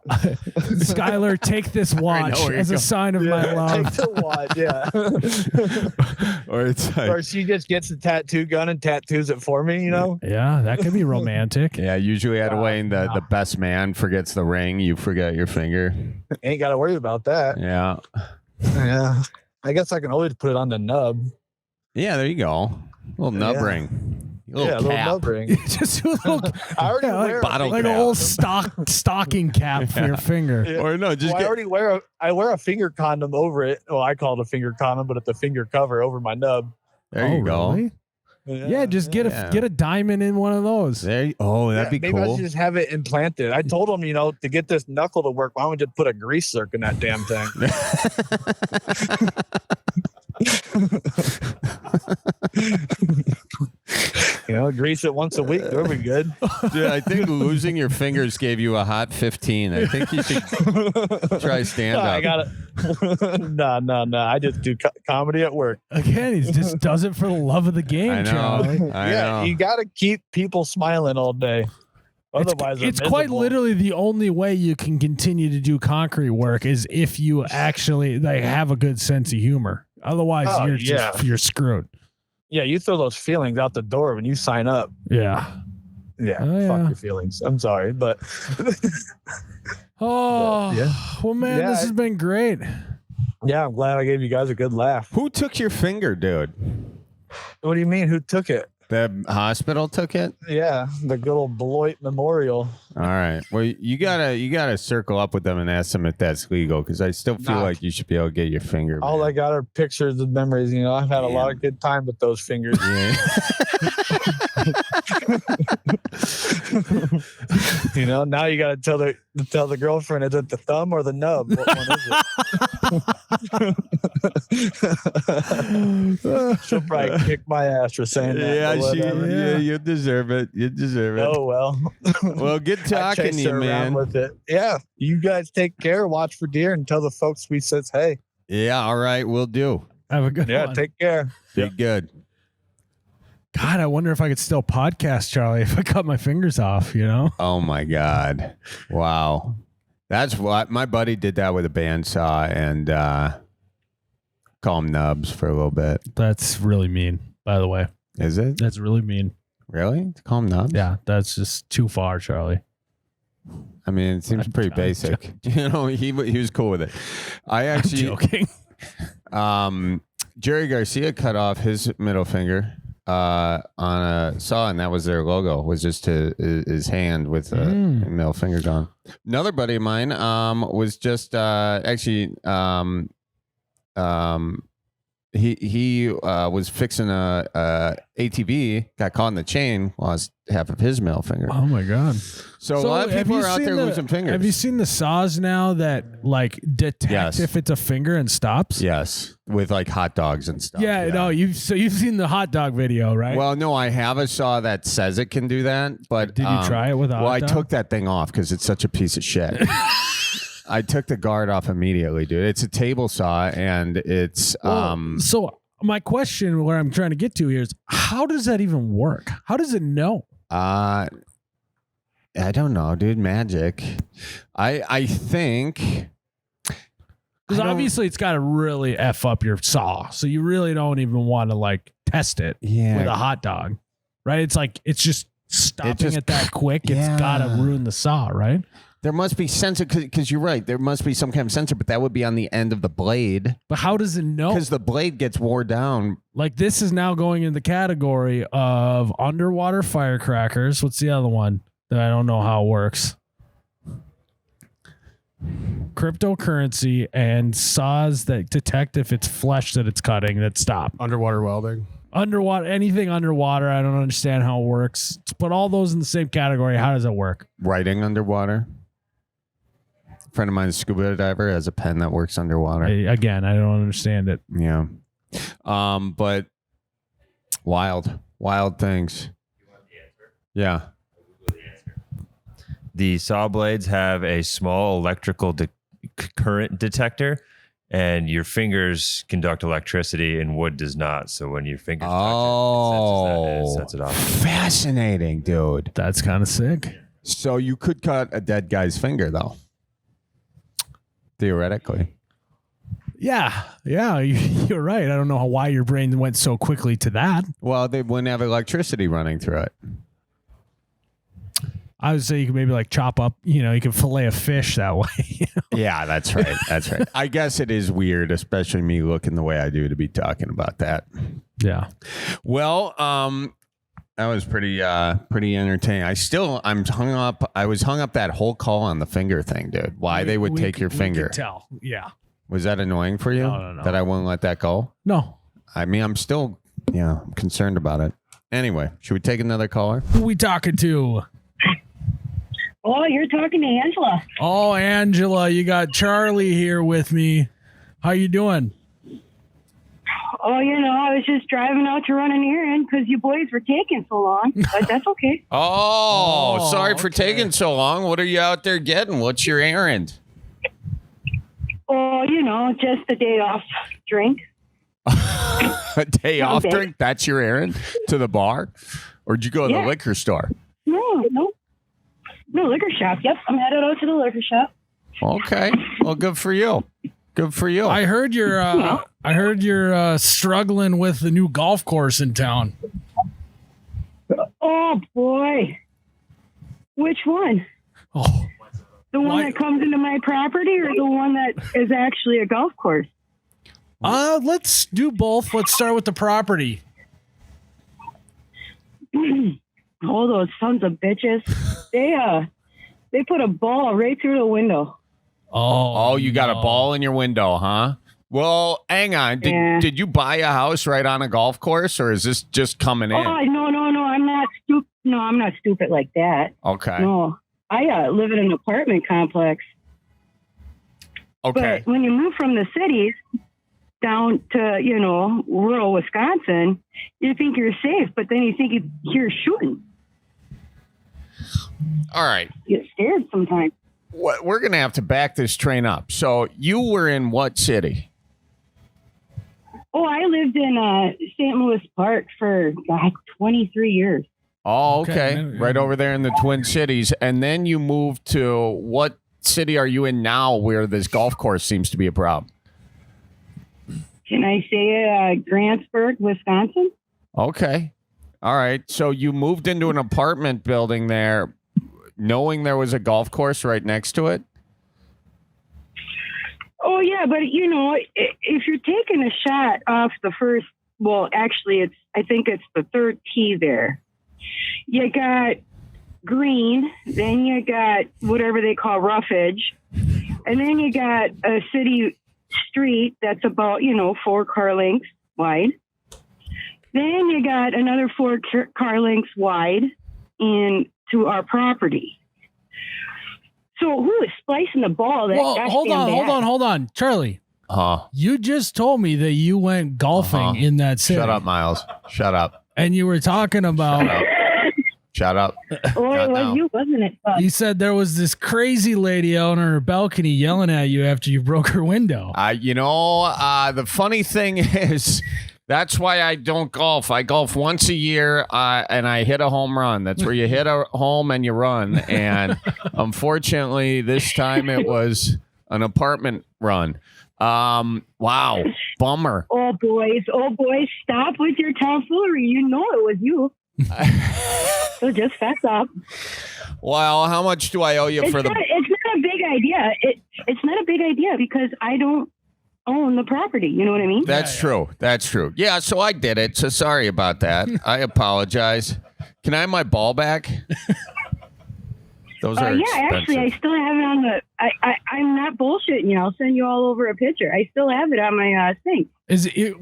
Speaker 3: Skylar, take this watch as a sign of my love.
Speaker 14: Take the watch, yeah.
Speaker 1: Or it's like,
Speaker 14: or she just gets the tattoo gun and tattoos it for me,
Speaker 3: Yeah, that could be romantic.
Speaker 1: yeah, usually at a wedding, the best man forgets the ring. You forget your finger.
Speaker 14: Ain't got to worry about that.
Speaker 1: Yeah.
Speaker 14: Yeah. I guess I can always put it on the nub.
Speaker 1: Yeah, there you go. Little nub ring.
Speaker 14: Little nub ring.
Speaker 3: Just a little,
Speaker 14: I already wear
Speaker 1: bottle
Speaker 3: like
Speaker 1: cap.
Speaker 3: a whole stocking cap for your finger.
Speaker 14: Yeah.
Speaker 1: Or no, just
Speaker 14: I already wear a finger condom over it. Well, I call it a finger condom, but it's a finger cover over my nub.
Speaker 1: There you go.
Speaker 3: Really? Yeah, just get a diamond in one of those.
Speaker 1: That'd be
Speaker 14: maybe
Speaker 1: cool.
Speaker 14: I should just have it implanted. I told him, to get this knuckle to work, why don't we just put a grease zerk in that damn thing? Grease it once a week. We'll be good.
Speaker 1: Dude, I think losing your fingers gave you a hot 15. I think you should try stand up.
Speaker 14: I got it. No. I just do comedy at work.
Speaker 3: Again, he just does it for the love of the game,
Speaker 1: I know.
Speaker 3: Charlie.
Speaker 1: I know.
Speaker 14: You got to keep people smiling all day. Otherwise,
Speaker 3: it's quite literally the only way you can continue to do concrete work is if you actually have a good sense of humor. Otherwise, you're screwed.
Speaker 14: Yeah, you throw those feelings out the door when you sign up.
Speaker 3: Yeah.
Speaker 14: Yeah, fuck your feelings. I'm sorry, but
Speaker 3: well, man, this has been great.
Speaker 14: Yeah, I'm glad I gave you guys a good laugh.
Speaker 1: Who took your finger, dude?
Speaker 14: What do you mean? Who took it?
Speaker 1: The hospital took it?
Speaker 14: Yeah, the good old Beloit Memorial.
Speaker 1: All right. Well, you gotta circle up with them and ask them if that's legal, because I still feel like you should be able to get your finger.
Speaker 14: All I got are pictures and memories. I've had a lot of good time with those fingers.
Speaker 1: Yeah.
Speaker 14: Now you got to tell the girlfriend, is it the thumb or the nub? What one is it? She'll probably kick my ass for saying that.
Speaker 1: You deserve it. You deserve it.
Speaker 14: Oh well.
Speaker 1: Well, good talking to you, man.
Speaker 14: With it. Yeah, you guys take care. Watch for deer and tell the folks we says hey.
Speaker 1: Yeah, all right, we'll do.
Speaker 3: Have a good one.
Speaker 14: Yeah, take care.
Speaker 1: Be good.
Speaker 3: God, I wonder if I could still podcast, Charlie, if I cut my fingers off,
Speaker 1: Oh my God. Wow. That's what my buddy did that with a bandsaw and call them nubs for a little bit.
Speaker 3: That's really mean, by the way.
Speaker 1: Is it?
Speaker 3: That's really mean.
Speaker 1: Really? To call them nubs?
Speaker 3: Yeah, that's just too far, Charlie.
Speaker 1: I mean, it seems pretty basic. He was cool with it. I actually
Speaker 3: joking.
Speaker 1: Jerry Garcia cut off his middle finger on a saw, and that was their logo, was just his hand with a middle finger gone. Another buddy of mine was just he was fixing a ATV, got caught in the chain, lost half of his middle finger.
Speaker 3: Oh my God.
Speaker 1: So a lot of people are out there losing fingers.
Speaker 3: Have you seen the saws now that detect if it's a finger and stops?
Speaker 1: Yes, with like hot dogs and stuff.
Speaker 3: Yeah. No, you've seen the hot dog video, right?
Speaker 1: Well, no, I have a saw that says it can do that, but
Speaker 3: did you try it with a hot
Speaker 1: I
Speaker 3: dog?
Speaker 1: took that thing off because it's such a piece of shit. I took the guard off immediately, dude. It's a table saw, and it's
Speaker 3: So my question, where I'm trying to get to here, is how does that even work? How does it know?
Speaker 1: I don't know, dude. Magic. I think.
Speaker 3: Because obviously it's got to really F up your saw. So you really don't even want to test it with a hot dog, right? It's just stopping it that quick. It's got to ruin the saw, right?
Speaker 1: There must be sensor, because you're right. There must be some kind of sensor, but that would be on the end of the blade.
Speaker 3: But how does it know?
Speaker 1: Because the blade gets wore down.
Speaker 3: This is now going in the category of underwater firecrackers. What's the other one that I don't know how it works? Cryptocurrency and saws that detect if it's flesh that it's cutting that stop.
Speaker 13: Underwater welding.
Speaker 3: Anything underwater. I don't understand how it works. To put all those in the same category, how does it work?
Speaker 1: Writing underwater. A friend of mine, a scuba diver, has a pen that works underwater.
Speaker 3: Again, I don't understand it.
Speaker 1: Yeah. But wild things. Yeah.
Speaker 15: The saw blades have a small electrical current detector, and your fingers conduct electricity, and wood does not. So when your fingers touch it sets it off.
Speaker 1: Fascinating, dude.
Speaker 3: That's kind of sick.
Speaker 1: So you could cut a dead guy's finger, though. Theoretically.
Speaker 3: Yeah, you're right. I don't know why your brain went so quickly to that.
Speaker 1: Well, they wouldn't have electricity running through it.
Speaker 3: I would say you could maybe chop up, you can fillet a fish that way.
Speaker 1: Yeah, that's right. That's right. I guess it is weird, especially me looking the way I do, to be talking about that.
Speaker 3: Yeah.
Speaker 1: Well, that was pretty entertaining. I'm hung up. I was hung up that whole call on the finger thing, dude. Why they would take your finger.
Speaker 3: We could tell. Yeah.
Speaker 1: Was that annoying for you?
Speaker 3: No.
Speaker 1: That I wouldn't let that go?
Speaker 3: No.
Speaker 1: I mean, I'm still, I'm concerned about it. Anyway, should we take another caller?
Speaker 3: Who we talking to?
Speaker 16: Oh, you're talking to Angela.
Speaker 3: Oh, Angela, you got Charlie here with me. How you doing?
Speaker 16: Oh, I was just driving out to run an errand because you boys were taking so long, but that's okay.
Speaker 1: Sorry for taking so long. What are you out there getting? What's your errand?
Speaker 16: Oh, just a day off drink.
Speaker 1: A day off drink? That's your errand to the bar? Or did you go to the liquor store?
Speaker 16: No, liquor shop. Yep, I'm headed out to the liquor shop.
Speaker 1: Okay. Well, good for you. Good for you.
Speaker 3: I heard you're struggling with the new golf course in town.
Speaker 16: Oh boy, which one?
Speaker 3: Oh,
Speaker 16: the one that comes into my property, or the one that is actually a golf course?
Speaker 3: Let's do both. Let's start with the property.
Speaker 16: Oh, those sons of bitches! They put a ball right through the window.
Speaker 1: Oh, you got a ball in your window, huh? Well, hang on. Did you buy a house right on a golf course, or is this just coming in?
Speaker 16: Oh, no, I'm not stupid. No, I'm not stupid like that.
Speaker 1: Okay.
Speaker 16: No, I live in an apartment complex.
Speaker 1: Okay.
Speaker 16: But when you move from the cities down to, rural Wisconsin, you think you're safe, but then you think you hear shooting.
Speaker 1: All right.
Speaker 16: You get scared sometimes.
Speaker 1: We're going to have to back this train up. So you were in what city?
Speaker 16: Oh, I lived in St. Louis Park for 23 years.
Speaker 1: Oh, okay. Right over there in the Twin Cities. And then you moved to what city are you in now where this golf course seems to be a problem?
Speaker 16: Can I say Grantsburg, Wisconsin?
Speaker 1: Okay. All right. So you moved into an apartment building there knowing there was a golf course right next to it?
Speaker 16: Oh, yeah. But, if you're taking a shot off the first, well, actually, I think it's the third tee there. You got green, then you got whatever they call roughage, and then you got a city street that's about, 4 car lengths wide. Then you got another 4 car lengths wide into our property. So who is splicing the ball?
Speaker 3: Hold on. Charlie. You just told me that you went golfing in that city.
Speaker 1: Shut up, Miles. Shut up.
Speaker 3: And you were talking about...
Speaker 1: Shut up.
Speaker 16: Oh, it was you, wasn't it?
Speaker 3: You said there was this crazy lady out on her balcony yelling at you after you broke her window.
Speaker 1: The funny thing is, that's why I don't golf. I golf once a year, and I hit a home run. That's where you hit a home and you run. And unfortunately, this time it was an apartment run. Wow. Bummer.
Speaker 16: Oh, boys, stop with your tomfoolery. You know it was you. So just fess up.
Speaker 1: Well, how much do I owe you for the...
Speaker 16: It's not a big idea. It's not a big idea because I don't own the property. You know what I mean?
Speaker 1: That's true. That's true. Yeah, so I did it. So sorry about that. I apologize. Can I have my ball back? Those are expensive.
Speaker 16: Actually, I still have it on the... I'm not bullshitting you. I'll send you all over a picture. I still have it on my thing.
Speaker 3: Is it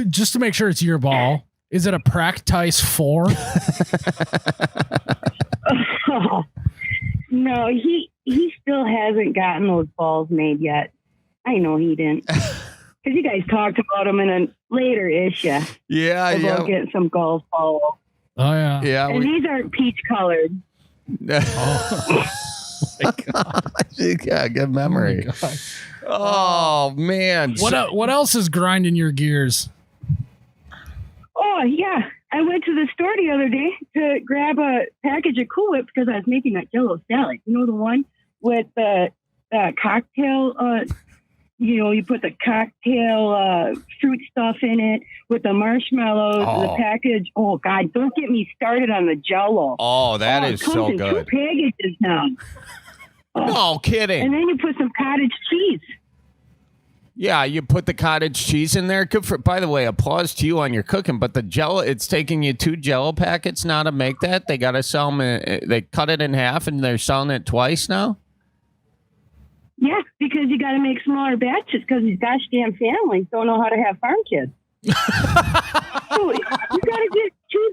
Speaker 3: just to make sure it's your ball? Is it a Practice 4?
Speaker 16: No, he still hasn't gotten those balls made yet. I know he didn't. Because you guys talked about him in a later issue.
Speaker 1: Yeah,
Speaker 16: about getting some golf balls.
Speaker 3: Oh, yeah.
Speaker 1: Yeah.
Speaker 16: And these aren't peach colored.
Speaker 1: Oh. My God. Yeah, good memory. Oh, man.
Speaker 3: What else is grinding your gears?
Speaker 16: Oh, yeah. I went to the store the other day to grab a package of Cool Whip because I was making that Jell-O salad. You know, the one with the cocktail, you put the cocktail fruit stuff in it with the marshmallows, the package. Oh, God, don't get me started on the Jell-O.
Speaker 1: Oh, that is so good.
Speaker 16: It comes in 2 packages now.
Speaker 1: No kidding.
Speaker 16: And then you put some cottage cheese.
Speaker 1: Yeah, you put the cottage cheese in there. Good for. By the way, applause to you on your cooking. But the Jell-O, it's taking you 2 Jell-O packets now to make that. They got to sell them. They cut it in half, and they're selling it twice now.
Speaker 16: Yeah, because you got to make smaller batches because these gosh damn families don't know how to have farm kids. So you got to get 2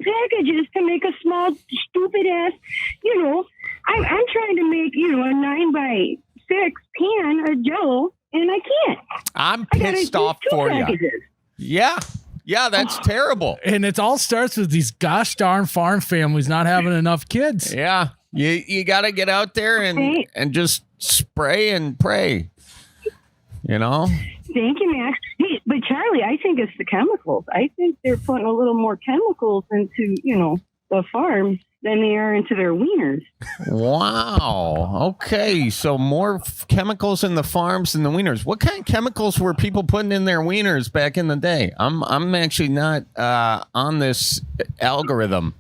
Speaker 1: pissed off for you. Yeah. Yeah, that's terrible.
Speaker 3: And it all starts with these gosh darn farm families not having enough kids.
Speaker 1: Yeah. You got to get out there and just spray and pray. You know?
Speaker 16: Thank you, Max. Hey, but Charlie, I think it's the chemicals. I think they're putting a little more chemicals into, the farms than they are into their wieners.
Speaker 1: Wow. Okay. So more chemicals in the farms than the wieners. What kind of chemicals were people putting in their wieners back in the day? I'm actually not on this algorithm.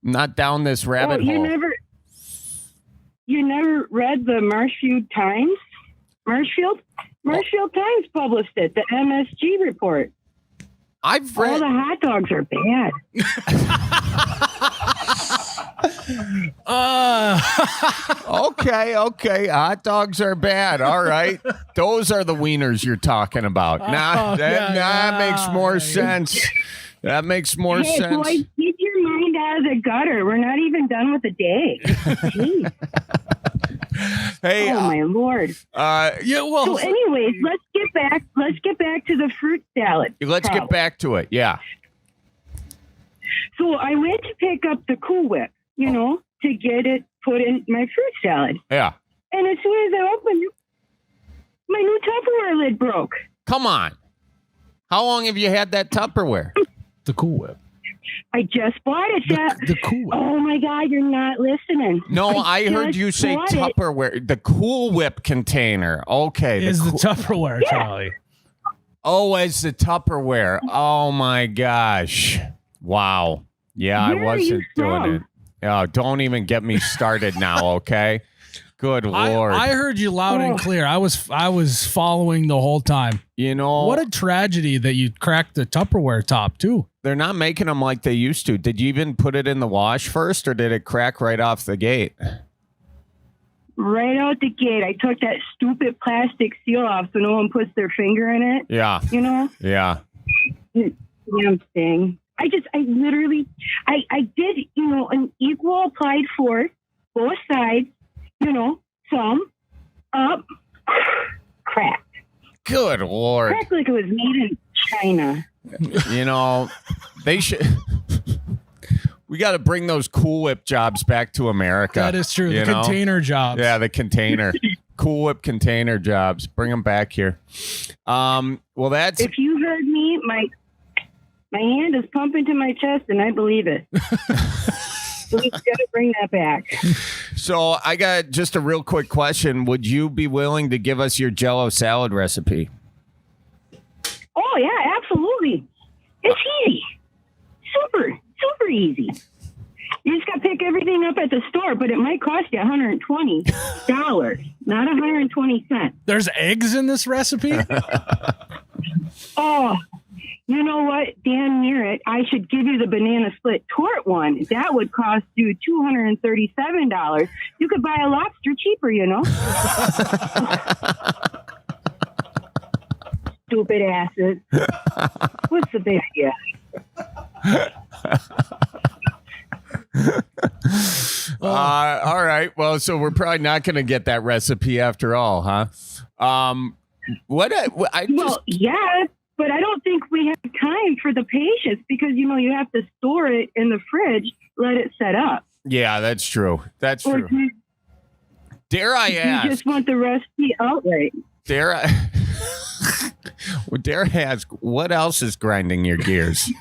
Speaker 1: I'm not down this rabbit hole.
Speaker 16: You never read the Marshfield Times? Marshfield Times published it, the MSG report.
Speaker 1: I've read.
Speaker 16: All the hot dogs are bad.
Speaker 1: Okay. Hot dogs are bad. All right. Those are the wieners you're talking about. That makes more sense. That makes more sense.
Speaker 16: Boy, keep your mind out of the gutter. We're not even done with the day. Jeez.
Speaker 1: Hey,
Speaker 16: oh my Lord. So anyways, let's get back to the fruit salad.
Speaker 1: Let's get back to it. Yeah.
Speaker 16: So I went to pick up the Cool Whip, to get it put in my fruit salad.
Speaker 1: Yeah.
Speaker 16: And as soon as I opened it, my new Tupperware lid broke.
Speaker 1: Come on. How long have you had that Tupperware?
Speaker 3: The Cool Whip.
Speaker 16: I just bought it.
Speaker 3: The Cool Whip.
Speaker 16: Oh my God, you're not listening.
Speaker 1: No, I heard you say Tupperware. The Cool Whip container. Okay.
Speaker 3: Is the Tupperware, Charlie.
Speaker 1: Oh, it's the Tupperware. Oh my gosh. Wow. Yeah,
Speaker 16: Where
Speaker 1: I wasn't doing it. Oh, don't even get me started now, okay? Good Lord.
Speaker 3: I heard you loud and clear. I was following the whole time. What a tragedy that you cracked the Tupperware top too.
Speaker 1: They're not making them like they used to. Did you even put it in the wash first, or did it crack right off the gate?
Speaker 16: Right out the gate. I took that stupid plastic seal off so no one puts their finger in it.
Speaker 1: Yeah. Yeah.
Speaker 16: Damn thing. I literally did, an equal applied force, both sides, some, up, cracked.
Speaker 1: Good Lord.
Speaker 16: Cracked like it was made in China.
Speaker 1: They should. We got to bring those Cool Whip jobs back to America.
Speaker 3: That is true. The container jobs.
Speaker 1: Yeah, the container. Cool Whip container jobs. Bring them back here. Well, that's.
Speaker 16: If you heard me, my hand is pumping to my chest, and I believe it. So we've got to bring that back.
Speaker 1: So I got just a real quick question. Would you be willing to give us your Jell-O salad recipe?
Speaker 16: Oh, yeah, absolutely. It's easy. Super easy. You just got to pick everything up at the store, but it might cost you $120, not 120 cents.
Speaker 3: There's eggs in this recipe?
Speaker 16: Oh, you know what? Damn near it. I should give you the banana split tort one. That would cost you $237. You could buy a lobster cheaper, Stupid asses. What's the big idea?
Speaker 1: All right. Well, so we're probably not going to get that recipe after all, huh?
Speaker 16: Yeah, but I don't think we have time for the patience because, you have to store it in the fridge, let it set up.
Speaker 1: Yeah, that's true. That's true. Dare I ask?
Speaker 16: You just want the recipe outright.
Speaker 1: Dare I ask, what else is grinding your gears?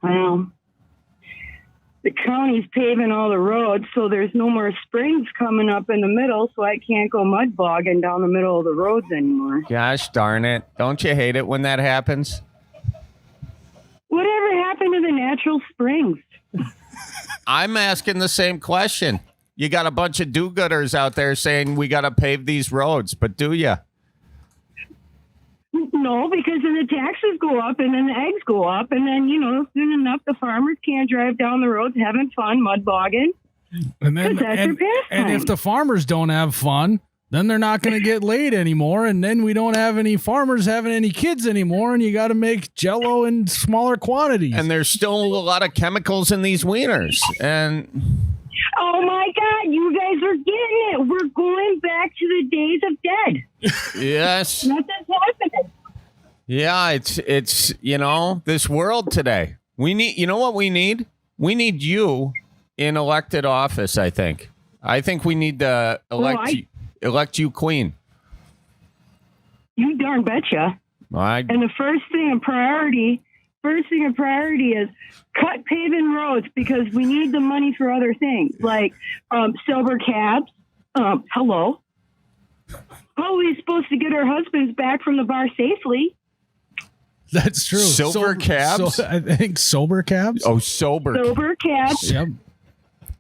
Speaker 16: Well, the county's paving all the roads, so there's no more springs coming up in the middle, so I can't go mud bogging down the middle of the roads anymore.
Speaker 1: Gosh darn it. Don't you hate it when that happens?
Speaker 16: Whatever happened to the natural springs?
Speaker 1: I'm asking the same question. You got a bunch of do-gooders out there saying we got to pave these roads, but do you?
Speaker 16: No, because then the taxes go up and then the eggs go up. And then, soon enough, the farmers can't drive down the roads having fun, mud bogging.
Speaker 3: And if the farmers don't have fun, then they're not going to get laid anymore. And then we don't have any farmers having any kids anymore. And you got to make Jell-O in smaller quantities.
Speaker 1: And there's still a lot of chemicals in these wieners. And...
Speaker 16: Oh my God, you guys are getting it. We're going back to the days of dead.
Speaker 1: Yes.
Speaker 16: Nothing's happening.
Speaker 1: Yeah, it's this world today. We need, you know what we need? We need you in elected office, I think. I think we need to elect you queen.
Speaker 16: You darn betcha. And the first thing in priority is cut paving roads because we need the money for other things like silver cabs. Hello. How are we supposed to get our husbands back from the bar safely?
Speaker 3: That's true.
Speaker 1: Silver cabs?
Speaker 3: I think sober cabs.
Speaker 1: Oh, sober
Speaker 16: cabs.
Speaker 3: Yep.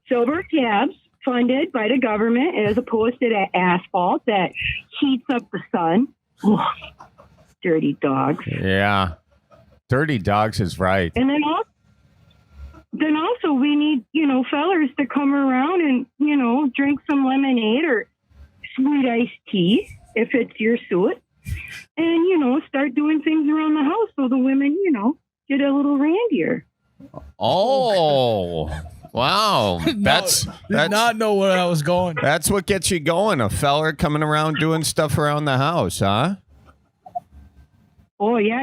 Speaker 16: Sober cabs funded by the government as opposed to that asphalt that heats up the sun. Ugh, dirty dogs.
Speaker 1: Yeah. Dirty dogs is right.
Speaker 16: And then also we need, fellers to come around and, drink some lemonade or sweet iced tea if it's your suit. And, start doing things around the house so the women, get a little randier.
Speaker 1: Oh, wow.
Speaker 3: Did not know where I was going.
Speaker 1: That's what gets you going. A feller coming around doing stuff around the house, huh?
Speaker 16: Oh, yeah,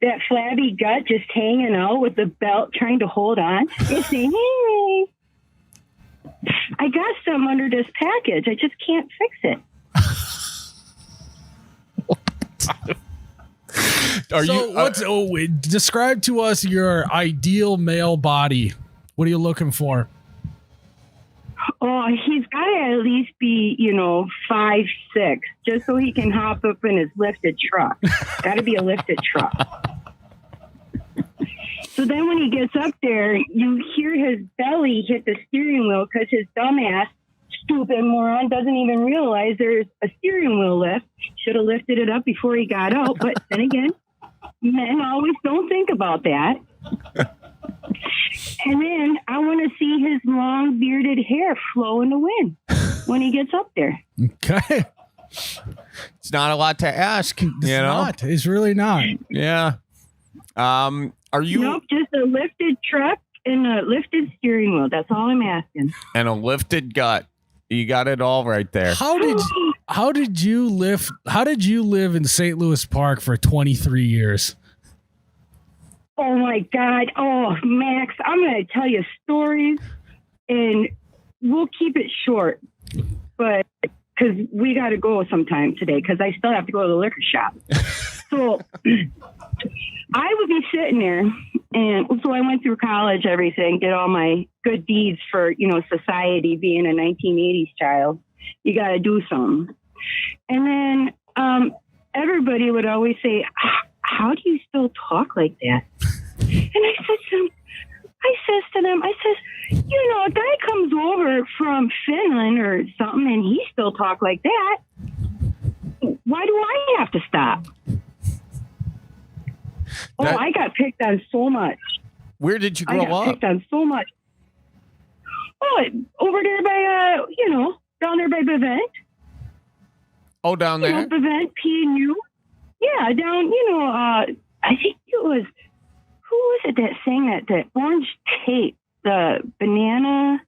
Speaker 16: that flabby gut just hanging out with the belt trying to hold on. It's saying, hey, I got some under this package. I just can't fix it.
Speaker 3: Describe to us your ideal male body. What are you looking for?
Speaker 16: Oh, he's got to at least be, 5'6", just so he can hop up in his lifted truck. Got to be a lifted truck. So then when he gets up there, you hear his belly hit the steering wheel because his dumbass, stupid moron, doesn't even realize there's a steering wheel lift. Should have lifted it up before he got out. But then again, men always don't think about that. And then I want to see his long bearded hair flow in the wind when he gets up there.
Speaker 3: Okay.
Speaker 1: It's not a lot to ask.
Speaker 3: It's really not.
Speaker 1: Yeah. Are you?
Speaker 16: Nope, just a lifted truck and a lifted steering wheel. That's all I'm asking.
Speaker 1: And a lifted gut. You got it all right there.
Speaker 3: How did you live in St. Louis Park for 23 years?
Speaker 16: Oh my God. Oh, Max, I'm going to tell you stories and we'll keep it short, but because we got to go sometime today because I still have to go to the liquor shop. So I would be sitting there, and so I went through college, everything, did all my good deeds for, society, being a 1980s child. You got to do something. And then everybody would always say, how do you still talk like that? And I says to them, a guy comes over from Finland or something and he still talk like that. Why do I have to stop? I got picked on so much.
Speaker 1: Where did you grow up?
Speaker 16: Picked on so much. Oh, over there by, down there by Bevent.
Speaker 1: Oh, down there?
Speaker 16: Bevent, P&U. Yeah, down, I think it was, who was it that sang that orange tape, the Banana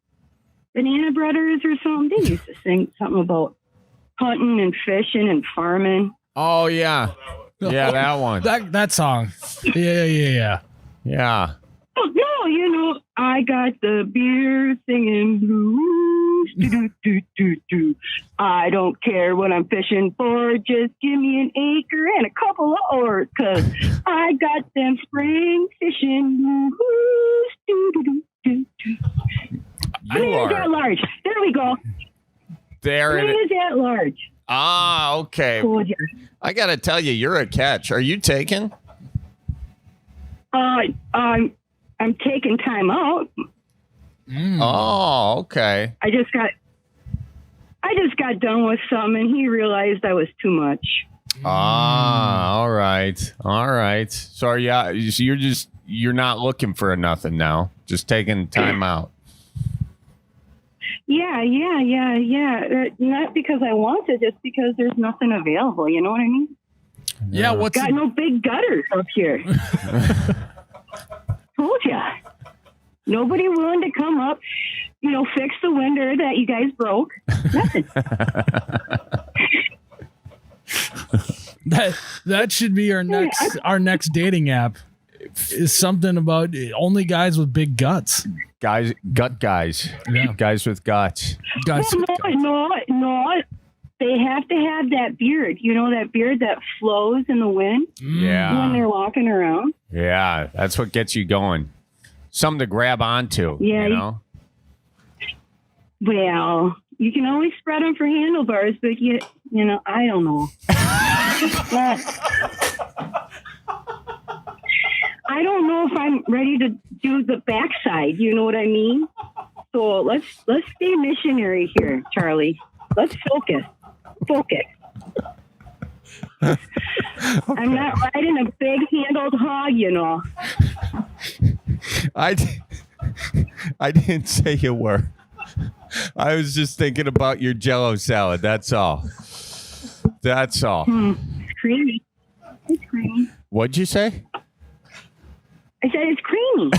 Speaker 16: Brothers or something? They used to sing something about hunting and fishing and farming.
Speaker 1: Oh, yeah. Yeah, that one.
Speaker 3: That song. Yeah.
Speaker 1: Yeah.
Speaker 16: Oh, no, I got the beer singing blues. Do, do, do, do. I don't care what I'm fishing for. Just give me an acre and a couple of oars, because I got them spring fishing blues. Do, do, do, do, do. Bananas at large. There we go. Bananas at large.
Speaker 1: Ah, okay. I got to tell you, you're a catch. Are you taking?
Speaker 16: I'm taking time out.
Speaker 1: Oh, okay.
Speaker 16: I just got done with some, and he realized I was too much.
Speaker 1: Ah, all right. So you're not looking for nothing now. Just taking time out.
Speaker 16: Yeah. Not because I want to, just because there's nothing available. You know what I mean?
Speaker 3: Yeah.
Speaker 16: Got no big gutters up here. Told ya. Nobody willing to come up. fix the window that you guys broke. Nothing.
Speaker 3: That should be our next dating app. Is something about only guys with big guts.
Speaker 1: Guys.
Speaker 3: Yeah.
Speaker 1: Guys with guts.
Speaker 3: Guys.
Speaker 16: No. They have to have that beard. That beard that flows in the wind.
Speaker 1: Yeah.
Speaker 16: When they're walking around.
Speaker 1: Yeah, that's what gets you going. Something to grab onto.
Speaker 16: Yeah. Well, you can always spread them for handlebars, but I don't know. I don't know if I'm ready to do the backside. You know what I mean? So let's stay missionary here, Charlie. Let's focus. Okay. I'm not riding a big handled hog,
Speaker 1: I didn't say you were. I was just thinking about your Jell-O salad. That's all.
Speaker 16: It's creamy. It's creamy.
Speaker 1: What'd you say?
Speaker 16: I said it's creamy.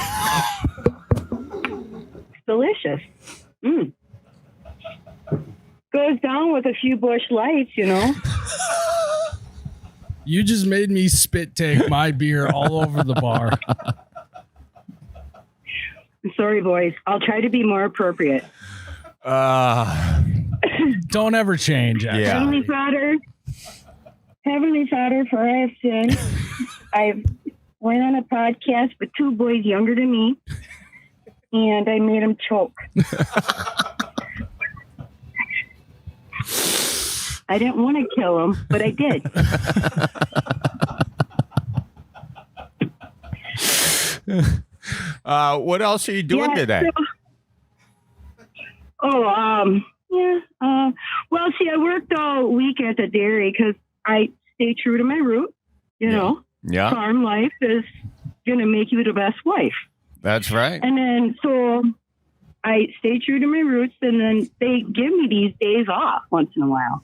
Speaker 16: It's delicious. Goes down with a few Bush Lights,
Speaker 3: You just made me spit take my beer all over the bar.
Speaker 16: I'm sorry, boys. I'll try to be more appropriate.
Speaker 3: Don't ever change.
Speaker 1: Yeah.
Speaker 16: Heavenly Father, for I have sinned. I went on a podcast with two boys younger than me, and I made them choke. I didn't want to kill them, but I did.
Speaker 1: What else are you doing today?
Speaker 16: Well, see, I worked all week at the dairy because I stay true to my root.
Speaker 1: Yeah.
Speaker 16: Farm life is going to make you the best wife.
Speaker 1: That's right.
Speaker 16: And then, so I stay true to my roots, and then they give me these days off once in a while.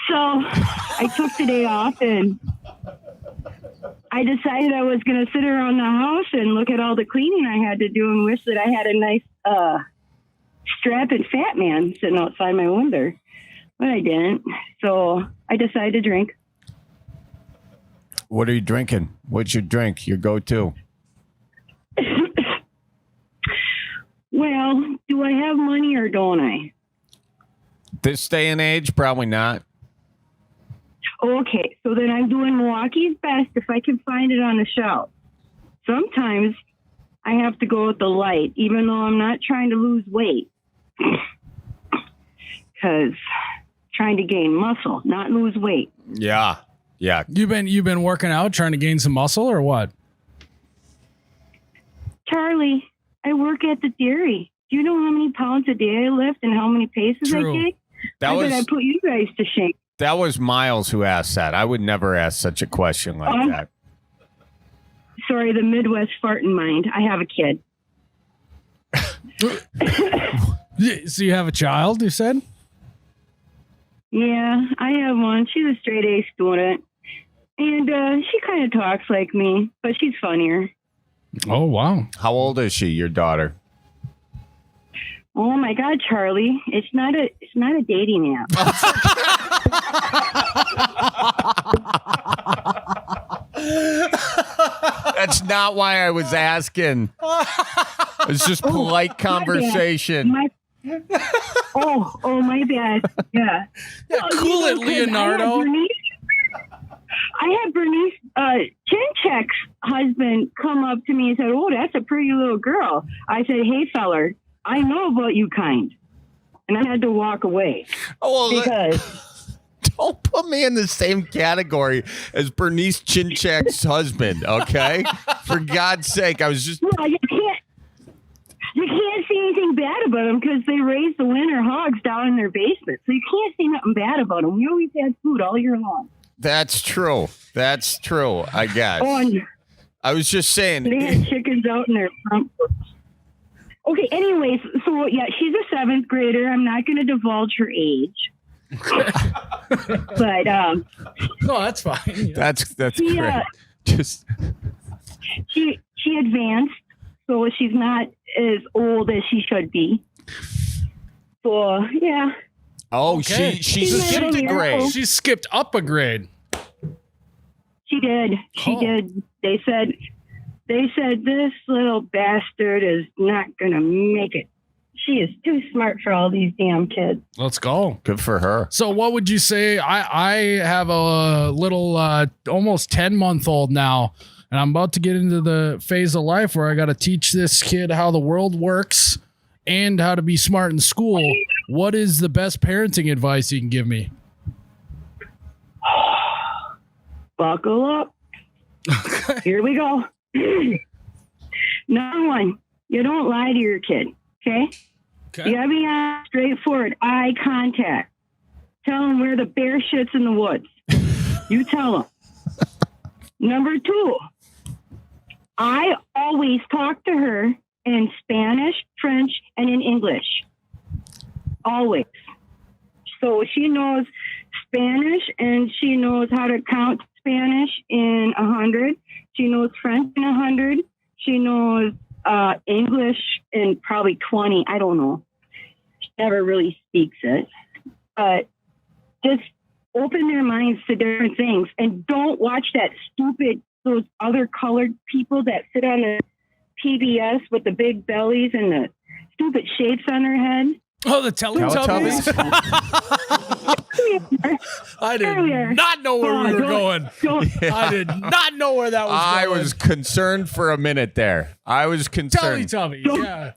Speaker 16: So I took the day off, and I decided I was going to sit around the house and look at all the cleaning I had to do and wish that I had a nice strapping fat man sitting outside my window. But I didn't. So I decided to drink.
Speaker 1: What are you drinking? What's your drink? Your go-to?
Speaker 16: Well, do I have money or don't I?
Speaker 1: This day and age, probably not.
Speaker 16: Okay, so then I'm doing Milwaukee's Best if I can find it on the shelf. Sometimes I have to go with the light, even though I'm not trying to lose weight. Because trying to gain muscle, not lose weight.
Speaker 1: Yeah.
Speaker 3: You've been working out, trying to gain some muscle, or what?
Speaker 16: Charlie, I work at the dairy. Do you know how many pounds a day I lift and how many paces I take? I put you guys to shame.
Speaker 1: That was Miles who asked that. I would never ask such a question like that.
Speaker 16: Sorry, the Midwest farting mind. I have a kid.
Speaker 3: So you have a child, you said?
Speaker 16: Yeah, I have one. She's a straight A student. And she kind of talks like me, but she's funnier.
Speaker 3: Oh, wow.
Speaker 1: How old is she, your daughter?
Speaker 16: Oh my God, Charlie! It's not a dating app.
Speaker 1: That's not why I was asking. It's just polite conversation.
Speaker 16: My bad. Yeah.
Speaker 3: Cool it, Leonardo.
Speaker 16: I had Bernice Chinchek's husband come up to me and said, "Oh, that's a pretty little girl." I said, "Hey, feller, I know about you kind," and I had to walk away. Because
Speaker 1: don't put me in the same category as Bernice Chinchek's husband, okay? For God's sake, I was just.
Speaker 16: No, you can't say anything bad about them because they raise the winter hogs down in their basement, so you can't say nothing bad about them. We always had food all year long.
Speaker 1: That's true. I guess. I was just saying.
Speaker 16: They had chickens out in their front porch. Okay, anyways, so yeah, she's a 7th grader. I'm not going to divulge her age. But
Speaker 3: no, that's fine. Yeah.
Speaker 1: That's great. Just
Speaker 16: she advanced, so she's not as old as she should be. So yeah.
Speaker 1: Oh,
Speaker 3: Okay.
Speaker 1: she
Speaker 16: She's
Speaker 1: skipped a grade.
Speaker 3: She skipped up a grade.
Speaker 16: She did. She did. They said this little bastard is not gonna make it. She is too smart for all these damn kids.
Speaker 3: Let's go.
Speaker 1: Good for her.
Speaker 3: So what would you say? I have a little almost 10-month-old now, and I'm about to get into the phase of life where I got to teach this kid how the world works and how to be smart in school. What is the best parenting advice you can give me?
Speaker 16: Buckle up. Here we go. Number one, you don't lie to your kid. Okay? You gotta be straightforward. Eye contact. Tell them where the bear shits in the woods. You tell them. Number two, I always talk to her in Spanish, French, and in English. Always. So she knows Spanish and she knows how to count Spanish in 100. She knows French in 100. She knows English in probably 20. I don't know. She never really speaks it. But just open their minds to different things and don't watch those other colored people that sit on the PBS with the big bellies and the stupid shapes on their head.
Speaker 3: Oh, the Teletubbies? I did not know where we were going. I did not know where that was
Speaker 1: I
Speaker 3: going.
Speaker 1: was concerned for a minute there. I was concerned.
Speaker 3: Teletubbies, yeah.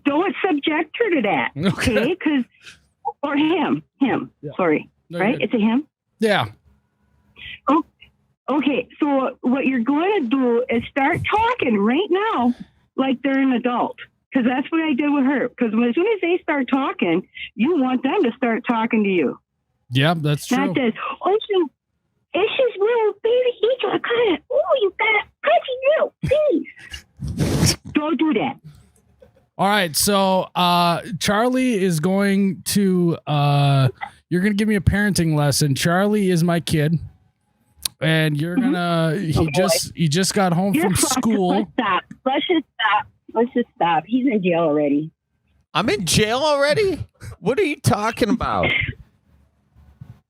Speaker 16: Don't subject her to that, okay? Because or him. Sorry, right? It's a him.
Speaker 3: Yeah.
Speaker 16: Oh, okay. So what you're going to do is start talking right now, like they're an adult. Because that's what I did with her. Because as soon as they start talking, you want them to start talking to you.
Speaker 3: Yeah, that's true.
Speaker 16: Not this. Oh, it's just little baby. He got cut it. Oh, you got to cut you, please. Don't do that.
Speaker 3: All right, so Charlie is going to you're gonna give me a parenting lesson. Charlie is my kid, and you're gonna he just got home from school.
Speaker 16: Let's stop. Let's just stop. He's in jail already.
Speaker 1: I'm in jail already? What are you talking about?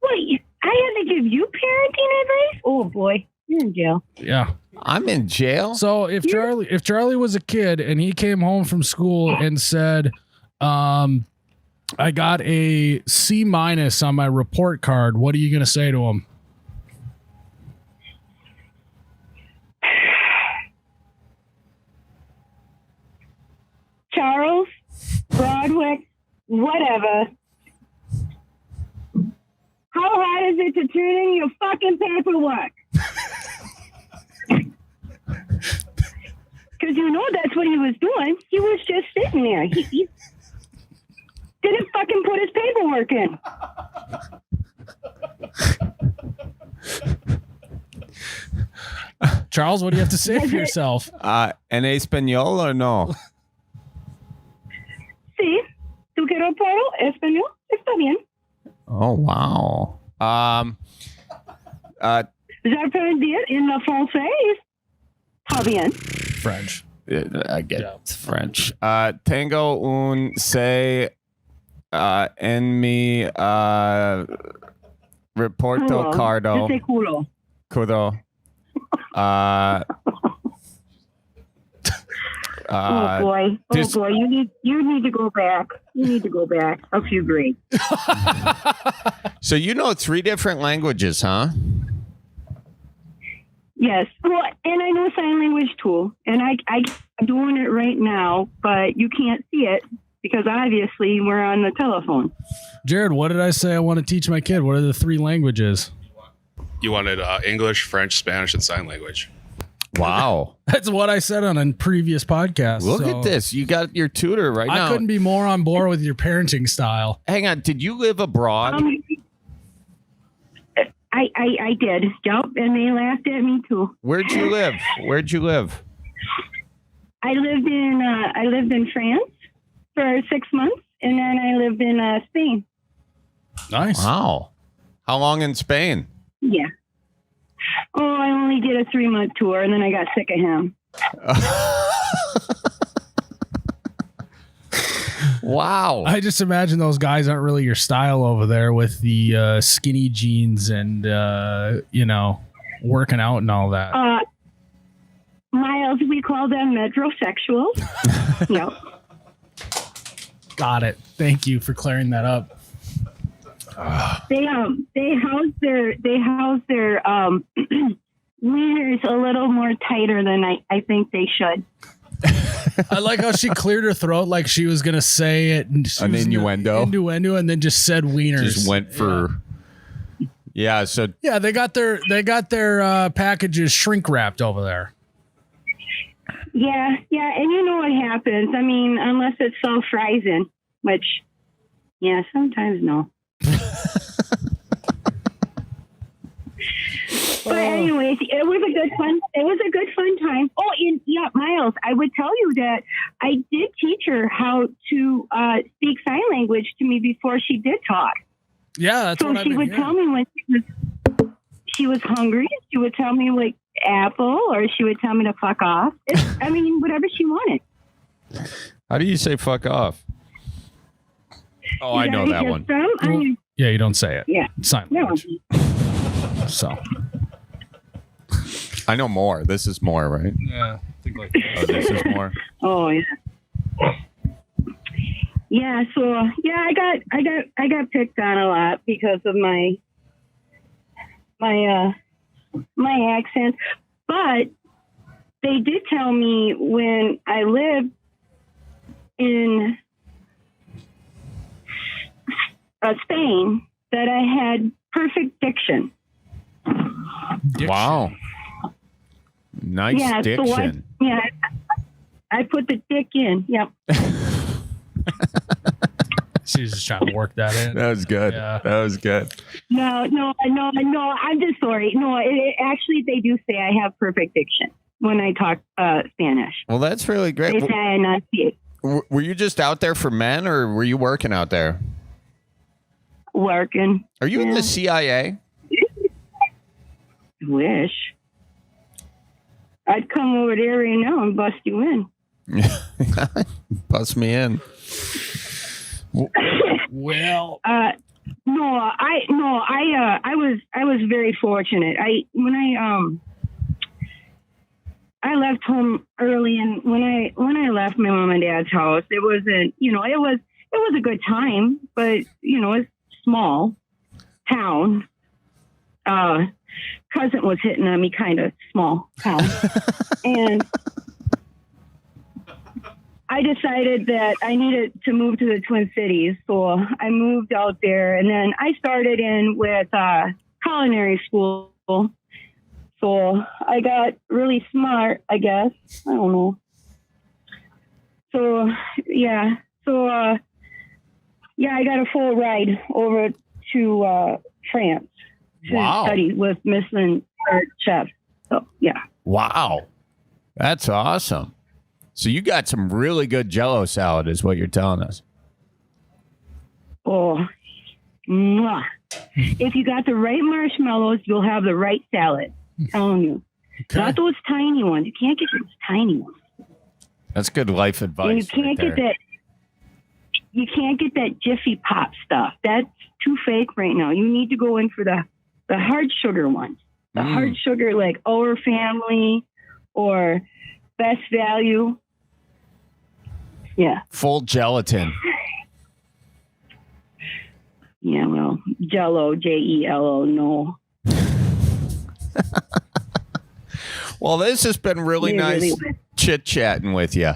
Speaker 16: Wait, I had to give you parenting advice? Oh boy, you're in jail.
Speaker 3: Yeah.
Speaker 1: I'm in jail.
Speaker 3: So if Charlie was a kid and he came home from school and said, I got a C- on my report card, what are you gonna say to him?
Speaker 16: Charles, Broadwick, whatever. How hard is it to turn in your fucking paperwork? Because you know that's what he was doing. He was just sitting there. He didn't fucking put his paperwork in.
Speaker 3: Charles, what do you have to say for yourself?
Speaker 1: ¿En español or no?
Speaker 16: Sí, tú quiero puedo español, está bien.
Speaker 1: Oh, wow.
Speaker 16: J'apprendis en le français. Está bien.
Speaker 3: French.
Speaker 1: I get French. Tengo un C en mi reporto cardo.
Speaker 16: Dice culo.
Speaker 1: Cudo.
Speaker 16: Oh boy! You need to go back. You need to go back a few grades.
Speaker 1: So you know 3 different languages, huh?
Speaker 16: Yes. Well, and I know sign language too, and I'm doing it right now, but you can't see it because obviously we're on the telephone.
Speaker 3: Jared, what did I say I want to teach my kid? What are the 3 languages?
Speaker 13: You wanted English, French, Spanish, and sign language.
Speaker 1: Wow.
Speaker 3: That's what I said on a previous podcast.
Speaker 1: Look at this. You got your tutor right now.
Speaker 3: I couldn't be more on board with your parenting style.
Speaker 1: Hang on. Did you live abroad?
Speaker 16: I did. Yep. And they laughed at me too.
Speaker 1: Where'd you live?
Speaker 16: I lived in France for 6 months, and then I lived in Spain.
Speaker 3: Nice.
Speaker 1: Wow. How long in Spain?
Speaker 16: Yeah. Oh, I only did a 3-month tour, and then I got sick of him.
Speaker 1: Wow.
Speaker 3: I just imagine those guys aren't really your style over there with the skinny jeans and, working out and all that.
Speaker 16: Miles, we call them metrosexuals. Yep.
Speaker 3: Got it. Thank you for clearing that up.
Speaker 16: They house their wieners a little more tighter than I think they should.
Speaker 3: I like how she cleared her throat like she was gonna say it.
Speaker 1: An innuendo.
Speaker 3: Innuendo, and then just said wieners.
Speaker 1: Just went for. Yeah. So.
Speaker 3: Yeah, they got their packages shrink wrapped over there.
Speaker 16: Yeah, and you know what happens. I mean, unless it's self-rising, which, yeah, sometimes no. But anyways, it was a good fun time. Oh, and yeah, Miles, I would tell you that I did teach her how to speak sign language to me before she did talk.
Speaker 3: Yeah, that's
Speaker 16: so
Speaker 3: what
Speaker 16: she would tell me when she was hungry. She would tell me like apple, or she would tell me to fuck off. I mean, whatever she wanted.
Speaker 1: How do you say fuck off? Oh, I know that one.
Speaker 3: Yeah, you don't say it.
Speaker 16: Yeah.
Speaker 3: Sign language. So.
Speaker 1: I know more. This is more, right?
Speaker 3: Yeah. I think like
Speaker 1: oh, this is more.
Speaker 16: Oh yeah. Yeah. So yeah, I got picked on a lot because of my accent, but they did tell me when I lived in Spain that I had perfect diction.
Speaker 1: Wow. Nice diction.
Speaker 16: I put the dick in. Yep.
Speaker 3: She's just trying to work that in.
Speaker 1: That was good.
Speaker 3: Yeah.
Speaker 1: That was good.
Speaker 16: No. I'm just sorry. No, actually, they do say I have perfect diction when I talk Spanish.
Speaker 1: Well, that's really great.
Speaker 16: They say I enunciate.
Speaker 1: Were you just out there for men, or were you working out there?
Speaker 16: Working.
Speaker 1: Are you in the CIA?
Speaker 16: Wish. I'd come over there right now and bust you in.
Speaker 1: Bust me in.
Speaker 3: Well,
Speaker 16: I was very fortunate. I left home early, and when I left my mom and dad's house, it wasn't, it was a good time, but it's small town. Cousin was hitting on me, kind of small town, and I decided that I needed to move to the Twin Cities, so I moved out there, and then I started in with culinary school. So I got really smart, I guess. I don't know. So yeah, I got a full ride over to France to study with Michelin chef. So yeah.
Speaker 1: Wow, that's awesome. So you got some really good Jell-O salad, is what you're telling us.
Speaker 16: Oh, mwah. If you got the right marshmallows, you'll have the right salad. I'm telling you. Okay. Not those tiny ones. You can't get those tiny ones.
Speaker 1: That's good life advice.
Speaker 16: And you can't get that. You can't get that Jiffy Pop stuff. That's too fake right now. You need to go in for the hard sugar ones. The hard sugar, like Our Family or Best Value. Yeah.
Speaker 1: Full gelatin.
Speaker 16: Yeah, well, Jell-O, Jello, no.
Speaker 1: Well, this has been really nice chit-chatting with you.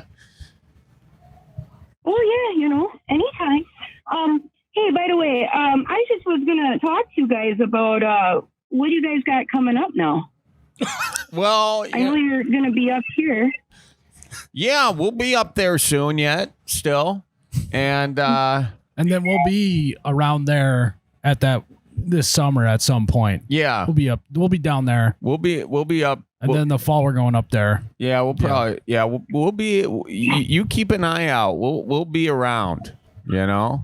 Speaker 16: Oh, yeah, anytime. Hey, by the way, I just was going to talk to you guys about what you guys got coming up now.
Speaker 1: Well,
Speaker 16: I know you're going to be up here.
Speaker 1: Yeah, we'll be up there soon yet, still. And
Speaker 3: then we'll be around there at this summer at some point.
Speaker 1: Yeah.
Speaker 3: We'll be down there.
Speaker 1: We'll be up.
Speaker 3: And then the fall we're going up there.
Speaker 1: Yeah, we'll probably we'll be you keep an eye out. We'll be around,
Speaker 16: Yeah,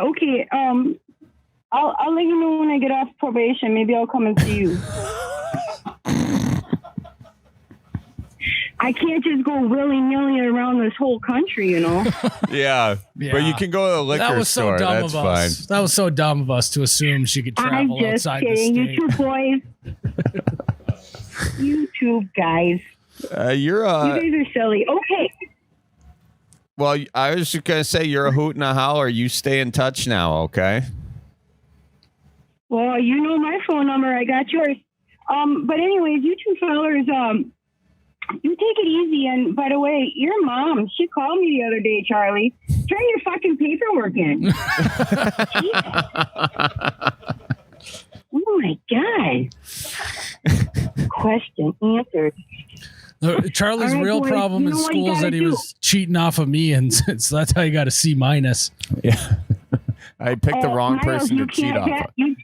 Speaker 16: okay. I'll let you know when I get off probation. Maybe I'll come and see you. I can't just go willy-nilly around this whole country, you know?
Speaker 1: Yeah. But you can go to the liquor
Speaker 3: That was so
Speaker 1: store.
Speaker 3: dumb
Speaker 1: That's
Speaker 3: of
Speaker 1: fine.
Speaker 3: us. That was so dumb of us to assume she could
Speaker 16: I'm
Speaker 3: travel
Speaker 16: just
Speaker 3: outside
Speaker 16: kidding.
Speaker 3: the
Speaker 16: You
Speaker 3: state.
Speaker 16: two boys. You two guys.
Speaker 1: You're
Speaker 16: You guys are silly. Okay.
Speaker 1: Well, I was just going to say you're a hoot and a holler. You stay in touch now, okay?
Speaker 16: Well, you know my phone number. I got yours. But anyways, you two fellers, you take it easy. And by the way, your mom, she called me the other day, Charlie. Turn your fucking paperwork in. Oh my God. Question answered.
Speaker 3: Charlie's
Speaker 16: All right,
Speaker 3: real
Speaker 16: boys,
Speaker 3: problem
Speaker 16: you
Speaker 3: in
Speaker 16: know what you
Speaker 3: school is that
Speaker 16: gotta
Speaker 3: he was cheating off of me, and so that's how he got a C-.
Speaker 1: Yeah. I picked the wrong
Speaker 16: Miles,
Speaker 1: person to
Speaker 16: you
Speaker 1: cheat
Speaker 16: can't
Speaker 1: off
Speaker 16: pa-
Speaker 1: of.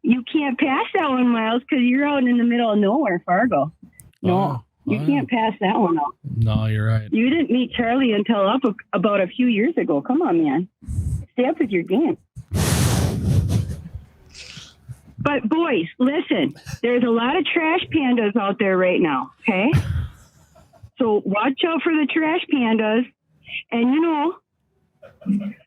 Speaker 16: You can't pass that one, Miles, because you're out in the middle of nowhere, Fargo. No, you can't pass that one out.
Speaker 3: No, you're right.
Speaker 16: You didn't meet Charlie until about a few years ago. Come on, man. Stay up with your game. But boys, listen, there's a lot of trash pandas out there right now, okay? So watch out for the trash pandas. And you know,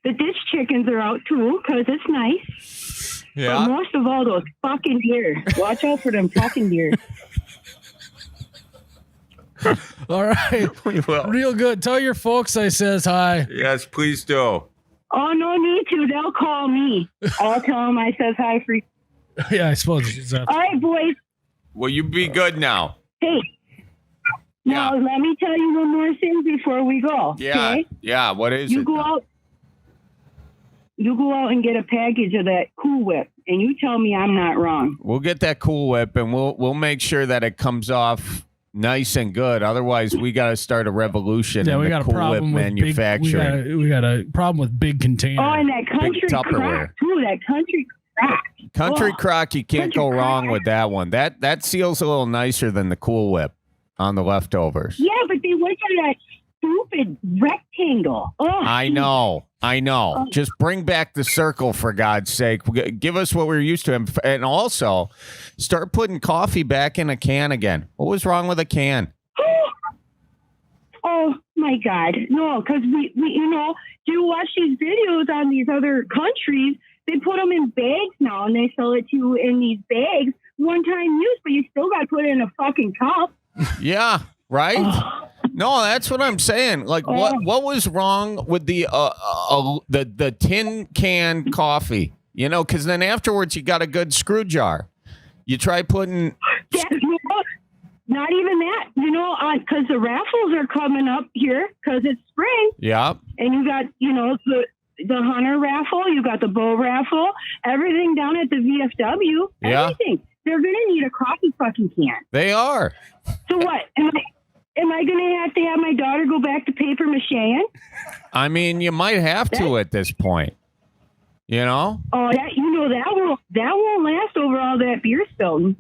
Speaker 16: the ditch chickens are out too, because it's nice.
Speaker 1: Yeah.
Speaker 16: But most of all, those fucking deer. Watch out for them fucking deer.
Speaker 3: All right. Real good. Tell your folks I says hi.
Speaker 1: Yes, please do.
Speaker 16: Oh, no need to. They'll call me. I'll tell them I says hi for you.
Speaker 3: Yeah, I suppose. Exactly.
Speaker 16: All right, boys.
Speaker 1: Well, you be good now.
Speaker 16: Hey. Now, let me tell you one more thing before we go.
Speaker 1: Yeah.
Speaker 16: Okay?
Speaker 1: Yeah. What is
Speaker 16: You
Speaker 1: it?
Speaker 16: go out. You go out and get a package of that Cool Whip, and you tell me I'm not wrong.
Speaker 1: We'll get that Cool Whip, and we'll make sure that it comes off nice and good. Otherwise, we got to start a revolution
Speaker 3: Yeah,
Speaker 1: in
Speaker 3: we
Speaker 1: the
Speaker 3: got a
Speaker 1: Cool Whip
Speaker 3: problem with
Speaker 1: manufacturing.
Speaker 3: we got a problem with big containers.
Speaker 16: Oh, and that country
Speaker 1: Tupperware.
Speaker 16: crock too. That country crock.
Speaker 1: Country
Speaker 16: Oh,
Speaker 1: Crock, you can't go wrong with that one. That seal's a little nicer than the Cool Whip on the leftovers.
Speaker 16: Yeah, but they went to that stupid rectangle. Oh,
Speaker 1: I know. Just bring back the circle, for God's sake. Give us what we're used to. And also, start putting coffee back in a can again. What was wrong with a can?
Speaker 16: Oh my God, no! Because we you know, you watch these videos on these other countries. They put them in bags now, and they sell it to you in these bags, one-time use. But you still got to put it in a fucking cup.
Speaker 1: Yeah, right? No, that's what I'm saying. Like, what was wrong with the tin can coffee? You know, because then afterwards you got a good screw jar. You try putting.
Speaker 16: Yeah, you know, not even that. You know, because the raffles are coming up here because it's spring.
Speaker 1: Yeah.
Speaker 16: And you got, you know, the hunter raffle. You got the bow raffle. Everything down at the VFW.
Speaker 1: Yeah.
Speaker 16: Everything. They're gonna need a coffee fucking can.
Speaker 1: They are.
Speaker 16: So what? Am I gonna have to have my daughter go back to paper macheing?
Speaker 1: I mean, you might have to at this point. You know?
Speaker 16: Oh, that won't last over all that beer spilling.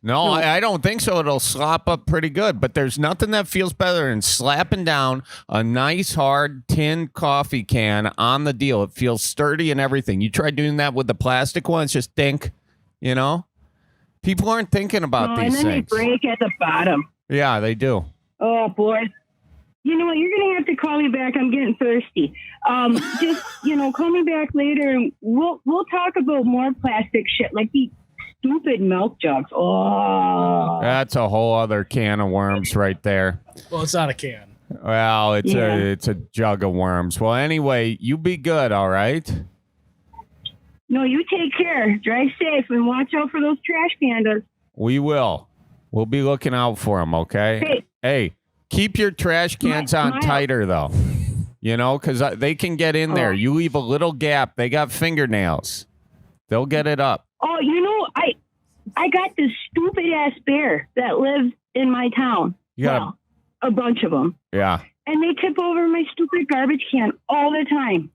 Speaker 1: No, I don't think so. It'll slop up pretty good, but there's nothing that feels better than slapping down a nice hard tin coffee can on the deal. It feels sturdy and everything. You try doing that with the plastic ones, just think, you know? People aren't thinking about these
Speaker 16: and then
Speaker 1: things.
Speaker 16: they break at the bottom.
Speaker 1: Yeah, they do.
Speaker 16: Oh boy. You know what? You're gonna have to call me back. I'm getting thirsty. Just call me back later, and we'll talk about more plastic shit like these stupid milk jugs. Oh,
Speaker 1: That's a whole other can of worms right there.
Speaker 3: Well, it's not a can.
Speaker 1: Well, it's a jug of worms. Well, anyway, you be good, all right?
Speaker 16: no, you take care. Drive safe and watch out for those trash pandas.
Speaker 1: We will. We'll be looking out for them, okay? Hey, keep your trash cans on tighter, though. You know, because they can get in there. You leave a little gap. They got fingernails. They'll get it up.
Speaker 16: Oh, you know, I got this stupid ass bear that lives in my town.
Speaker 1: You got
Speaker 16: a bunch of them.
Speaker 1: Yeah.
Speaker 16: And they tip over my stupid garbage can all the time.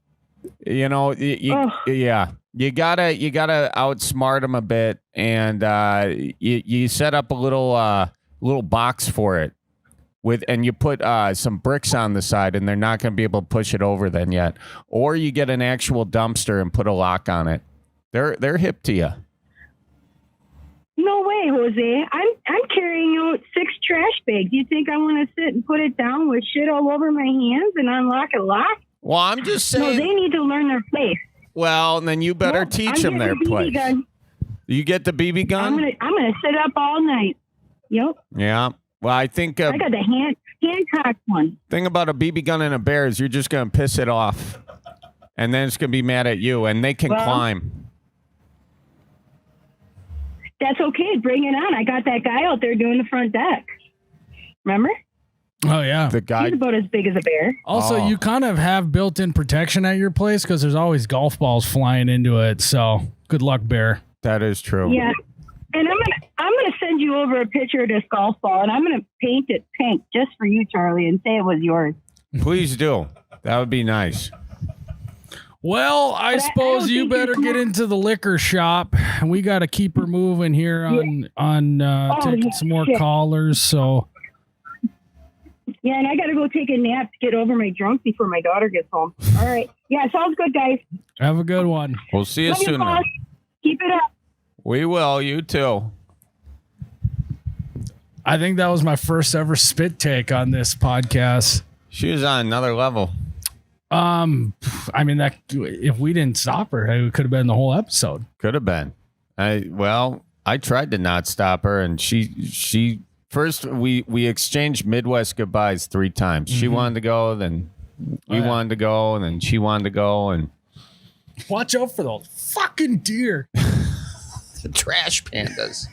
Speaker 1: You know, yeah. You gotta outsmart them a bit, and you set up a little box for it and you put some bricks on the side, and they're not gonna be able to push it over then yet. Or you get an actual dumpster and put a lock on it. They're hip to you.
Speaker 16: You No way, Jose. I'm carrying out 6 trash bags. You think I want to sit and put it down with shit all over my hands and unlock a lock?
Speaker 1: Well, I'm just saying.
Speaker 16: No, they need to learn their place.
Speaker 1: Well, then you better teach them their place.
Speaker 16: Gun.
Speaker 1: You get the BB gun?
Speaker 16: I'm gonna sit up all night. Yep.
Speaker 1: Yeah. Well, I think
Speaker 16: I got the hand-cocked one.
Speaker 1: Thing about a BB gun and a bear is you're just gonna piss it off, and then it's gonna be mad at you, and they can climb.
Speaker 16: That's okay. Bring it on. I got that guy out there doing the front deck. Remember?
Speaker 3: Oh, yeah.
Speaker 1: The guy.
Speaker 16: He's about as big as a bear.
Speaker 3: Also, you kind of have built-in protection at your place because there's always golf balls flying into it. So good luck, bear.
Speaker 1: That is true.
Speaker 16: Yeah. And I'm gonna send you over a picture of this golf ball, and I'm gonna paint it pink just for you, Charlie, and say it was yours.
Speaker 1: Please do. That would be nice.
Speaker 3: Well, I suppose you better get into the liquor shop. We got to keep her moving here on taking some more callers. So.
Speaker 16: Yeah, and I got to go take a nap to get over my drunk before my daughter gets home. All right. Yeah, sounds good, guys.
Speaker 3: Have a good one.
Speaker 1: We'll see you
Speaker 16: Love
Speaker 1: soon.
Speaker 16: boss. Keep it up.
Speaker 1: We will. You too.
Speaker 3: I think that was my first ever spit take on this podcast.
Speaker 1: She was on another level.
Speaker 3: I mean, that if we didn't stop her, it could have been the whole episode.
Speaker 1: Could have been. I tried to not stop her, and she first we exchanged Midwest goodbyes 3 times. She wanted to go, then we wanted to go, and then she wanted to go, and
Speaker 3: watch out for those fucking deer.
Speaker 1: The trash pandas.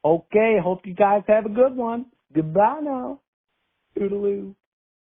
Speaker 17: Okay, hope you guys have a good one. Goodbye now. Toodaloo.